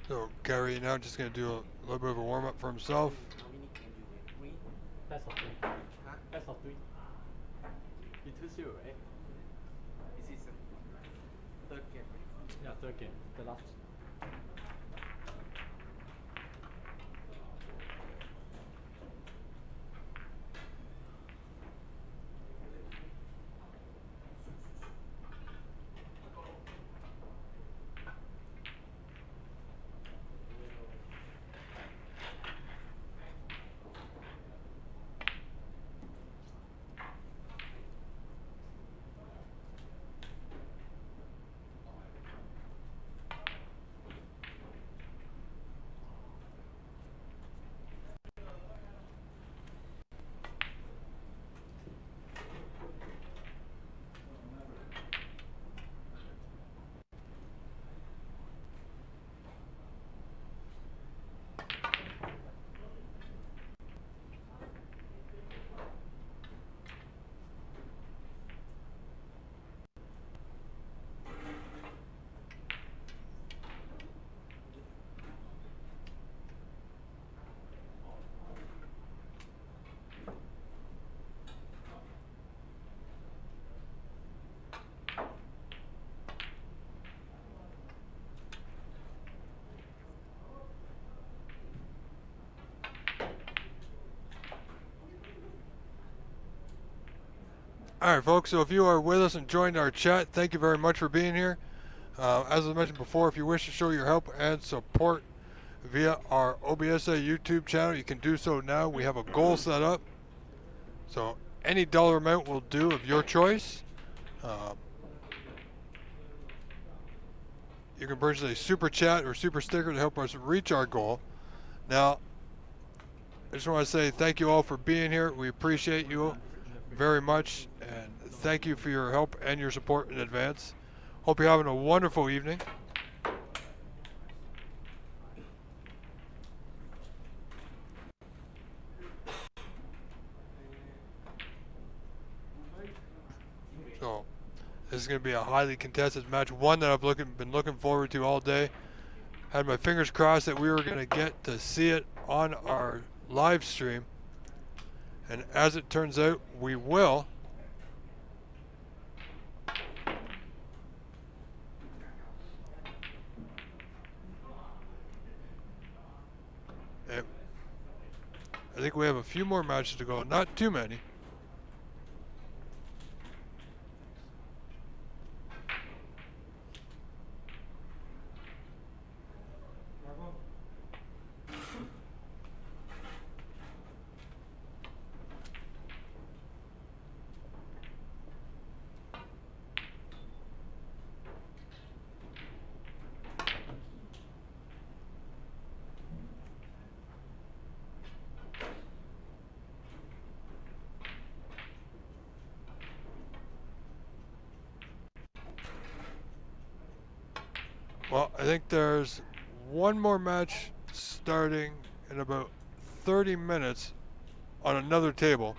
So Gary now just going to do a little bit of a warm-up for himself. How many can you win? Three? Best of three. Huh? Best of three. You 2-0, right? This is third game, right? Yeah, third game. The last. All right, folks. So if you are with us and joined our chat, thank you very much for being here. As I mentioned before, if you wish to show your help and support via our OBSA YouTube channel, you can do so now. We have a goal set up, so any dollar amount will do of your choice. You can purchase a super chat or super sticker to help us reach our goal. Now, I just want to say thank you all for being here. We appreciate you very much, and thank you for your help and your support in advance. Hope you're having a wonderful evening. So, this is going to be a highly contested match, one that I've been looking forward to all day. Had my fingers crossed that we were going to get to see it on our live stream, and as it turns out, we will. I think we have a few more matches to go, not too many. Well, I think there's one more match starting in about 30 minutes on another table.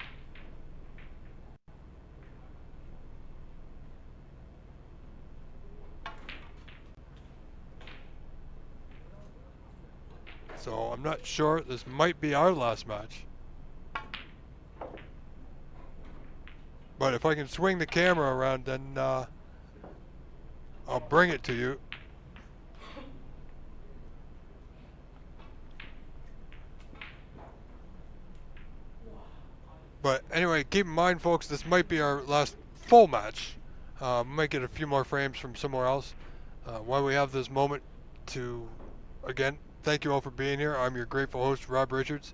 So I'm not sure. This might be our last match. But if I can swing the camera around, then I'll bring it to you. But anyway, keep in mind, folks, this might be our last full match. Might get a few more frames from somewhere else. While we have this moment to, again, thank you all for being here. I'm your grateful host, Rob Richards,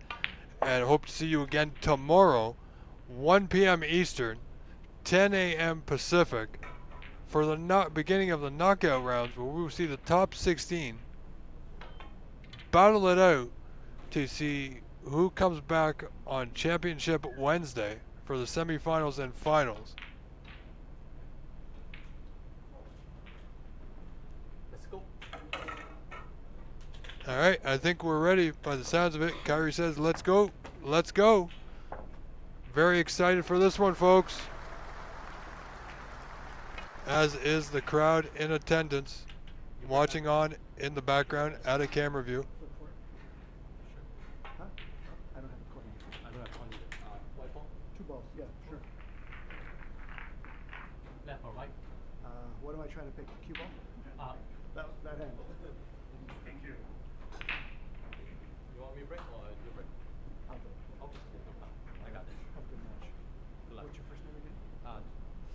and I hope to see you again tomorrow, 1 p.m. Eastern, 10 a.m. Pacific, for the beginning of the knockout rounds, where we will see the top 16 battle it out to see who comes back on Championship Wednesday for the semifinals and finals. Let's go. All right, I think we're ready by the sounds of it. Kyrie says, let's go. Let's go. Very excited for this one, folks. As is the crowd in attendance, watching on in the background at a camera view. Huh? I don't have a coin. I don't have one either. White ball? 2 balls, yeah, sure. Left or right? What am I trying to pick? Cue ball? That hand. Thank you. You want me to break or you break? I'll go. Okay, I got it. Have a good match. Good luck. What's your first name again?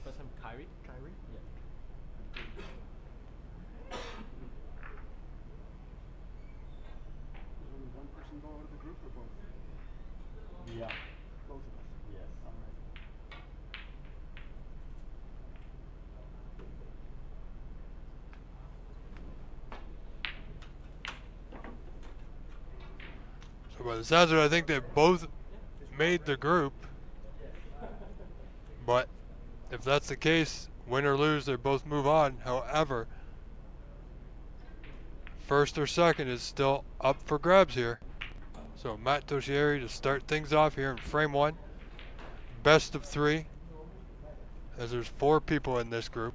First name Kyrie? Kyrie? Yeah. Does only one person go out of the group or both? Yeah. Both of us. Yes. All right. So by the sounds of it, I think they both made the group. But if that's the case, win or lose, they both move on. However, first or second is still up for grabs here. So Matt Toshieri to start things off here in frame 1. Best of 3, as there's 4 people in this group.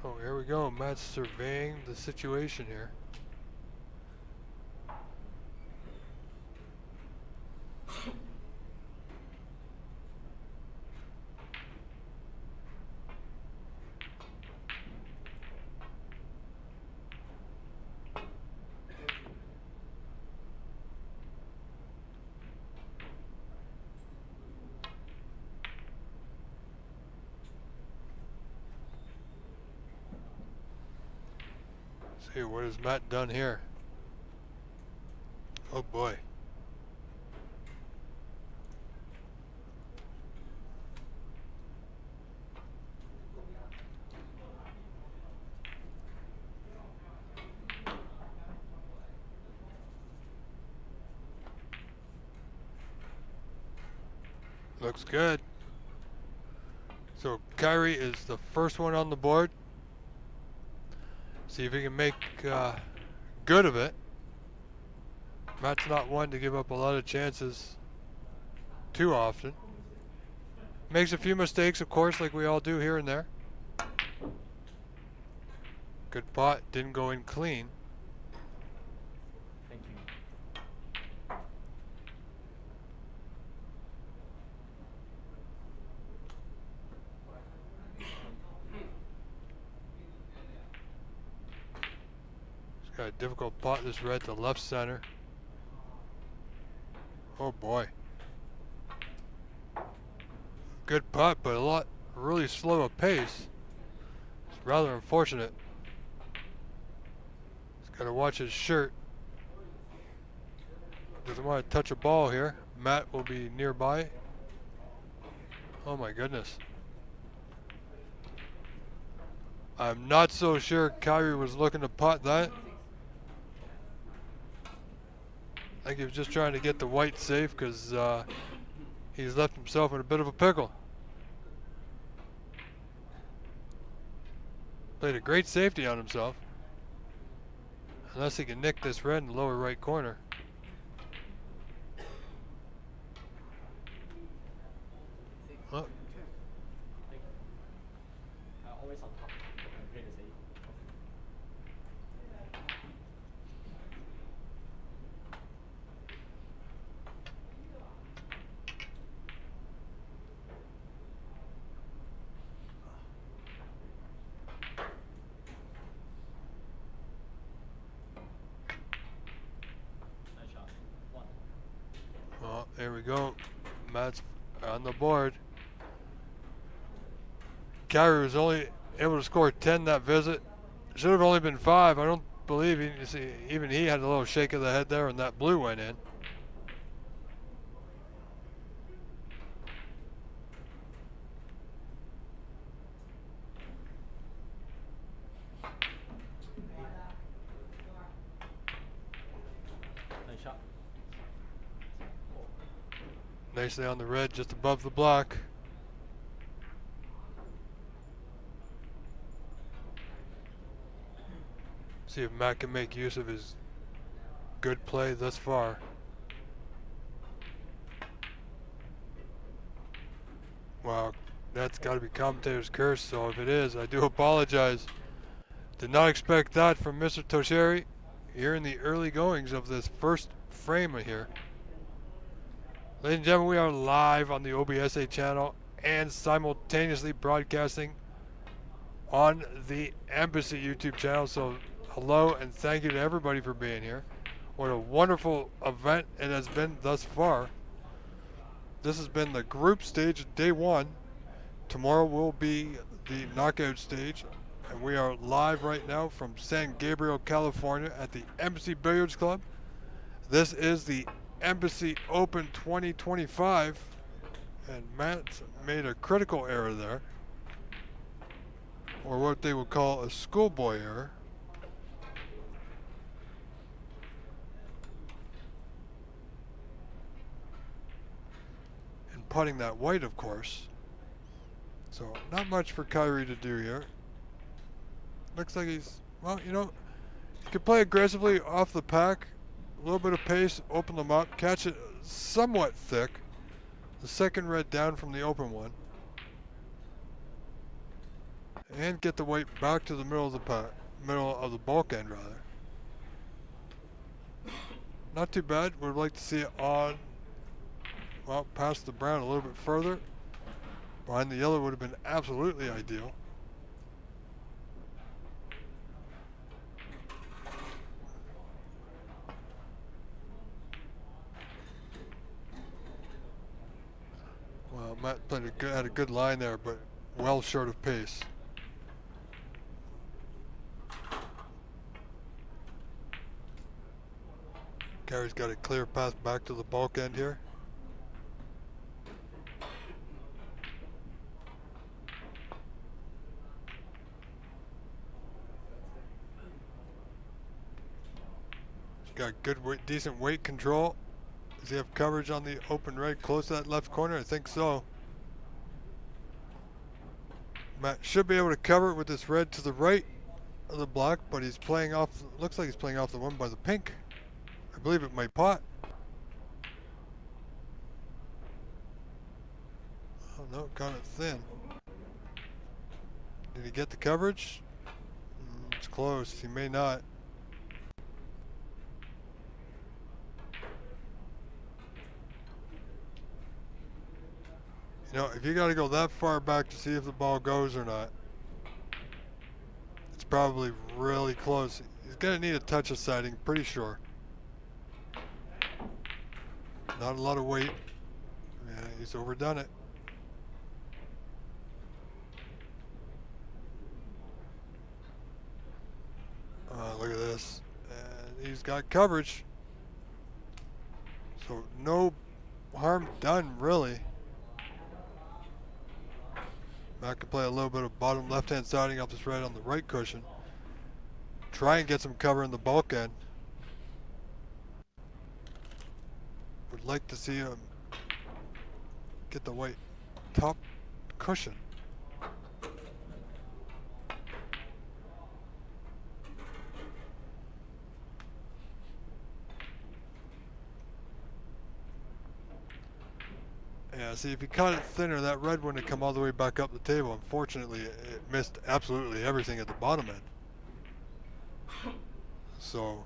Oh, here we go. Matt's surveying the situation here. See, what has Matt done here? Oh boy. Looks good. So Kyrie is the first one on the board. See if he can make good of it. Matt's not one to give up a lot of chances too often. Makes a few mistakes, of course, like we all do here and there. Good pot, didn't go in clean. Thank you. He's got a difficult pot, this red to left center. Oh boy. Good putt, but a lot really slow a pace. It's rather unfortunate. He's got to watch his shirt. Doesn't want to touch a ball here. Matt will be nearby. Oh my goodness. I'm not so sure Kyrie was looking to putt that. I think he was just trying to get the white safe because he's left himself in a bit of a pickle. Played a great safety on himself. Unless he can nick this red in the lower right corner. Oh, Always on top. Play the safe. Nice shot. One. well, there we go. Matt's on the board. Kyrie was only able to score 10 that visit. Should have only been 5. I don't believe he, see, even he had a little shake of the head there and that blue went in. Nice shot. Nicely on the red just above the block. See if Matt can make use of his good play thus far. Wow, that's got to be commentator's curse, so if it is, I do apologize. Did not expect that from Mr. Tosheri here in the early goings of this first frame here. Ladies and gentlemen, we are live on the OBSA channel and simultaneously broadcasting on the Embassy YouTube channel, so hello and thank you to everybody for being here. What a wonderful event it has been thus far. This has been the group stage of day 1. Tomorrow will be the knockout stage, and we are live right now from San Gabriel, California at the Embassy Billiards Club. This is the Embassy Open 2025, and Matt made a critical error there, or what they would call a schoolboy error. And putting that white, of course. So not much for Kyrie to do here. Looks like he's, well, you know, he could play aggressively off the pack, a little bit of pace, open them up, catch it somewhat thick. The second red down from the open one. and get the weight back to the middle of the middle of the bulk end rather. Not too bad. Would like to see it on, well, past the brown a little bit further. Behind the yellow would have been absolutely ideal. Well, Matt had a good line there, but well short of pace. Gary's got a clear path back to the bulk end here. He's got good weight, decent weight control. Does he have coverage on the open red close to that left corner? I think so. Matt should be able to cover it with this red to the right of the block, but he's playing off, looks like he's playing off the one by the pink. I believe it might pot. Oh no, got it thin. Did he get the coverage? It's close, he may not. You know, if you gotta go that far back to see if the ball goes or not, it's probably really close. He's gonna need a touch of siding, pretty sure. Not a lot of weight. Yeah, he's overdone it. Look at this. And he's got coverage. So no harm done, really. Matt could play a little bit of bottom left-hand siding off this red on the right cushion. Try and get some cover in the bulk end. Would like to see him get the white top cushion. Yeah, see, if you cut it thinner, that red wouldn't have come all the way back up the table. Unfortunately, it missed absolutely everything at the bottom end. So,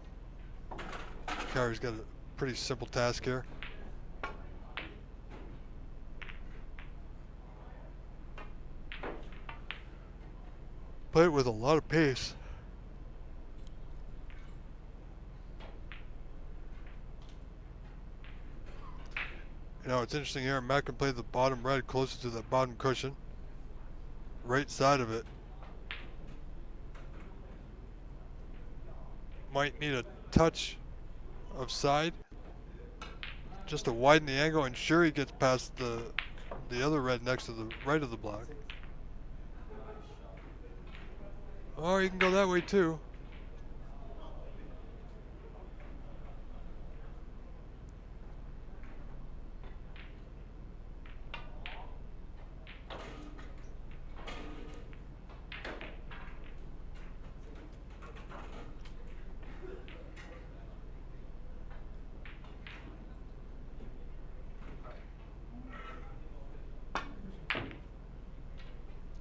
Carrie's got a pretty simple task here. Play it with a lot of pace. You know, it's interesting here. Matt can play the bottom red closer to the bottom cushion. Right side of it. Might need a touch of side just to widen the angle, and sure he gets past the other red next to the right of the block. Or you can go that way too.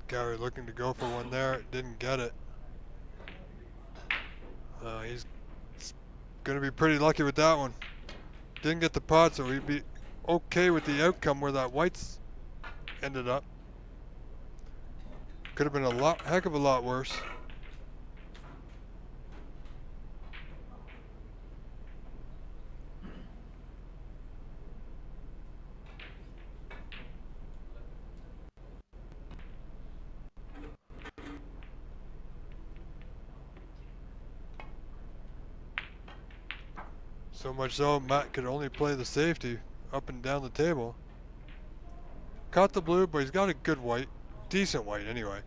Gary looking to go for one there, didn't get it. He's going to be pretty lucky with that one. Didn't get the pot, so he'd be okay with the outcome where that white's ended up. Could have been a heck of a lot worse. So much so, Matt could only play the safety up and down the table. Caught the blue, but he's got a good white. Decent white, anyway.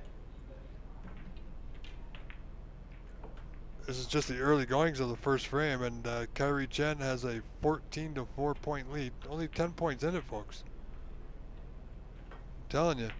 This is just the early goings of the first frame, and Kyrie Chen has a 14-4 point lead. Only 10 points in it, folks. I'm telling you.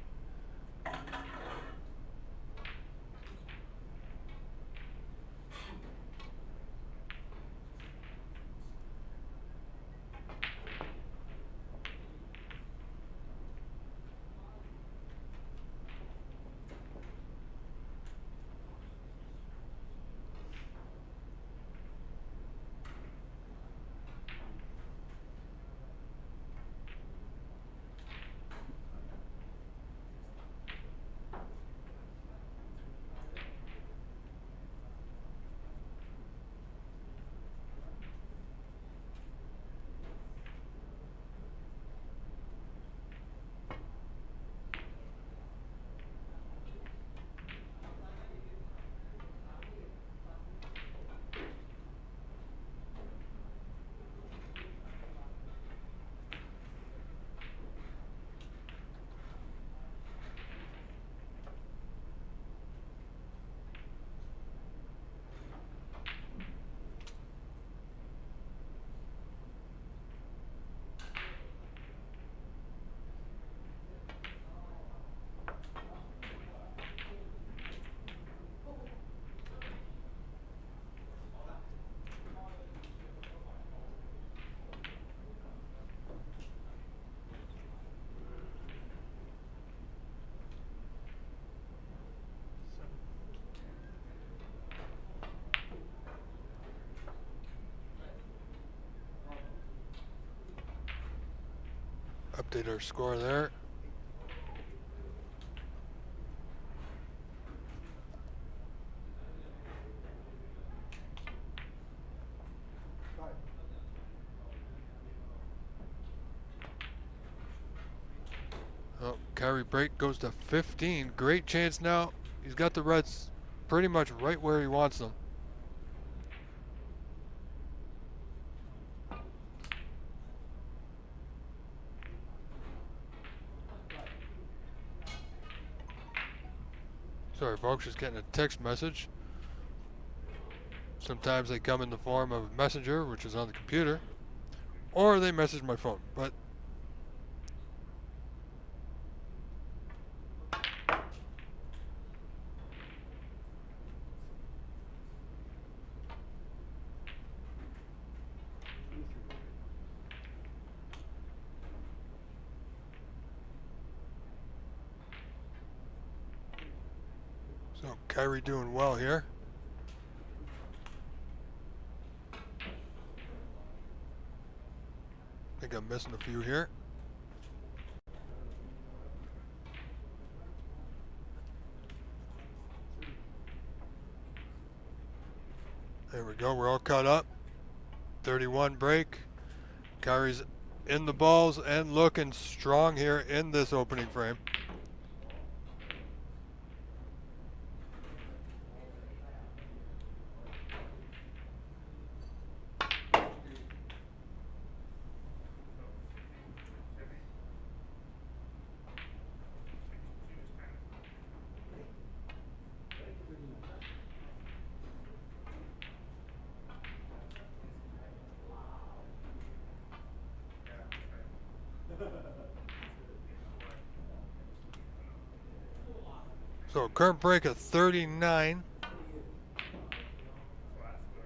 update our score there. Oh, carry break goes to 15. Great chance now. He's got the Reds pretty much right where he wants them. Sorry folks, just getting a text message. Sometimes they come in the form of Messenger, which is on the computer, or they message my phone. But so Kyrie doing well here. I think I'm missing a few here. There we go, we're all caught up. 31 break. Kyrie's in the balls and looking strong here in this opening frame. So current break of 39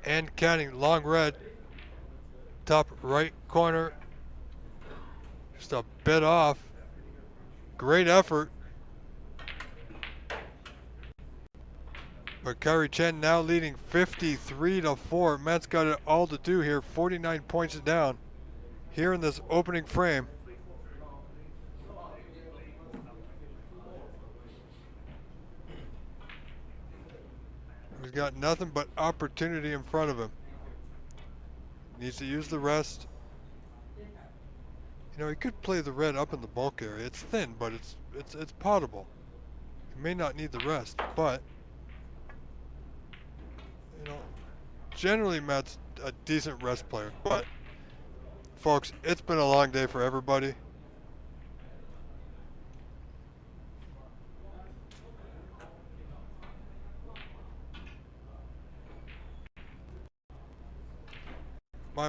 and counting. Long red, top right corner, just a bit off. Great effort. But Kyrie Chen now leading 53-4. Matt's got it all to do here. 49 points down here in this opening frame. He's got nothing but opportunity in front of him. Needs to use the rest. You know, he could play the red up in the bulk area. It's thin, but it's potable. He may not need the rest, but you know, generally Matt's a decent rest player. But folks, it's been a long day for everybody.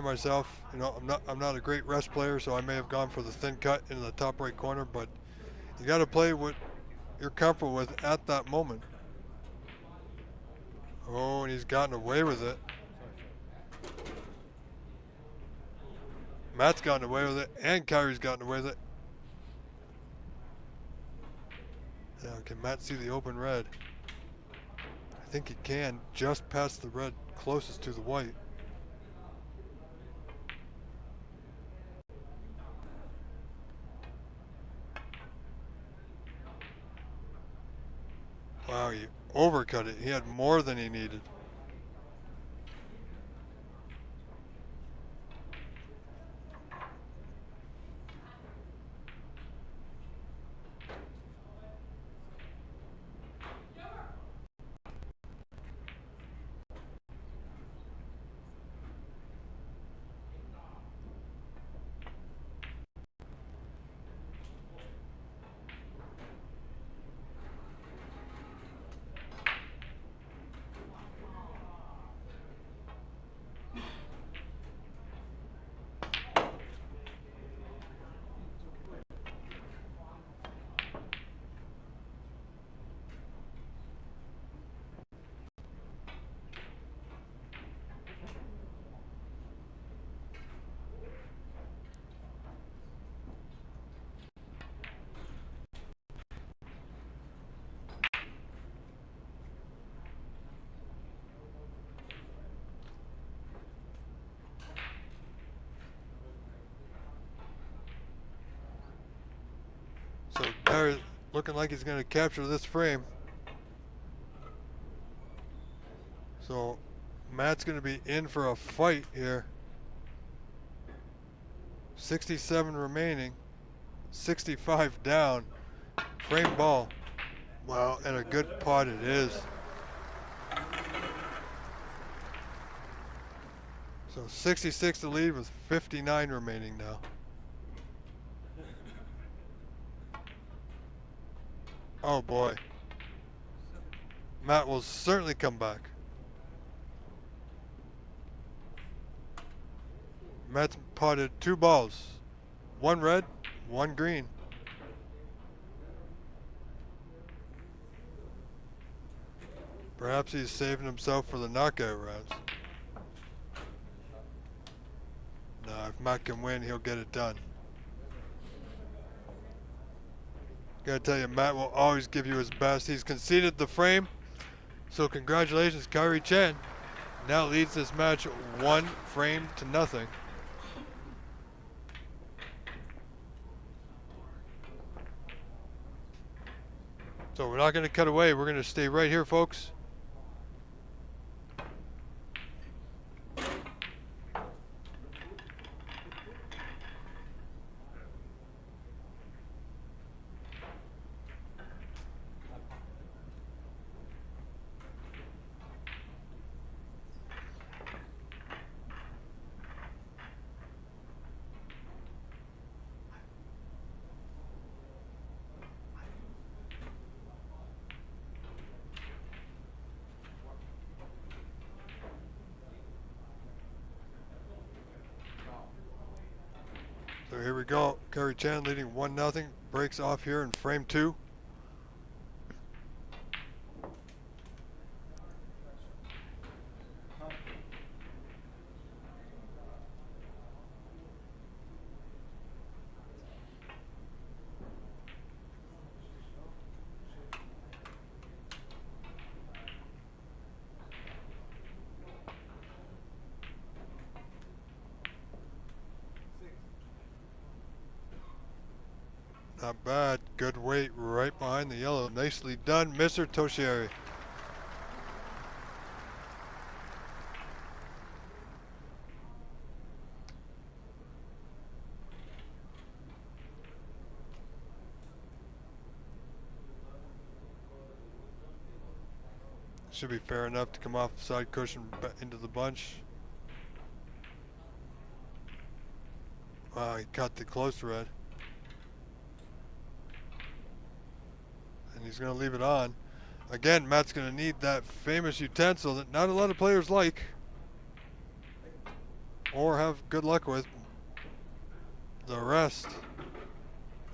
Myself, you know, I'm not a great rest player, so I may have gone for the thin cut in the top right corner, but you got to play what you're comfortable with at that moment. Oh, and he's gotten away with it. Matt's gotten away with it, and Kyrie's gotten away with it. Now, can Matt see the open red? I think he can, just past the red closest to the white. Wow, he overcut it. He had more than he needed. So Perry looking like he's going to capture this frame. So Matt's going to be in for a fight here. 67 remaining. 65 down. Frame ball. Wow, and a good pot it is. So 66 to lead with 59 remaining now. Oh boy. Matt will certainly come back. Matt's potted 2 balls. 1 red, 1 green. Perhaps he's saving himself for the knockout rounds. No, if Matt can win, he'll get it done. Gotta tell you, Matt will always give you his best. He's conceded the frame, so congratulations, Kyrie Chen. Now leads this match 1 frame to nothing. So we're not gonna cut away. We're gonna stay right here, folks. So here we go. Kyrie Chen leading 1-0. Breaks off here in frame 2. Not bad. Good weight right behind the yellow. Nicely done, Mr. Toshieri. Should be fair enough to come off the side cushion into the bunch. Wow, he caught the close red. And he's going to leave it on. Again, Matt's going to need that famous utensil that not a lot of players like or have good luck with. The rest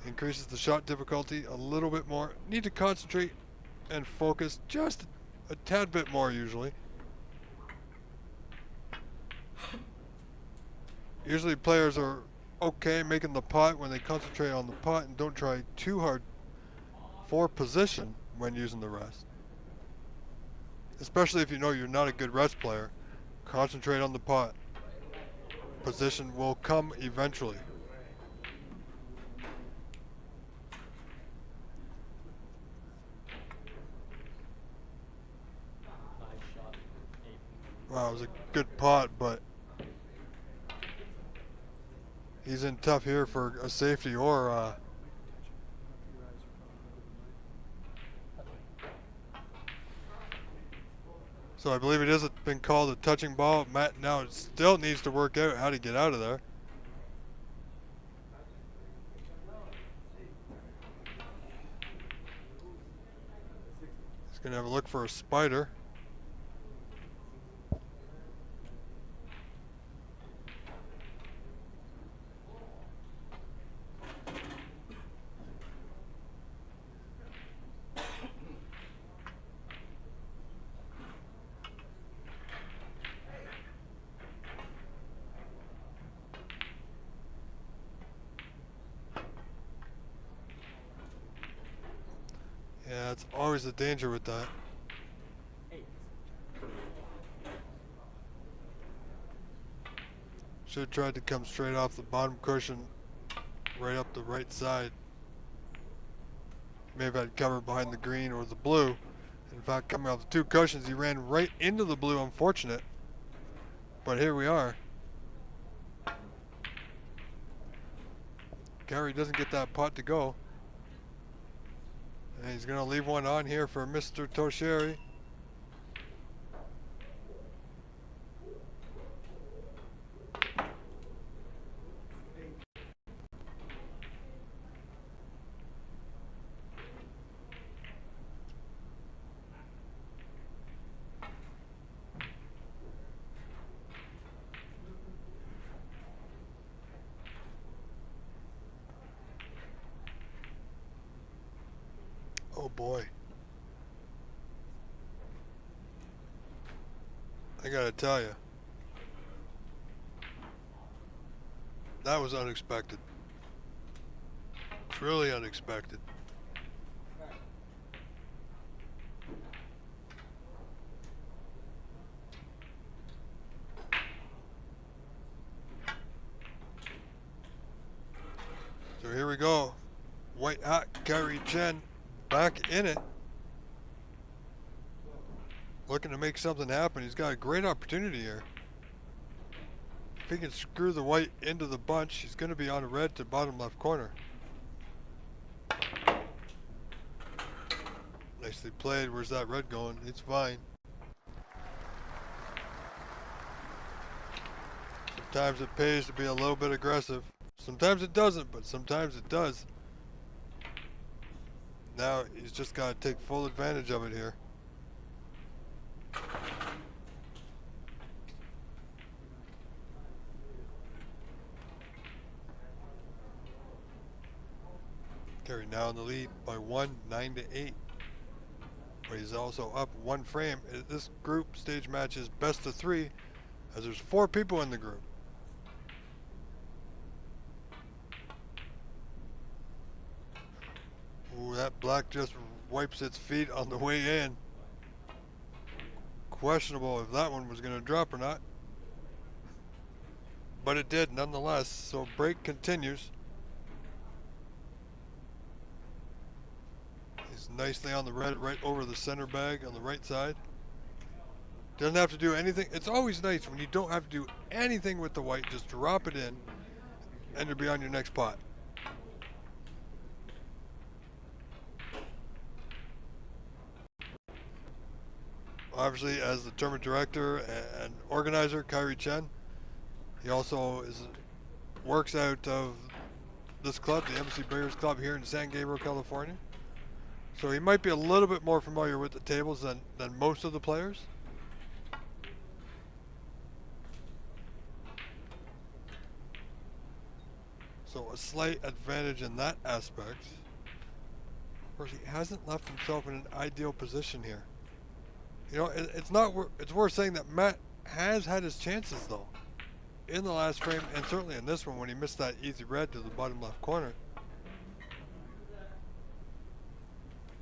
increases the shot difficulty a little bit more. Need to concentrate and focus just a tad bit more usually. Usually players are okay making the pot when they concentrate on the pot and don't try too hard for position when using the rest. Especially if you know you're not a good rest player. Concentrate on the pot. Position will come eventually. Wow, it was a good pot, but he's in tough here for a safety or so I believe it has been called a touching ball. Matt now still needs to work out how to get out of there. He's going to have a look for a spider. Yeah, it's always a danger with that. Should have tried to come straight off the bottom cushion, right up the right side. may have had cover behind the green or the blue. In fact, coming off the two cushions, he ran right into the blue, unfortunate. But here we are. Gary doesn't get that putt to go. And he's going to leave one on here for Mr. Tosheri. Oh boy. I gotta tell you, that was unexpected. It's really unexpected. So here we go. White hot Gary Chen back in it. Looking to make something happen. He's got a great opportunity here. If he can screw the white into the bunch, he's going to be on red to bottom left corner. Nicely played. Where's that red going? It's fine. Sometimes it pays to be a little bit aggressive. Sometimes it doesn't, but sometimes it does. Now he's just got to take full advantage of it here. Gary now in the lead by 1, 9-8. But he's also up one frame. This group stage match is best of 3, as there's 4 people in the group. Ooh, that black just wipes its feet on the way in. Questionable if that one was going to drop or not. But it did nonetheless, so break continues. He's nicely on the red, right over the center bag on the right side. Doesn't have to do anything. It's always nice when you don't have to do anything with the white. Just drop it in and you'll be on your next pot. Obviously, as the tournament director and organizer, Kyrie Chen, he also works out of this club, the Embassy Breakers Club here in San Gabriel, California. So he might be a little bit more familiar with the tables than most of the players. So a slight advantage in that aspect. Of course, he hasn't left himself in an ideal position here. You know, it's worth saying that Matt has had his chances though, in the last frame and certainly in this one when he missed that easy red to the bottom left corner.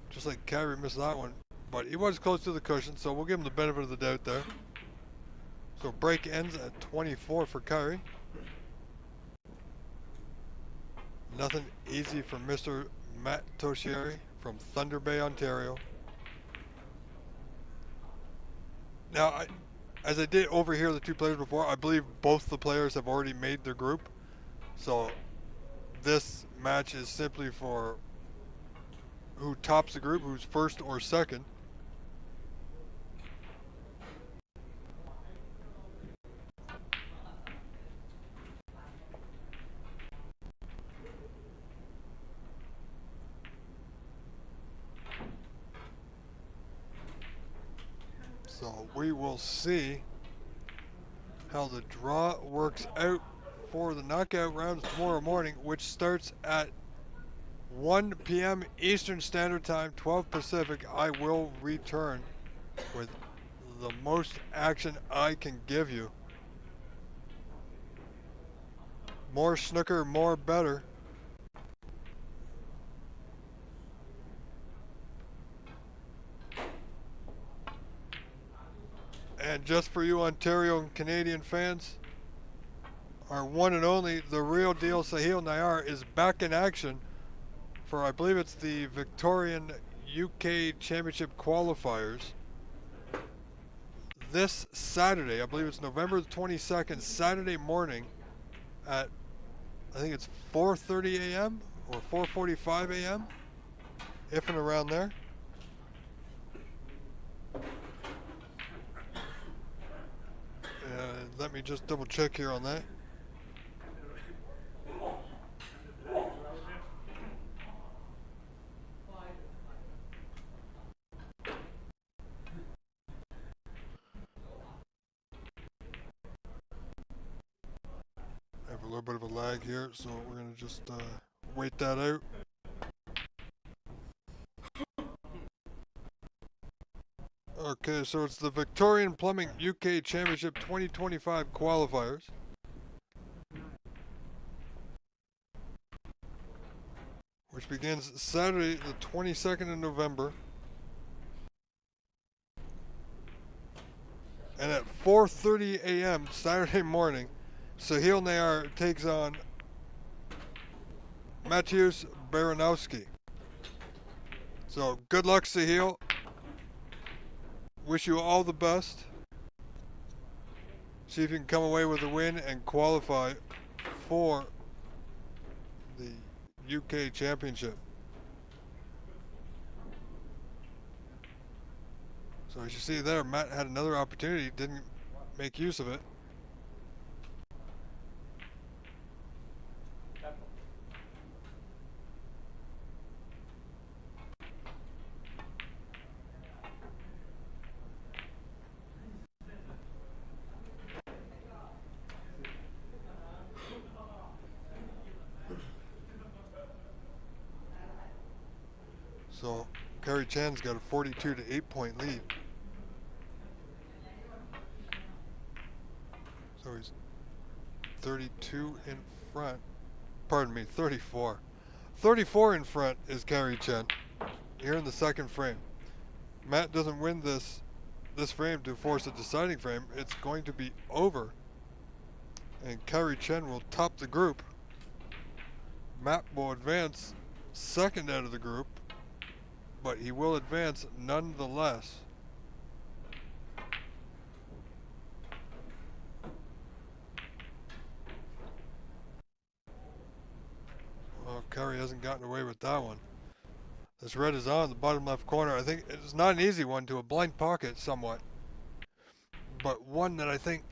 Just like Kyrie missed that one, but he was close to the cushion, so we'll give him the benefit of the doubt there. So break ends at 24 for Kyrie. Nothing easy for Mr. Matt Tosheri from Thunder Bay, Ontario. Now, as I did overhear the two players before, I believe both the players have already made their group. So this match is simply for who tops the group, who's first or second. So we will see how the draw works out for the knockout rounds tomorrow morning, which starts at 1 p.m. Eastern Standard Time, 12 Pacific. I will return with the most action I can give you. More snooker, more better. And just for you Ontario and Canadian fans, our one and only, the real deal Sahil Nayar is back in action for, I believe it's the Victorian UK Championship qualifiers this Saturday. I believe it's November the 22nd, Saturday morning at, I think it's 4:30 a.m. or 4:45 a.m. if and around there. Let me just double check here on that. I have a little bit of a lag here, so we're going to just wait that out. Okay, so it's the Victorian Plumbing UK Championship 2025 qualifiers. Which begins Saturday the 22nd of November. And at 4:30 a.m. Saturday morning, Sahil Nayar takes on Mateusz Baranowski. So good luck, Sahil. Wish you all the best. See if you can come away with a win and qualify for the UK Championship. So as you see there, Matt had another opportunity, didn't make use of it. So Kerry Chan's got a 42 to 8 point lead. So he's 32 in front. Pardon me, 34. 34 in front is Kerry Chen here in the second frame. Matt doesn't win this frame to force a deciding frame. It's going to be over. And Kerry Chen will top the group. Matt will advance second out of the group, but he will advance nonetheless. Well, Kerry hasn't gotten away with that one. This red is on the bottom left corner. I think it's not an easy one to a blind pocket somewhat, but one that I think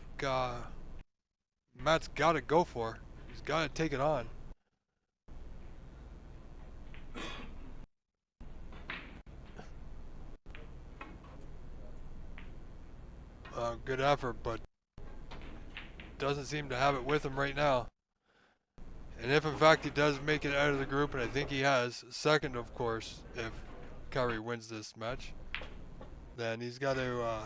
Matt's got to go for. He's got to take it on. Good effort, but doesn't seem to have it with him right now. And if in fact he does make it out of the group, and I think he has, second of course, if Kerry wins this match, then he's got to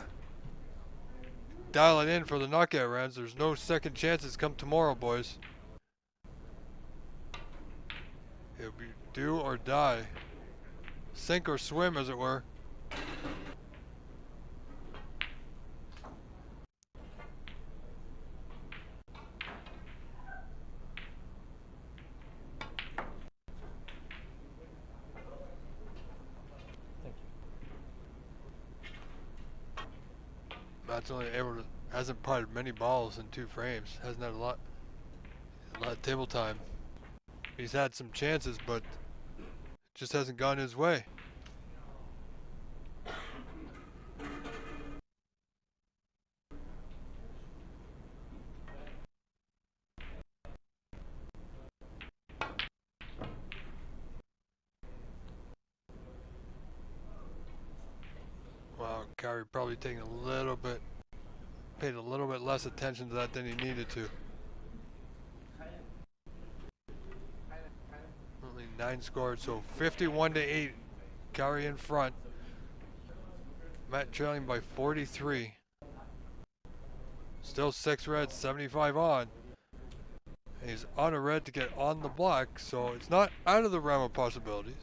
dial it in for the knockout rounds. There's no second chances come tomorrow, boys. It'll be do or die. Sink or swim, as it were. Matt's only able to, hasn't putted many balls in 2 frames. Hasn't had a lot of table time. He's had some chances, but just hasn't gone his way. Wow, Kerry probably taking paid a little bit less attention to that than he needed to. Only 9 scored, so 51 to 8. Kerry in front. Matt trailing by 43. Still 6 reds, 75 on. And he's on a red to get on the block, so it's not out of the realm of possibilities.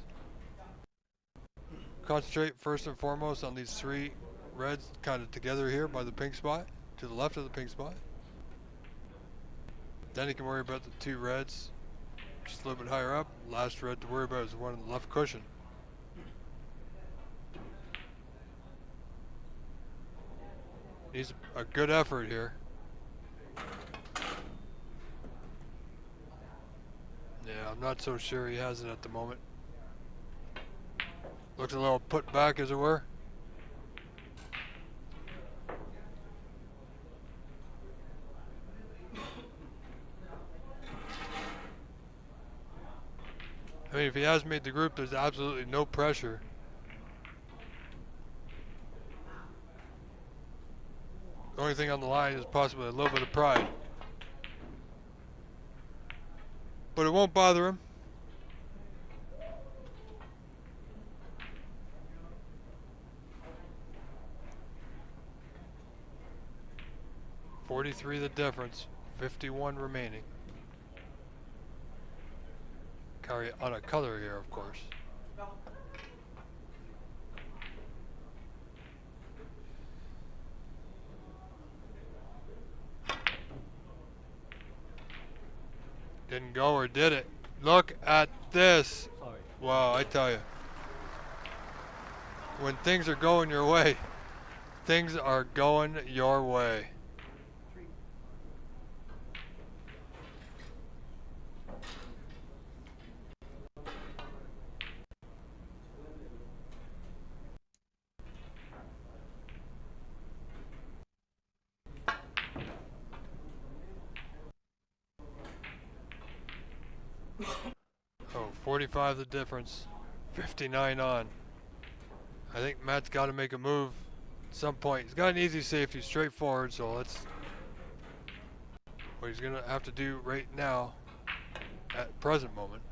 Concentrate first and foremost on these 3 reds kind of together here by the pink spot, to the left of the pink spot. Then he can worry about the 2 reds just a little bit higher up. Last red to worry about is the one on the left cushion. Needs a good effort here. Yeah, I'm not so sure he has it at the moment. Looks a little put back, as it were. I mean, if he has made the group, there's absolutely no pressure. The only thing on the line is possibly a little bit of pride. But it won't bother him. .43 the difference, 51 remaining. Carry on a color here, of course. Didn't go, or did it? Look at this. Sorry. Wow, I tell you. When things are going your way, things are going your way. Oh, 45 the difference, 59 on. I think Matt's got to make a move at some point. He's got an easy safety straight forward, so that's what he's going to have to do right now at the present moment.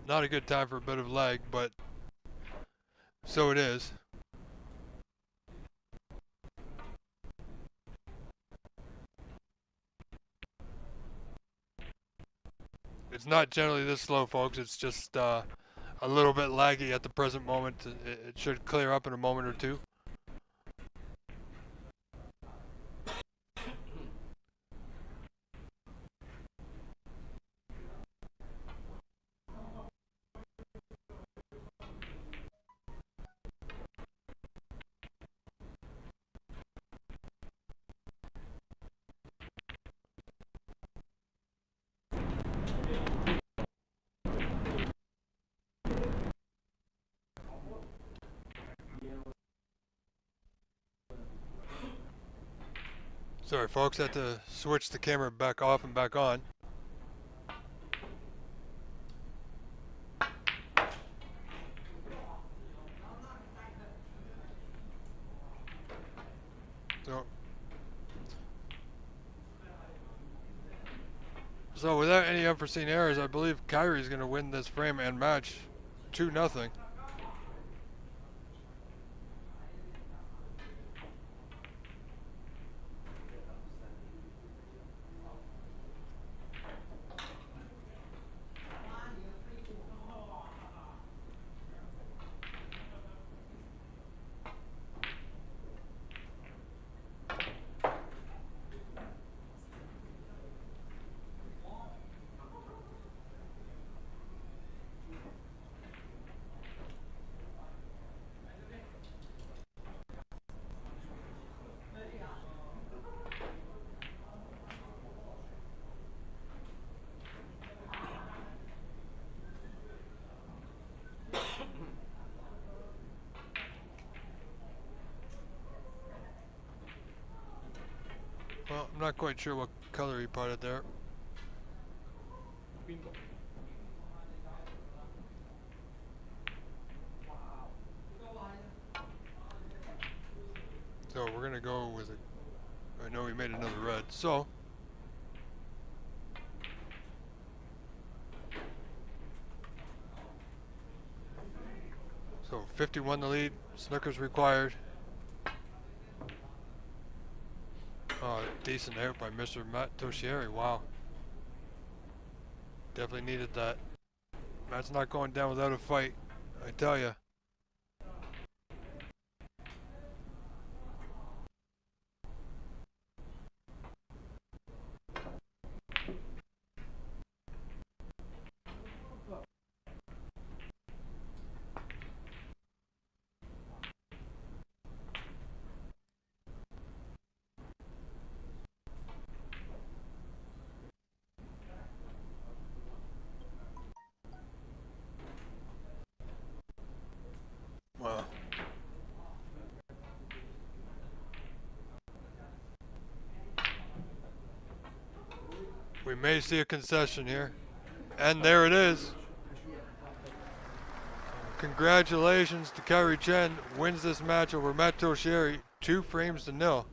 Not a good time for a bit of leg, but so it is. It's not generally this slow, folks. It's just a little bit laggy at the present moment. It should clear up in a moment or two. Sorry, folks, I had to switch the camera back off and back on. So without any unforeseen errors, I believe Kyrie's going to win this frame and match 2-0. Well, I'm not quite sure what color he potted there. Bingo. So we're going to go with a... I know he made another red, so... So 51 the lead, Snooker's required. Oh, decent out by Mr. Matt Toshieri, wow. Definitely needed that. Matt's not going down without a fight, I tell ya. We may see a concession here. And there it is. Congratulations to Kyrie Chen. Wins this match over Matt Toshieri, 2-0.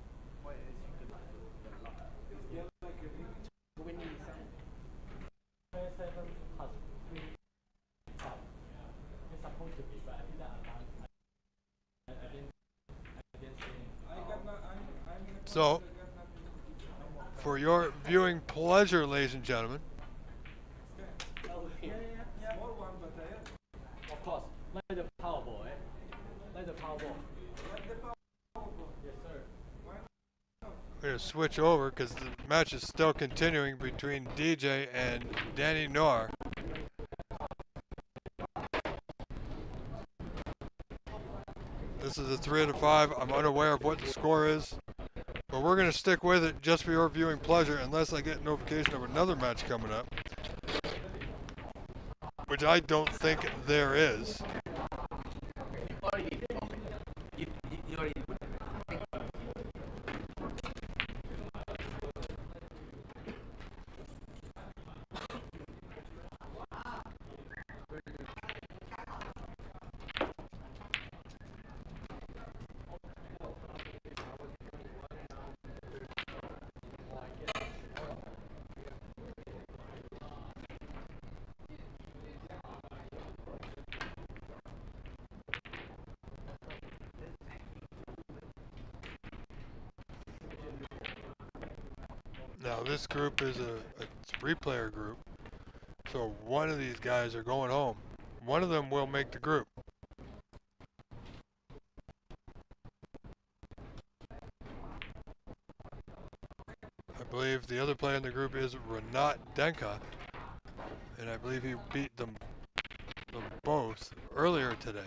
So, for your viewing pleasure, ladies and gentlemen, Of course, like the Powerball, eh? Like the Powerball. Yes, sir. we're going to switch over because the match is still continuing between DJ and Danny Noir. This is a 3 out of 5. I'm unaware of what the score is, but we're going to stick with it just for your viewing pleasure unless I get notification of another match coming up, which I don't think there is. Now this group is a 3-player group, so one of these guys are going home. One of them will make the group. I believe the other player in the group is Renat Denka, and I believe he beat them both earlier today.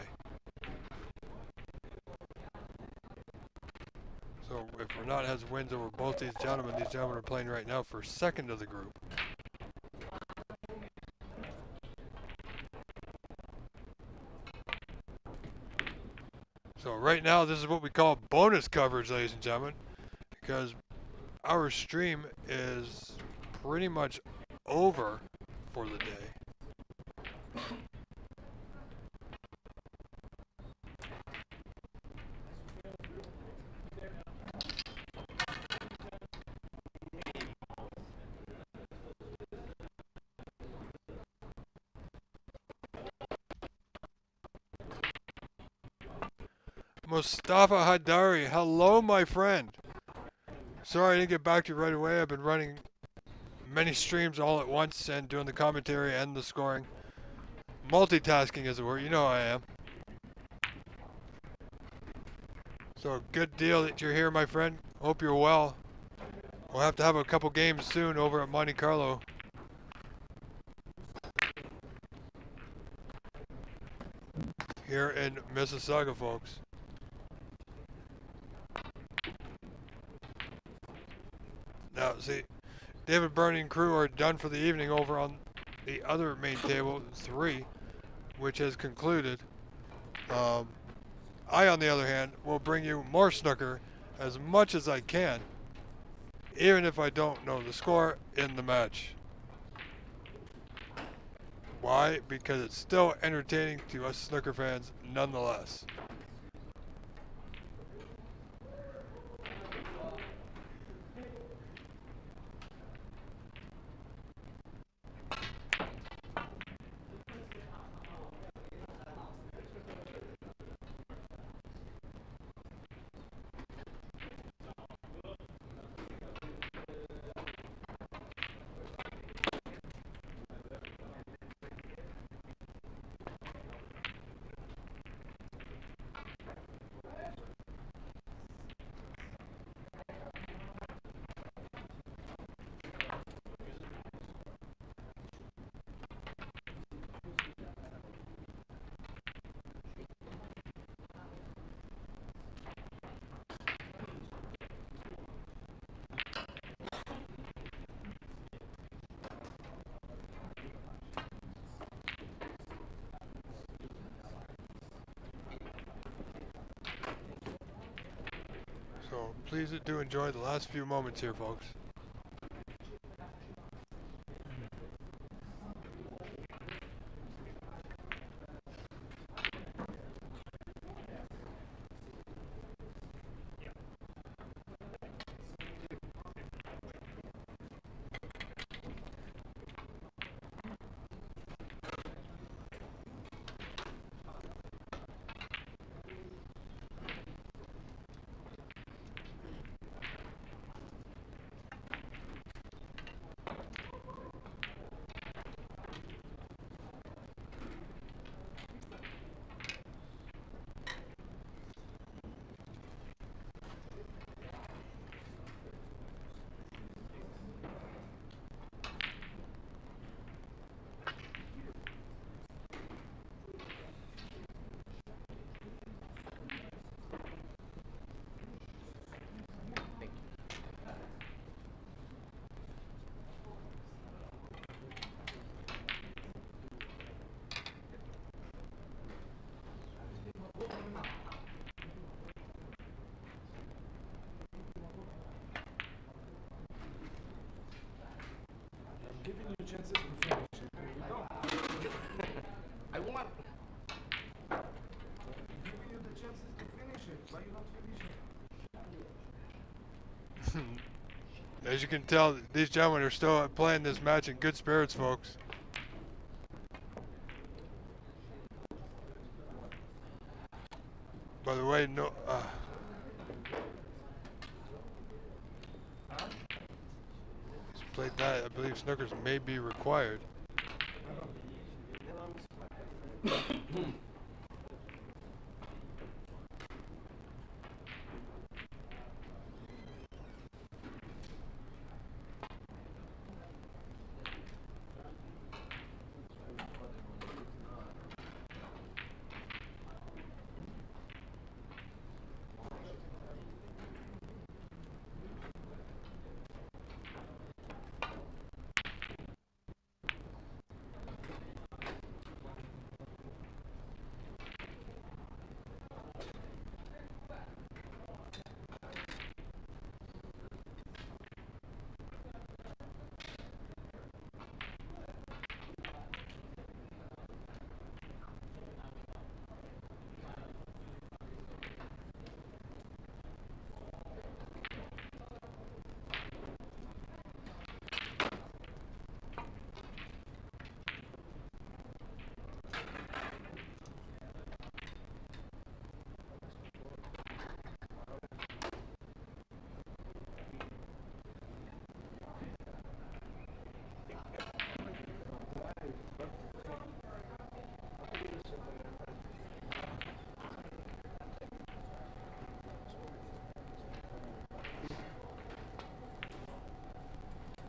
So if Renat has wins over both these gentlemen are playing right now for second of the group. So right now this is what we call bonus coverage, ladies and gentlemen, because our stream is pretty much over for the day. Mustafa Hadari, hello my friend. Sorry I didn't get back to you right away. I've been running many streams all at once and doing the commentary and the scoring. Multitasking as it were, you know I am. So good deal that you're here, my friend. Hope you're well. We'll have to have a couple games soon over at Monte Carlo. Here in Mississauga, folks. Now, see, David Burney and crew are done for the evening over on the other main table, 3, which has concluded. I, on the other hand, will bring you more snooker as much as I can, even if I don't know the score in the match. Why? Because it's still entertaining to us snooker fans nonetheless. So please do enjoy the last few moments here, folks. I'm giving you chances to finish it. You don't. I want. I'm giving you the chances to finish it. Why you not finishing? As you can tell, these gentlemen are still playing this match in good spirits, folks. By the way, no. He's played that. I believe snookers may be required.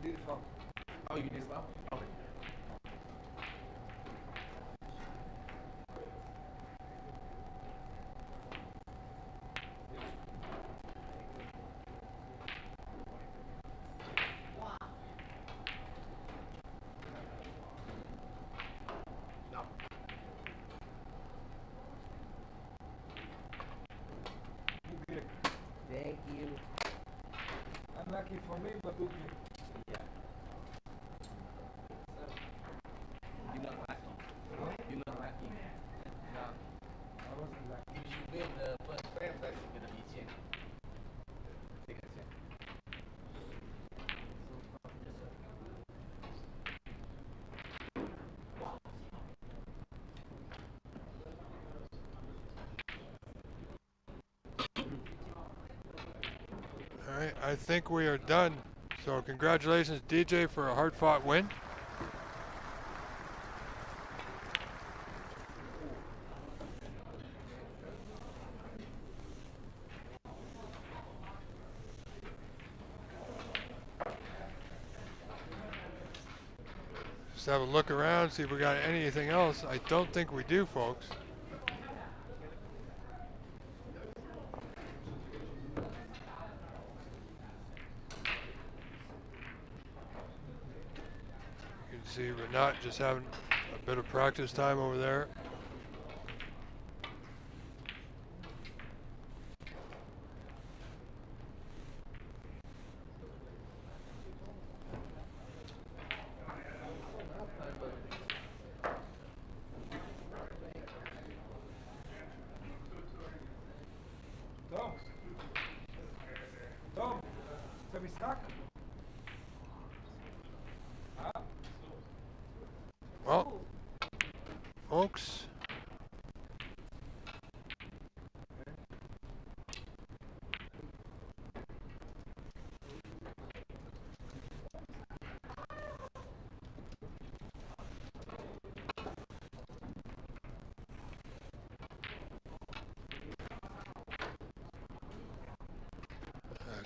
Beautiful. Oh, you did stop? Okay. No. Good. Thank you. Unlucky for me, but good. Yeah. You're not lucky. You're not lucky. No. I wasn't lucky. If you win the first round, that's gonna be 10. Take a 10. All right, I think we are done. So congratulations, DJ, for a hard-fought win. Just have a look around, see if we got anything else. I don't think we do, folks. You can see Renat just having a bit of practice time over there. Tom. Tom. So we stuck? Huh? Well, folks,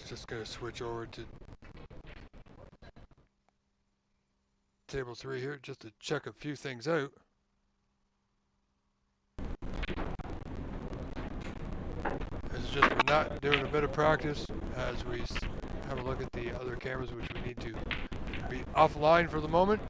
just going to switch over to table 3 here just to check a few things out. This is just we're not doing a bit of practice as we have a look at the other cameras, which we need to be offline for the moment.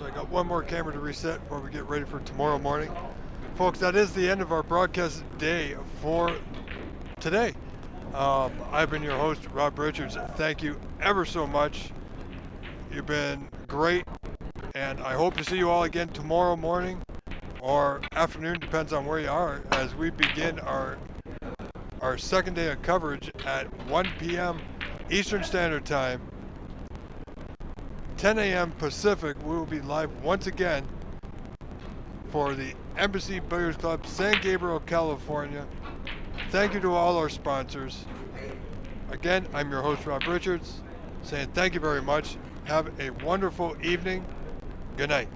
So I got one more camera to reset before we get ready for tomorrow morning. Folks, that is the end of our broadcast day for today. I've been your host, Rob Richards. Thank you ever so much. You've been great, and I hope to see you all again tomorrow morning or afternoon, depends on where you are, as we begin our second day of coverage at 1 p.m. Eastern Standard Time, 10 a.m. Pacific. We will be live once again for the Embassy Billiards Club, San Gabriel, California. Thank you to all our sponsors. Again, I'm your host, Rob Richards, saying thank you very much. Have a wonderful evening. Good night.